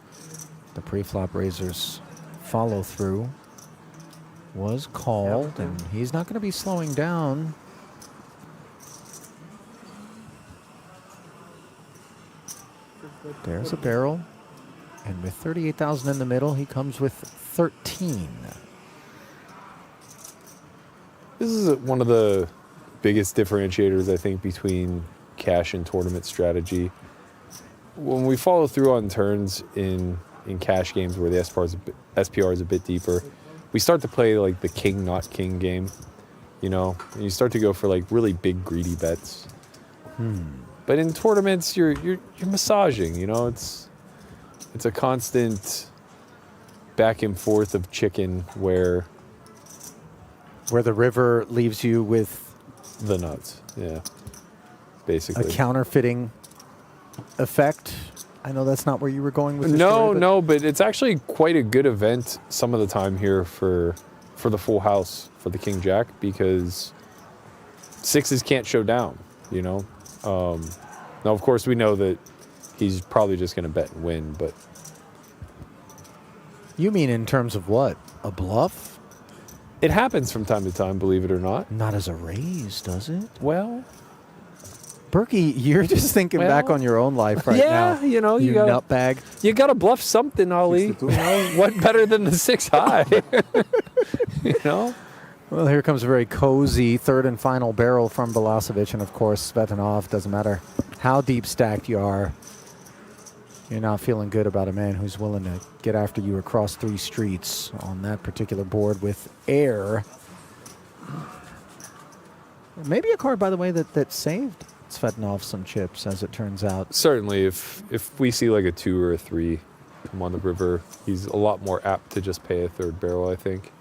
the pre-flop raiser's follow through was called, and he's not going to be slowing down. There's a barrel. And with 38,000 in the middle, he comes with 13. This is one of the biggest differentiators, I think, between cash and tournament strategy. When we follow through on turns in cash games where the SPR is a bit deeper, we start to play like the king, not king game, you know? And you start to go for like really big, greedy bets. But in tournaments, you're massaging, you know? It's a constant back and forth of chicken where the river leaves you with the nuts, yeah, basically. A counterfeiting effect. I know that's not where you were going with your No, story, no, but it's actually quite a good event some of the time here for the full house, for the King Jack, because sixes can't show down, you know? Now, of course, we know that he's probably just going to bet and win, but... You mean in terms of what? A bluff? It happens from time to time, believe it or not. Not as a raise, does it? Well... Berkey, you're just thinking back on your own life right now. Yeah, you know, you got nutbag. You got to bluff something, Ali. You know, what better than the 6 high? You know? Well, here comes a very cozy third and final barrel from Balašević, and of course, Svetanov. Doesn't matter how deep stacked you are, you're not feeling good about a man who's willing to get after you across 3 streets on that particular board with air. Maybe a card, by the way, that saved Svetanov some chips, as it turns out. Certainly, if we see like a 2 or a 3 come on the river, he's a lot more apt to just pay a third barrel, I think.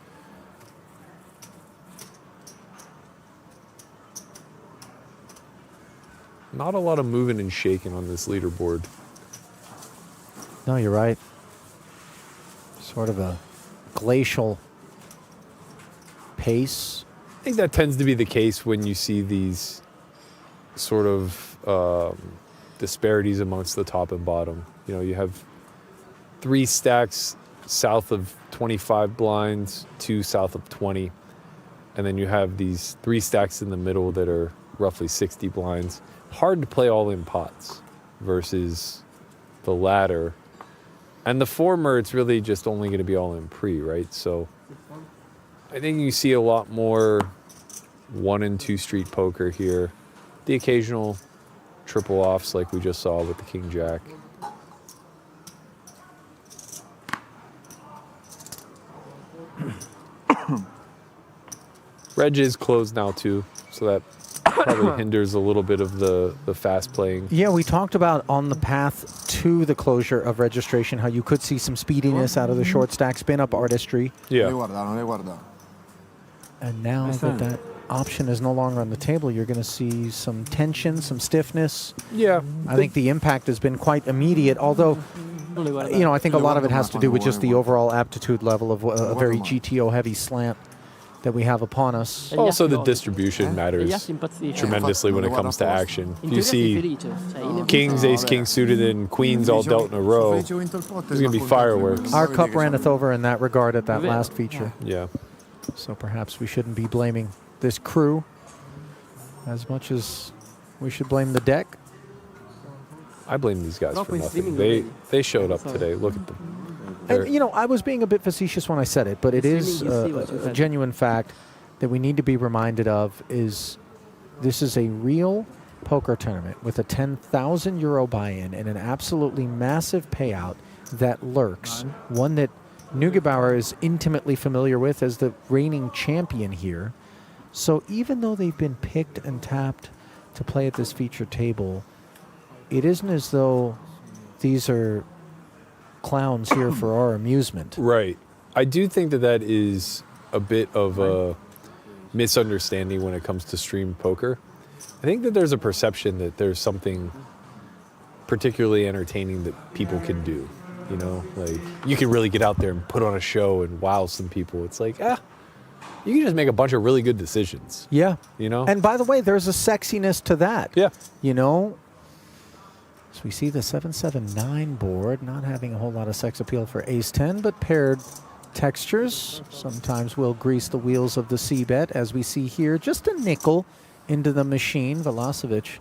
Not a lot of moving and shaking on this leaderboard. No, you're right. Sort of a glacial pace. I think that tends to be the case when you see these sort of disparities amongst the top and bottom. You know, you have 3 stacks south of 25 blinds, 2 south of 20, and then you have these 3 stacks in the middle that are roughly 60 blinds. Hard to play all in pots versus the latter. And the former, it's really just only going to be all in pre, right? So I think you see a lot more 1 and 2 street poker here. The occasional triple offs like we just saw with the King Jack. Reg is closed now too, so that probably hinders a little bit of the fast playing. Yeah, we talked about on the path to the closure of registration how you could see some speediness out of the short stack spin up artistry. Yeah. And now that option is no longer on the table, you're going to see some tension, some stiffness. Yeah. I think the impact has been quite immediate, although, you know, I think a lot of it has to do with just the overall aptitude level of a very GTO-heavy slant that we have upon us. Also, the distribution matters tremendously when it comes to action. If you see kings, ace, king suited, and queens all dealt in a row, there's going to be fireworks. Our cup ranneth over in that regard at that last feature. Yeah. So perhaps we shouldn't be blaming this crew as much as we should blame the deck. I blame these guys for nothing. They showed up today. Look at them. And, you know, I was being a bit facetious when I said it, but it is a genuine fact that we need to be reminded of is this is a real poker tournament with a 10,000 euro buy-in and an absolutely massive payout that lurks, one that Neugebauer is intimately familiar with as the reigning champion here. So even though they've been picked and tapped to play at this feature table, it isn't as though these are clowns here for our amusement. Right. I do think that is a bit of a misunderstanding when it comes to stream poker. I think that there's a perception that there's something particularly entertaining that people can do. You know, like you can really get out there and put on a show and wow some people. It's like, you can just make a bunch of really good decisions. Yeah. You know? And by the way, there's a sexiness to that. Yeah. You know? So we see the 7-7-9 board not having a whole lot of sex appeal for ace-10, but paired textures sometimes will grease the wheels of the c-bet, as we see here. Just a nickel into the machine. Balašević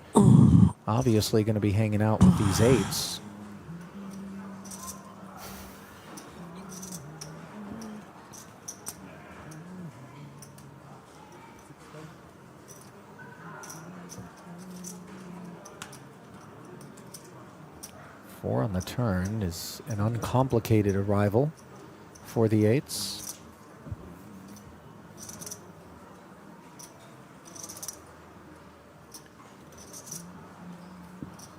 obviously going to be hanging out with these eights. 4 on the turn is an uncomplicated arrival for the 8s.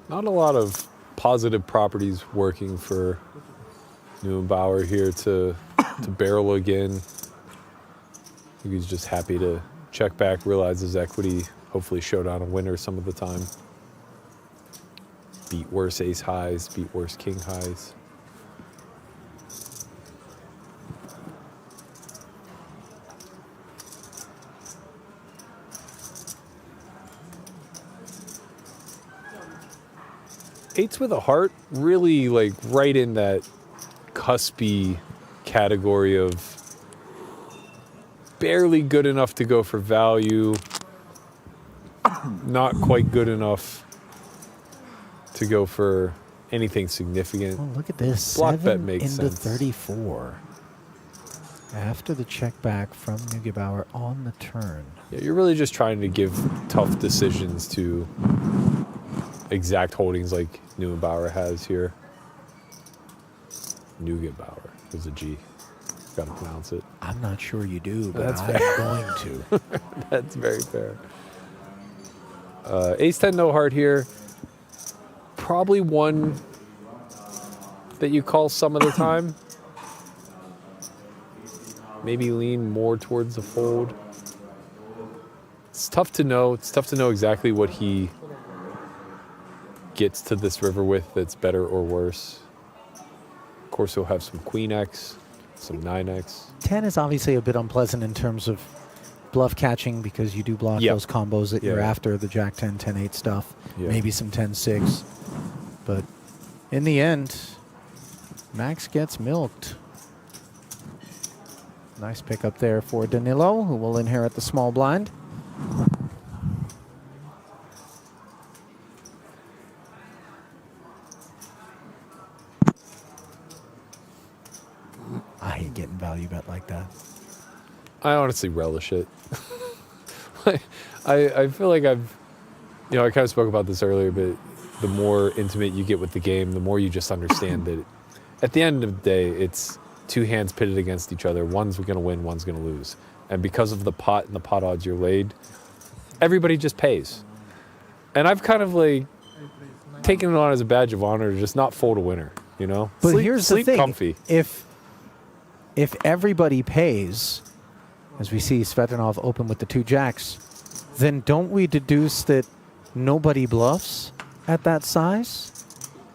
Not a lot of positive properties working for Neubauer here to barrel again. I think he's just happy to check back, realize his equity, hopefully show down a winner some of the time. Beat worse ace highs, beat worse king highs. Eights with a heart, really like right in that cuspy category of barely good enough to go for value, not quite good enough to go for anything significant. Oh, look at this. Block bet 7 makes into sense. 34. After the check back from Neugebauer on the turn. Yeah, you're really just trying to give tough decisions to exact holdings like Neubauer has here. Neugebauer. There's a G. Got to pronounce it. I'm not sure you do, but That's I'm fair. going to. That's very fair. Ace 10 no heart here. Probably one that you call some of the time. Maybe lean more towards the fold. It's tough to know. It's tough to know exactly what he gets to this river with that's better or worse. Of course, he'll have some Queen X, some 9X. 10 is obviously a bit unpleasant in terms of bluff catching because you do block Yep. those combos that you're Yeah. after, the Jack 10, 10-8 stuff, Yeah. maybe some 10-6. But in the end, Max gets milked. Nice pickup there for Danilo, who will inherit the small blind. I hate getting value bet like that. I honestly relish it. I feel like I've, I kind of spoke about this earlier, but the more intimate you get with the game, the more you just understand that at the end of the day, it's two hands pitted against each other. One's going to win, one's going to lose. And because of the pot and the pot odds you're laid, everybody just pays. And I've kind of like taken it on as a badge of honor to just not fold a winner, But sleep, here's sleep the thing. comfy. If everybody pays, as we see Svetanov open with the 2 jacks, then don't we deduce that nobody bluffs at that size?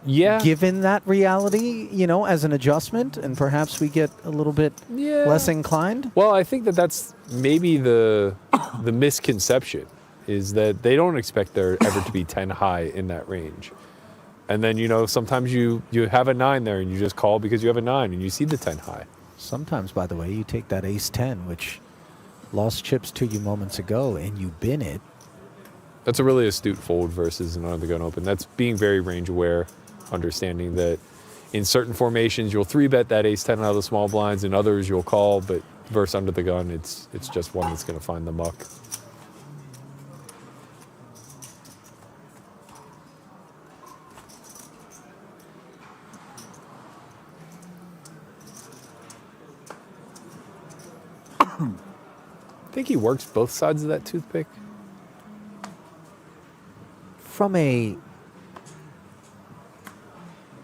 Yeah. Given that reality, as an adjustment, and perhaps we get a little bit less inclined? Well, I think that's maybe the misconception is that they don't expect there ever to be 10 high in that range. And then, sometimes you have a 9 there and you just call because you have a 9 and you see the 10 high. Sometimes, by the way, you take that ace 10, which lost chips to you moments ago, and you bin it. That's a really astute fold versus an under the gun open. That's being very range aware, understanding that in certain formations you'll 3-bet that ace 10 out of the small blinds, in others you'll call, but versus under the gun, it's just one that's going to find the muck. I think he works both sides of that toothpick. From a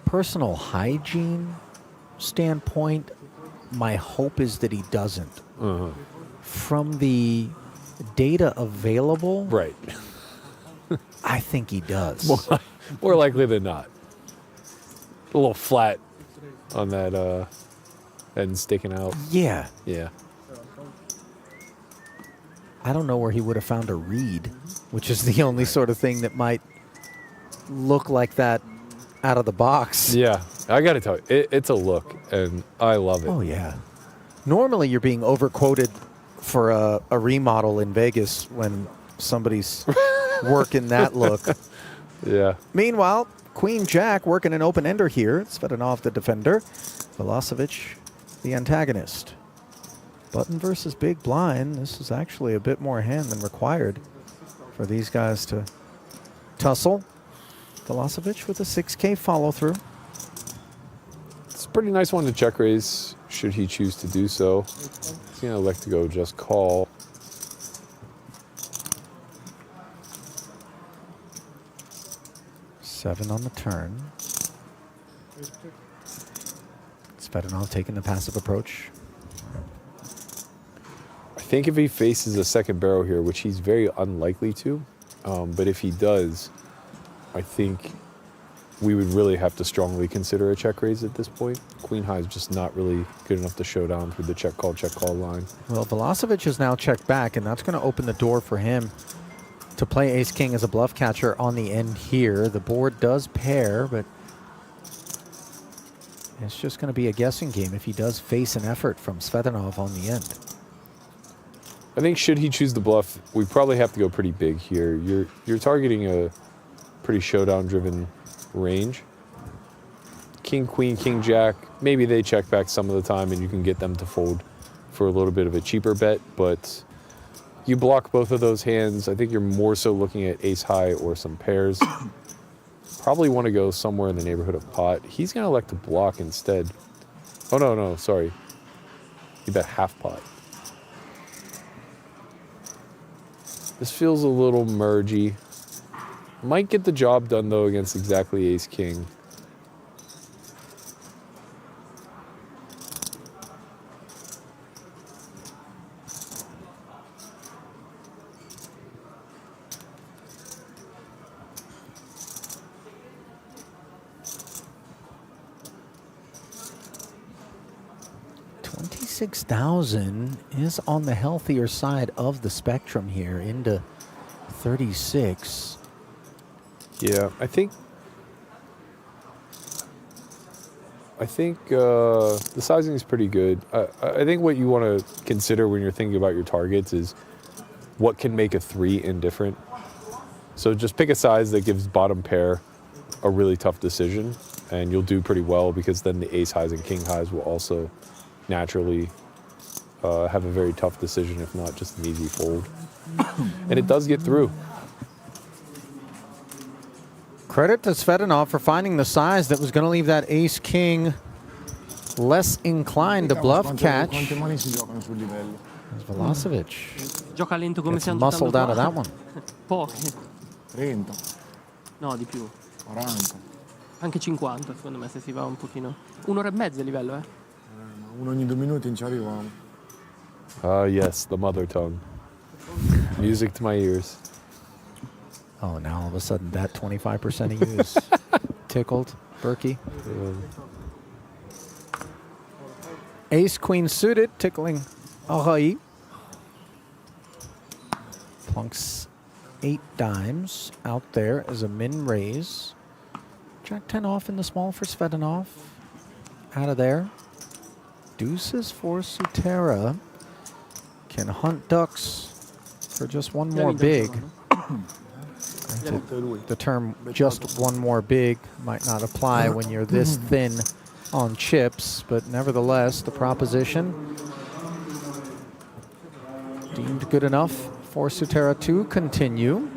personal hygiene standpoint, my hope is that he doesn't. From the data available, right? I think he does. More likely than not. A little flat on that end sticking out. Yeah. Yeah. I don't know where he would have found a read, which is the only sort of thing that might look like that out of the box. Yeah, I got to tell you, it's a look, and I love it. Oh, yeah. Normally you're being overquoted for a remodel in Vegas when somebody's working that look. Yeah. Meanwhile, Queen Jack working an open ender here. Svetanov the defender. Velocevic the antagonist. Button versus big blind. This is actually a bit more hand than required for these guys to tussle. Velocevic with a 6K follow through. pretty nice one to check raise, should he choose to do so. He's going to elect to go just call. Seven on the turn. Svetanov taking the passive approach. I think if he faces a second barrel here, which he's very unlikely to, but if he does, I think we would really have to strongly consider a check raise at this point. Queen high is just not really good enough to show down through the check call line. Well, Velocevic has now checked back, and that's going to open the door for him to play ace-king as a bluff catcher on the end here. The board does pair, but it's just going to be a guessing game if he does face an effort from Svetanov on the end. I think should he choose the bluff, we probably have to go pretty big here. You're targeting a pretty showdown-driven range. King, queen, king, jack, maybe they check back some of the time and you can get them to fold for a little bit of a cheaper bet, but you block both of those hands. I think you're more so looking at ace high or some pairs. Probably want to go somewhere in the neighborhood of pot. He's going to elect to block instead. Oh, no, sorry. He bet half pot. This feels a little mergy. Might get the job done, though, against exactly ace-king. $26,000 is on the healthier side of the spectrum here, into 36. Yeah, I think the sizing is pretty good. I think what you want to consider when you're thinking about your targets is what can make a 3 indifferent. So just pick a size that gives bottom pair a really tough decision, and you'll do pretty well, because then the ace highs and king highs will also naturally have a very tough decision, if not just an easy fold. And it does get through. Credit to Svetanov for finding the size that was going to leave that ace-king less inclined to bluff catch. Velocevic Gioca lento come gets muscled out of that one. Pochi. 30. No, di più. 40. Anche 50, secondo me, se si va un pochino. Un'ora e mezza il livello, eh? Uno ogni 2 minuti ci arriviamo. Yes, the mother tongue. Music to my ears. Oh, now all of a sudden that 25% of you is tickled, Berkey. Ace, queen suited, tickling Ahai. Plunks 8 dimes out there as a min raise. Jack 10 off in the small for Svetanov. Out of there. Deuces for Sutera. Can hunt ducks for just one more big. The term just one more big might not apply when you're this thin on chips, but nevertheless, the proposition deemed good enough for Sutera to continue.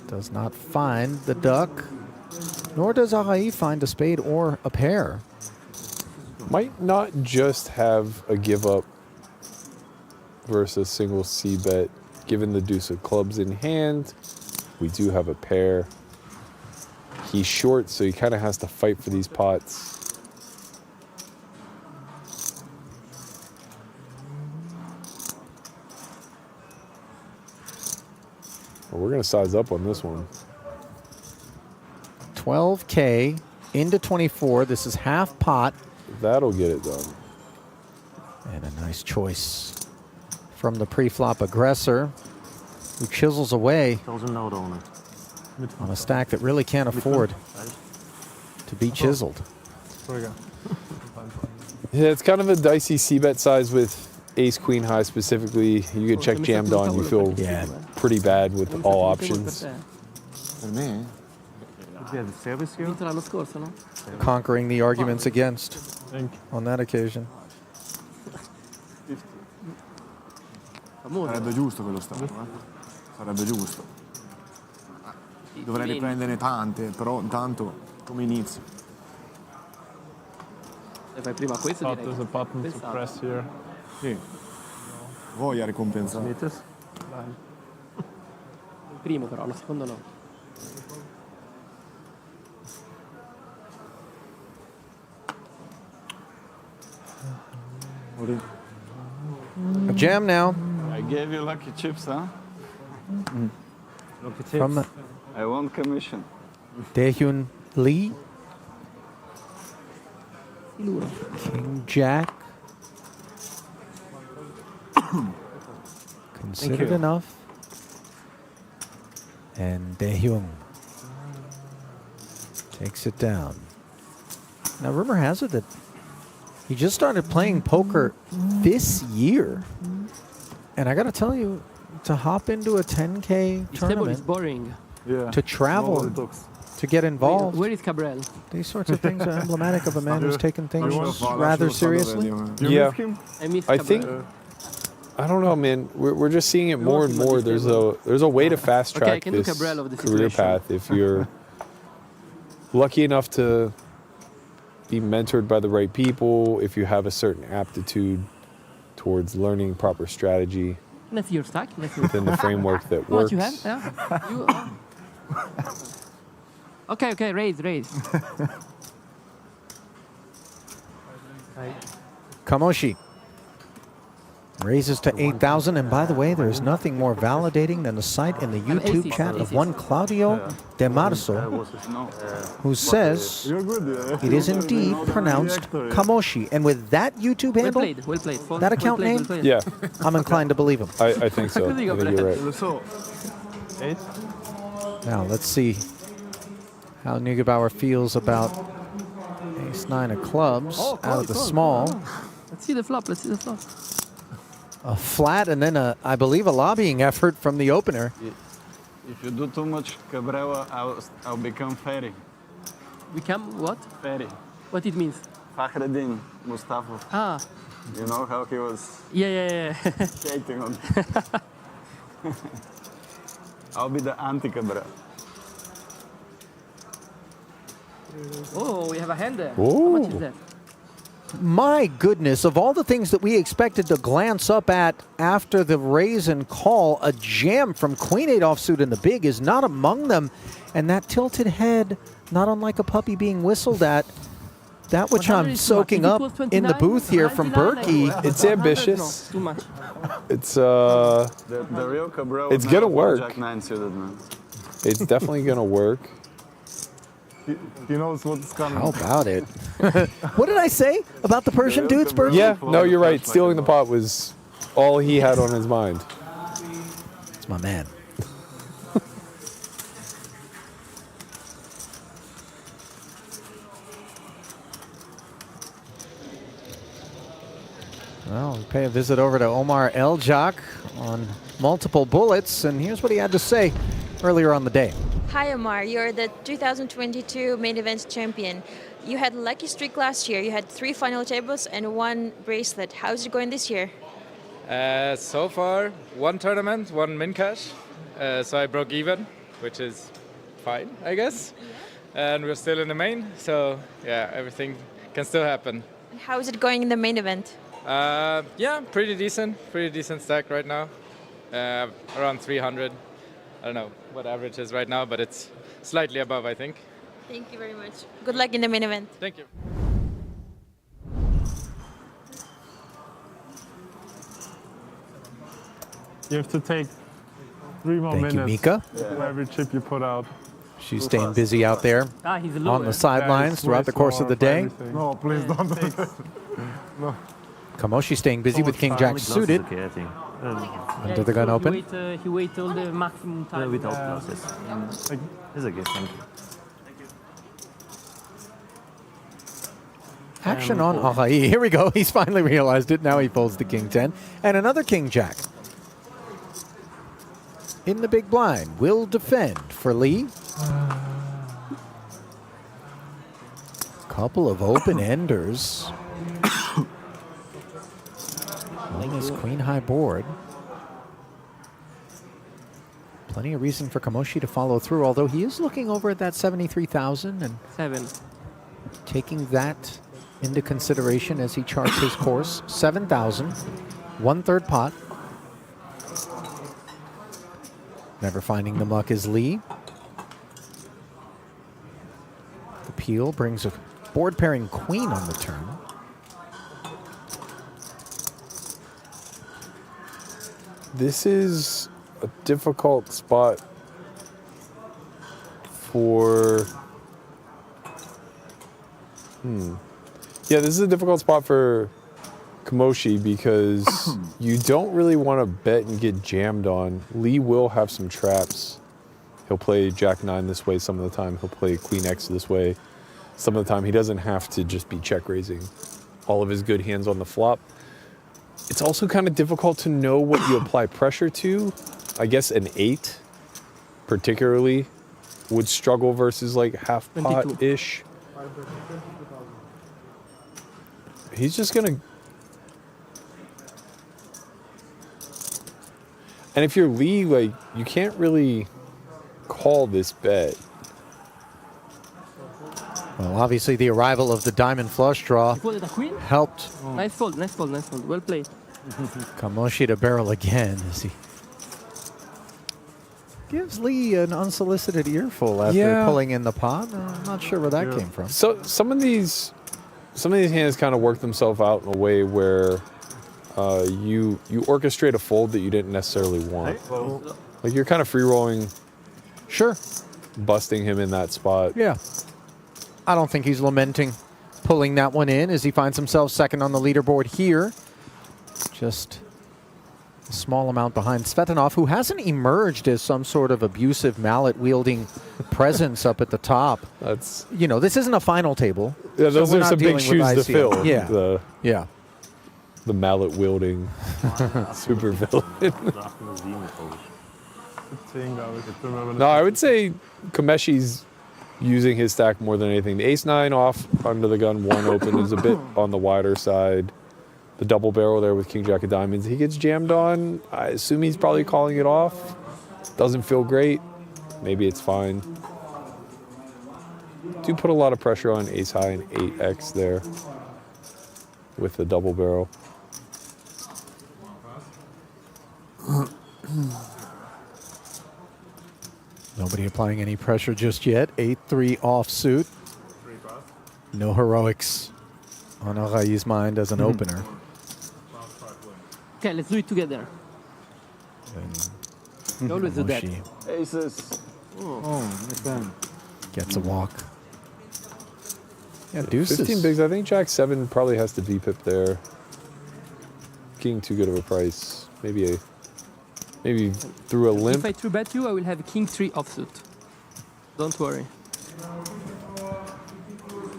Does not find the duck, nor does Ahai find a spade or a pair. Might not just have a give up versus single C bet, given the deuce of clubs in hand. We do have a pair. He's short, so he kind of has to fight for these pots. Well, we're going to size up on this one. 12K into 24. This is half pot. That'll get it done. And a nice choice from the pre-flop aggressor, who chisels away on a stack that really can't afford to be chiseled. Yeah, it's kind of a dicey C-bet size with ace queen high specifically. You get check jammed on, you feel pretty bad with all options. Conquering the arguments against on that occasion. Sarebbe giusto quello stato, Sarebbe giusto. Dovrei riprenderne tante, però intanto come inizio. Se fai prima questo direi. There's a button to Pensato. press here. Sì. Voglia ricompensare. Il primo però, il secondo no. A jam now. I gave you lucky chips, huh? Lucky chips. From I want commission. Daehyun Lee. Siluro. King Jack. Considered you. enough. And Daehyun takes it down. Now, rumor has it that he just started playing poker this year. And I got to tell you, to hop into a 10K This table is tournament, boring. Yeah. to travel, to get involved, Where is Cabral? these sorts of things are emblematic of a man who's taken things want- rather seriously. Yeah. I miss I Cabral. think I don't know, man. We're just seeing it more and more. There's a way to fast Okay, I track can do this Cabral of the career situation. path if you're lucky enough to be mentored by the right people, if you have a certain aptitude towards learning proper strategy Let's see your stack. Let's see. within the framework that What works. you have? Yeah. You, okay, raise. Kamoshi raises to 8,000. And by the way, there's nothing more validating than the sight in the YouTube aces, chat of aces. one Claudio De Marzo, who says You're good. it is indeed pronounced Kamoshi. And with that YouTube Well handle, played. Well played. that account well name? played. Yeah, I'm inclined to believe him. I think so. I think you're right. So, 8? Now, let's see how Neugebauer feels about ace-9 of clubs out of the small. Let's see the flop. A flat and then, I believe, a lobbying effort from the opener. If you do too much Cabrera, I'll become Ferry. Become what? Ferry. What it means? Fakhreddin Mustafa. Ah, You know how he was yeah. skating on. I'll be the anti-Cabrera. Oh, we have a hand there. Ooh. How much is that? My goodness, of all the things that we expected to glance up at after the raise and call, a jam from Queen-8 offsuit in the big is not among them. And that tilted head, not unlike a puppy being whistled at, that which 100 I'm is too much. soaking If it up was in the 29, booth here from 99, Berkey. It's 100, ambitious. No, too much. It's The real Cabrera It's would gonna never work. Jack 9 suited, man. It's definitely gonna work. He knows what's coming. How about it? What did I say about the Persian dudes, Berkey? Yeah, no, you're right. Stealing the pot was all he had on his mind. It's my man. Well, we pay a visit over to Omar Eljak on multiple bullets, and here's what he had to say earlier on the day. Hi Omar, you're the 2022 main event champion. You had a lucky streak last year. You had 3 final tables and 1 bracelet. How's it going this year? So far, 1 tournament, 1 min cash. So I broke even, which is fine, I guess. And we're still in the main, so yeah, everything can still happen. How is it going in the main event? Yeah, pretty decent stack right now. Around 300. I don't know what average is right now, but it's slightly above, I think. Thank you very much. Good luck in the main event. Thank you. You have to take 3 more Thank you, minutes Mika. for every chip you put out. She's staying busy out there He's on the sidelines throughout the course of the day. No, please don't do that. No. Kamoshi staying busy with King Jack suited. Under the gun open. He wait till the maximum time. Without glasses. It's okay, thank you. Action on Ahai. Here we go. He's finally realized it. Now he folds the King 10. And another King Jack. In the big blind. Will defend for Lee. Couple of open-enders. On this queen-high board. Plenty of reason for Kamoshi to follow through, although he is looking over at that 73,000 and 7. taking that into consideration as he charts his course. 7,000, 1/3 pot. Never finding the muck is Lee. The peel brings a board pairing queen on the turn. This is a difficult spot for... Yeah, this is a difficult spot for Kamoshi because you don't really want to bet and get jammed on. Lee will have some traps. He'll play Jack-9 this way some of the time. He'll play Queen-X this way some of the time. He doesn't have to just be check-raising all of his good hands on the flop. It's also kind of difficult to know what you apply pressure to. I guess an 8, particularly, would struggle versus like half pot-ish. He's just gonna... And if you're Lee, like, you can't really call this bet. Well, obviously the arrival of the diamond flush draw You folded a queen? helped Nice fold, nice fold, nice fold. Well played. Kamoshi to barrel again as he gives Lee an unsolicited earful after pulling in the pot. I'm not sure where that came from. So some of these hands kind of work themselves out in a way where you orchestrate a fold that you didn't necessarily want. Like you're kind of free rolling, busting him in that spot. Yeah. I don't think he's lamenting pulling that one in as he finds himself second on the leaderboard here. Just a small amount behind Svetanov, who hasn't emerged as some sort of abusive mallet-wielding presence up at the top. That's, you know, this isn't a final table. Yeah, those are some big shoes to fill. Yeah. The mallet-wielding super villain. No, I would say Kameshi's using his stack more than anything. The ace-9 off under the gun, 1 open is a bit on the wider side. The double barrel there with king-jack of diamonds. He gets jammed on. I assume he's probably calling it off. Doesn't feel great. Maybe it's fine. Do put a lot of pressure on ace-high and 8x there with the double barrel. Nobody applying any pressure just yet. 8-3 offsuit. No heroics on Arai's mind as an opener. Okay, let's do it together. You always do that. Aces. Nice hand. Gets a walk. Yeah, deuces. 15 bigs. I think Jack-7 probably has to VPIP there. King too good of a price. Maybe through a limp. If I true bet you, I will have king-3 offsuit. Don't worry.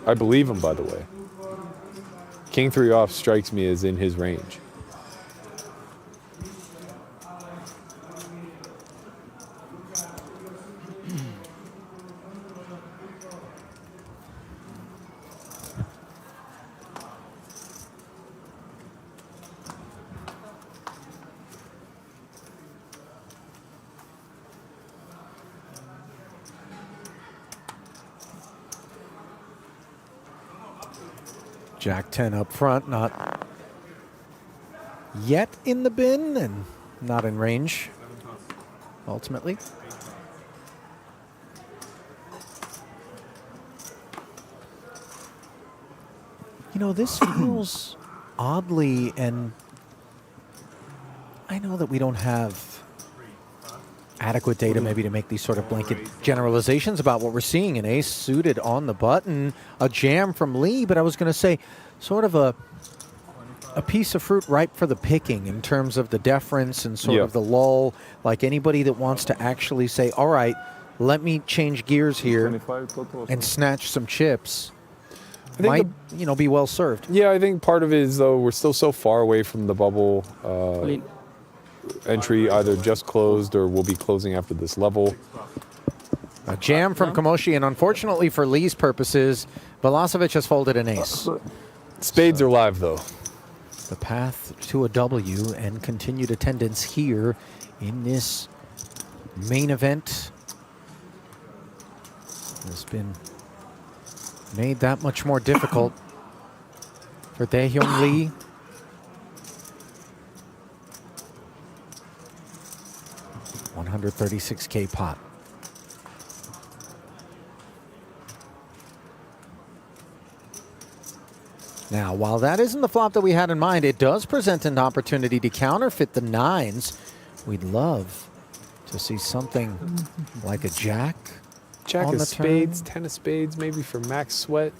I believe him, by the way. King-3 off strikes me as in his range. Jack-10 up front, not yet in the bin and not in range, ultimately. You know, this feels oddly, and I know that we don't have adequate data maybe to make these sort of blanket generalizations about what we're seeing. An ace suited on the button, a jam from Lee, but I was going to say sort of a piece of fruit ripe for the picking in terms of the deference and sort of the lull, like anybody that wants to actually say, all right, let me change gears here and snatch some chips. Might, you know, be well served. Yeah, I think part of it is, though, we're still so far away from the bubble entry, either just closed or will be closing after this level. A jam from Kamoshi, and unfortunately for Lee's purposes, Velasovich has folded an ace. Spades are live, though. The path to a W and continued attendance here in this main event has been made that much more difficult for Taehyung Lee. $136K pot. Now, while that isn't the flop that we had in mind, it does present an opportunity to counterfeit the nines. We'd love to see something like a jack. Jack on of the spades, turn. 10 of spades, maybe for max sweat.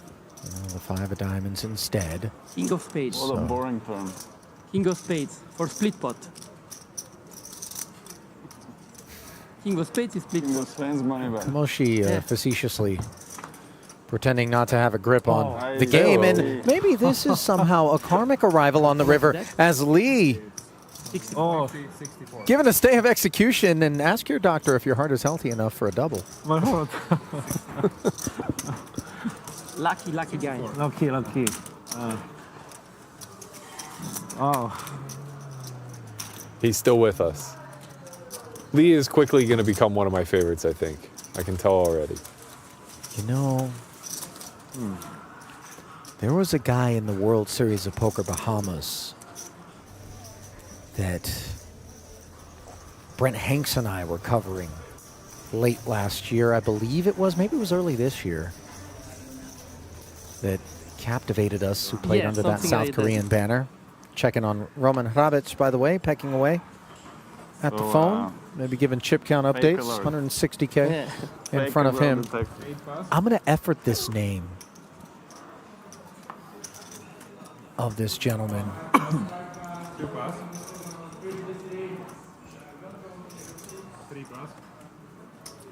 The 5 of diamonds instead. King of spades. What a boring turn. King of spades for split pot. King of spades is split pot. Spends money back. Kamoshi facetiously pretending not to have a grip on Oh. the game. Hello. And maybe this is somehow a karmic arrival on the river as Lee, given a stay of execution, and ask your doctor if your heart is healthy enough for a double. My heart. Lucky guy. Lucky. Oh. He's still with us. Lee is quickly going to become one of my favorites, I think. I can tell already. You know, there was a guy in the World Series of Poker Bahamas that Brent Hanks and I were covering late last year, I believe it was. Maybe it was early this year. That captivated us, who played under that South Korean banner. Checking on Roman Hrabic, by the way, pecking away at the phone. Maybe giving chip count updates. 160K in front of him. I'm going to effort this name of this gentleman. 2 pass. 3 pass.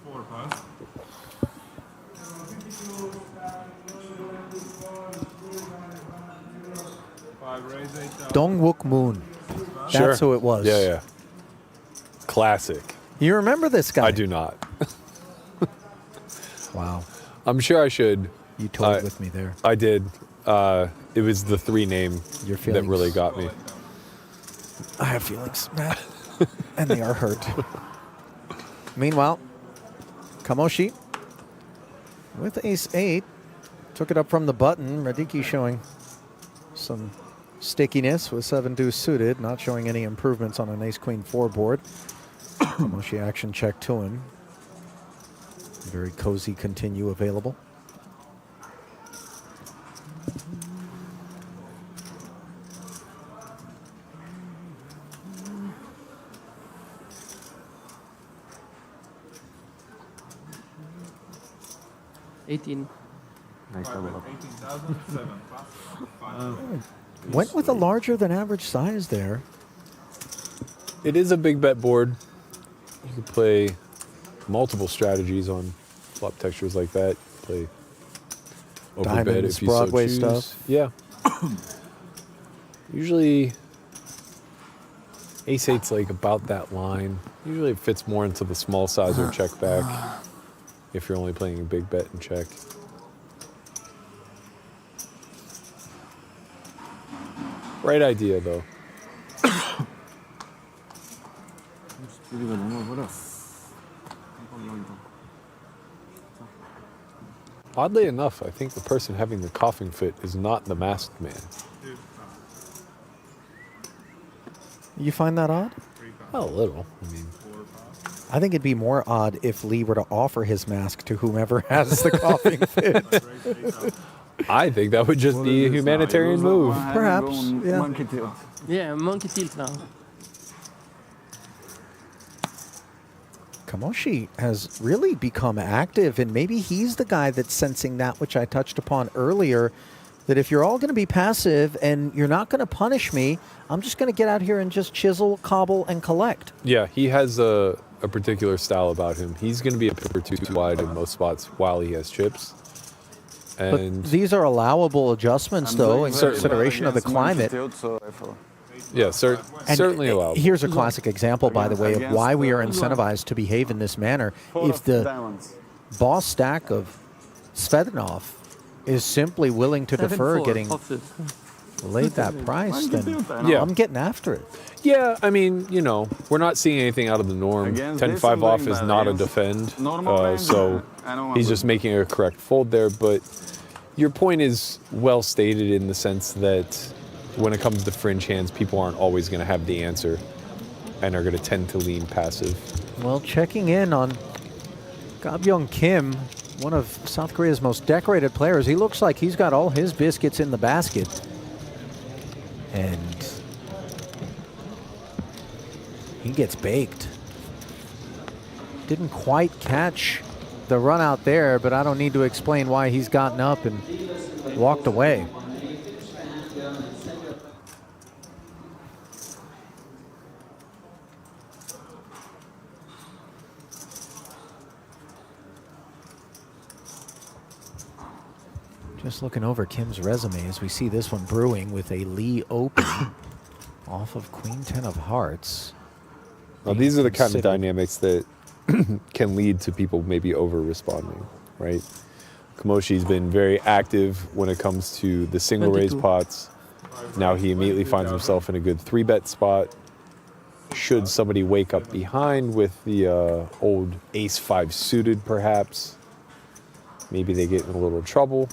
4 pass. Dong Wook Moon. That's who it was. Yeah. Classic. You remember this guy? I do not. Wow. I'm sure I should. You toyed with me there. I did. It was the 3 name Your that feelings. really got me. I have feelings, Matt, and they are hurt. Meanwhile, Kamoshi with ace-8 took it up from the button. Radicki showing some stickiness with 7-deuce suited, not showing any improvements on an ace-queen-4 board. Kamoshi action check to him. Very cozy continue available. Nice double up. 18,007. Went with a larger than average size there. It is a big bet board. You can play multiple strategies on flop textures like that. Play overbet Diamonds, if you Broadway so choose. stuff. Yeah. Usually ace-8's like about that line. Usually it fits more into the small size or check back if you're only playing a big bet and check. Right idea though. Oddly enough, I think the person having the coughing fit is not the masked man. You find that odd? Well, a little. I mean, I think it'd be more odd if Lee were to offer his mask to whomever has the coughing fit. I think that would just be a humanitarian move. Perhaps, yeah. Monkey tilt. Yeah, monkey tilt now. Kamoshi has really become active, and maybe he's the guy that's sensing that which I touched upon earlier, that if you're all going to be passive and you're not going to punish me, I'm just going to get out here and just chisel, cobble, and collect. Yeah, he has a particular style about him. He's going to be a pip or two wide in most spots while he has chips. And But these are allowable adjustments, though, in consideration of the climate. yeah, And certainly allowable. Here's a classic example, by the way, of why we are incentivized to behave in this manner. If the boss stack of Svedrinov is simply willing to defer getting laid that price, then Yeah. I'm getting after it. Yeah, I mean, you know, we're not seeing anything out of the norm. 10-5 off is not a defend, so he's just making a correct fold there. But Your point is well stated in the sense that when it comes to fringe hands, people aren't always going to have the answer and are going to tend to lean passive. Well, checking in on Gabyeong Kim, one of South Korea's most decorated players. He looks like he's got all his biscuits in the basket. And he gets baked. Didn't quite catch the run out there, but I don't need to explain why he's gotten up and walked away. Just looking over Kim's resume as we see this one brewing with a Lee Open off of Queen 10 of Hearts. Well, these are the kind of dynamics that can lead to people maybe over-responding, right? Kamoshi's been very active when it comes to the single raise pots. Now he immediately finds himself in a good 3-bet spot. Should somebody wake up behind with the old ace-5 suited, perhaps, maybe they get in a little trouble.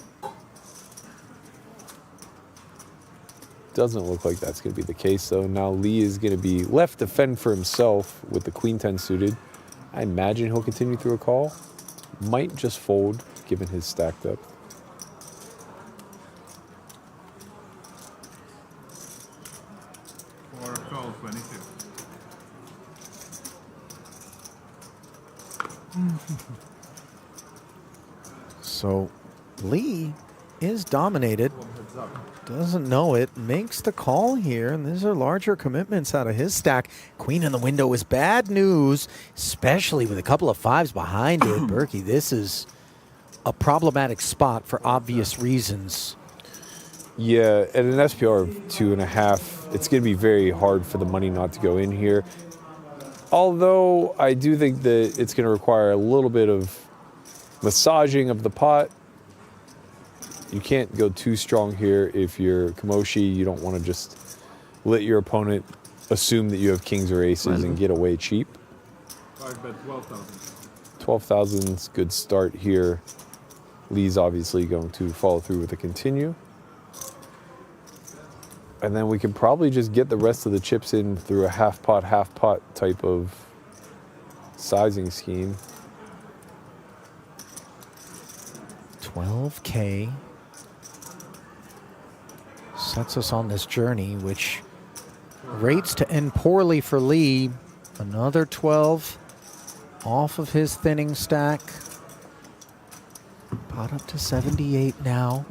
Doesn't look like that's going to be the case, though. Now Lee is going to be left to fend for himself with the Queen 10 suited. I imagine he'll continue through a call. Might just fold, given his stack depth. For call 22. So Lee is dominated. Doesn't know it, makes the call here, and these are larger commitments out of his stack. Queen in the window is bad news, especially with a couple of 5s behind it. Berkey, this is a problematic spot for obvious reasons. Yeah, at an SPR of 2.5, it's going to be very hard for the money not to go in here. Although I do think that it's going to require a little bit of massaging of the pot. You can't go too strong here if you're Kamoshi. You don't want to just let your opponent assume that you have kings or aces and get away cheap. 5-bet 12,000. 12,000's good start here. Lee's obviously going to follow through with a continue. And then we can probably just get the rest of the chips in through a half pot type of sizing scheme. 12K sets us on this journey, which rates to end poorly for Lee. Another 12 off of his thinning stack. Pot up to 78 now.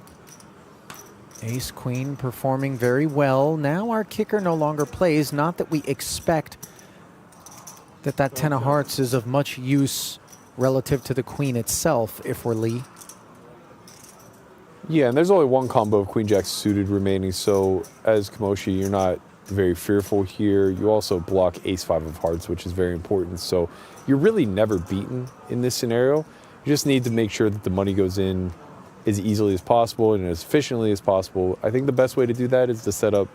Ace Queen performing very well. Now our kicker no longer plays. Not that we expect that 10 of hearts is of much use relative to the Queen itself if we're Lee. Yeah, and there's only one combo of Queen Jack suited remaining, so as Kamoshi, you're not very fearful here. You also block Ace-5 of hearts, which is very important, so you're really never beaten in this scenario. You just need to make sure that the money goes in as easily as possible and as efficiently as possible. I think the best way to do that is to set up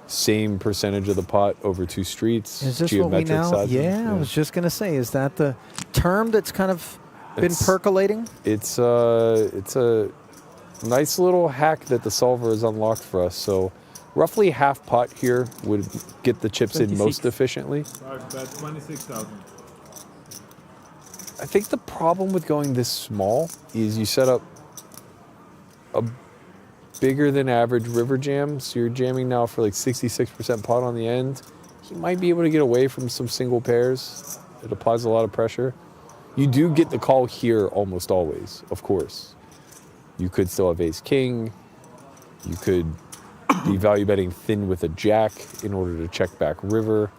same percentage of the pot over 2 streets. Is this what we now? Yeah, I was just going to say, is that the term that's kind of been percolating? It's a nice little hack that the solver has unlocked for us. So roughly half pot here would get the chips in most efficiently. 5-bet 26,000. I think the problem with going this small is you set up a bigger than average river jam. So you're jamming now for like 66% pot on the end. He might be able to get away from some single pairs. It applies a lot of pressure. You do get the call here almost always, of course. You could still have ace king. You could be value betting thin with a jack in order to check back river.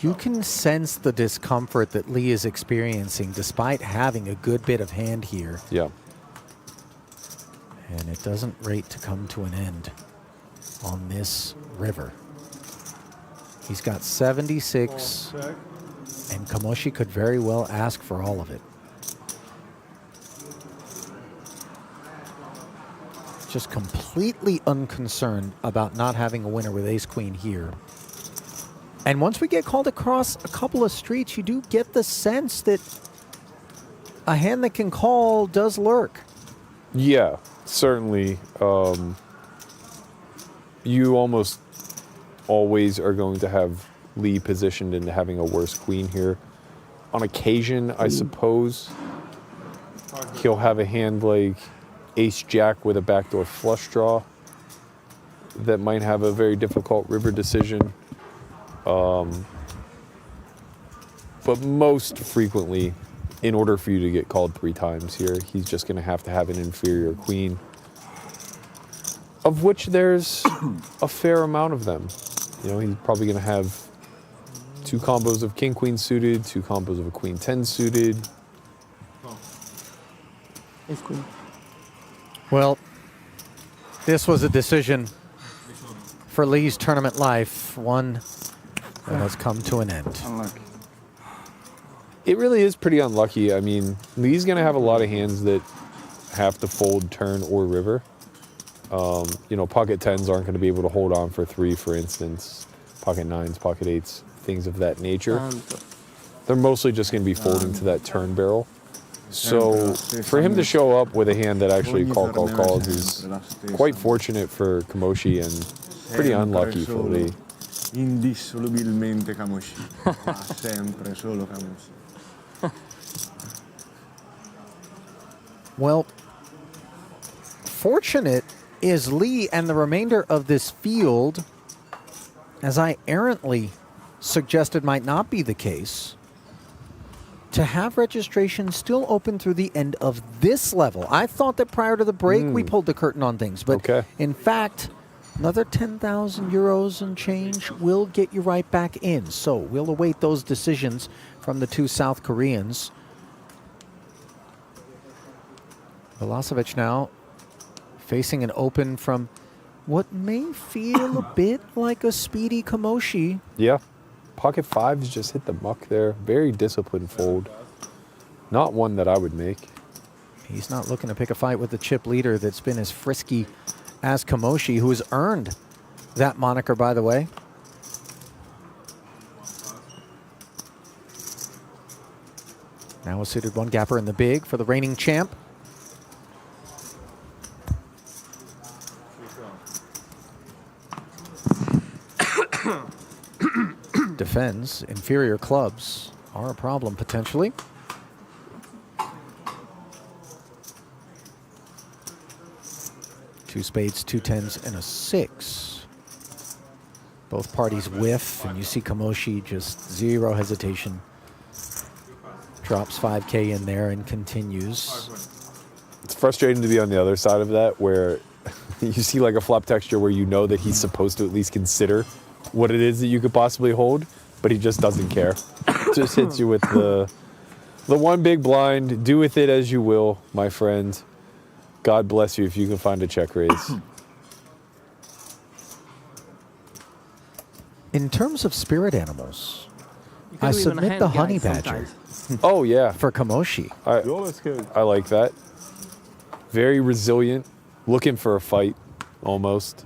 You can sense the discomfort that Lee is experiencing despite having a good bit of hand here. Yeah. And it doesn't rate to come to an end on this river. He's got 76, and Kamoshi could very well ask for all of it. just completely unconcerned about not having a winner with ace-queen here. And once we get called across a couple of streets, you do get the sense that a hand that can call does lurk. Yeah, certainly. You almost always are going to have Lee positioned into having a worse queen here. On occasion, I suppose, he'll have a hand like ace-jack with a backdoor flush draw that might have a very difficult river decision. But most frequently, in order for you to get called 3 times here, he's just going to have an inferior queen, of which there's a fair amount of them. You know, he's probably going to have 2 combos of king-queen suited, 2 combos of a queen-10 suited. Ace-queen. Well, this was a decision for Lee's tournament life, one that has come to an end. Unlucky. It really is pretty unlucky. I mean, Lee's going to have a lot of hands that have to fold turn or river. You know, pocket 10s aren't going to be able to hold on for 3, for instance. Pocket 9s, pocket 8s, things of that nature. They're mostly just going to be folding to that turn barrel. So for him to show up with a hand that actually calls is quite fortunate for Kamoshi and pretty unlucky for Lee. Indissolubilmente Kamoshi. Sempre solo Kamoshi. Well, fortunate is Lee and the remainder of this field, as I errantly suggested might not be the case, to have registration still open through the end of this level. I thought that prior to the break we pulled the curtain on things, but in fact, another 10,000 euros and change will get you right back in. So we'll await those decisions from the 2 South Koreans. Milosevic now facing an open from what may feel a bit like a speedy Kamoshi. Yeah. Pocket 5s just hit the muck there. Very disciplined fold. Not one that I would make. He's not looking to pick a fight with the chip leader that's been as frisky as Kamoshi, who has earned that moniker, by the way. Now a suited 1-gapper in the big for the reigning champ. Defends. Inferior clubs are a problem potentially. Two spades, 2 10s, and a 6. Both parties whiff, and you see Kamoshi just zero hesitation. Drops 5K in there and continues. It's frustrating to be on the other side of that, where you see like a flop texture where you know that he's supposed to at least consider what it is that you could possibly hold, but he just doesn't care. Just hits you with the one big blind. Do with it as you will, my friend. God bless you if you can find a check raise. In terms of spirit animals, I submit the honey badger. Oh, yeah. For Kamoshi. I like that. Very resilient. Looking for a fight, almost.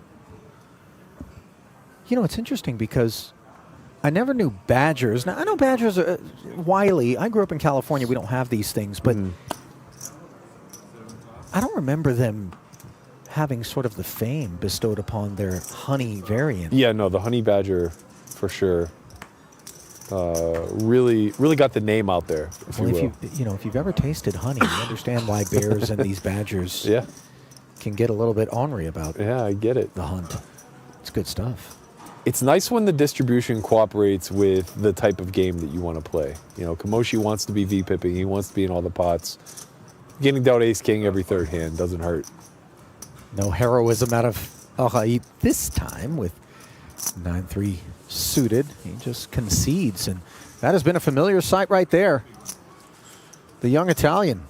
You know, it's interesting because I never knew badgers. Now, I know badgers are wily. I grew up in California. We don't have these things, but I don't remember them having sort of the fame bestowed upon their honey variant. Yeah, no, the honey badger, for sure. Really got the name out there, if you will. If you've ever tasted honey, you understand why bears and these badgers can get a little bit ornery about I get it. The hunt. It's good stuff. It's nice when the distribution cooperates with the type of game that you want to play. You know, Kamoshi wants to be V-pipping. He wants to be in all the pots. Getting dealt ace-king every 3rd hand doesn't hurt. No heroism out of Al-Haid this time with 9-3 suited. He just concedes, and that has been a familiar sight right there. The young Italian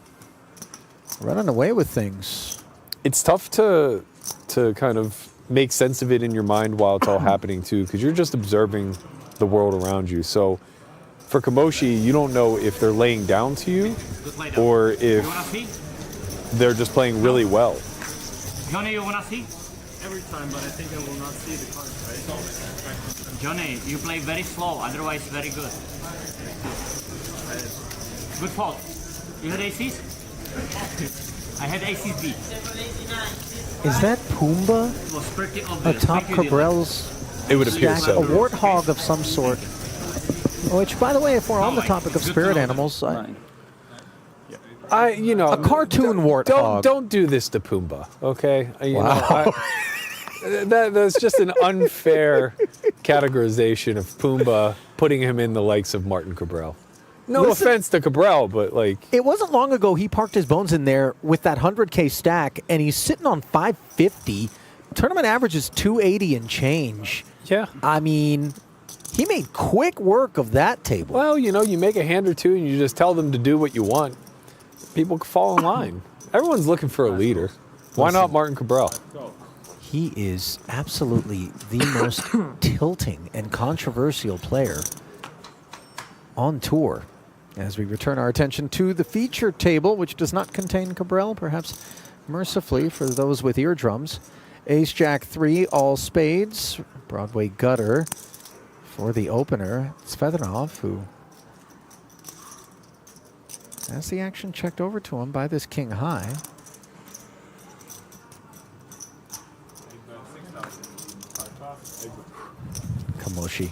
running away with things. It's tough to kind of make sense of it in your mind while it's all happening too, because you're just observing the world around you. So for Kamoshi, you don't know if they're laying down to you or if they're just playing really well. Johnny, you wanna see? Every time, but I think I will not see the cards, right? Johnny, you play very slow, otherwise very good. Good fault. You had aces? I had aces B. Is that Pumbaa It was pretty obvious. atop Thank you, Dylan. Cabrel's It would appear stack? so. A warthog of some sort. Which, by the way, if we're on the topic of spirit animals, a cartoon warthog. Don't do this to Pumbaa, okay? Wow. That's just an unfair categorization of Pumbaa, putting him in the likes of Martin Cabral. No Listen, offense to Cabral, but like... It wasn't long ago he parked his bones in there with that 100K stack, and he's sitting on 550. Tournament average is 280 and change. Yeah. I mean, he made quick work of that table. Well, you make a hand or two and you just tell them to do what you want. People fall in line. Everyone's looking for a leader. Why not Martin Cabral? He is absolutely the most tilting and controversial player on tour. As we return our attention to the feature table, which does not contain Cabral, perhaps mercifully for those with eardrums. Ace Jack 3, all spades, Broadway gutter for the opener. Svedranov, who has the action checked over to him by this king high. Kamoshi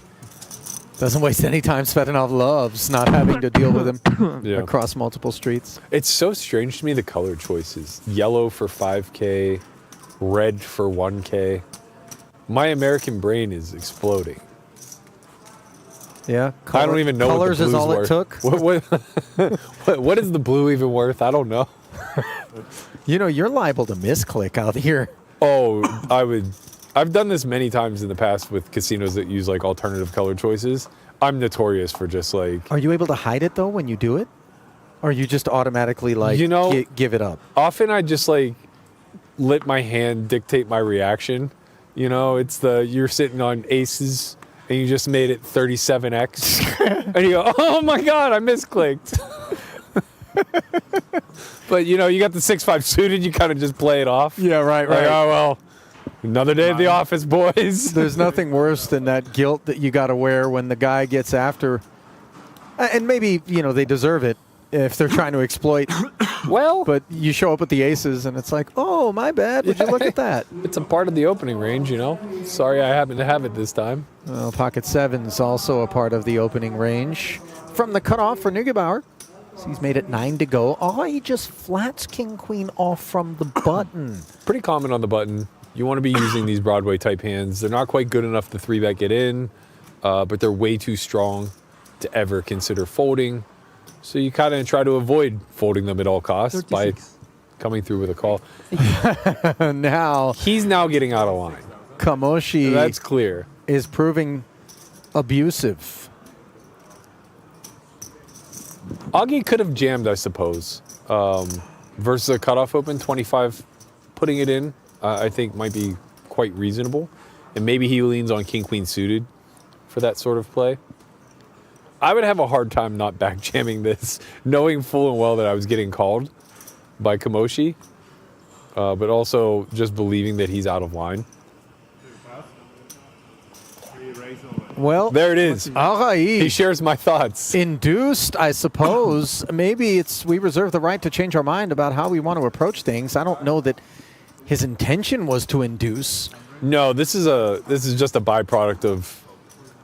doesn't waste any time. Svedranov loves not having to deal with him across multiple streets. It's so strange to me, the color choices. Yellow for 5K, red for 1K. My American brain is exploding. Yeah, I don't even know colors what the is blue's all worth. it took. What is the blue even worth? I don't know. You're liable to misclick out here. Oh, I've done this many times in the past with casinos that use like alternative color choices. I'm notorious for just like... Are you able to hide it though when you do it? Or you just automatically like give it up? Often I just like let my hand dictate my reaction. It's you're sitting on aces and you just made it 37x. And you go, oh my God, I misclicked. But you got the 6-5 suited, you kind of just play it off. Yeah, right. Like, oh, well, another day at the office, boys. There's nothing worse than that guilt that you got to wear when the guy gets after. And maybe, they deserve it if they're trying to exploit. Well. But you show up with the aces and it's like, oh, my bad. Would you look at that? It's a part of the opening range, Sorry I happen to have it this time. Well, pocket seven's also a part of the opening range. From the cutoff for Neugebauer. So he's made it 9 to go. Oh, he just flats king queen off from the button. Pretty common on the button. You want to be using these Broadway type hands. They're not quite good enough to 3-bet get in, but they're way too strong to ever consider folding. So you kind of try to avoid folding them at all costs 36. By coming through with a call. Now he's now getting out of line. Kamoshi, that's clear, is proving abusive. Augie could have jammed, I suppose, versus a cutoff open. 25, putting it in, I think might be quite reasonable. And maybe he leans on king queen suited for that sort of play. I would have a hard time not back jamming this, knowing full and well that I was getting called by Kamoshi, but also just believing that he's out of line. Well, there it is. Arahi. He shares my thoughts. Induced, I suppose. Maybe we reserve the right to change our mind about how we want to approach things. I don't know that his intention was to induce. No, this is just a byproduct of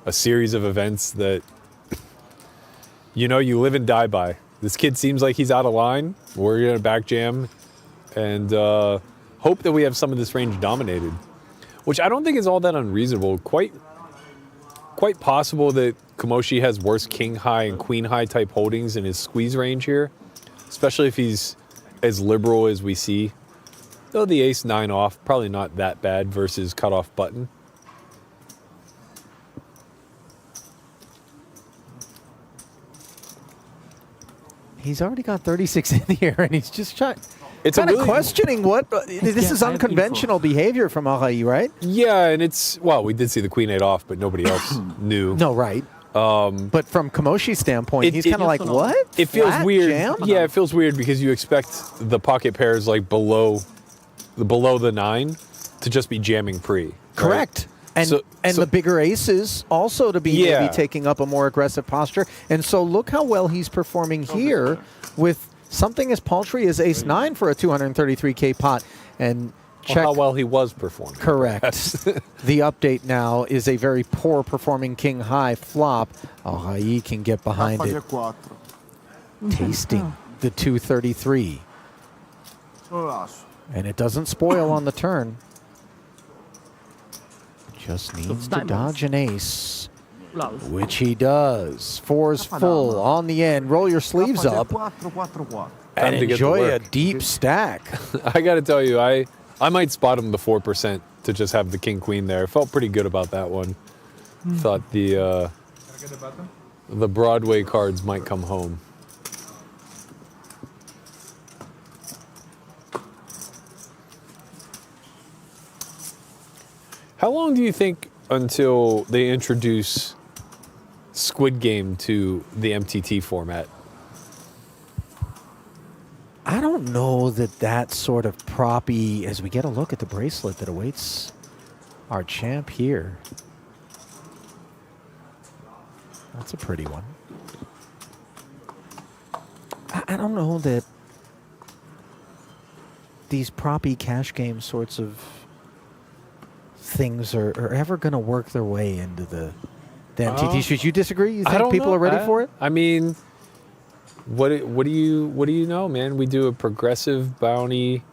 a series of events that you live and die by. This kid seems like he's out of line. We're gonna back jam and hope that we have some of this range dominated, which I don't think is all that unreasonable. Quite possible that Kamoshi has worse king high and queen high type holdings in his squeeze range here, especially if he's as liberal as we see. Though the ace 9 off, probably not that bad versus cutoff button. He's already got 36 in here, and he's just kind of really questioning what this is unconventional behavior from Arahi, right? Yeah, and we did see the queen 8 off, but nobody else knew. No, right. But from Kamoshi's standpoint, he's kind of like, what? It feels Flat weird. jam? Yeah, it feels weird because you expect the pocket pairs like below below the 9 to just be jamming pre. Correct. And the bigger aces also to be maybe taking up a more aggressive posture. And so look how well he's performing here with something as paltry as ace-9 for a 233K pot. And check how well he was performing. Correct. The update now is a very poor performing king-high flop. Oh, he can get behind it. Tasting the 233. And it doesn't spoil on the turn. Just needs to dodge an ace, which he does. 4's full on the end. Roll your sleeves up and enjoy a deep stack. I got to tell you, I might spot him the 4% to just have the king-queen there. Felt pretty good about that one. Thought the Broadway cards might come home. How long do you think until they introduce Squid Game to the MTT format? I don't know that sort of proppy, as we get a look at the bracelet that awaits our champ here. That's a pretty one. I don't know that these proppy cash game sorts of things are ever going to work their way into the MTT. Should you disagree? You think people are ready for it? I mean, what do you know, man? We do a progressive bounty,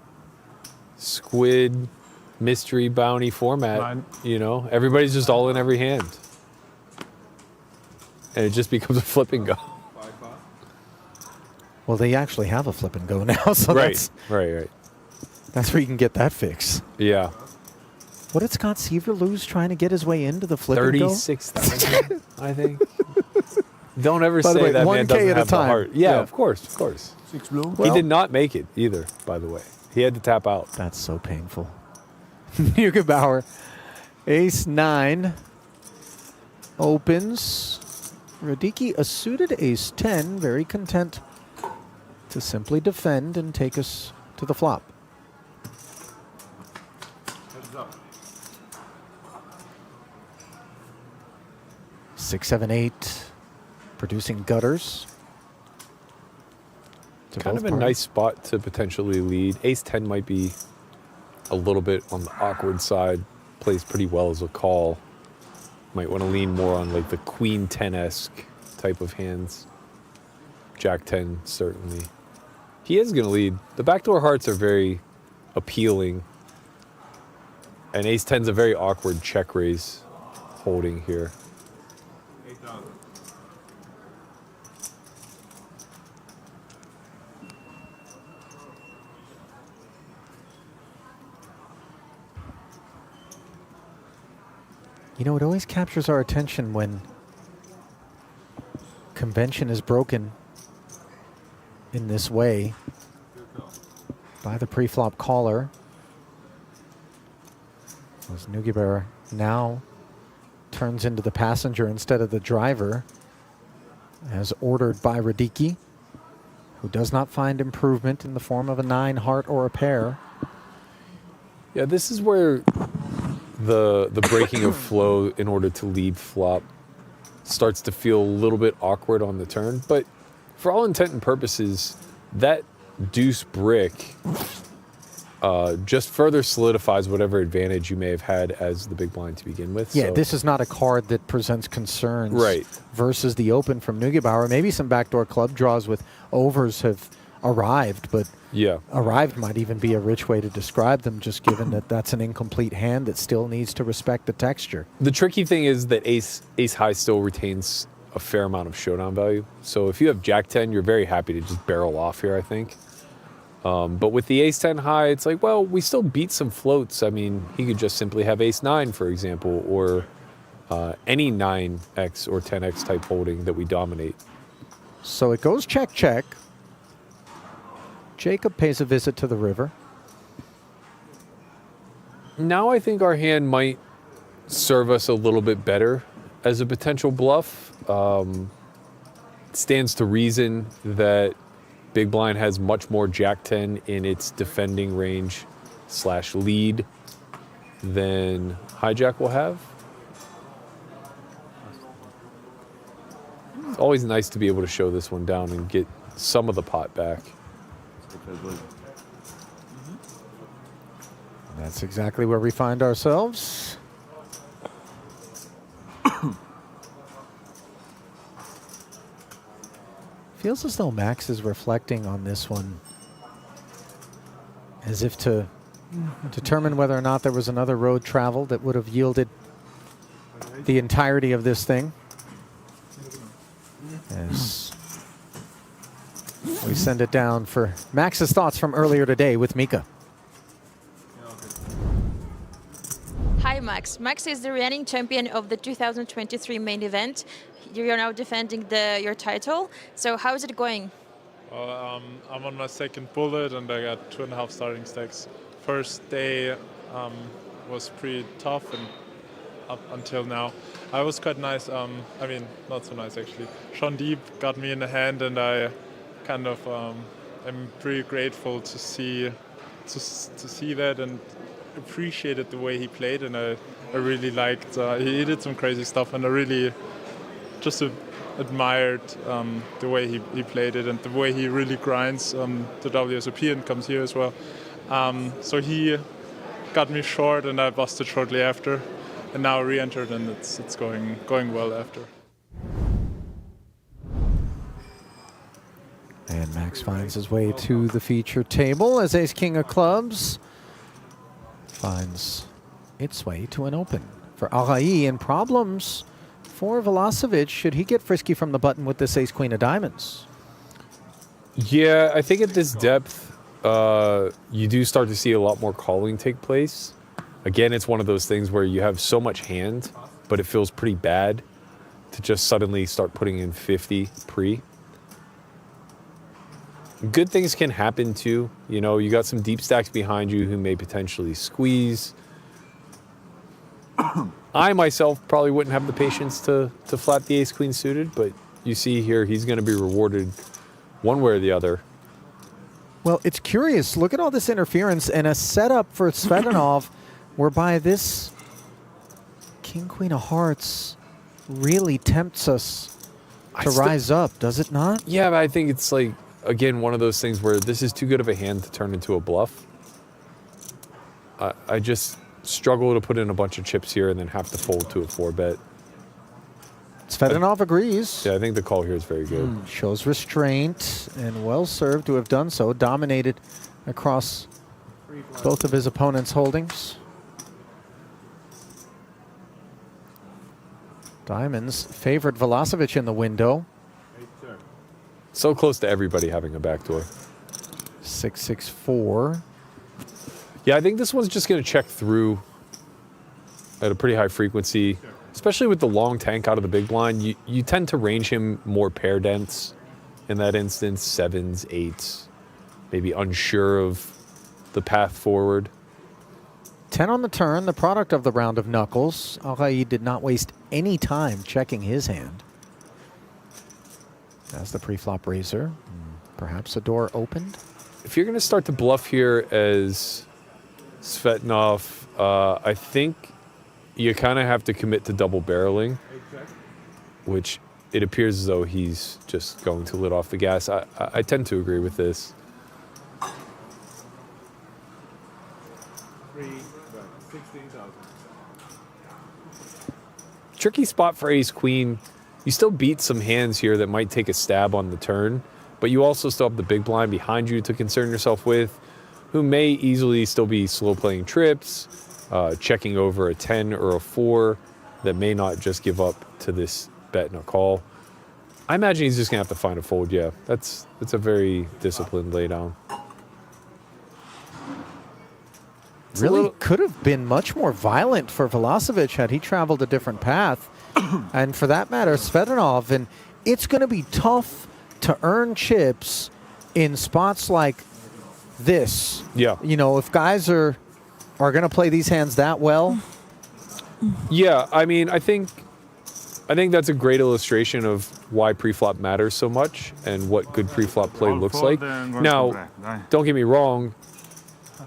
squid, mystery bounty format. Right. You know, everybody's just all in every hand, and it just becomes a flip and go. Well, they actually have a flip and go now, so right. That's where you can get that fix. Yeah. What did Scott Seaver lose trying to get his way into the flip and go? 36,000, I think. Don't ever By the say way, that man 1K doesn't at a have the time. heart. Yeah, Yeah. of course. Six blue. He did not make it either, by the way. He had to tap out. That's so painful. Neugebauer, ace-9 opens. Radicki, a suited ace-10, very content to simply defend and take us to the flop. Heads up. 6, 7, 8, producing gutters. to Kind both of a parties. nice spot to potentially lead. Ace-10 might be a little bit on the awkward side. Plays pretty well as a call. Might want to lean more on like the Queen 10-esque type of hands. Jack 10, certainly. He is going to lead. The backdoor hearts are very appealing. And Ace 10's a very awkward check raise holding here. 8,000. You know, it always captures our attention when convention is broken in this way by the pre-flop caller. As Neugebauer now turns into the passenger instead of the driver, as ordered by Radicki, who does not find improvement in the form of a 9 heart or a pair. Yeah, this is where the breaking of flow in order to lead flop starts to feel a little bit awkward on the turn. But for all intent and purposes, that deuce brick just further solidifies whatever advantage you may have had as the big blind to begin with. Yeah, So- this is not a card that presents concerns. Right. Versus the open from Neugebauer. Maybe some backdoor club draws with overs have arrived, but yeah, arrived might even be a rich way to describe them, just given that that's an incomplete hand that still needs to respect the texture. The tricky thing is that ace high still retains a fair amount of showdown value. So if you have Jack 10, you're very happy to just barrel off here, I think. But with the ace 10 high, it's like, well, we still beat some floats. I mean, he could just simply have ace 9, for example, or any 9x or 10x type holding that we dominate. So it goes check, check. Jacob pays a visit to the river. Now I think our hand might serve us a little bit better as a potential bluff. Stands to reason that Big Blind has much more Jack 10 in its defending range / lead than hijack will have. It's always nice to be able to show this one down and get some of the pot back. That's exactly where we find ourselves. Feels as though Max is reflecting on this one as if to determine whether or not there was another road travel that would have yielded the entirety of this thing. As we send it down for Max's thoughts from earlier today with Mika. Hi, Max. Max is the reigning champion of the 2023 main event. You're now defending your title. So how is it going? I'm on my second bullet and I got 2.5 starting stacks. First day was pretty tough and up until now. I was quite nice. I mean, not so nice actually. Sean Deep got me in the hand and I kind of am pretty grateful to see that and appreciated the way he played, and I really liked. He did some crazy stuff, and I really just admired the way he played it and the way he really grinds the WSOP and comes here as well. So he got me short, and I busted shortly after, and now re-entered, and it's going well after. And Max finds his way to the feature table as Ace King of Clubs finds its way to an open for Arai, and problems for Velocevic should he get frisky from the button with this Ace Queen of Diamonds. Yeah, I think at this depth, you do start to see a lot more calling take place. Again, it's one of those things where you have so much hand, but it feels pretty bad to just suddenly start putting in 50 pre. Good things can happen too. You know, you got some deep stacks behind you who may potentially squeeze. I myself probably wouldn't have the patience to flat the ace queen suited, but you see here he's going to be rewarded one way or the other. Well, it's curious. Look at all this interference and a setup for Svetanov whereby this King Queen of Hearts really tempts us to rise up, does it not? Yeah, but I think it's like, again, one of those things where this is too good of a hand to turn into a bluff. I just struggle to put in a bunch of chips here and then have to fold to a 4-bet. Svetanov agrees. Yeah, I think the call here is very good. Shows restraint, and well served to have done so. Dominated across both of his opponent's holdings. Diamonds favored Velocevic in the window. So close to everybody having a backdoor. 6-6-4. Yeah, I think this one's just going to check through at a pretty high frequency, especially with the long tank out of the big blind. You tend to range him more pair dense in that instance, 7s, 8s, maybe unsure of the path forward. 10 on the turn, the product of the round of knuckles. Arai did not waste any time checking his hand. As the pre-flop raiser, perhaps a door opened. If you're going to start to bluff here as Svetanov, I think you kind of have to commit to double barreling, which it appears as though he's just going to let off the gas. I tend to agree with this. Tricky spot for ace queen. You still beat some hands here that might take a stab on the turn, but you also still have the big blind behind you to concern yourself with, who may easily still be slow playing trips, checking over a 10 or a 4 that may not just give up to this bet and a call. I imagine he's just gonna have to find a fold. Yeah, that's a very disciplined laydown. Really could have been much more violent for Velocevic had he traveled a different path. And for that matter, Svetanov. And it's going to be tough to earn chips in spots like this. Yeah. You know, if guys are going to play these hands that well. Yeah, I mean, I think that's a great illustration of why preflop matters so much and what good preflop play looks like. Now, don't get me wrong.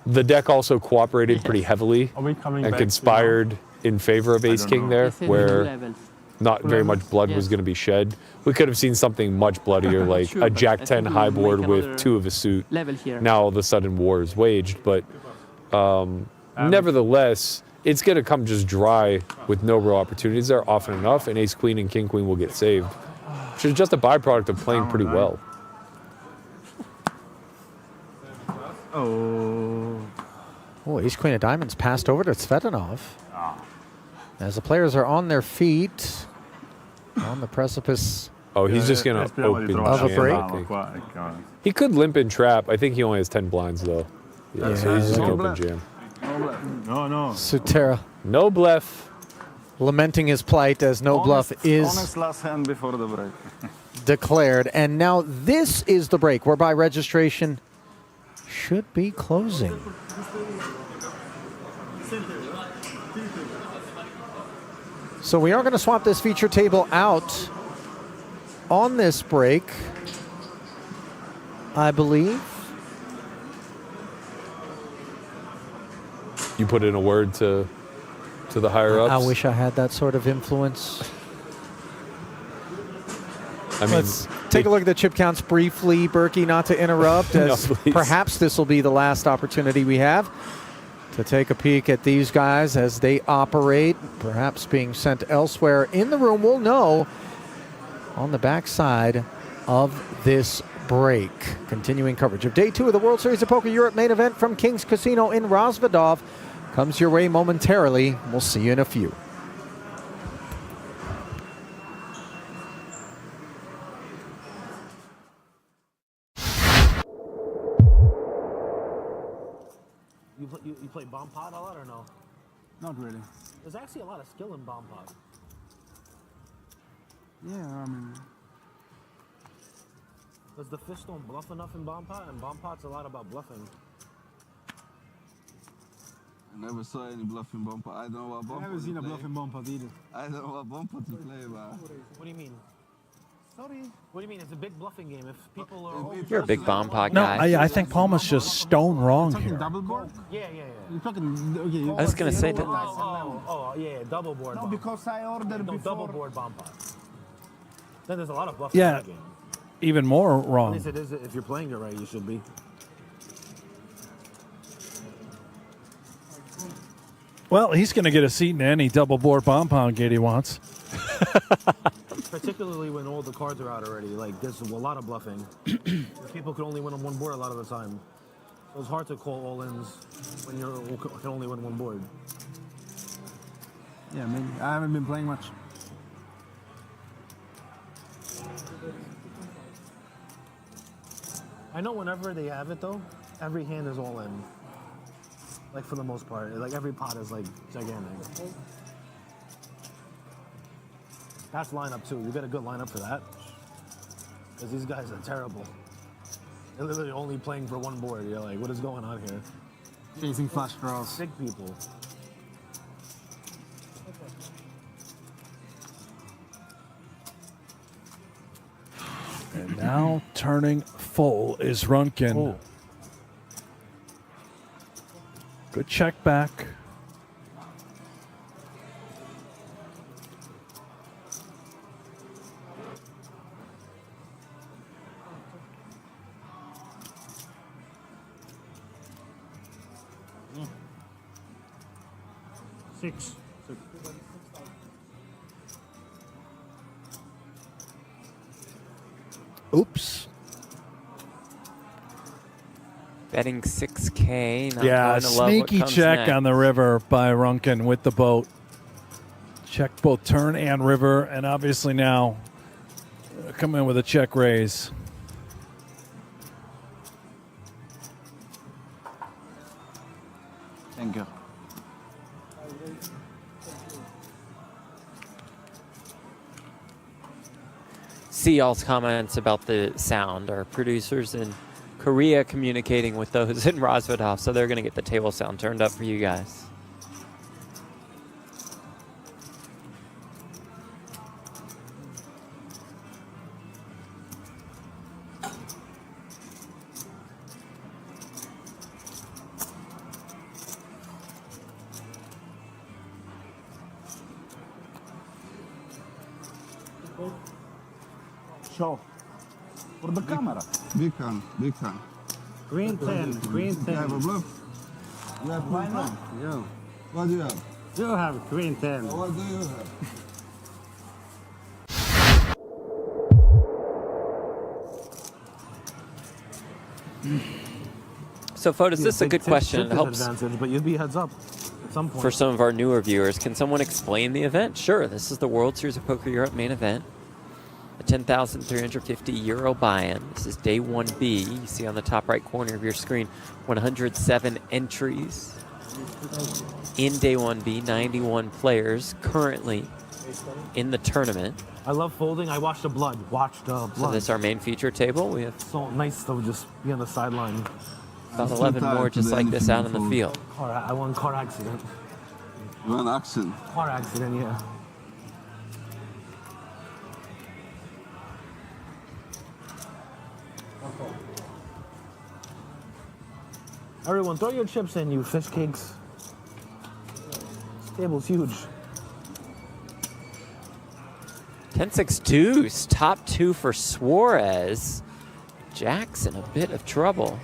The deck also cooperated pretty heavily Are we coming and back conspired in favor of Ace King there, where not very much blood was going to be shed. We could have seen something much bloodier, like Sure, a but Jack I 10 think high we'll board make with another 2 of a suit. level here. Now all of a sudden war is waged, but nevertheless, it's going to come just dry with no real opportunities there often enough, and Ace Queen and King Queen will get saved, which is just a byproduct of playing pretty well. Oh, Ace Queen of Diamonds passed over to Tsvetanov. As the players are on their feet, on the precipice. Oh, he's just going to open of a jam, break. I think. He could limp and trap. I think he only has 10 blinds, though. Yeah, so he's just going to open jam. No. Sutera. No bluff. Lamenting his plight as no bluff is Honest last hand before the break. declared. And now this is the break, whereby registration should be closing. So we are going to swap this feature table out on this break, I believe. You put in a word to the higher ups. I wish I had that sort of influence. I mean, let's take a look at the chip counts briefly, Berkey, not to interrupt, as perhaps this will be the last opportunity we have to take a peek at these guys as they operate, perhaps being sent elsewhere in the room. We'll know on the backside of this break. Continuing coverage of Day 2 of the World Series of Poker Europe main event from King's Casino in Rozvadov comes your way momentarily. We'll see you in a few. You play bomb pot a lot or no? Not really. There's actually a lot of skill in bomb pot. Yeah, I mean, Because the fish don't bluff enough in bomb pot, and bomb pot's a lot about bluffing. I never saw any bluffing bumper. I don't know what bumper. I haven't seen a bluffing bumper either. I don't know what bumper to play, man. What do you mean? Sorry. What do you mean? It's a big bluffing game. If people are... You're a big bomb pot No, guy. I think Palmer's just stone wrong Talking here. double board? Yeah. You're talking... Okay, I was gonna say that- Yeah, double board. No, bomb because pot. I ordered No, before. double board bomb pot. Then there's a lot of bluffing Yeah, in the game. even more At wrong. least it is. If you're playing it right, you should be. Well, he's going to get a seat in any double board bomb pound gate he wants. Particularly when all the cards are out already. Like, there's a lot of bluffing. People can only win on one board a lot of the time. So it's hard to call all-ins when you can only win one board. Yeah, I mean, I haven't been playing much. I know whenever they have it, though, every hand is all-in. Like, for the most part. Like, every pot is, like, gigantic. That's lineup, too. You got a good lineup for that. Because these guys are terrible. They're literally only playing for one board. You're like, what is going on here? Chasing flush draws. Sick people. And now turning full is Runkin. Oh. Good check back. Six. Oops. Betting 6K. Not Yeah, going to love what sneaky comes check next. on the river by Runkin with the boat. Check both turn and river, and obviously now come in with a check raise. Thank you. See y'all's comments about the sound. Our producers in Korea communicating with those in Rozvadov, so they're going to get the table sound turned up for you guys. Show. For the camera. Big hand, big hand. Green 10, green 10. You have a bluff? You have Why green not? 10? Yeah. What do you have? You have green 10. What do you have? So, Fotis, this is a good question. It helps advantage, but you'd be heads up at some point. for some of our newer viewers. Can someone explain the event? Sure, this is the World Series of Poker Europe main event. A 10,350 euro buy-in. This is day 1B. You see on the top right corner of your screen 107 entries in day 1B, 91 players currently in the tournament. I love folding. I watch the blood. Watch the blood. So this is our main feature table. We have so nice to just be on the sideline. about 11 more just like this out in the field. I won car accident. One accident. Car accident, yeah. Everyone, throw your chips in, you fish cakes. This table's huge. 10-6 deuce, top two for Suarez. Jack's in a bit of trouble.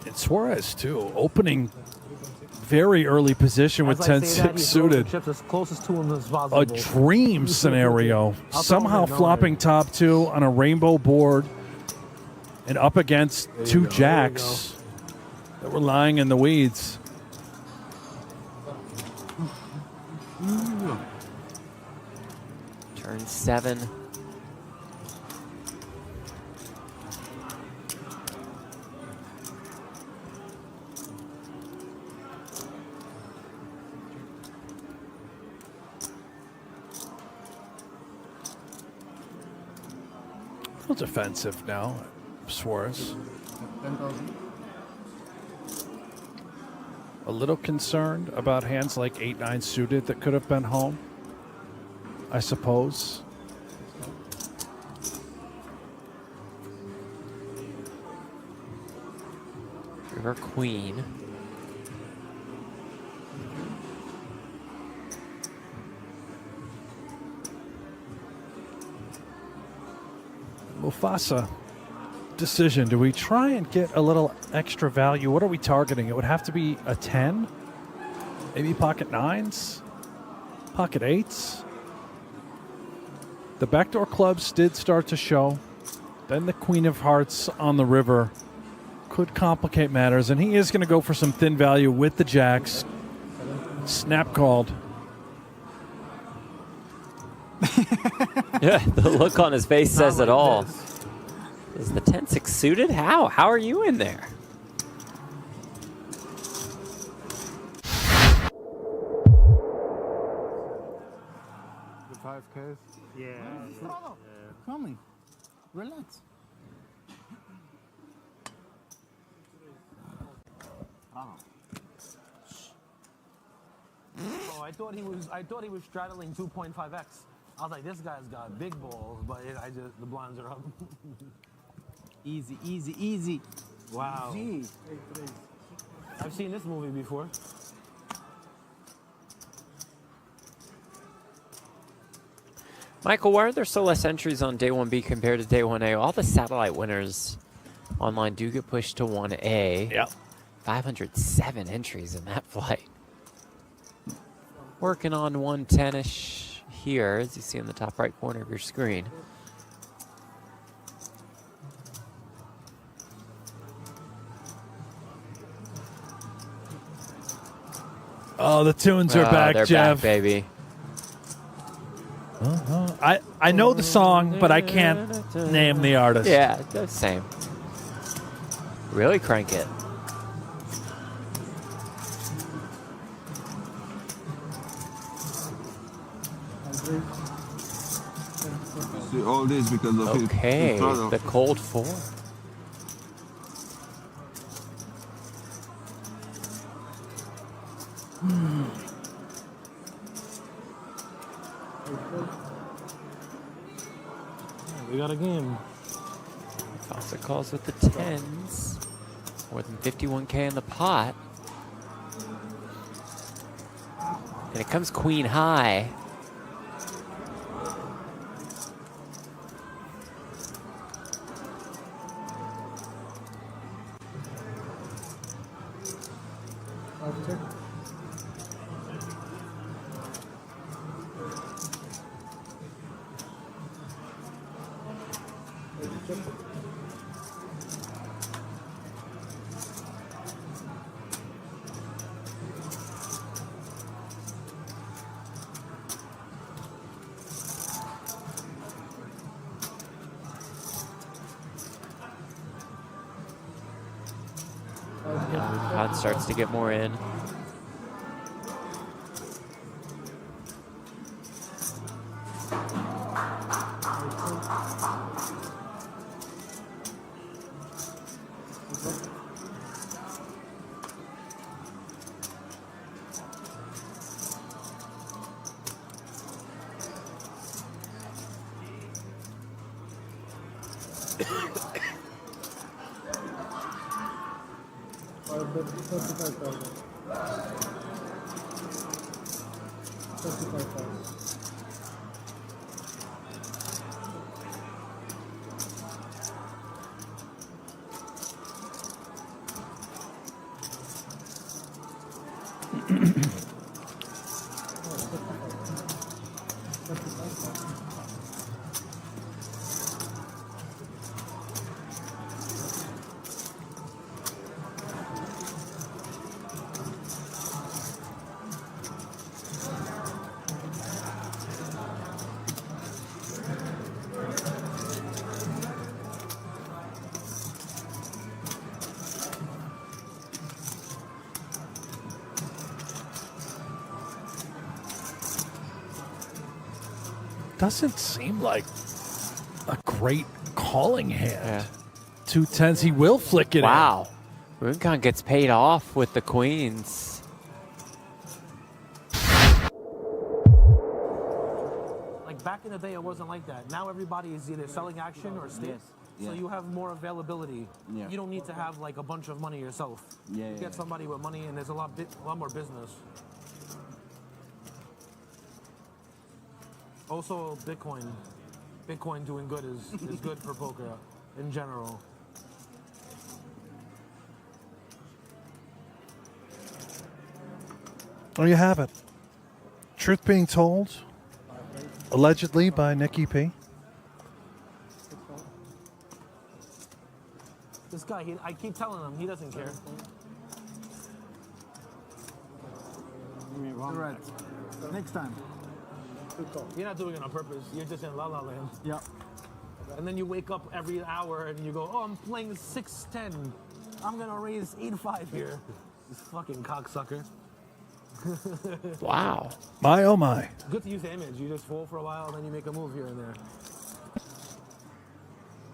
And Suarez, too, opening very early position with 10-6 suited. Chips as closest to him as possible. A dream scenario. Somehow flopping top two on a rainbow board and up against two jacks that were lying in the weeds. Turn 7. A little defensive now, Suarez. 10,000. A little concerned about hands like 8-9 suited that could have been home, I suppose. River Queen. Mufasa decision. Do we try and get a little extra value? What are we targeting? It would have to be a 10, maybe pocket 9s, pocket 8s. The backdoor clubs did start to show. Then the Queen of Hearts on the river could complicate matters, and he is going to go for some thin value with the jacks. Snap called. Yeah, the look on his face says it all. Is the 10-6 suited? How? How are you in there? The 5Ks? Yeah. Bravo. Coming. Relax. Oh, I thought he was straddling 2.5x. I was like, this guy's got big balls, but the blinds are up. Easy, easy, easy. Wow. Easy. I've seen this movie before. Michael, why are there so less entries on day 1B compared to day 1A? All the satellite winners online do get pushed to 1A. Yep. 507 entries in that flight. Working on 110-ish here, as you see in the top right corner of your screen. Oh, the tunes are back, they're Jeff. back, baby. I know the song, but I can't name the artist. Yeah, the same. Really crank it. See, all this because of Okay, his brother. the cold 4. We got a game. Fawcett calls with the 10s. More than 51K in the pot. And it comes queen high. Todd starts to get more in. Doesn't seem like a great calling hand. 2 10s, he will flick it Wow. Runecon gets paid off with the queens. Like back in the day, it wasn't like that. Now everybody is either selling action or stakes. So you have more availability. Yeah. You don't need to have like a bunch of money yourself. Yeah, You get somebody with money, and there's a lot more business. Also, Bitcoin doing good is good for poker in general. There you have it. Truth being told, allegedly by Nicky P. This guy, I keep telling him, he doesn't care. Right. Next time. You're not doing it on purpose. You're just in La La Land. Yeah. And then you wake up every hour and you go, oh, I'm playing 6-10. I'm gonna raise 8-5 here. This fucking cocksucker. Wow. My oh my. Good to use the image. You just fold for a while and then you make a move here and there.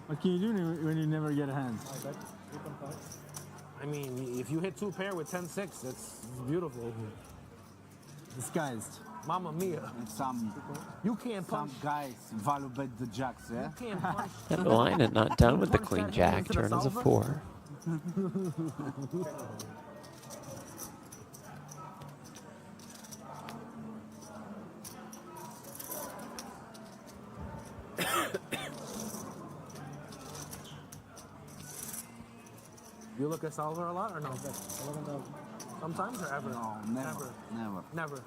What can you do when you never get a hand? I mean, if you hit 2 pair with 10-6, it's beautiful. Disguised. Mamma mia. And some You can't punch. some guys value bet the jacks, yeah? You can't punch. And the line is not done with the queen jack. Turn is a 4. You look at solver a lot or no? Sometimes or ever? No, never. Never. Never.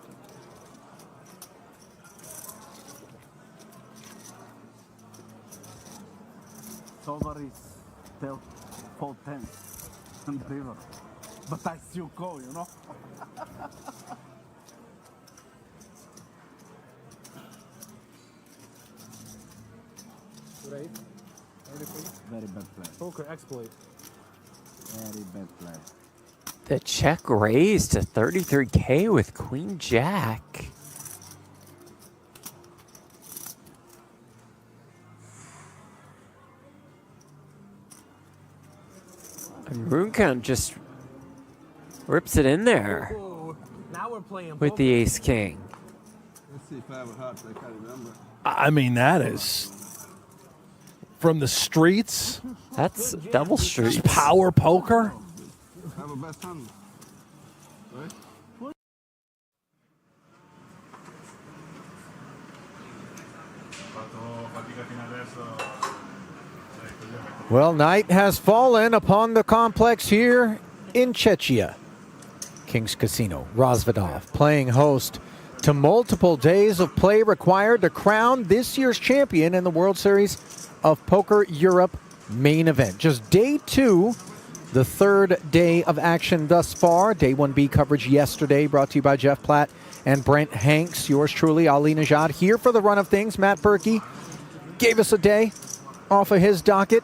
Solver is still 4-10 on the river. But I still call, you know? Right? Very bad play. Poker exploit. Very bad play. The check raised to 33K with queen jack. And Runecon just rips it in there Ooh, now we're playing with poker. the ace king. Let's see if I have a heart, I can't remember. I mean, that is from the streets. That's double streets. Power poker. I have a best hand. Right? Well, night has fallen upon the complex here in Czechia. Kings Casino, Rozvadov, playing host to multiple days of play required to crown this year's champion in the World Series of Poker Europe main event. Just day 2, the 3rd day of action thus far. Day 1B coverage yesterday, brought to you by Jeff Platt and Brent Hanks. Yours truly, Ali Najad, here for the run of things. Matt Berkey gave us a day off of his docket,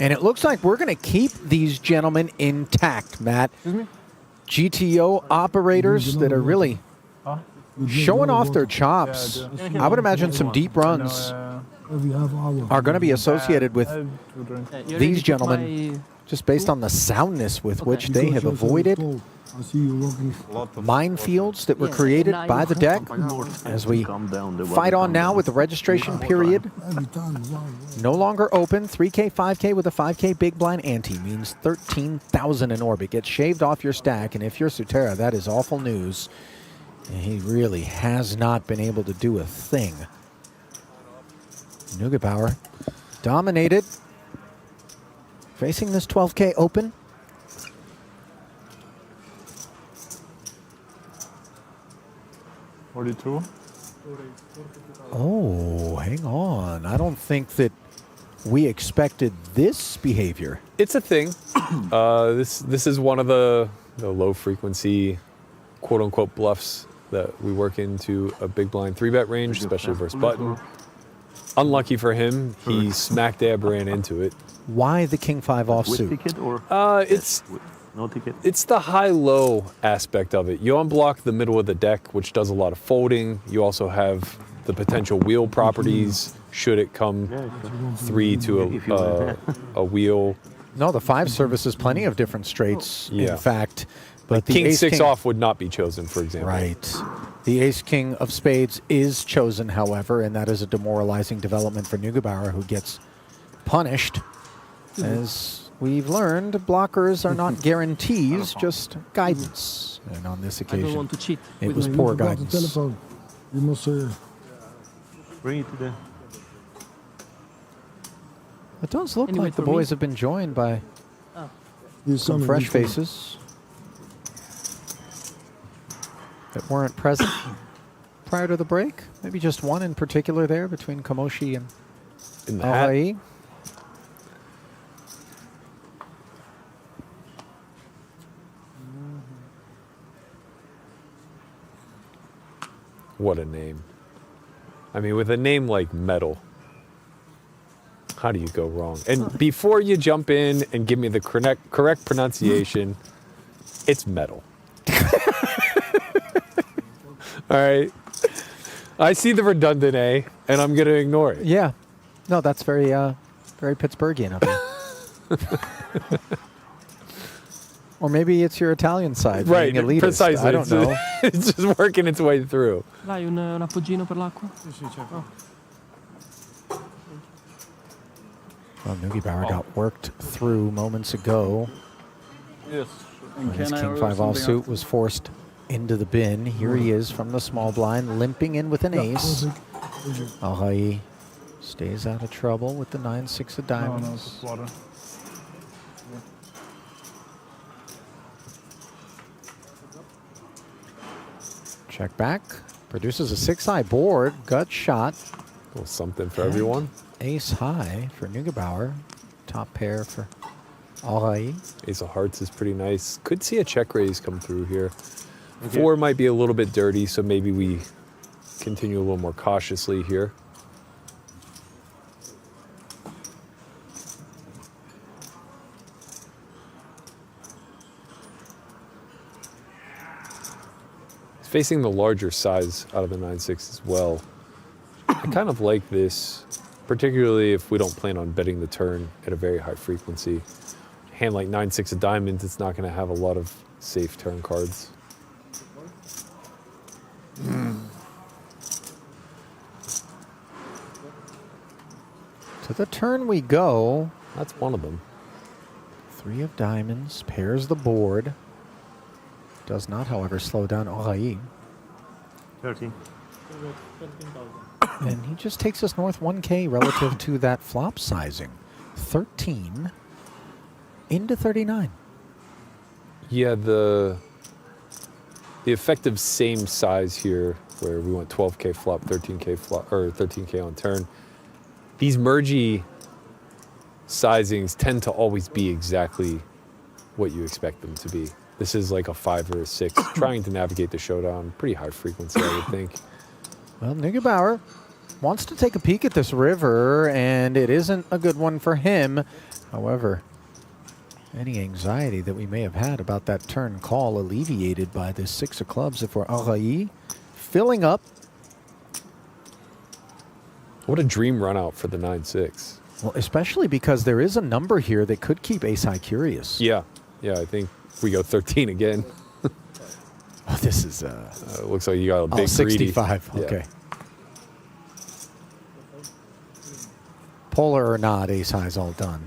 and it looks like we're going to keep these gentlemen intact, Matt. GTO operators that are really showing off their chops. I would imagine some deep runs are going to be associated with these gentlemen just based on the soundness with which they have avoided minefields that were created by the deck as we fight on now with the registration period no longer open. 3K, 5K with a 5K big blind ante means 13,000 in orbit. Gets shaved off your stack, and if you're Sutera, that is awful news. And he really has not been able to do a thing. Neugebauer dominated, facing this 12K open. $42. Oh, hang on. I don't think that we expected this behavior. It's a thing. This is one of the low frequency, quote unquote, bluffs that we work into a big blind 3-bet range, especially versus button. Unlucky for him, he smack dab ran into it. Why the King 5 offsuit? No ticket. It's the high-low aspect of it. You unblock the middle of the deck, which does a lot of folding. You also have the potential wheel properties, should it come 3 to a wheel. No, the 5 services plenty of different straights, in fact. But like the King Ace 6 King off would not be chosen, for example. Right. The Ace King of Spades is chosen, however, and that is a demoralizing development for Neugebauer, who gets punished. As we've learned, blockers are not guarantees, just guidance. And on this occasion, I don't want to cheat. it was poor guidance. You must bring it to the... It does look like the boys have been joined by some fresh faces that weren't present prior to the break. Maybe just one in particular there between Kamoshi and Hawaii. What a name. I mean, with a name like Metal, how do you go wrong? And before you jump in and give me the correct pronunciation, it's Metal. All right. I see the redundant A, and I'm going to ignore it. Yeah. No, that's very Pittsburghian of you. Or maybe it's your Italian side. Right, being elitist. precisely. I don't know. It's just working its way through. Dai un appoggino per l'acqua? Oh. Well, Neugebauer got worked through moments ago. Yes. When his King 5 offsuit was forced into the bin. Here he is from the small blind, limping in with an ace. Ahai stays out of trouble with the 9-6 of diamonds. No, water. Check back. Produces a 6-high board. Gut shot. A little something for everyone. Ace high for Neugebauer. Top pair for Ahai. Ace of hearts is pretty nice. Could see a check raise come through here. 4 might be a little bit dirty, so maybe we continue a little more cautiously here. It's facing the larger size out of the 9-6 as well. I kind of like this, particularly if we don't plan on betting the turn at a very high frequency. A hand like 9-6 of diamonds, it's not going to have a lot of safe turn cards. To the turn we go. That's one of them. 3 of diamonds, pairs the board. Does not, however, slow down Ahai. 13. And he just takes us north 1K relative to that flop sizing. 13 into 39. Yeah, the effective same size here, where we went 12K flop, 13K flop, or 13K on turn. These mergey sizings tend to always be exactly what you expect them to be. This is like a 5 or a 6, trying to navigate the showdown. Pretty high frequency, I would think. Well, Neugebauer wants to take a peek at this river, and it isn't a good one for him. However, any anxiety that we may have had about that turn call alleviated by this 6 of clubs if we're Arai filling up. What a dream run out for the 9-6. Well, especially because there is a number here that could keep Ace-High curious. Yeah, I think we go 13 again. Oh, this is... it looks like you got a big 65, greedy. okay. Polar or not, Ace-High's all done.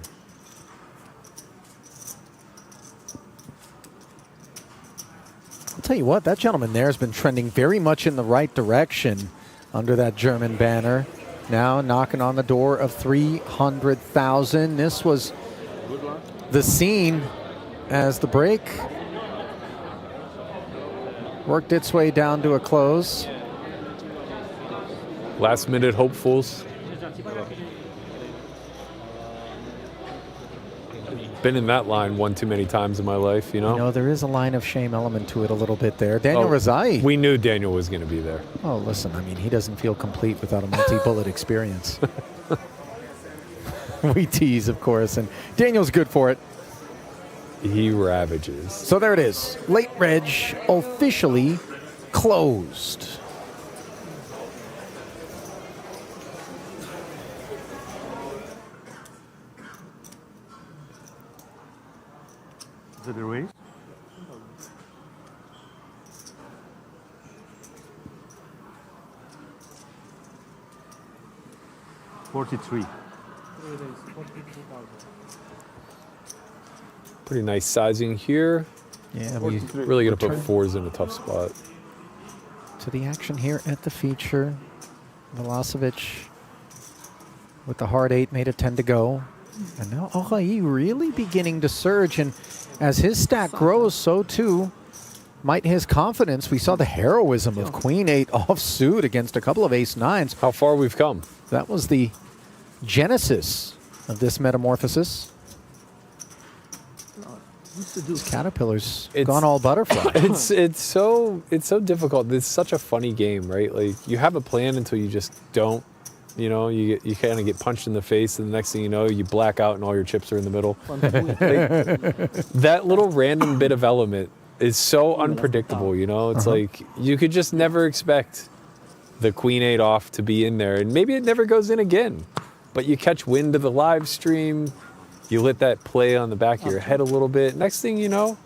I'll tell you what, that gentleman there has been trending very much in the right direction under that German banner. Now knocking on the door of 300,000. This was the scene as the break worked its way down to a close. Last minute hopefuls. Been in that line one too many times in my life, you know? You know, there is a line of shame element to it a little bit there. Daniel Razai. We knew Daniel was going to be there. Oh, listen, I mean, he doesn't feel complete without a multi-bullet experience. We tease, of course, and Daniel's good for it. He ravages. So there it is. Late Reg officially closed. Is it a race? $43,000. Pretty nice sizing here. Yeah, we really going to put return 4s in a tough spot. to the action here at the feature. Milosevic with the hard 8 made a 10 to go. And now Arai really beginning to surge, and as his stack grows, so too might his confidence. We saw the heroism of Queen 8 offsuit against a couple of Ace-9s. How far we've come. That was the genesis of this metamorphosis. These caterpillars gone all butterfly. It's so difficult. It's such a funny game, right? Like, you have a plan until you just don't. You know, you kind of get punched in the face, and the next thing you know, you black out and all your chips are in the middle. That little random bit of element is so unpredictable, you know? It's like, you could just never expect the Queen 8 off to be in there, and maybe it never goes in again. But you catch wind of the live stream, you let that play on the back of your head a little bit. Next thing you know,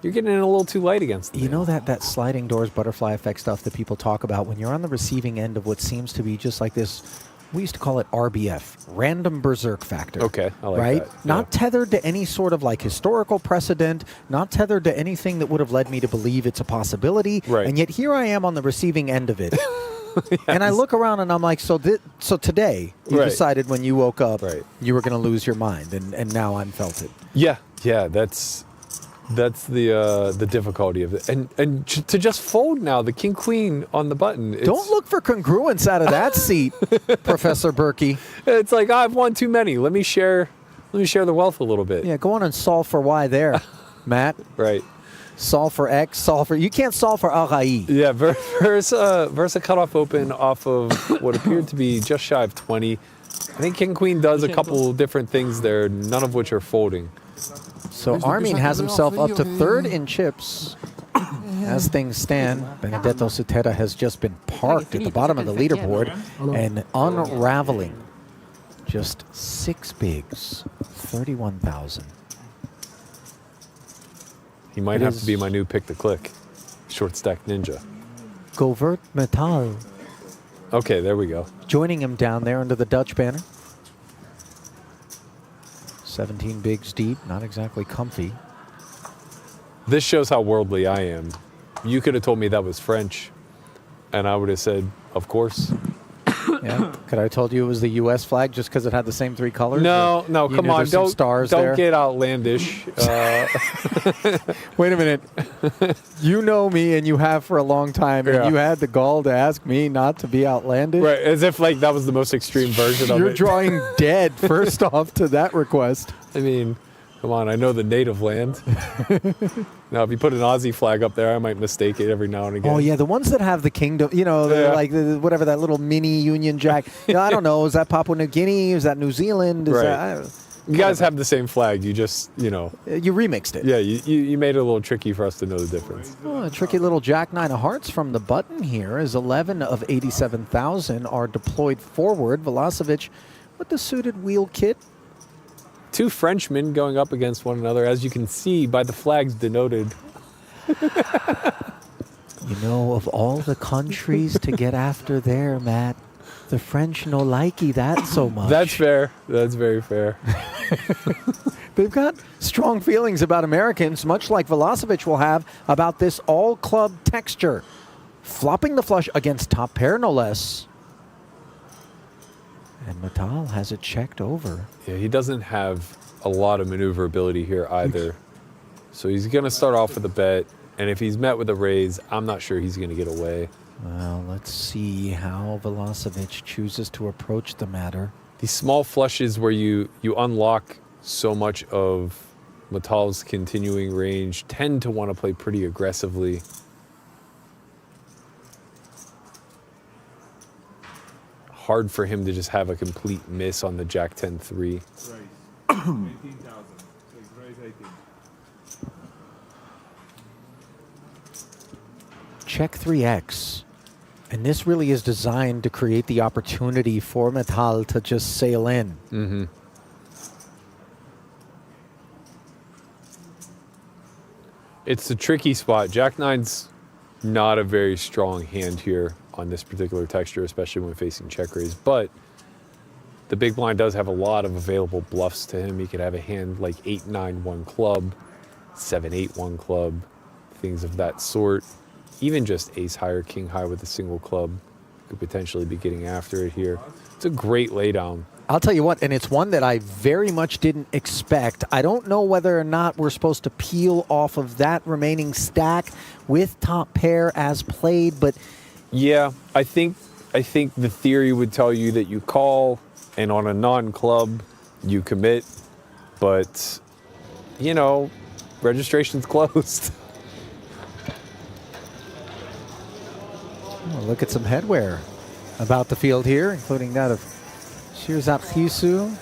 you're getting in a little too light against them. You know that sliding doors butterfly effect stuff that people talk about when you're on the receiving end of what seems to be just like this, we used to call it RBF, random berserk factor. Okay, I like right? that. Not tethered to any sort of like historical precedent, not tethered to anything that would have led me to believe it's a possibility. Right. And yet here I am on the receiving end of it. Yes. And I look around and I'm like, so today you decided when you woke up you were going to lose your mind, and now I'm felt it. Yeah, that's the difficulty of it, and to just fold now the king queen on the button. Don't look for congruence out of that seat, Professor Berkey. It's like, I've won too many. Let me share the wealth a little bit. Yeah, go on and solve for Y there, Matt. Right. Solve for X. Solve for. You can't solve for Arai. Yeah, Versa cutoff open off of what appeared to be just shy of 20. I think king queen does a couple different things there, none of which are folding. So Armin has himself up to third in chips. As things stand, Benedetto Sutera has just been parked at the bottom of the leaderboard and unraveling just 6 bigs, 31,000. He might have to be my new pick to click. Short stack ninja. Govert Metal. Okay, there we go. Joining him down there under the Dutch banner. 17 bigs deep, not exactly comfy. This shows how worldly I am. You could have told me that was French, and I would have said, of course. Yeah. Could I have told you it was the U.S. flag just because it had the same 3 colors? No, You come knew on, there's some don't stars don't there? get outlandish. Wait a minute. You know me, and you have for a long time, and Yeah. you had the gall to ask me not to be outlandish. Right, as if like that was the most extreme version of it. You're drawing dead first off to that request. I mean, come on, I know the native land. Now, if you put an Aussie flag up there, I might mistake it every now and again. Oh yeah, the ones that have the kingdom, you know, Yeah. like whatever that little mini Union Jack. You know, I don't know. Is that Papua New Guinea? Is that New Zealand? Is Right. that, You guys have the same flag. You just, you remixed it. Yeah, you made it a little tricky for us to know the difference. Oh, a tricky little Jack 9 of hearts from the button here as 11 of 87,000 are deployed forward. Velocevic with the suited wheel kit. 2 Frenchmen going up against one another, as you can see by the flags denoted. You know, of all the countries to get after there, Matt, the French no likey that so much. That's fair. That's very fair. They've got strong feelings about Americans, much like Velocevic will have about this all-club texture. Flopping the flush against top pair, no less. And Matal has it checked over. Yeah, he doesn't have a lot of maneuverability here either. So he's going to start off with a bet, and if he's met with a raise, I'm not sure he's going to get away. Well, let's see how Velocevic chooses to approach the matter. These small flushes where you unlock so much of Matal's continuing range tend to want to play pretty aggressively. Hard for him to just have a complete miss on the Jack 10-3. Right. 18,000. Raise 18. Check 3x. And this really is designed to create the opportunity for Matal to just sail in. Mm-hmm. It's a tricky spot. Jack 9's not a very strong hand here on this particular texture, especially when facing check raise. But the big blind does have a lot of available bluffs to him. He could have a hand like 8-9-1 club, 7-8-1 club, things of that sort. Even just ace high or king high with a single club could potentially be getting after it here. It's a great laydown. I'll tell you what, and it's one that I very much didn't expect. I don't know whether or not we're supposed to peel off of that remaining stack with top pair as played, but yeah, I think the theory would tell you that you call and on a non-club you commit, but you know, registration's closed. Oh, look at some headwear about the field here, including that of Shirzat Hisu.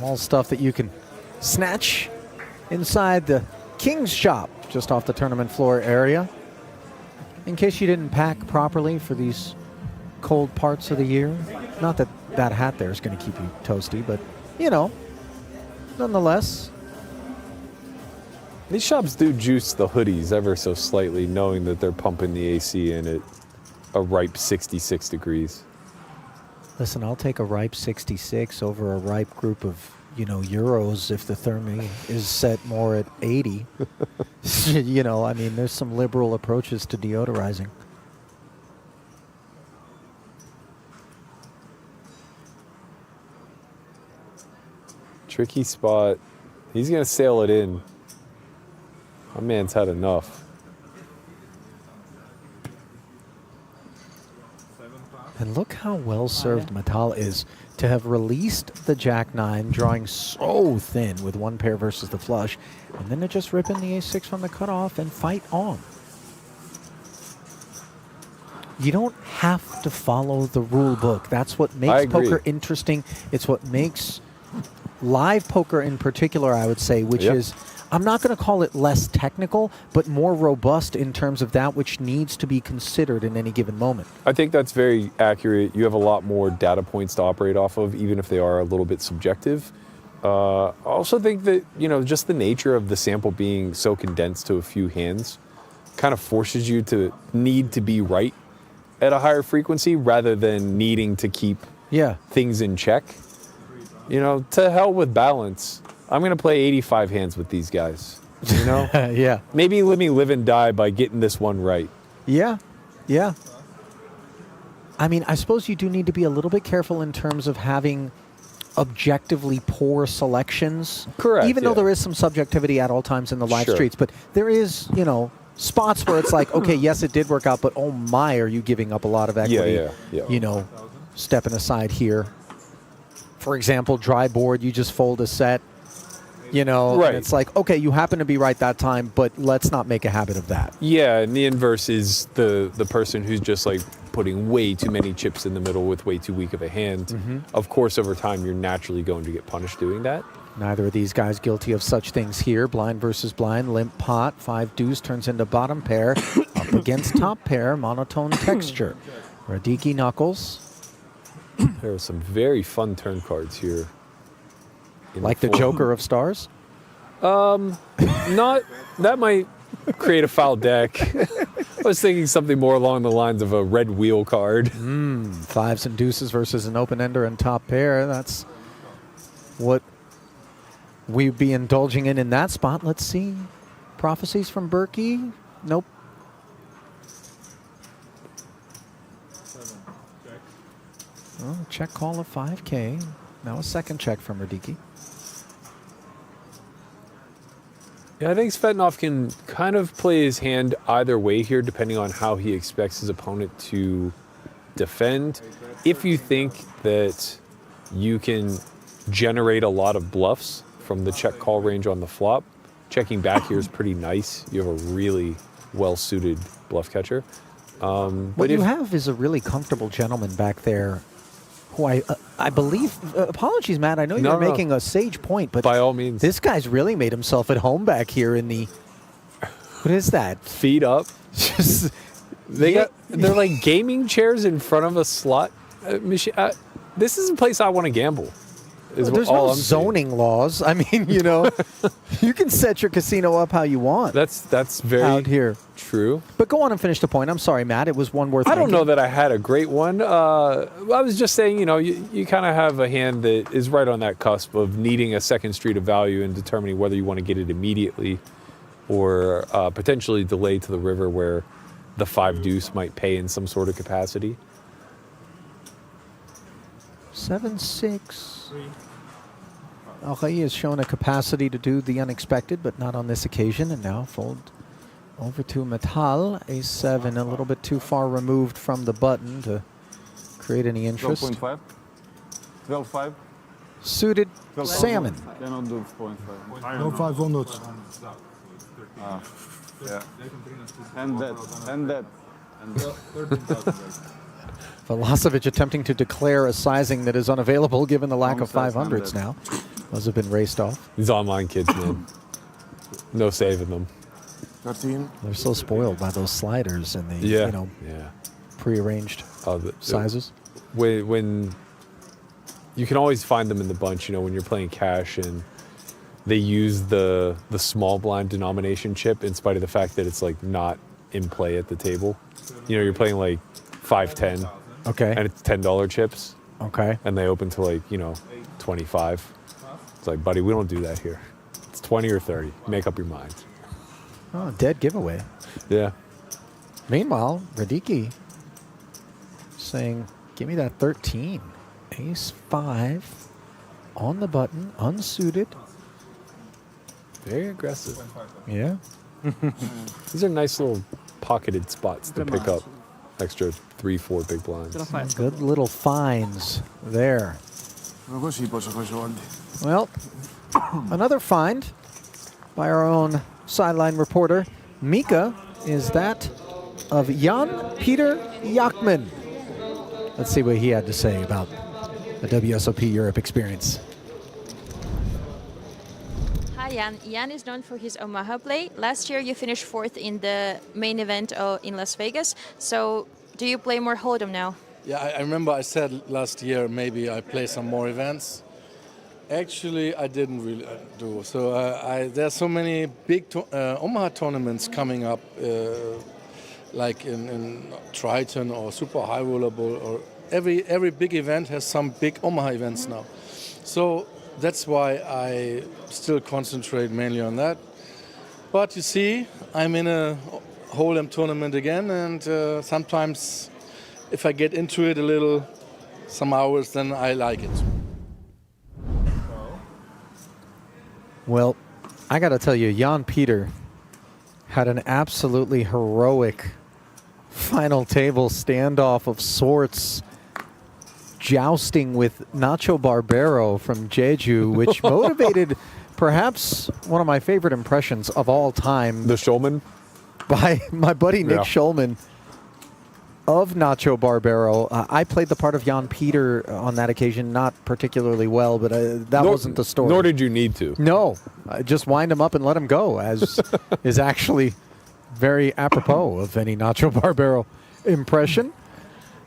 All stuff that you can snatch inside the King's shop just off the tournament floor area. In case you didn't pack properly for these cold parts of the year. Not that that hat there is going to keep you toasty, but, you know, nonetheless. These shops do juice the hoodies ever so slightly, knowing that they're pumping the AC in at a ripe 66 degrees. Listen, I'll take a ripe 66 over a ripe group of, you know, Euros if the thermi is set more at 80. You know, I mean, there's some liberal approaches to deodorizing. Tricky spot. He's going to sail it in. My man's had enough. And look how well served Matal is to have released the Jack 9, drawing so thin with one pair versus the flush, and then to just rip in the ace-6 from the cutoff and fight on. You don't have to follow the rule book. That's what makes poker interesting. It's what makes live poker in particular, I would say, which is, I'm not going to call it less technical, but more robust in terms of that which needs to be considered in any given moment. I think that's very accurate. You have a lot more data points to operate off of, even if they are a little bit subjective. I also think that, you know, just the nature of the sample being so condensed to a few hands kind of forces you to need to be right at a higher frequency rather than needing to keep things in check. You know, to hell with balance. I'm going to play 85 hands with these guys, you know? Yeah. Maybe let me live and die by getting this one right. Yeah. Yeah. I mean, I suppose you do need to be a little bit careful in terms of having objectively poor selections. Correct, Even though yeah. there is some subjectivity at all times in the live Sure. streets. But there is, spots where it's like, okay, yes, it did work out, but oh my, are you giving up a lot of equity? Yeah. Stepping aside here. For example, dry board, you just fold a set. Right. And it's like, okay, you happen to be right that time, but let's not make a habit of that. Yeah, and the inverse is the person who's just like putting way too many chips in the middle with way too weak of a hand. Mhm. Of course, over time, you're naturally going to get punished doing that. Neither of these guys guilty of such things here. Blind versus blind, limp pot, 5 deuce turns into bottom pair, up against top pair, monotone texture. Radicki knuckles. There are some very fun turn cards here. Like the Joker of Stars? Not, that might create a foul deck. I was thinking something more along the lines of a red wheel card. 5s and deuces versus an open-ender and top pair. That's what we'd be indulging in that spot. Let's see. Prophecies from Berkey? Nope. Oh, check call of 5K. Now a second check from Radicki. Yeah, I think Svetnov can kind of play his hand either way here, depending on how he expects his opponent to defend. If you think that you can generate a lot of bluffs from the check call range on the flop, checking back here is pretty nice. You have a really well-suited bluff catcher. What you have is a really comfortable gentleman back there who I believe, apologies, Matt, I know you're making a sage point, but by all means, this guy's really made himself at home back here in the, what is that? Feet up. Just they're like gaming chairs in front of a slot machine. This is a place I want to gamble. There's no zoning laws. I mean, you can set your casino up how you want. That's very out here. True. But go on and finish the point. I'm sorry, Matt. It was one worth I don't making. know that I had a great one. I was just saying, you kind of have a hand that is right on that cusp of needing a second street of value and determining whether you want to get it immediately or potentially delay to the river where the 5 deuce might pay in some sort of capacity. 7-6. Al-Khaï has shown a capacity to do the unexpected, but not on this occasion. And now fold over to Metal. A7, a little bit too far removed from the button to create any interest. 12.5. 12.5. Suited salmon. Cannot do 0.5. No 500. Yeah. And that. Velocevic attempting to declare a sizing that is unavailable given the lack of 500s now. Those have been raced off. These online kids, man. No saving them. 13. They're so spoiled by those sliders and the prearranged sizes. When you can always find them in the bunch, when you're playing cash and they use the small blind denomination chip in spite of the fact that it's like not in play at the table. You're playing like 5-10. Okay. And it's $10 chips. Okay. And they open to like, 25. It's like, buddy, we don't do that here. It's 20 or 30. Make up your mind. Oh, dead giveaway. Yeah. Meanwhile, Radicki saying, give me that 13. Ace 5 on the button, unsuited. Very aggressive. Yeah. These are nice little pocketed spots to pick up extra 3-4 big blinds. Good little finds there. Well, another find by our own sideline reporter, Mika, is that of Jan-Peter Jakman. Let's see what he had to say about the WSOP Europe experience. Hi, Jan. Jan is known for his Omaha play. Last year, you finished 4th in the main event in Las Vegas. So, do you play more Hold'em now? Yeah, I remember I said last year maybe I play some more events. Actually, I didn't really do. So there's so many big Omaha tournaments coming up, like in Triton or Super High Roller Bowl, or every big event has some big Omaha events now. So that's why I still concentrate mainly on that. But you see, I'm in a Hold'em tournament again, and sometimes if I get into it a little, some hours, then I like it. Well, I got to tell you, Jan Peter had an absolutely heroic final table standoff of sorts, jousting with Nacho Barbero from Jeju, which motivated perhaps one of my favorite impressions of all time. The Schulman? By my buddy Nick Yeah. Schulman of Nacho Barbero. I played the part of Jan Peter on that occasion, not particularly well, but that wasn't the story. Nor did you need to. No, just wind him up and let him go, as is actually very apropos of any Nacho Barbero impression.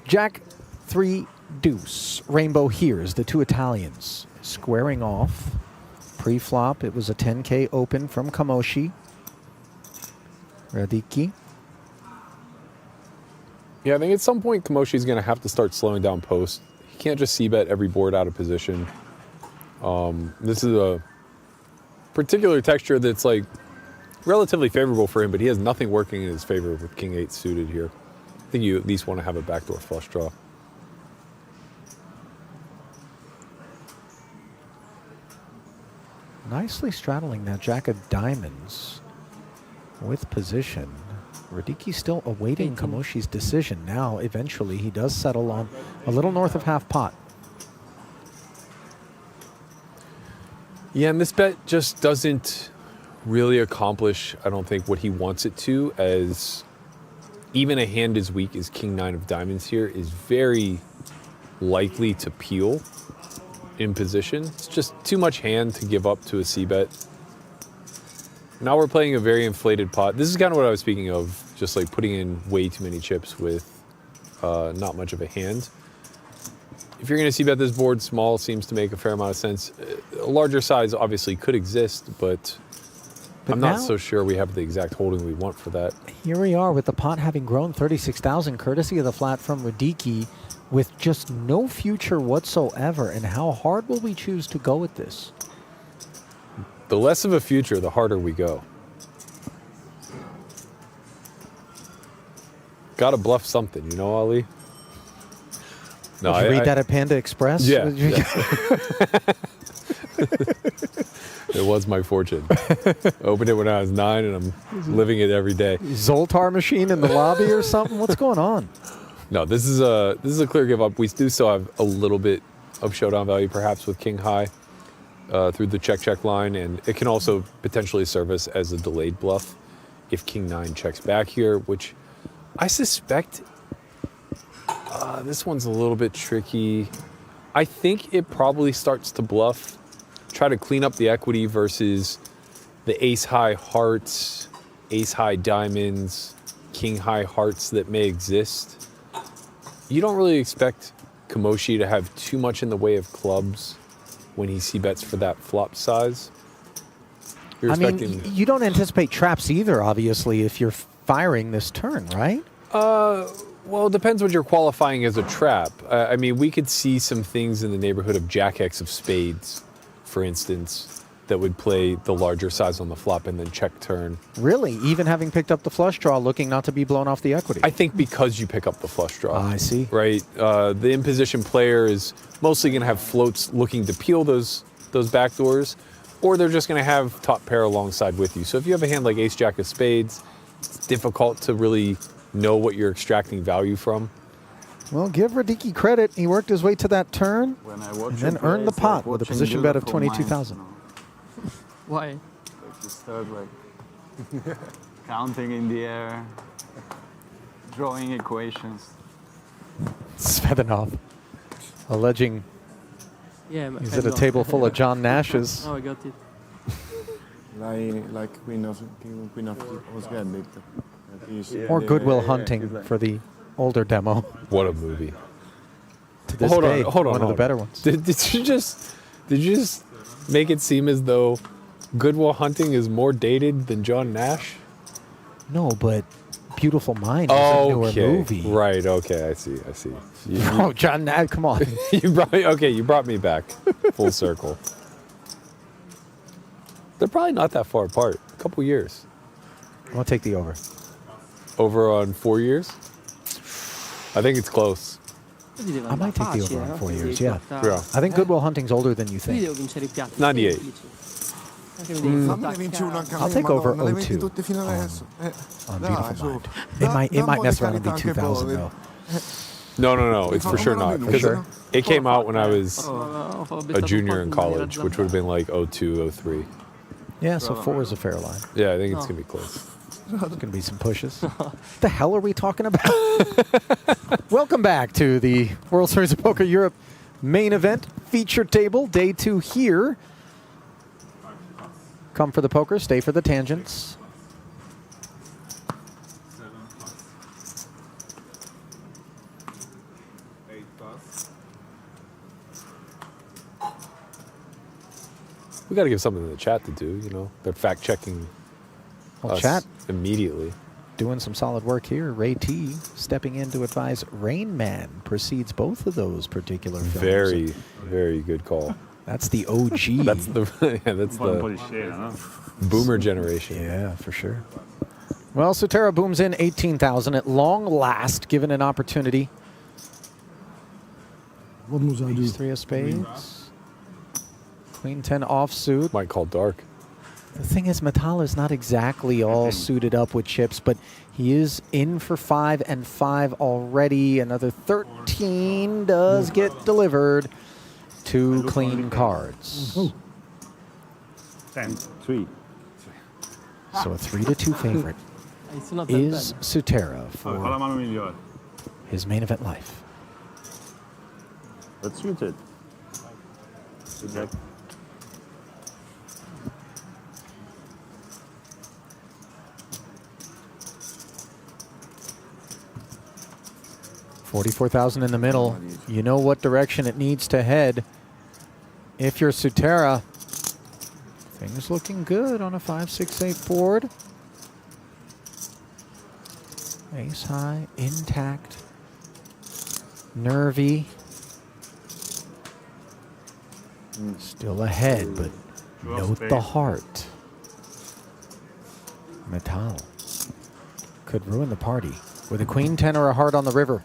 Jack 3 deuce. Rainbow Here's the two Italians squaring off. Pre-flop, it was a 10K open from Kamoshi. Radicki. Yeah, I think at some point Kamoshi's going to have to start slowing down post. He can't just c-bet every board out of position. This is a particular texture that's like relatively favorable for him, but he has nothing working in his favor with King 8 suited here. I think you at least want to have a backdoor flush draw. Nicely straddling that Jack of Diamonds with position. Radicki still awaiting Kamoshi's decision. Now, eventually, he does settle on a little north of half pot. Yeah, and this bet just doesn't really accomplish, I don't think, what he wants it to, as even a hand as weak as King 9 of Diamonds here is very likely to peel in position. It's just too much hand to give up to a c-bet. Now we're playing a very inflated pot. This is kind of what I was speaking of, just like putting in way too many chips with not much of a hand. If you're going to c-bet this board, small seems to make a fair amount of sense. A larger size obviously could exist, but I'm not so sure we have the exact holding we want for that. Here we are with the pot having grown 36,000, courtesy of the flat from Radicki, with just no future whatsoever. And how hard will we choose to go with this? The less of a future, the harder we go. Gotta bluff something, you know, Ali? No, Did you read that at Panda Express? Yeah. It was my fortune. Opened it when I was 9, and I'm living it every day. Zoltar machine in the lobby or something? What's going on? No, this is a clear give up. We do still have a little bit of showdown value, perhaps with King High through the check line, and it can also potentially serve us as a delayed bluff if King 9 checks back here, which I suspect this one's a little bit tricky. I think it probably starts to bluff, try to clean up the equity versus the ace high hearts, ace high diamonds, king high hearts that may exist. You don't really expect Kamoshi to have too much in the way of clubs when he c-bets for that flop size. You're expecting... you don't anticipate traps either, obviously, if you're firing this turn, right? Well, it depends what you're qualifying as a trap. I mean, we could see some things in the neighborhood of Jack X of spades, for instance, that would play the larger size on the flop and then check turn. Really? Even having picked up the flush draw, looking not to be blown off the equity? I think because you pick up the flush draw. I see. Right? The in-position player is mostly going to have floats looking to peel those backdoors, or they're just going to have top pair alongside with you. So if you have a hand like ace-jack of spades, it's difficult to really know what you're extracting value from. Well, give Radicki credit. He worked his way to that turn and then earned the pot with a position bet of 22,000. Why? Like you start like counting in the air, drawing equations. Svedanov alleging he's at a table full of John Nashes. Oh, I got it. Like Queen of Osgard. Or Goodwill Hunting for the older demo. What a movie. To this Hold day, on, one of the better ones. Did you just make it seem as though Goodwill Hunting is more dated than John Nash? No, but Beautiful Mind is a newer movie. Right, okay, I see. Oh, John Nash, come on. you brought me back full circle. They're probably not that far apart. A couple years. I'll take the over. Over on 4 years? I think it's close. I might take the over on 4 years, yeah. Yeah. I think Goodwill Hunting's older than you Lui think. devo vincere i piatti 98. semplici. Fammene vincere uno anche a I'll me, take over Madonna, le metti 02 tutte fino adesso. on Dai, Beautiful su. Mind. It might mess around and be Dammo le 2000 cariche though. No, it's for sure not. For sure? It came out when I was Ho a beccato junior in un po' di college, which would have been like 02, 03. Yeah, so 4 is a fair line. Yeah, I think it's going to be close. There's going to be some pushes. What the hell are we talking about? Welcome back to the World Series of Poker Europe main event feature table, day 2 here. Come for the poker, stay for the tangents. We got to give something in the chat to do, They're fact checking us Chat immediately. doing some solid work here. Ray T stepping in to advise Rain Man precedes both of those particular films. Very, very good call. That's the OG. That's the boomer generation. Yeah, for sure. Well, Sutera booms in 18,000 at long last, given an opportunity. Ace 3 of spades. Queen 10 offsuit. Might call dark. The thing is, Metal is not exactly all suited up with chips, but he is in for 5 and 5 already. Another 13 does get delivered. 2 clean cards. 10-3. So a 3-2 favorite It's not is that Sutera Fa la for mano migliore. his main event life. That's suited. Jack. 44,000 in the middle. You know what direction it needs to head. If you're Sutera, things looking good on a 5-6-8 board. Ace high, intact, nervy. Still ahead, but note the heart. Metal could ruin the party with a queen 10 or a heart on the river.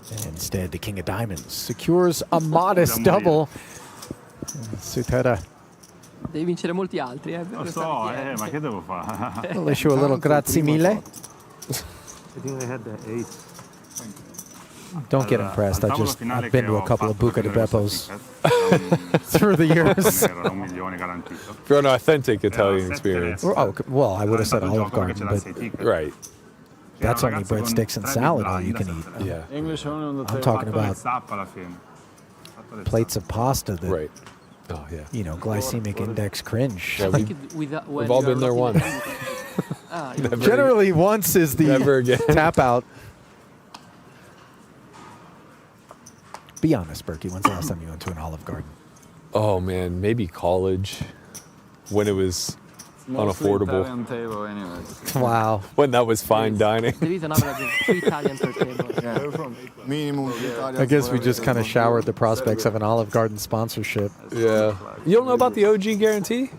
And instead, the king of diamonds secures a modest double. Sutera Devi vincere molti altri, eh. Lo so, ma che devo fare? will issue a little grazie mille. I think I had the 8. Don't get impressed. I've been to a couple of Buca di Beppos through the years. For an authentic Italian experience. Oh, well, I would have said Olive Garden, but right. That's only breadsticks and salad all you can eat. Yeah. I'm talking about plates of pasta that, right. Oh, yeah. You know, glycemic index cringe. Yeah, we've all been there once. Generally, once is the never again. Tap out. Be honest, Berkey. When's the last time you went to an Olive Garden? Oh, man. Maybe college when it was unaffordable. Table anyways. Wow. When that was fine dining. There is an average of 3 Italian per table. Minimum I guess we just kind of showered the prospects of an Olive Garden sponsorship. Yeah. You don't know about the OG guarantee?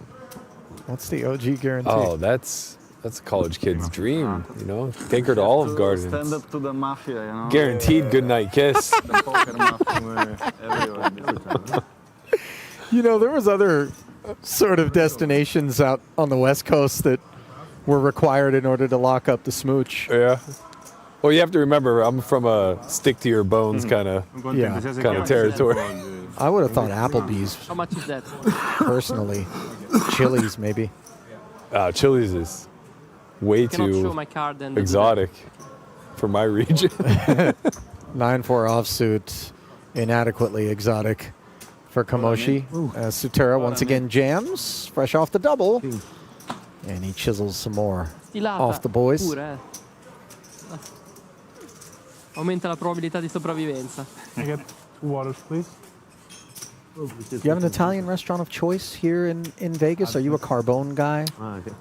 What's the OG guarantee? Oh, that's a college kid's dream, you know? Take her to Olive Garden. Stand up to the mafia, you know? Guaranteed good night kiss. The poker mafia were everywhere. You know, there was other sort of destinations out on the West Coast that were required in order to lock up the smooch. Yeah. Well, you have to remember, I'm from a stick to your bones kind of territory. I would have thought Applebee's. How much is that? Personally, Chili's maybe. Chili's is way too exotic for my region. 9-4 offsuit, inadequately exotic for Kamoshi. Sutera once again jams, fresh off the double. And he chisels some more off the boys. Pure, Aumenta la probabilità di sopravvivenza. Can I get 2 waters, please? Do you have an Italian restaurant of choice here in Vegas? Are you a Carbone guy?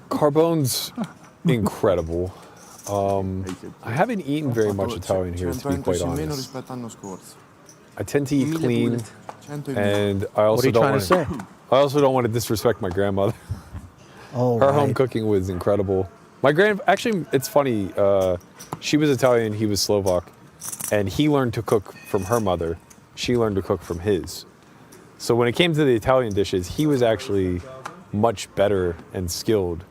Carbone's incredible. I haven't eaten very much Italian here, to be quite honest. I tend to eat clean, and I also don't want to disrespect my grandmother. Oh, her home cooking was incredible. Actually, it's funny. She was Italian, he was Slovak, and he learned to cook from her mother. She learned to cook from his. So when it came to the Italian dishes, he was actually much better and skilled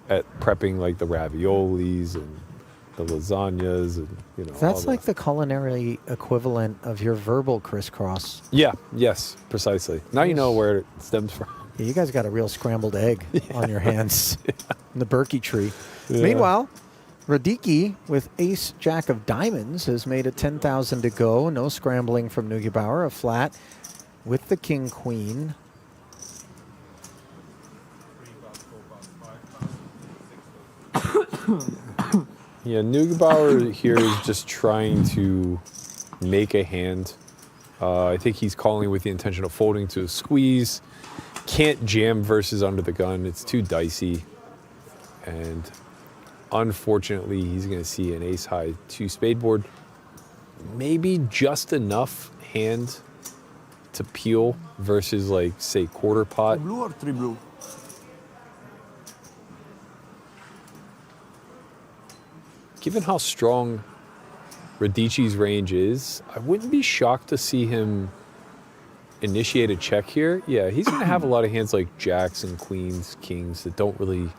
at prepping like the raviolis and the lasagnas and That's like the culinary equivalent of your verbal crisscross. Yeah, yes, precisely. Now you know where it stems from. Yeah, you guys got a real scrambled egg on your hands in the Berkey tree. Yeah. Meanwhile, Radicki with ace jack of diamonds has made it 10,000 to go. No scrambling from Neugebauer. A flat with the king queen. Yeah, Neugebauer here is just trying to make a hand. I think he's calling with the intention of folding to a squeeze. Can't jam versus under the gun. It's too dicey. And unfortunately, he's going to see an ace-high 2 spade board. Maybe just enough hand to peel versus, like, say, quarter pot. Blue or 3 blue? Given how strong Radicci's range is, I wouldn't be shocked to see him initiate a check here. Yeah, he's going to have a lot of hands like jacks and queens, kings that don't really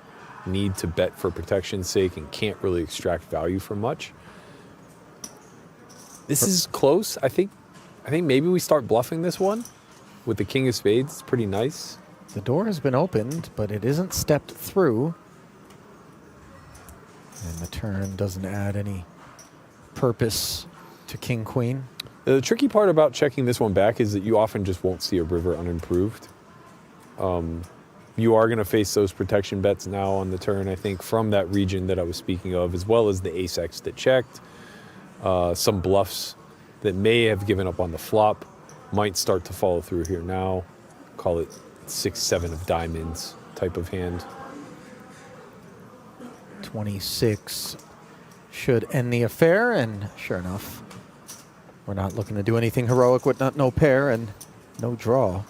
need to bet for protection's sake and can't really extract value from much. This is close. I think maybe we start bluffing this one with the king of spades. It's pretty nice. The door has been opened, but it isn't stepped through. And the turn doesn't add any purpose to king queen. The tricky part about checking this one back is that you often just won't see a river unimproved. You are going to face those protection bets now on the turn, I think, from that region that I was speaking of, as well as the ace-x that checked. Some bluffs that may have given up on the flop might start to follow through here now. Call it 6-7 of diamonds type of hand. 26 should end the affair, and sure enough, we're not looking to do anything heroic with no pair and no draw.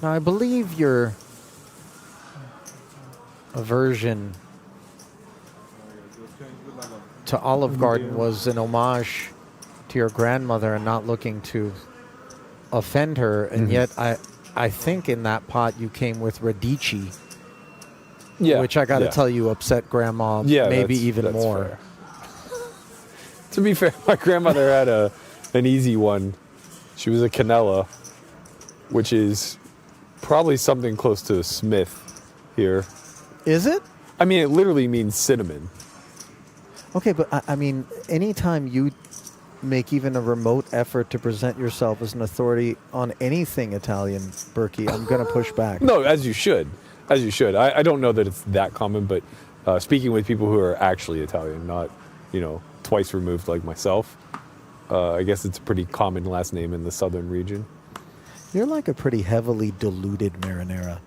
Now, I believe your aversion to Olive Garden was an homage to your grandmother and not looking to offend her, and yet I think in that pot you came with Radicci. Yeah, which I got to tell you upset grandma maybe even more. Fair. To be fair, my grandmother had an easy one. She was a Canella, which is probably something close to a Smith here. Is it? I mean, it literally means cinnamon. Okay, but I mean, anytime you make even a remote effort to present yourself as an authority on anything Italian, Berkey, I'm going to push back. No, as you should. As you should. I don't know that it's that common, but speaking with people who are actually Italian, not, twice removed like myself, I guess it's a pretty common last name in the southern region. You're like a pretty heavily diluted marinara.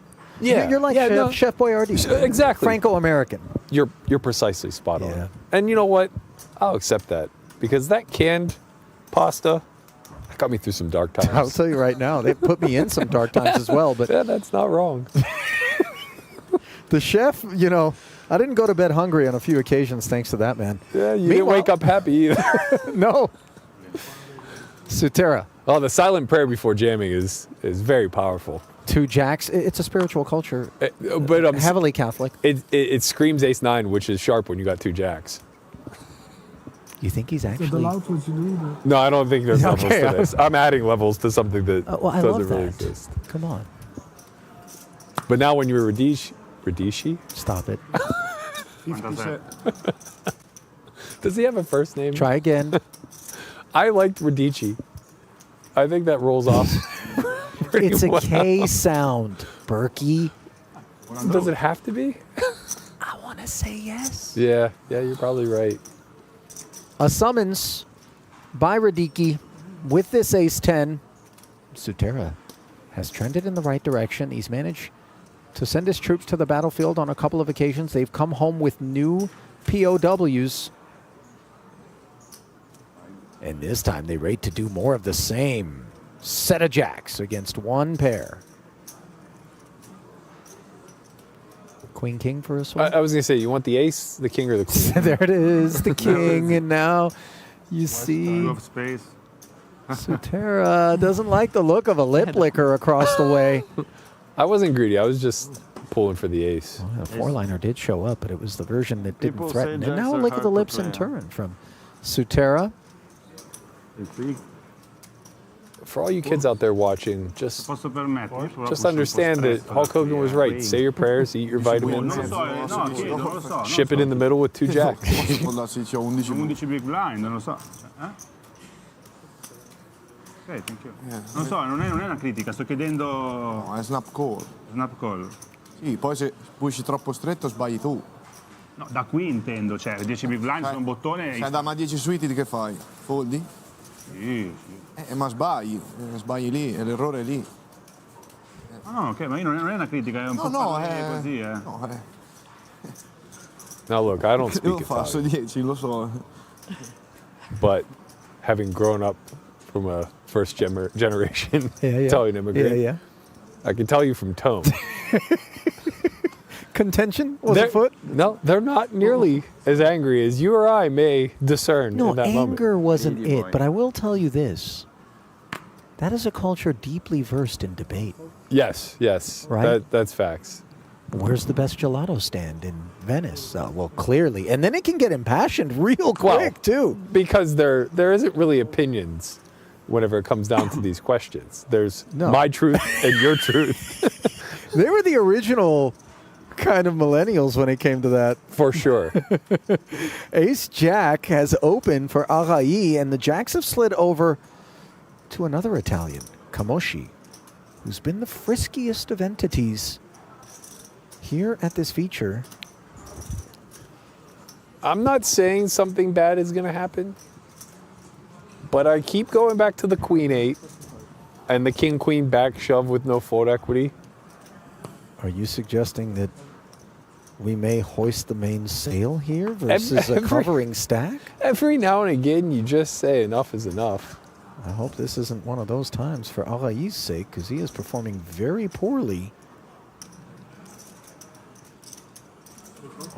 Yeah. You're like Chef Boyardee. Exactly. Franco-American. You're precisely spot on. And you know what? I'll accept that, because that canned pasta, that got me through some dark times. I'll tell you right now, they put me in some dark times as well. But yeah, that's not wrong. The chef, I didn't go to bed hungry on a few occasions thanks to that, man. Yeah, you didn't wake up happy either. No. Sutera. Oh, the silent prayer before jamming is very powerful. 2 jacks. It's a spiritual culture. But heavily Catholic. It screams ace-9, which is sharp when you got 2 jacks. You think he's actually... No, I don't think there's levels to this. I'm adding levels to something that I doesn't love really that. exist. Come on. But now when you're Radicci? Stop it. Does he have a first name? Try again. I liked Radicci. I think that rolls off. It's a K sound, Berkey. Does it have to be? I want to say yes. Yeah, you're probably right. A summons by Radicki with this ace-10. Sutera has trended in the right direction. He's managed to send his troops to the battlefield on a couple of occasions. They've come home with new POWs. And this time they rate to do more of the same. Set of jacks against 1 pair. Queen King for a swing? I was going to say, you want the ace, the king, or the queen? There it is, the king, and now you see You have space. Sutera doesn't like the look of a lip licker across the way. I wasn't greedy. I was just pulling for the ace. Well, a four-liner did show up, but it was the version that didn't People say threaten. And jacks now are look at the hard to lips in play. turn from Sutera. For all you kids out there watching, just Posso permettere? understand that Hulk Hogan was right. Say your prayers, eat your vitamins, Non lo so, no, chiedo, non lo so. ship it in the middle with 2 jacks. Può darsi c'ho 11 11 big blind, non lo so. Ok, thank you. Non so, non è una critica, sto chiedendo... No, è snap call. Snap call. Sì, poi se pusci troppo stretto sbagli tu. No, da qui intendo, cioè 10 big blind su un bottone... Se da ma 10 suiti che fai? Foldi? Sì, Ma sbagli lì, è l'errore è lì. Ah, ok, ma io non è una critica, è un po' così, No, Now look, I don't Io speak faccio Italian, 10, lo so. but having grown up from a first generation Yeah. Italian immigrant, Yeah. I can tell you from tone. Contention was afoot? No, they're not nearly as angry as you or I may discern No, in that moment. anger wasn't it, but I will tell you this. That is a culture deeply versed in debate. Yes. Right? That's facts. Where's the best gelato stand in Venice? Well, clearly. And then it can get impassioned real quick, too. Because there isn't really opinions whenever it comes down to these questions. There's my truth and your truth. They were the original kind of millennials when it came to that. For sure. Ace Jack has opened for Arai, and the Jacks have slid over to another Italian, Kamoshi, who's been the friskiest of entities here at this feature. I'm not saying something bad is going to happen, but I keep going back to the Queen 8 and the King Queen back shove with no fold equity. Are you suggesting that we may hoist the main sail here versus a covering stack? Every now and again, you just say enough is enough. I hope this isn't one of those times for Arai's sake, because he is performing very poorly.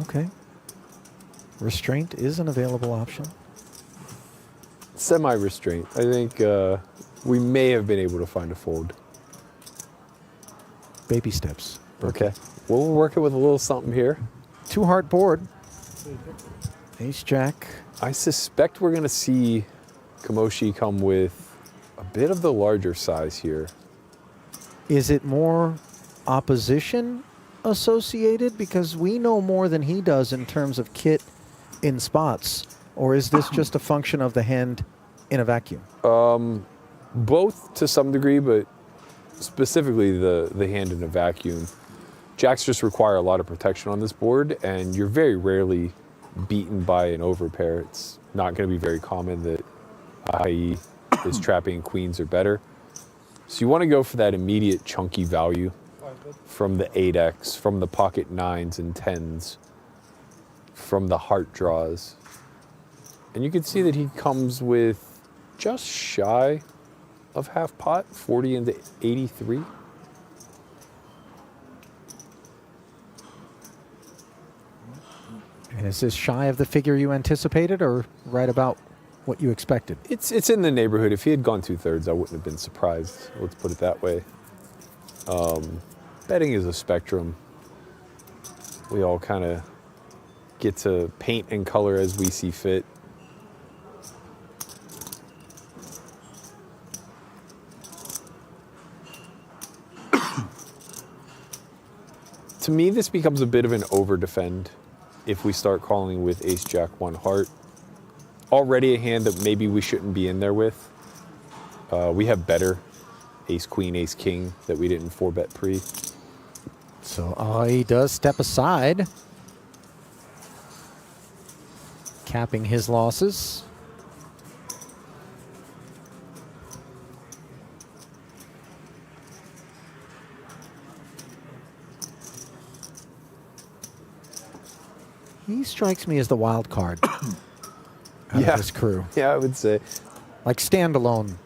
Okay. Restraint is an available option. Semi-restraint. I think we may have been able to find a fold. Baby steps. Okay. Well, we're working with a little something here. 2-heart board. Ace Jack. I suspect we're going to see Kamoshi come with a bit of the larger size here. Is it more opposition associated? Because we know more than he does in terms of kit in spots. Or is this just a function of the hand in a vacuum? Both to some degree, but specifically the hand in a vacuum. Jacks just require a lot of protection on this board, and you're very rarely beaten by an overpair. It's not going to be very common that IE is trapping queens or better. So you want to go for that immediate chunky value from the 8X, from the pocket 9s and 10s, from the heart draws. And you can see that he comes with just shy of half pot, 40 into 83. And is this shy of the figure you anticipated or right about what you expected? It's in the neighborhood. If he had gone 2/3, I wouldn't have been surprised. Let's put it that way. Betting is a spectrum. We all kind of get to paint and color as we see fit. To me, this becomes a bit of an over-defend if we start calling with Ace-Jack 1 heart. Already a hand that maybe we shouldn't be in there with. We have better Ace-Queen, Ace-King that we didn't 4-bet pre. So he does step aside, capping his losses. He strikes me as the wild card out of this crew. Yeah, I would say. Like standalone.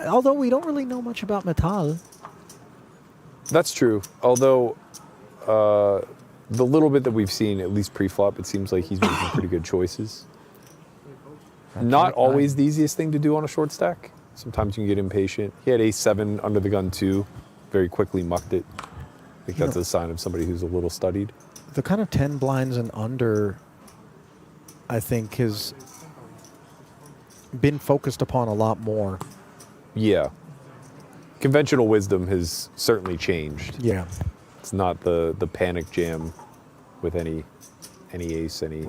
Although we don't really know much about Metal. That's true. Although the little bit that we've seen, at least pre-flop, it seems like he's making pretty good choices. Not always the easiest thing to do on a short stack. Sometimes you can get impatient. He had ace-7 under the gun too, very quickly mucked it. I think that's a sign of somebody who's a little studied. The kind of 10 blinds and under, I think, has been focused upon a lot more. Yeah. Conventional wisdom has certainly changed. Yeah. It's not the panic jam with any ace, any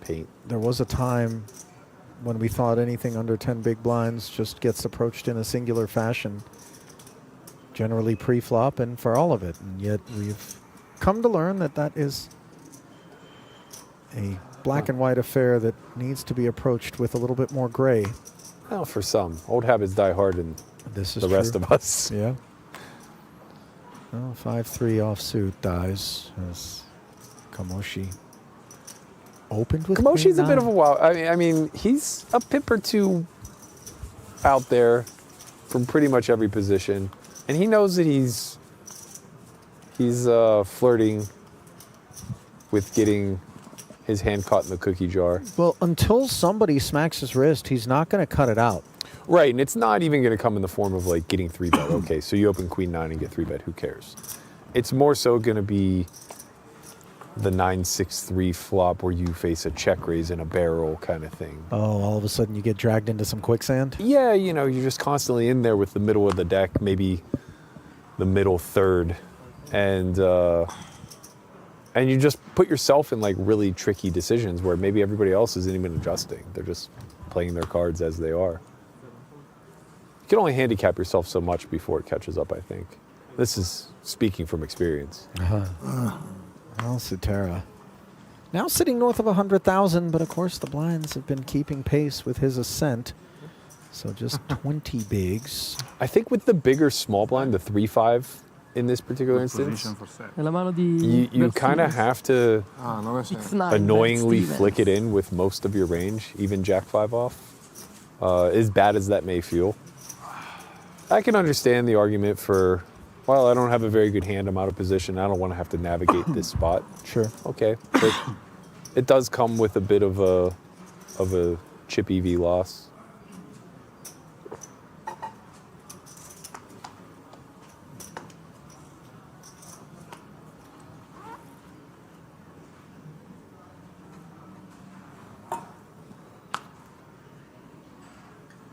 paint. There was a time when we thought anything under 10 big blinds just gets approached in a singular fashion, generally pre-flop and for all of it. And yet we've come to learn that that is a black and white affair that needs to be approached with a little bit more gray. Well, for some. Old habits die hard in this is the rest of us. Yeah. Well, 5-3 offsuit dies as Kamoshi opened with Kamoshi's a queen bit of a nine. wild. I mean, he's a pip or two out there from pretty much every position, and he knows that he's flirting with getting his hand caught in the cookie jar. Well, until somebody smacks his wrist, he's not going to cut it out. Right, and it's not even going to come in the form of like getting 3-bet. Okay, so you open queen 9 and get 3-bet. Who cares? It's more so going to be the 9-6-3 flop where you face a check raise in a barrel kind of thing. Oh, all of a sudden you get dragged into some quicksand? Yeah, you know, you're just constantly in there with the middle of the deck, maybe the middle third, and you just put yourself in like really tricky decisions where maybe everybody else isn't even adjusting. They're just playing their cards as they are. You can only handicap yourself so much before it catches up, I think. This is speaking from experience. Well, Sutera. Now sitting north of 100,000, but of course the blinds have been keeping pace with his ascent. So just 20 bigs. I think with the bigger small blind, the 3-5 in this particular instance, È la mano di you kind of have to X9 annoyingly Stevens. flick it in with most of your range, even Jack 5 off. As bad as that may feel. I can understand the argument for, well, I don't have a very good hand, I'm out of position, I don't want to have to navigate this spot. Sure. Okay, but it does come with a bit of a chip EV loss.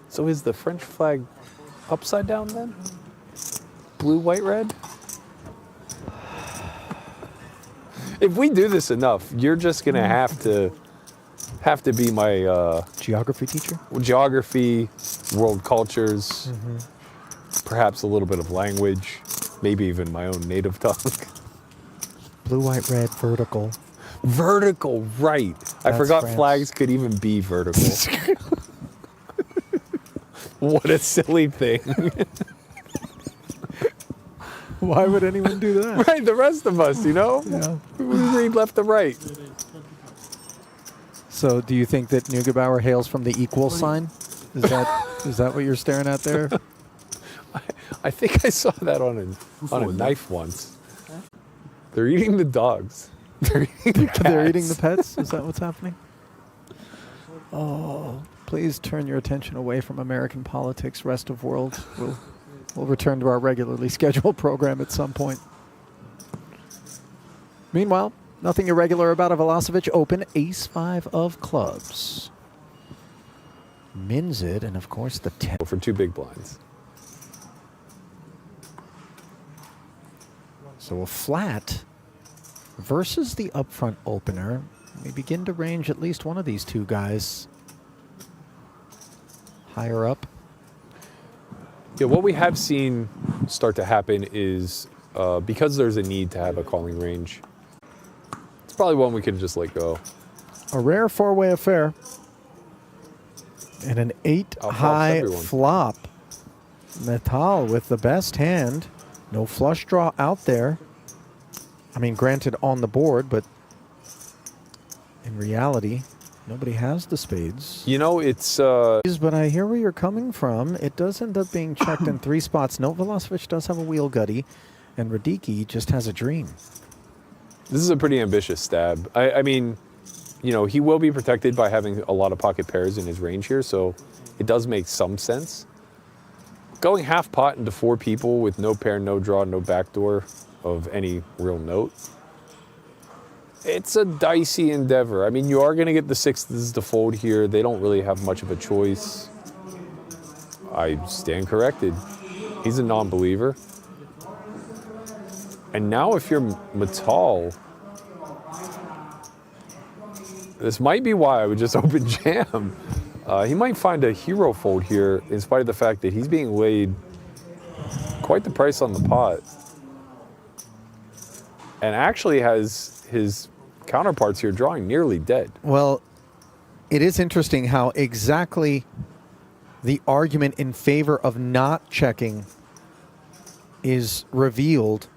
So is the French flag upside down then? Blue, white, red? If we do this enough, you're just gonna have to be my geography teacher. Geography, world cultures, perhaps a little bit of language, maybe even my own native tongue. Blue, white, red, vertical. Vertical, right? I That's forgot France. flags could even be vertical. What a silly thing. Why would anyone do that? Right, the rest of us, you know? Yeah. We read left to right. So do you think that Neugebauer hails from the equal sign? Is that what you're staring at there? I think I saw that on a knife once. They're eating the dogs. They're eating the cats. They're eating the pets? Is that what's happening? Oh, please turn your attention away from American politics, rest of world. We'll return to our regularly scheduled program at some point. Meanwhile, nothing irregular about a Velocevic Open. Ace-5 of clubs. Mins it, and of course the 10. For two big blinds. So a flat versus the upfront opener. We begin to range at least one of these two guys higher up. Yeah, what we have seen start to happen is because there's a need to have a calling range, it's probably one we could just let go. A rare four-way affair. And an 8-high flop. Metal with the best hand. No flush draw out there. I mean, granted on the board, but in reality, nobody has the spades. You know, it's... But I hear where you're coming from. It does end up being checked in 3 spots. No, Velocevic does have a wheel gutty, and Radicki just has a dream. This is a pretty ambitious stab. I mean, you know, he will be protected by having a lot of pocket pairs in his range here, so it does make some sense. Going half pot into 4 people with no pair, no draw, no backdoor of any real note, it's a dicey endeavor. I mean, you are going to get the 6s to fold here. They don't really have much of a choice. I stand corrected. He's a non-believer. And now if you're Matal, this might be why I would just open jam. He might find a hero fold here in spite of the fact that he's being laid quite the price on the pot. And actually has his counterparts here drawing nearly dead. Well, it is interesting how exactly the argument in favor of not checking is revealed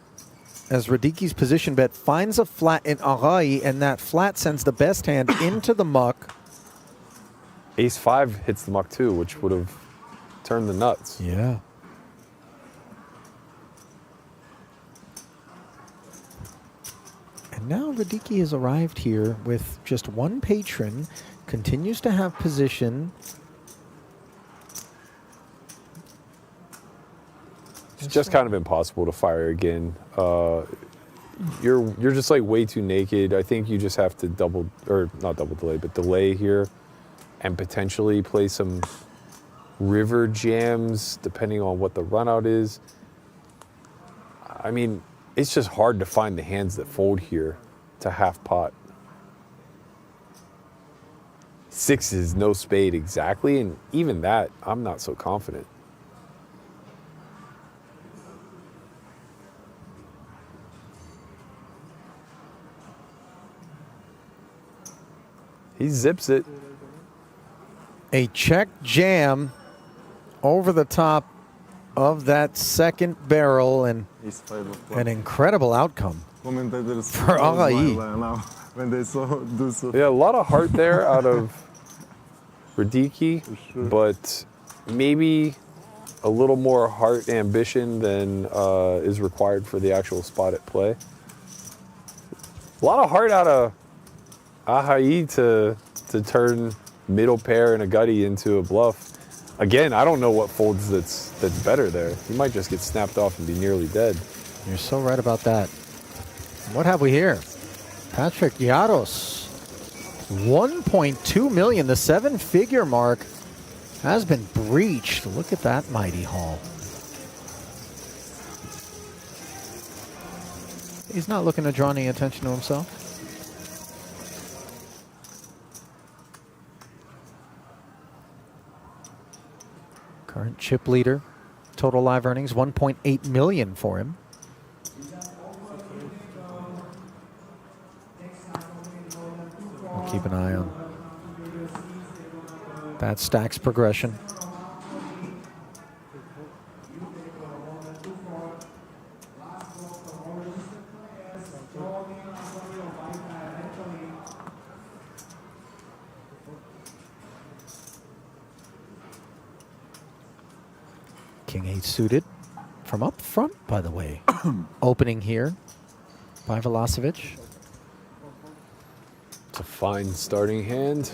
as Radiki's position bet finds a flat in Arai, and that flat sends the best hand into the muck. Ace-5 hits the muck too, which would have turned the nuts. Yeah. And now Radiki has arrived here with just one patron, continues to have position. It's just kind of impossible to fire again. You're just like way too naked. I think you just have to not double delay, but delay here and potentially play some river jams depending on what the run out is. I mean, it's just hard to find the hands that fold here to half pot. 6s, no spade exactly, and even that, I'm not so confident. He zips it. A check jam over the top of that second barrel, and an incredible outcome for Arai. When they do so. Yeah, a lot of heart there out of Radiki, but maybe a little more heart ambition than is required for the actual spot at play. A lot of heart out of Ahai to turn middle pair and a gutty into a bluff. Again, I don't know what folds that's better there. He might just get snapped off and be nearly dead. You're so right about that. What have we here? Patrick Yaros, 1.2 million. The 7-figure mark has been breached. Look at that mighty haul. He's not looking to draw any attention to himself. Current chip leader. Total live earnings, 1.8 million for him. We'll keep an eye on that stacks progression. King 8 suited from up front, by the way. Opening here by Velocevic. It's a fine starting hand.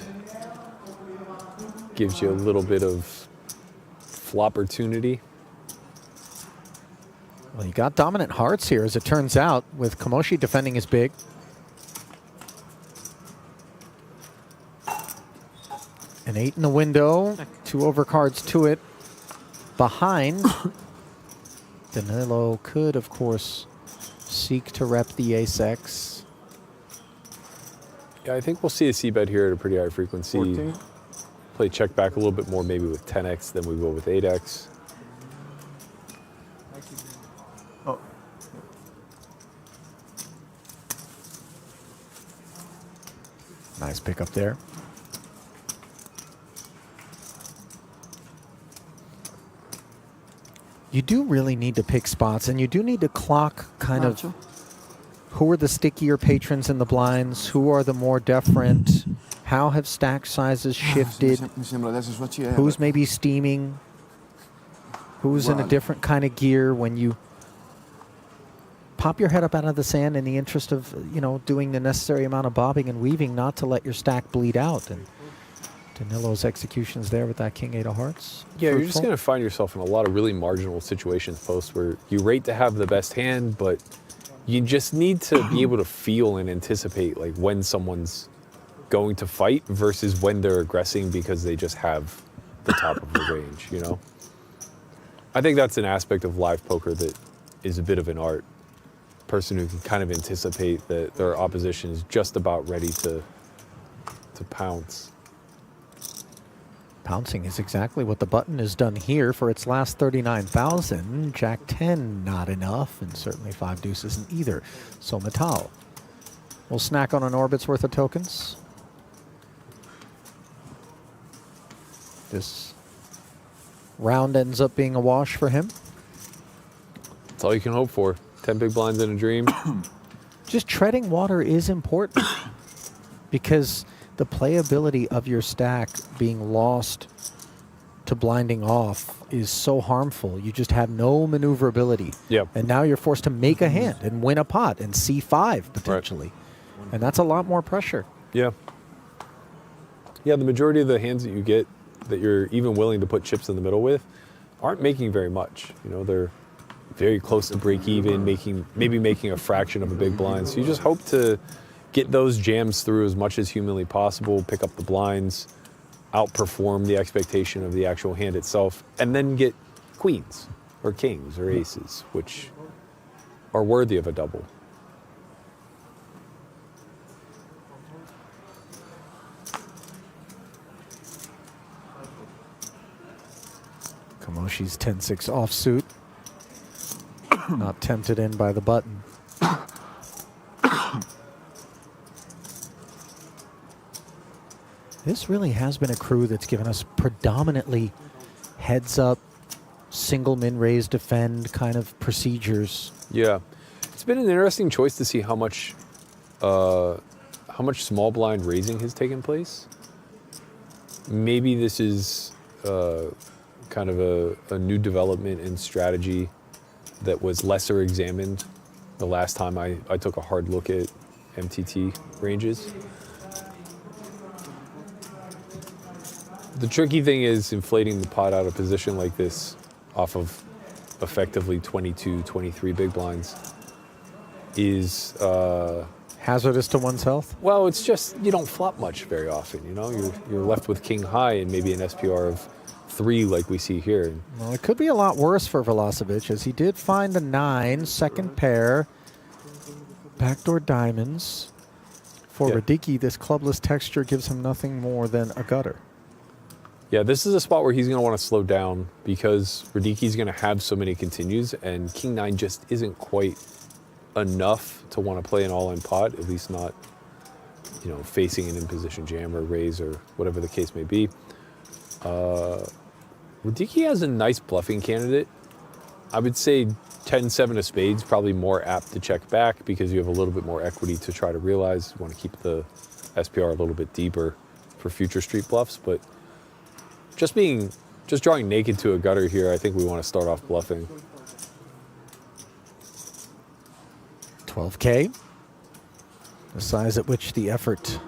Gives you a little bit of flopportunity. Well, you got dominant hearts here, as it turns out, with Kamoshi defending his big. An 8 in the window, 2 overcards to it. Behind, Danilo could, of course, seek to rep the ace-X. Yeah, I think we'll see a c-bet here at a pretty high frequency. 14. Play check back a little bit more, maybe with 10x than we will with 8x. Oh. Nice pickup there. You do really need to pick spots, and you do need to clock kind of who are the stickier patrons in the blinds, who are the more deferent, how have stack sizes shifted, who's maybe steaming, who's in a different kind of gear when you pop your head up out of the sand in the interest of, doing the necessary amount of bobbing and weaving, not to let your stack bleed out. And Danilo's executions there with that King 8 of Hearts. Yeah, you're just fruitful. going to find yourself in a lot of really marginal situations post where you rate to have the best hand, but you just need to be able to feel and anticipate like when someone's going to fight versus when they're aggressing because they just have the top of the range, I think that's an aspect of live poker that is a bit of an art. Person who can kind of anticipate that their opposition is just about ready to pounce. Pouncing is exactly what the button has done here for its last 39,000. Jack 10 not enough, and certainly 5 deuces in either. So Metal will snack on an orbit's worth of tokens. This round ends up being a wash for him. That's all you can hope for. 10 big blinds in a dream. Just treading water is important because the playability of your stack being lost to blinding off is so harmful. You just have no maneuverability. Yep. And now you're forced to make a hand and win a pot and C5 potentially. Right. And that's a lot more pressure. Yeah. Yeah, the majority of the hands that you get that you're even willing to put chips in the middle with aren't making very much. They're very close to break even, maybe making a fraction of a big blind. So you just hope to get those jams through as much as humanly possible, pick up the blinds, outperform the expectation of the actual hand itself, and then get queens or kings or aces, which are worthy of a double. Kamoshi's 10-6 offsuit. Not tempted in by the button. This really has been a crew that's given us predominantly heads up, single min raise defend kind of procedures. Yeah, it's been an interesting choice to see how much small blind raising has taken place. Maybe this is kind of a new development in strategy that was lesser examined the last time I took a hard look at MTT ranges. The tricky thing is inflating the pot out of position like this off of effectively 22, 23 big blinds is hazardous to one's health. Well, it's just you don't flop much very often. You're left with king high and maybe an SPR of 3 like we see here. Well, it could be a lot worse for Velocevic as he did find the 9, second pair, backdoor diamonds. For Radicki, this clubless texture gives him nothing more than a gutter. Yeah, this is a spot where he's going to want to slow down because Radicki's going to have so many continues, and King 9 just isn't quite enough to want to play an all-in pot, at least not, facing an in-position jam or raise or whatever the case may be. Radicki has a nice bluffing candidate. I would say 10-7 of spades probably more apt to check back because you have a little bit more equity to try to realize. You want to keep the SPR a little bit deeper for future street bluffs, but just drawing naked to a gutter here, I think we want to start off bluffing. 12K, the size at which the effort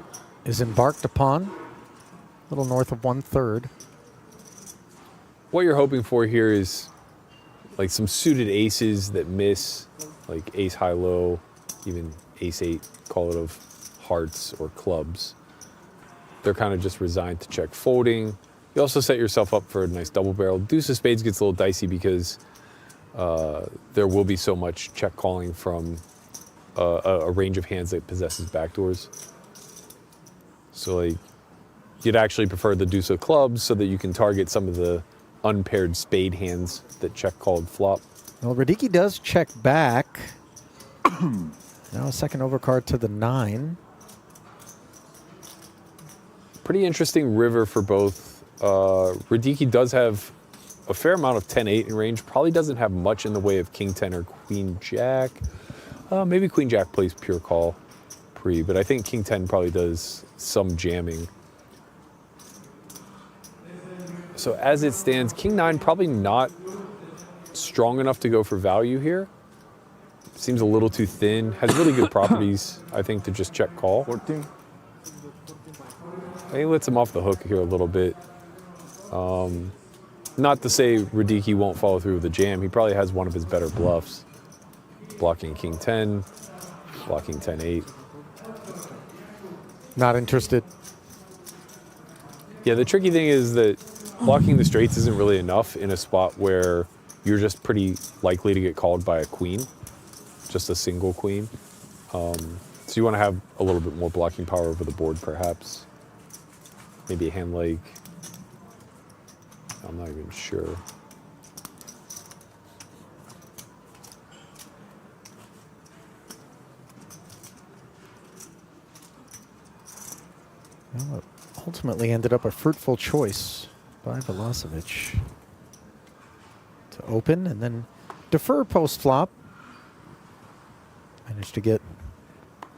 is embarked upon, a little north of 1/3. What you're hoping for here is like some suited aces that miss, like ace high low, even ace 8, call it of hearts or clubs. They're kind of just resigned to check folding. You also set yourself up for a nice double barrel. Deuce of spades gets a little dicey because there will be so much check calling from a range of hands that possesses backdoors. So like, you'd actually prefer the deuce of clubs so that you can target some of the unpaired spade hands that check called flop. Well, Radicki does check back. Now a second overcard to the 9. Pretty interesting river for both. Radicki does have a fair amount of 10-8 in range. Probably doesn't have much in the way of king 10 or queen jack. Maybe queen jack plays pure call pre, but I think king 10 probably does some jamming. So as it stands, king 9 probably not strong enough to go for value here. seems a little too thin. Has really good properties, I think, to just check call. 14. I think it lets him off the hook here a little bit. Not to say Radicki won't follow through with the jam. He probably has one of his better bluffs. Blocking King 10, blocking 10-8. Not interested. Yeah, the tricky thing is that blocking the straights isn't really enough in a spot where you're just pretty likely to get called by a queen, just a single queen. So you want to have a little bit more blocking power over the board, perhaps. Maybe a hand like, I'm not even sure. Well, it ultimately ended up a fruitful choice by Velocevic to open and then defer post-flop. Managed to get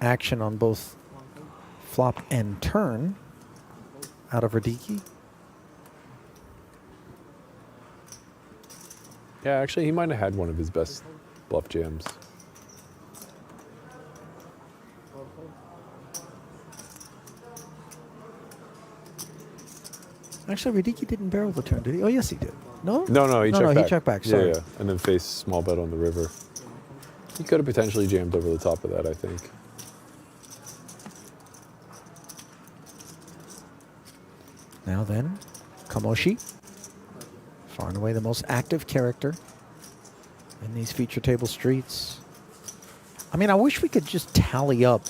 action on both flop and turn out of Radicki. Yeah, actually, he might have had one of his best bluff jams. Actually, Radicki didn't barrel the turn, did he? Oh, yes, he did. No? No, he checked back. He checked back, sorry. Yeah, and then faced small bet on the river. He could have potentially jammed over the top of that, I think. Now then, Kamoshi, far and away the most active character in these feature table streets. I mean, I wish we could just tally up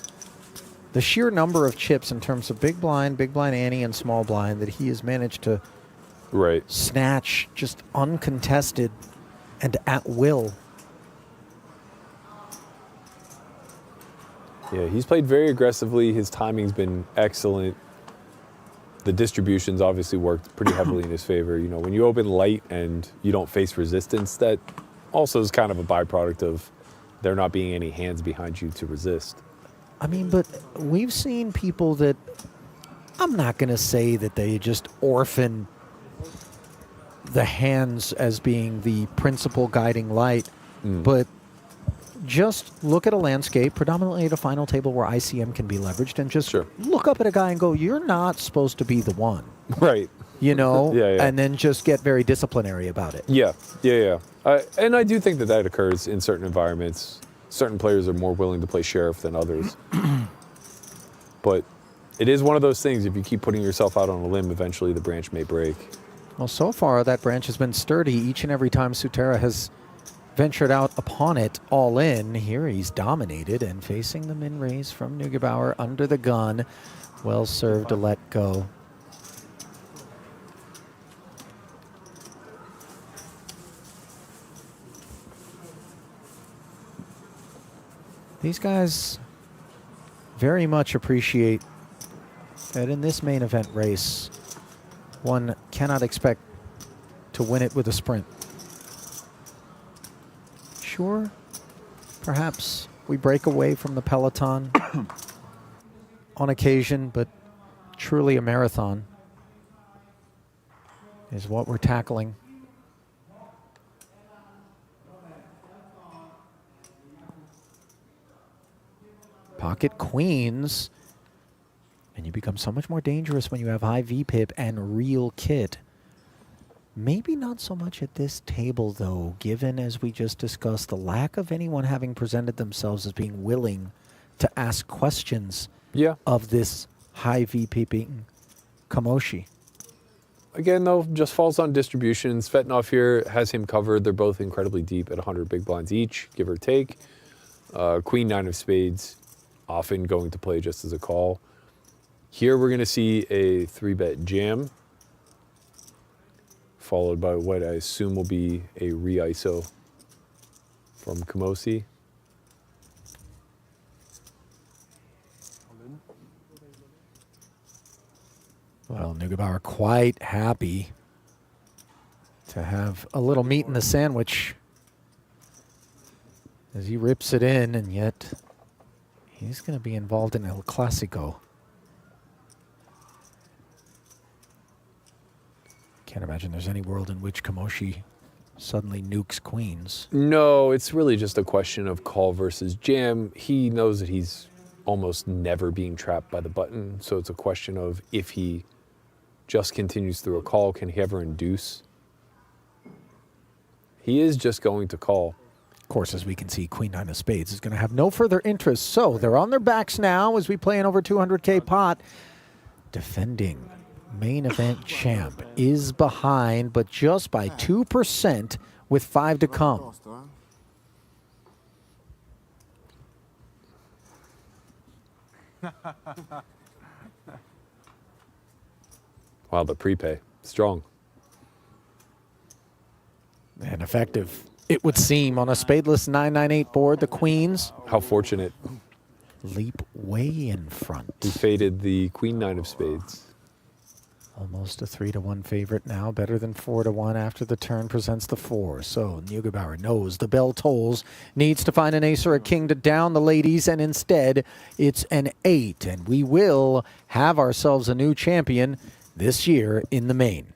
the sheer number of chips in terms of big blind ante, and small blind that he has managed to snatch just uncontested and at will. Yeah, he's played very aggressively. His timing's been excellent. The distribution's obviously worked pretty heavily in his favor. You know, when you open light and you don't face resistance, that also is kind of a byproduct of there not being any hands behind you to resist. I mean, but we've seen people that, I'm not going to say that they just orphan the hands as being the principal guiding light, but just look at a landscape, predominantly at a final table where ICM can be leveraged, and just look up at a guy and go, you're not supposed to be the one. Right. You know? Yeah. And then just get very disciplinary about it. Yeah. And I do think that that occurs in certain environments. Certain players are more willing to play sheriff than others. But it is one of those things, if you keep putting yourself out on a limb, eventually the branch may break. Well, so far that branch has been sturdy each and every time Sutera has ventured out upon it all in. Here he's dominated and facing the min raise from Neugebauer under the gun. Well served to let go. These guys very much appreciate that in this main event race, one cannot expect to win it with a sprint. Sure, perhaps we break away from the peloton on occasion, but truly a marathon is what we're tackling. Pocket queens, and you become so much more dangerous when you have high VPIP and real kit. Maybe not so much at this table, though, given, as we just discussed, the lack of anyone having presented themselves as being willing to ask questions of this high VPPing Kamoshi. Again, though, just falls on distribution. Svetnov here has him covered. They're both incredibly deep at 100 big blinds each, give or take. Queen 9 of spades, often going to play just as a call. Here we're going to see a 3-bet jam, followed by what I assume will be a re-ISO from Kamosi. Well, Neugebauer quite happy to have a little meat in the sandwich as he rips it in, and yet he's going to be involved in El Clasico. Can't imagine there's any world in which Kamoshi suddenly nukes queens. No, it's really just a question of call versus jam. He knows that he's almost never being trapped by the button, so it's a question of if he just continues through a call, can he ever induce? He is just going to call. Of course, as we can see, Queen 9 of Spades is going to have no further interest. So they're on their backs now as we play an over 200K pot. Defending main event champ is behind, but just by 2% with 5 to come. Wow, the prepay. Strong. And effective, it would seem, on a spadeless 998 board. The queens. How fortunate. Leap way in front. He faded the Queen 9 of Spades. Almost a 3-1 favorite now, better than 4-1 after the turn presents the 4. So Neugebauer knows the bell tolls, needs to find an ace or a king to down the ladies, and instead it's an 8. And we will have ourselves a new champion this year in the main.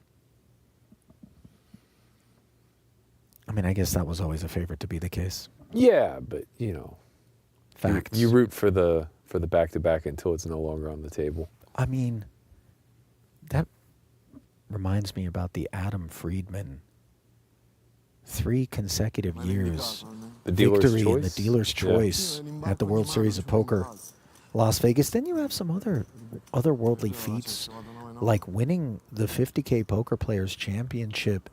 I mean, I guess that was always a favorite to be the case. Yeah, but you know, facts. You root for the back-to-back until it's no longer on the table. I mean, that reminds me about the Adam Friedman 3 consecutive years The dealer's victory in choice? the dealer's Yeah. choice at the World Series of Poker, Las Vegas. Then you have some otherworldly feats, like winning the 50K Poker Players Championship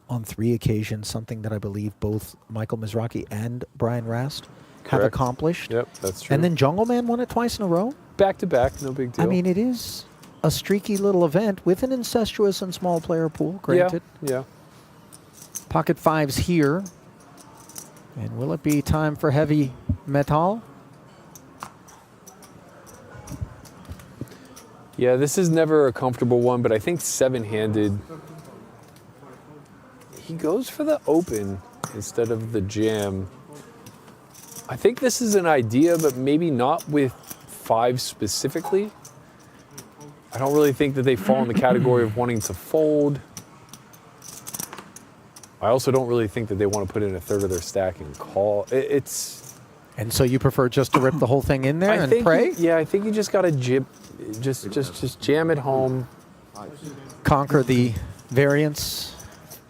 on 3 occasions, something that I believe both Michael Mizrachi and Brian Rast have Correct. accomplished. Yep, that's true. And then Jungle Man won it twice in a row. Back-to-back, no big deal. I mean, it is a streaky little event with an incestuous and small player pool, granted. Yeah. Pocket 5s here. And will it be time for heavy metal? Yeah, this is never a comfortable one, but I think 7-handed, he goes for the open instead of the jam. I think this is an idea, but maybe not with 5 specifically. I don't really think that they fall in the category of wanting to fold. I also don't really think that they want to put in a third of their stack and call. And so you prefer just to rip the whole thing in there and pray? I think you just got to just jam it home. Conquer the variance.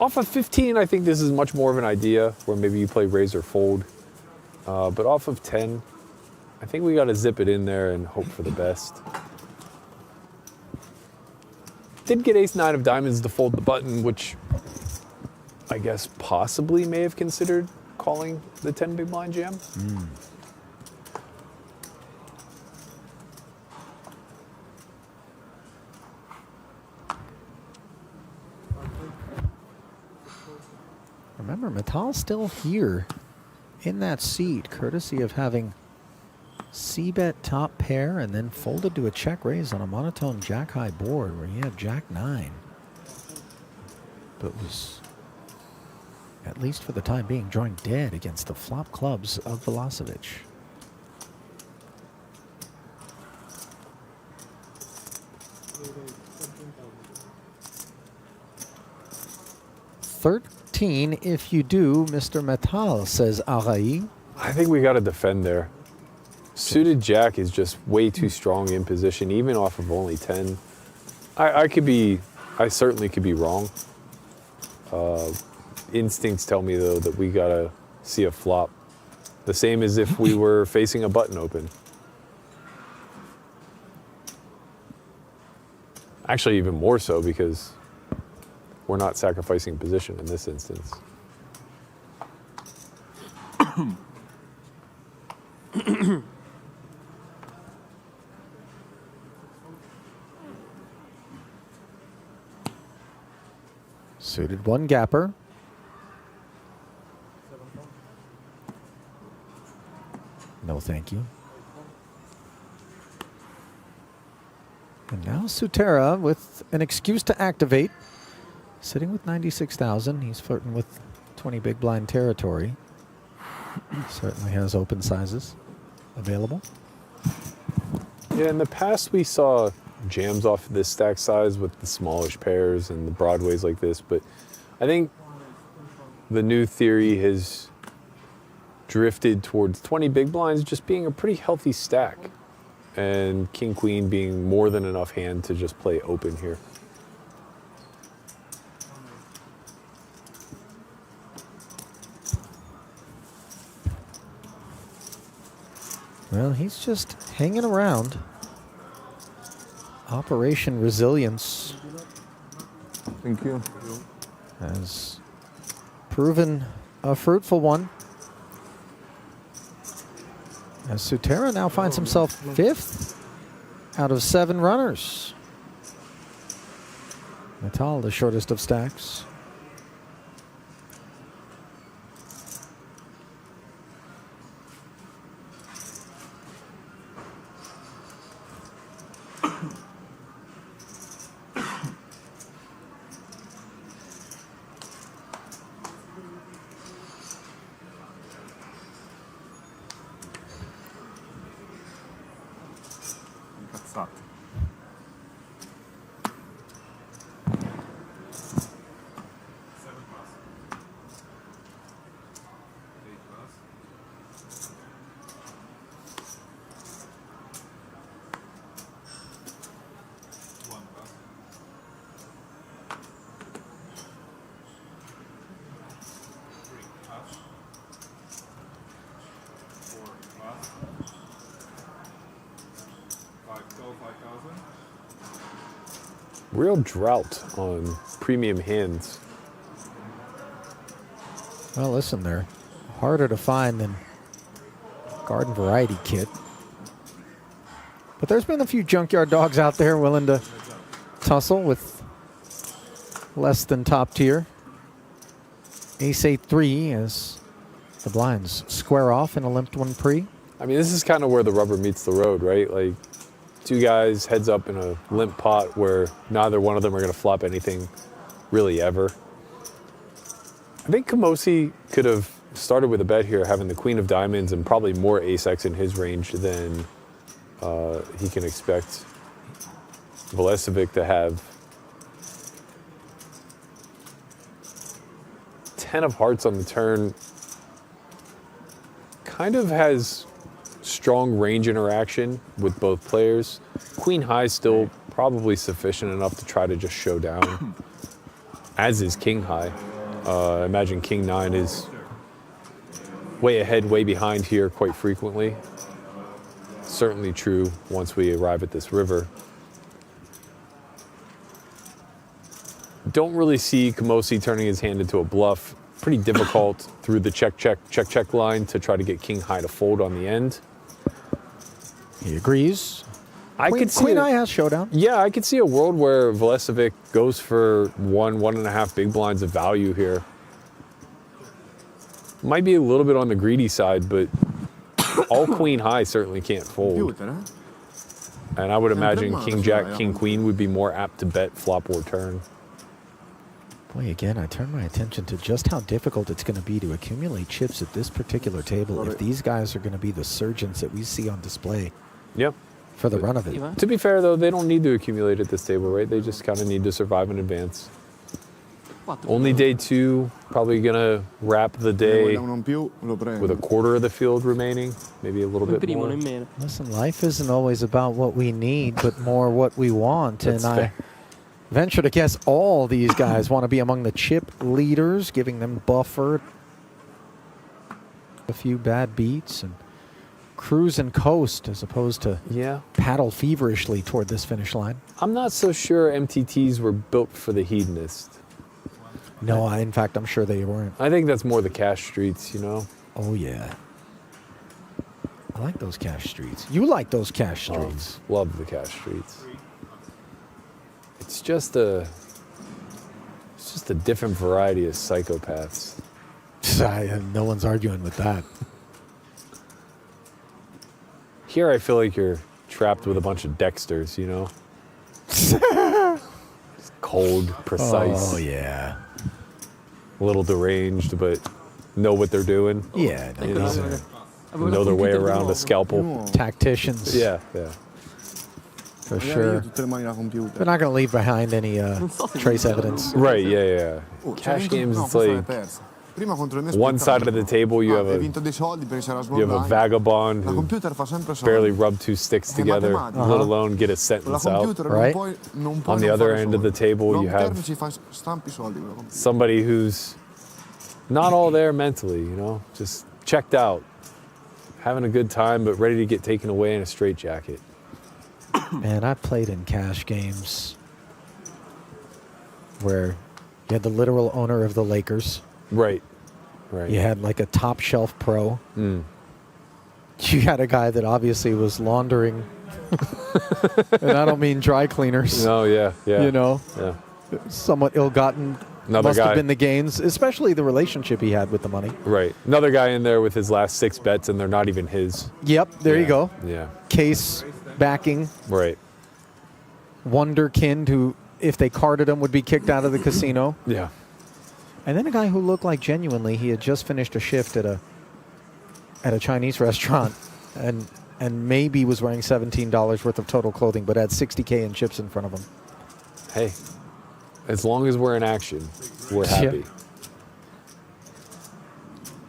Off of 15, I think this is much more of an idea where maybe you play raise or fold. But off of 10, I think we got to zip it in there and hope for the best. Did get ace-9 of diamonds to fold the button, which I guess possibly may have considered calling the 10 big blind jam. 'Remember, Metal's still here in that seat, courtesy of having C-bet top pair and then folded to a check raise on a monotone jack-high board where he had jack-9. But was, at least for the time being, drawing dead against the flop clubs of Velocevic. $13 if you do, Mr. Metal, says Arai. I think we got to defend there. Suited jack is just way too strong in position, even off of only 10. I certainly could be wrong. Instincts tell me, though, that we got to see a flop. The same as if we were facing a button open. Actually, even more so because we're not sacrificing position in this instance. Suited one gapper. No, thank you. And now Sutera with an excuse to activate. Sitting with 96,000. He's flirting with 20 big blind territory. Certainly has open sizes available. Yeah, in the past we saw jams off this stack size with the smallish pairs and the broadways like this, but I think the new theory has drifted towards 20 big blinds just being a pretty healthy stack, and king queen being more than enough hand to just play open here. Well, he's just hanging around. Operation Resilience. Thank you. Has proven a fruitful one. As Sutera now finds himself 5th out of 7 runners. Natal, the shortest of stacks. Real drought on premium hands. Well, listen, they're harder to find than garden variety kit. But there's been a few junkyard dogs out there willing to tussle with less than top tier. Ace 8-3 as the blinds square off in a limped one pre. I mean, this is kind of where the rubber meets the road, right? Like, two guys heads up in a limp pot where neither one of them are going to flop anything really ever. I think Camosi could have started with a bet here, having the queen of diamonds and probably more ace-x in his range than he can expect Vulesovic to have. 10 of hearts on the turn kind of has strong range interaction with both players. Queen high still probably sufficient enough to try to just show down, as is king high. I imagine king 9 is way ahead, way behind here quite frequently. Certainly true once we arrive at this river. Don't really see Camosi turning his hand into a bluff. Pretty difficult through the check line to try to get king high to fold on the end. He agrees. I could see Queen high has showdown. Yeah, I could see a world where Vulesovic goes for 1.5 big blinds of value here. Might be a little bit on the greedy side, but all queen high certainly can't fold. And I would imagine king jack, king queen would be more apt to bet flop or turn. Boy, again, I turn my attention to just how difficult it's going to be to accumulate chips at this particular table if these guys are going to be the surgeons that we see on display. Yep. For the run of it. To be fair, though, they don't need to accumulate at this table, right? They just kind of need to survive in advance. Only day 2, probably going to wrap the day with a quarter of the field remaining, maybe a little bit more. Listen, life isn't always about what we need, but more what we want. That's and fair. I venture to guess all these guys want to be among the chip leaders, giving them buffer, a few bad beats, and cruise and coast as opposed to paddle feverishly toward this finish line. I'm not so sure MTTs were built for the hedonist. No, in fact, I'm sure they weren't. I think that's more the cash streets, you know? Oh, yeah. I like those cash streets. You like those cash streets. Love the cash streets. It's just a different variety of psychopaths. No one's arguing with that. Here I feel like you're trapped with a bunch of Dexters, you know? Cold, precise. Oh, yeah. A little deranged, but know what they're doing. Yeah. You know their way around a scalpel. Tacticians. Yeah. For sure. They're not going to leave behind any trace evidence. Right, yeah. Cash games, it's like Prima contro il mio one side of the table you have hai a vinto dei soldi perché c'era you have a vagabond La who computer fa sempre soldi. barely rubbed two sticks together, matematica. let alone get a Con la sentence out. computer non puoi On the non other fare end of the soldi. table, Long you term have ci fai stampi soldi con la computer. somebody who's not all there mentally, you know, just checked out, having a good time, but ready to get taken away in a straitjacket. Man, I've played in cash games where you had the literal owner of the Lakers. Right. Right. You had like a top shelf pro. Mm. You had a guy that obviously was laundering. And I don't mean dry cleaners. No, yeah. You know? Yeah. Somewhat ill-gotten. Another Must guy. have been the gains, especially the relationship he had with the money. Right. Another guy in there with his last 6 bets, and they're not even his. Yep, there you go. Yeah. Case backing. Right. Wonderkind, who, if they carded him, would be kicked out of the casino. Yeah. And then a guy who looked like genuinely he had just finished a shift at a Chinese restaurant and maybe was wearing $17 worth of total clothing, but had $60K in chips in front of him. Hey, as long as we're in action, we're happy.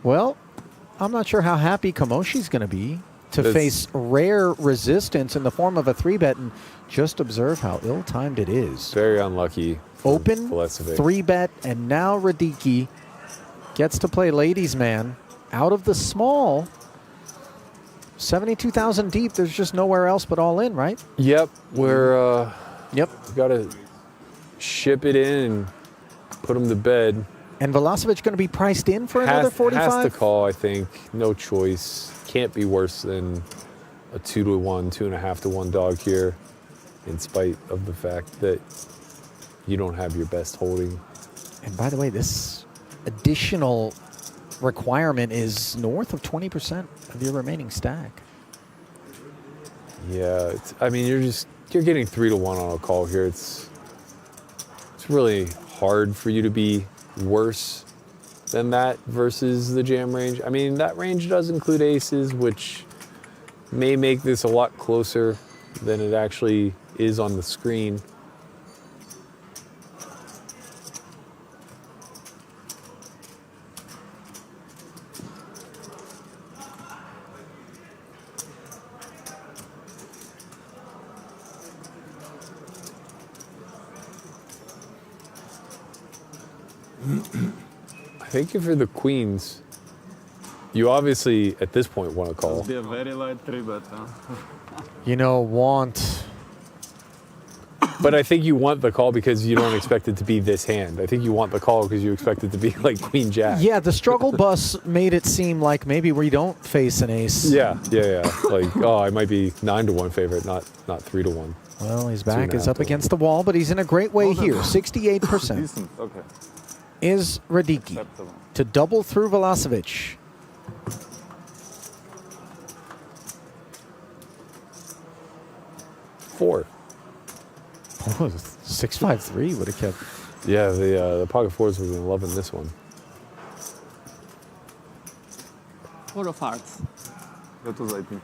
Well, I'm not sure how happy Kamoshi's going to be to It's- face rare resistance in the form of a 3-bet, and just observe how ill-timed it is. Very unlucky. Open, Vulesovic. 3-bet, and now Radicki gets to play ladies' man out of the small. 72,000 deep. There's just nowhere else but all in, right? Yep. We're we got to ship it in and put him to bed. And Vulesovic going to be priced in for another 45? Has to call, I think. No choice. Can't be worse than a 2-to-1, 2.5-to-1 dog here, in spite of the fact that you don't have your best holding. And by the way, this additional requirement is north of 20% of your remaining stack. Yeah, I mean, you're getting 3-to-1 on a call here. It's really hard for you to be worse than that versus the jam range. I mean, that range does include aces, which may make this a lot closer than it actually is on the screen. I think if you're the queens, you obviously at this point want to call. Must be a very light 3-bet, huh? You know, want. But I think you want the call because you don't expect it to be this hand. I think you want the call because you expect it to be like Queen Jack. Yeah, the struggle bus made it seem like maybe we don't face an ace. Yeah. Like, oh, I might be 9-to-1 favorite, not 3-to-1. Well, his back is up against the wall, but he's in a great way here. 68%. Decent, okay. Is Radicki to double through Vulesovic. Four. Oh, 6-5-3 would have kept. Yeah, the pocket fours have been loving this one. 4 of hearts. That was, I think.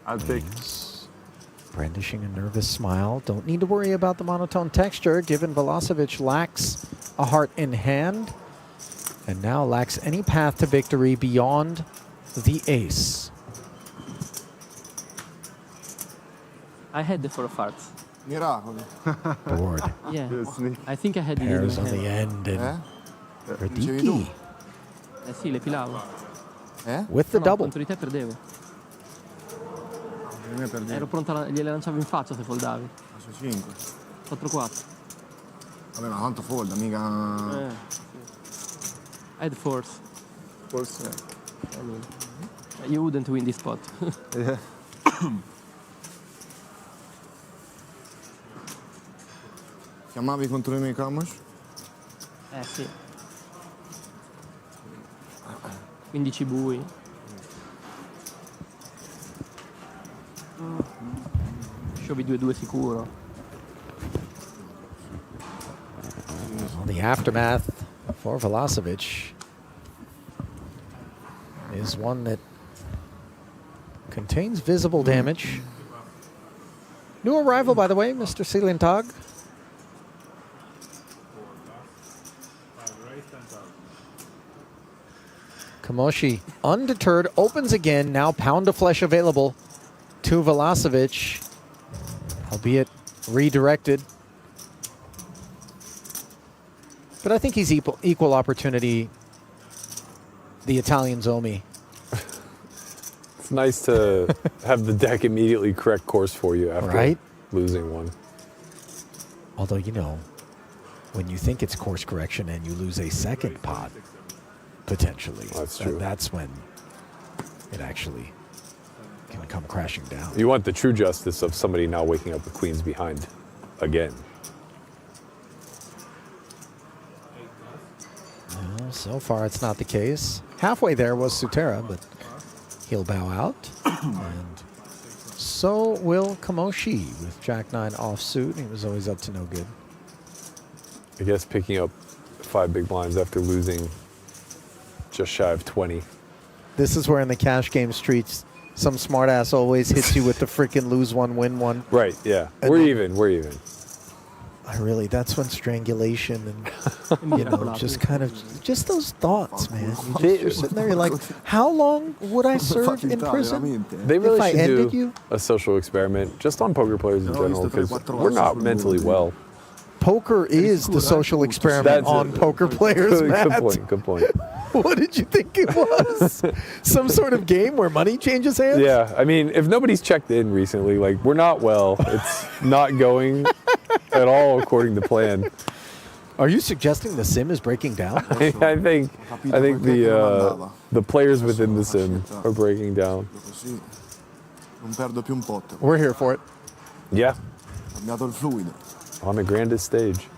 I'll take. Brandishing a nervous smile. Don't need to worry about the monotone texture, given Vulesovic lacks a heart in hand, and now lacks any path to victory beyond the ace. I had the 4 of hearts. Miracoli. Bored. Yeah. I think I had Pairs it on in the end, and Dicevi tu? Radicki Eh sì, le filavo. with the No, double. contro di te perdevo. Ero pronta, gliele lanciavo in faccia se foldavi. Su 5. 4-4. Vabbè, ma tanto folda, mica. I had force. Forse, I mean, you wouldn't win this spot. yeah. Chiamavi contro i miei Kamos? Sì. 15 bui. Sciovi 2-2 sicuro. Well, the aftermath for Vulesovic is one that contains visible damage. New arrival, by the way, Mr. Seelentag. Kamoshi, undeterred, opens again. Now pound of flesh available to Velasevic, albeit redirected. But I think he's equal opportunity, the Italian Zomi. It's nice to have the deck immediately correct course for you after losing one. Although, you know, when you think it's course correction and you lose a second pot, potentially, that's when it actually can come crashing down. You want the true justice of somebody now waking up with queens behind again. Well, so far, it's not the case. Halfway there was Sutera, but he'll bow out. And so will Kamoshi with Jack-9 offsuit. He was always up to no good. I guess picking up 5 big blinds after losing just shy of 20. This is where in the cash game streets, some smartass always hits you with the freaking lose one, win one. Right, yeah. We're even. That's when strangulation and, you know, just kind of, just those thoughts, man. You're sitting there, you're like, how long would I serve in prison? They really if I should ended do you? a social experiment just on poker players in general, because we're not mentally well. Poker is the social experiment on poker players, Matt. Good point. What did you think it was? Some sort of game where money changes hands? Yeah, I mean, if nobody's checked in recently, like, we're not well. It's not going at all according to plan. Are you suggesting the sim is breaking down? I think the players within the sim are breaking down. We're here for it. Yeah. On the grandest stage.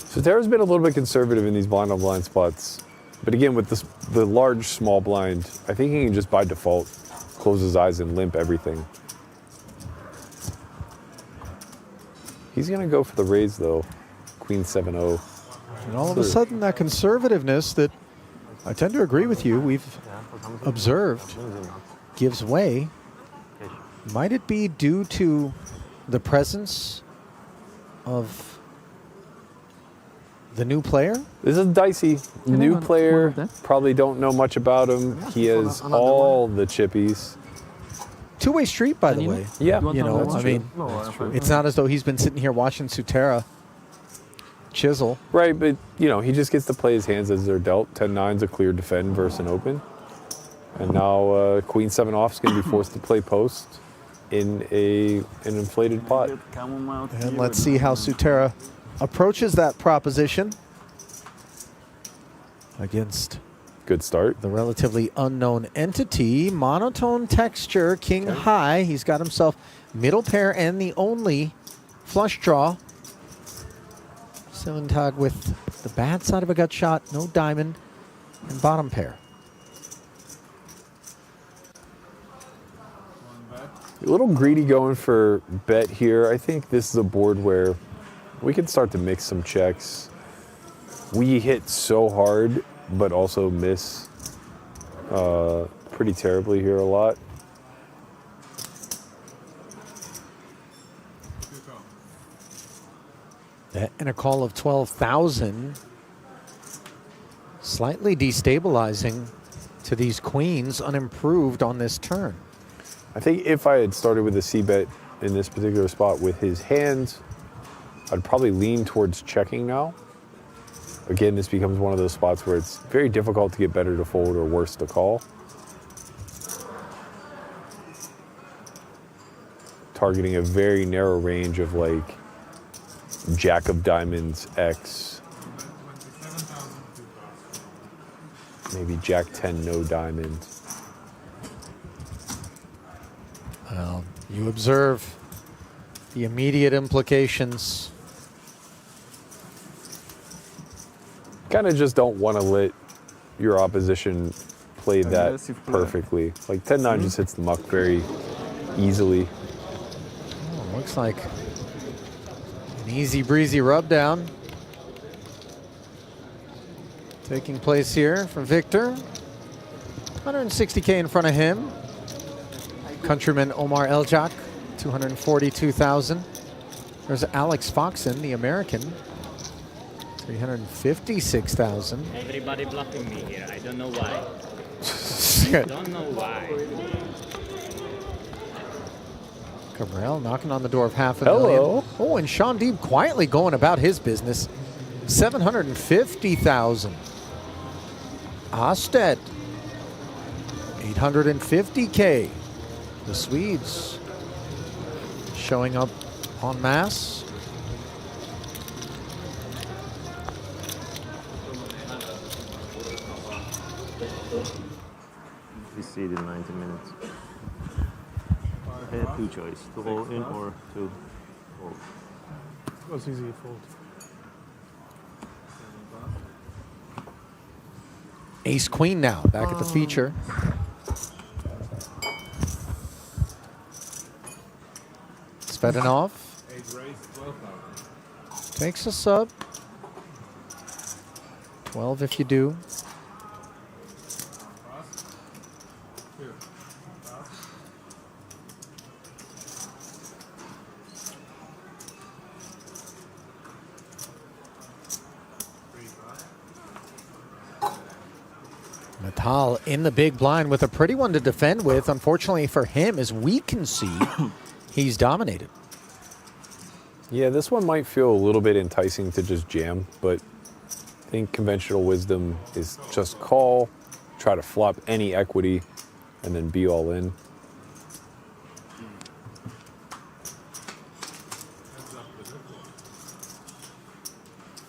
So Tara's been a little bit conservative in these blind on blind spots. But again, with the large small blind, I think he can just by default close his eyes and limp everything. He's going to go for the raise, though. Queen 7-0. And all of a sudden, that conservativeness that I tend to agree with you, we've observed, gives way. Might it be due to the presence of the new player? This is dicey. New player, probably don't know much about him. He has all the chippies. Two-way street, by the way. Yeah. You know, I mean, it's not as though he's been sitting here watching Sutera chisel. Right, but, you know, he just gets to play his hands as they're dealt. 10-9's a clear defend versus an open. And now Queen 7 off is going to be forced to play post in an inflated pot. And let's see how Sutera approaches that proposition against good start. The relatively unknown entity. Monotone texture, king high. He's got himself middle pair and the only flush draw. Silentag with the bad side of a gut shot, no diamond, and bottom pair. A little greedy going for bet here. I think this is a board where we can start to mix some checks. We hit so hard, but also miss pretty terribly here a lot. And a call of 12,000. Slightly destabilizing to these queens, unimproved on this turn. I think if I had started with a C-bet in this particular spot with his hands, I'd probably lean towards checking now. Again, this becomes one of those spots where it's very difficult to get better to fold or worse to call. Targeting a very narrow range of like Jack of Diamonds, X, maybe Jack 10, no diamond. Well, you observe the immediate implications. Kind of just don't want to let your opposition play that perfectly. Like 10-9 just hits the muck very easily. Oh, looks like an easy breezy rub down taking place here for Victor. 160K in front of him. Countryman Omar Eljak, 242,000. There's Alex Foxen, the American, 356,000. Everybody blocking me here. I don't know why. Don't know why. Cabral knocking on the door of $500,000. Oh, and Sean Deeb quietly going about his business. 750,000. Osted, 850K. The Swedes showing up en masse. We see it in 90 minutes. I had two choices, to roll in or to fold. It was easy to fold. Ace Queen now, back at the feature. Svedunov takes a sub. 12 if you do. Natal in the big blind with a pretty one to defend with. Unfortunately for him, as we can see, he's dominated. Yeah, this one might feel a little bit enticing to just jam, but I think conventional wisdom is just call, try to flop any equity, and then be all in.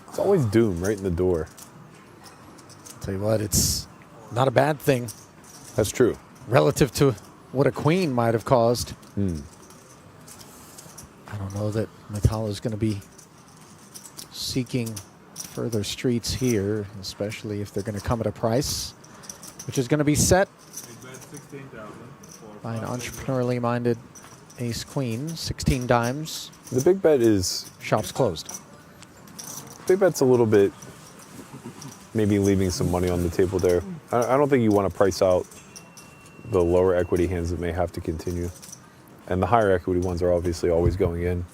It's always doom right in the door. Tell you what, it's not a bad thing. That's true. Relative to what a queen might have caused. Hmm. I don't know that Natal is going to be seeking further streets here, especially if they're going to come at a price, which is going to be set by an entrepreneurially minded ace queen. 16 dimes. The big bet is... Shop's closed. Big bet's a little bit maybe leaving some money on the table there. I don't think you want to price out the lower equity hands that may have to continue. And the higher equity ones are obviously always going in.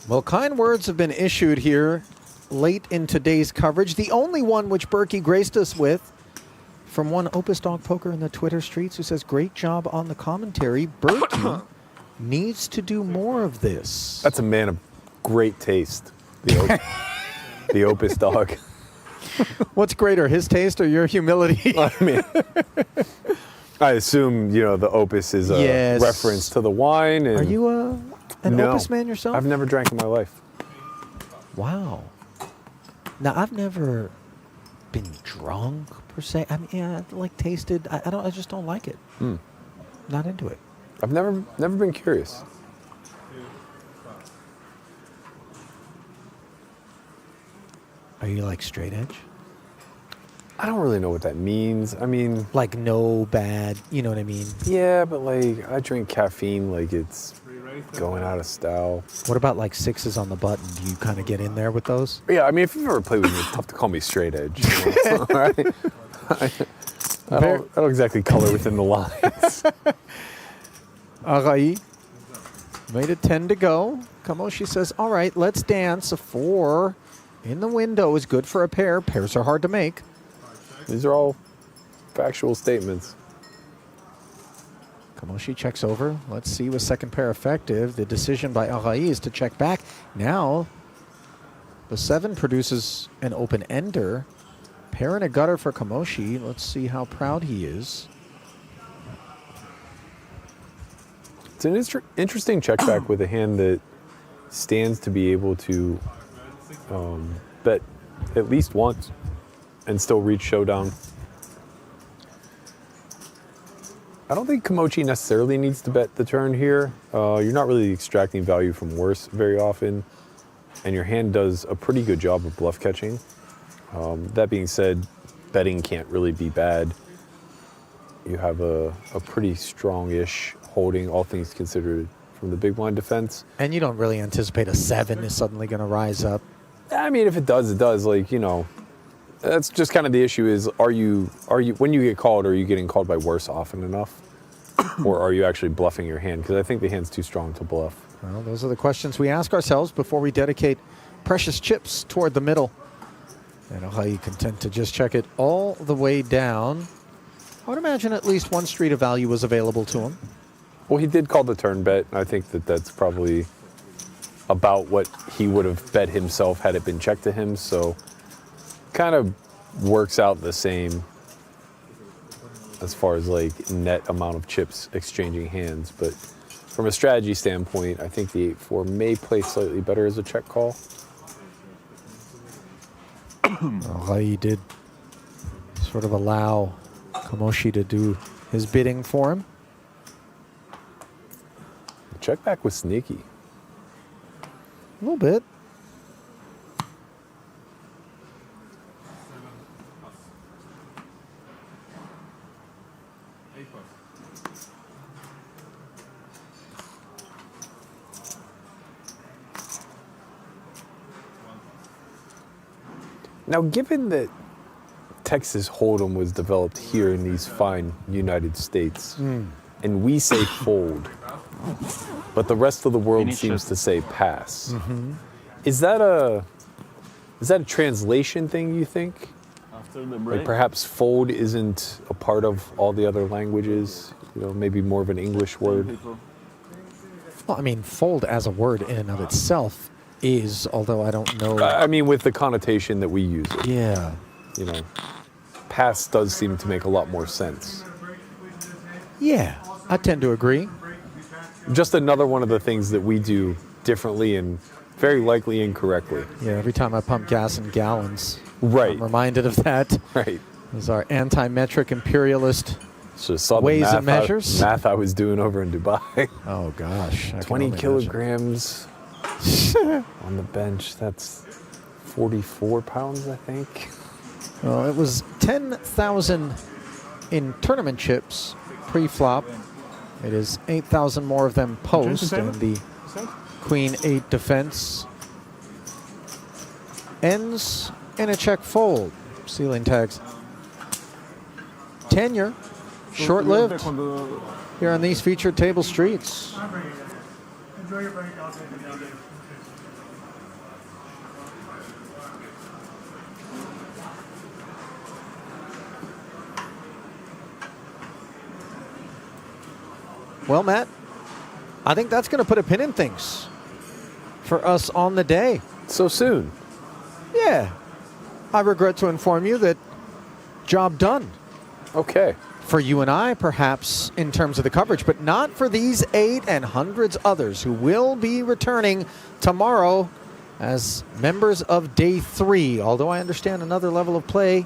Well, kind words have been issued here late in today's coverage. The only one which Berkey graced us with from one Opus Dog Poker in the Twitter streets who says, great job on the commentary. Berkey needs to do more of this. That's a man of great taste, the Opus Dog. What's greater, his taste or your humility? I mean, I assume, the Opus is a reference to the wine. And are you an Opus man yourself? I've never drank in my life. Wow. Now, I've never been drunk, per se. I mean, yeah, like tasted. I just don't like it. Not into it. I've never been curious. Are you like straight edge? I don't really know what that means. I mean... Like no bad, you know what I mean? Yeah, but like I drink caffeine like it's going out of style. What about like sixes on the button? Do you kind of get in there with those? Yeah, I mean, if you've ever played with me, it's tough to call me straight edge. Right? I don't exactly color within the lines. Arai made it 10 to go. Kamoshi says, all right, let's dance. A 4 in the window is good for a pair. Pairs are hard to make. These are all factual statements. Kamoshi checks over. Let's see with second pair effective. The decision by Arai is to check back. Now, the 7 produces an open ender. Pair and a gutter for Kamoshi. Let's see how proud he is. It's an interesting check back with a hand that stands to be able to bet at least once and still reach showdown. I don't think Kamochi necessarily needs to bet the turn here. You're not really extracting value from worse very often, and your hand does a pretty good job of bluff catching. That being said, betting can't really be bad. You have a pretty strong-ish holding, all things considered, from the big blind defense. And you don't really anticipate a 7 is suddenly going to rise up. I mean, if it does, it does. Like, that's just kind of the issue is, are you when you get called, are you getting called by worse often enough? Or are you actually bluffing your hand? Because I think the hand's too strong to bluff. Well, those are the questions we ask ourselves before we dedicate precious chips toward the middle. And Ohai content to just check it all the way down. I would imagine at least one street of value was available to him. Well, he did call the turn bet. I think that that's probably about what he would have bet himself had it been checked to him. So kind of works out the same as far as like net amount of chips exchanging hands. But from a strategy standpoint, I think the 8-4 may play slightly better as a check call. Ohai did sort of allow Kamoshi to do his bidding for him. The check back was sneaky. A little bit. Now, given that Texas Hold'em was developed here in these fine United States, and we say fold, but the rest of the world seems to say pass. Is that a translation thing, you think? After the break. Like perhaps fold isn't a part of all the other languages, you know, maybe more of an English word. Well, I mean, fold as a word in and of itself is, although I don't know. I mean, with the connotation that we use it. Yeah. You know, pass does seem to make a lot more sense. Yeah, I tend to agree. Just another one of the things that we do differently and very likely incorrectly. Yeah, every time I pump gas in gallons, right. I'm reminded of that. Right. These are anti-metric imperialist So saw the ways math and measures. math I was doing over in Dubai. Oh gosh, I can 20 only kilograms on the bench. That's 44 pounds, I think. Well, it was 10,000 in tournament chips pre-flop. It is 8,000 more of them post, and the Queen 8 defense ends in a check fold. Ceiling tags. Tenure, short-lived here on these featured table streets. Enjoy your break. I'll take it down there. Well, Matt, I think that's going to put a pin in things for us on the day. So soon? Yeah. I regret to inform you that job done. Okay. For you and I, perhaps, in terms of the coverage, but not for these 8 and hundreds others who will be returning tomorrow as members of Day 3, although I understand another level of play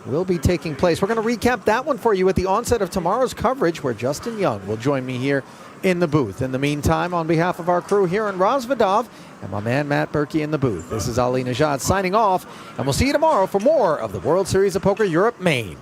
will be taking place. We're going to recap that one for you at the onset of tomorrow's coverage, where Justin Young will join me here in the booth. In the meantime, on behalf of our crew here in Rosvedov and my man Matt Berkey in the booth, this is Ali Najad signing off, and we'll see you tomorrow for more of the World Series of Poker Europe Main.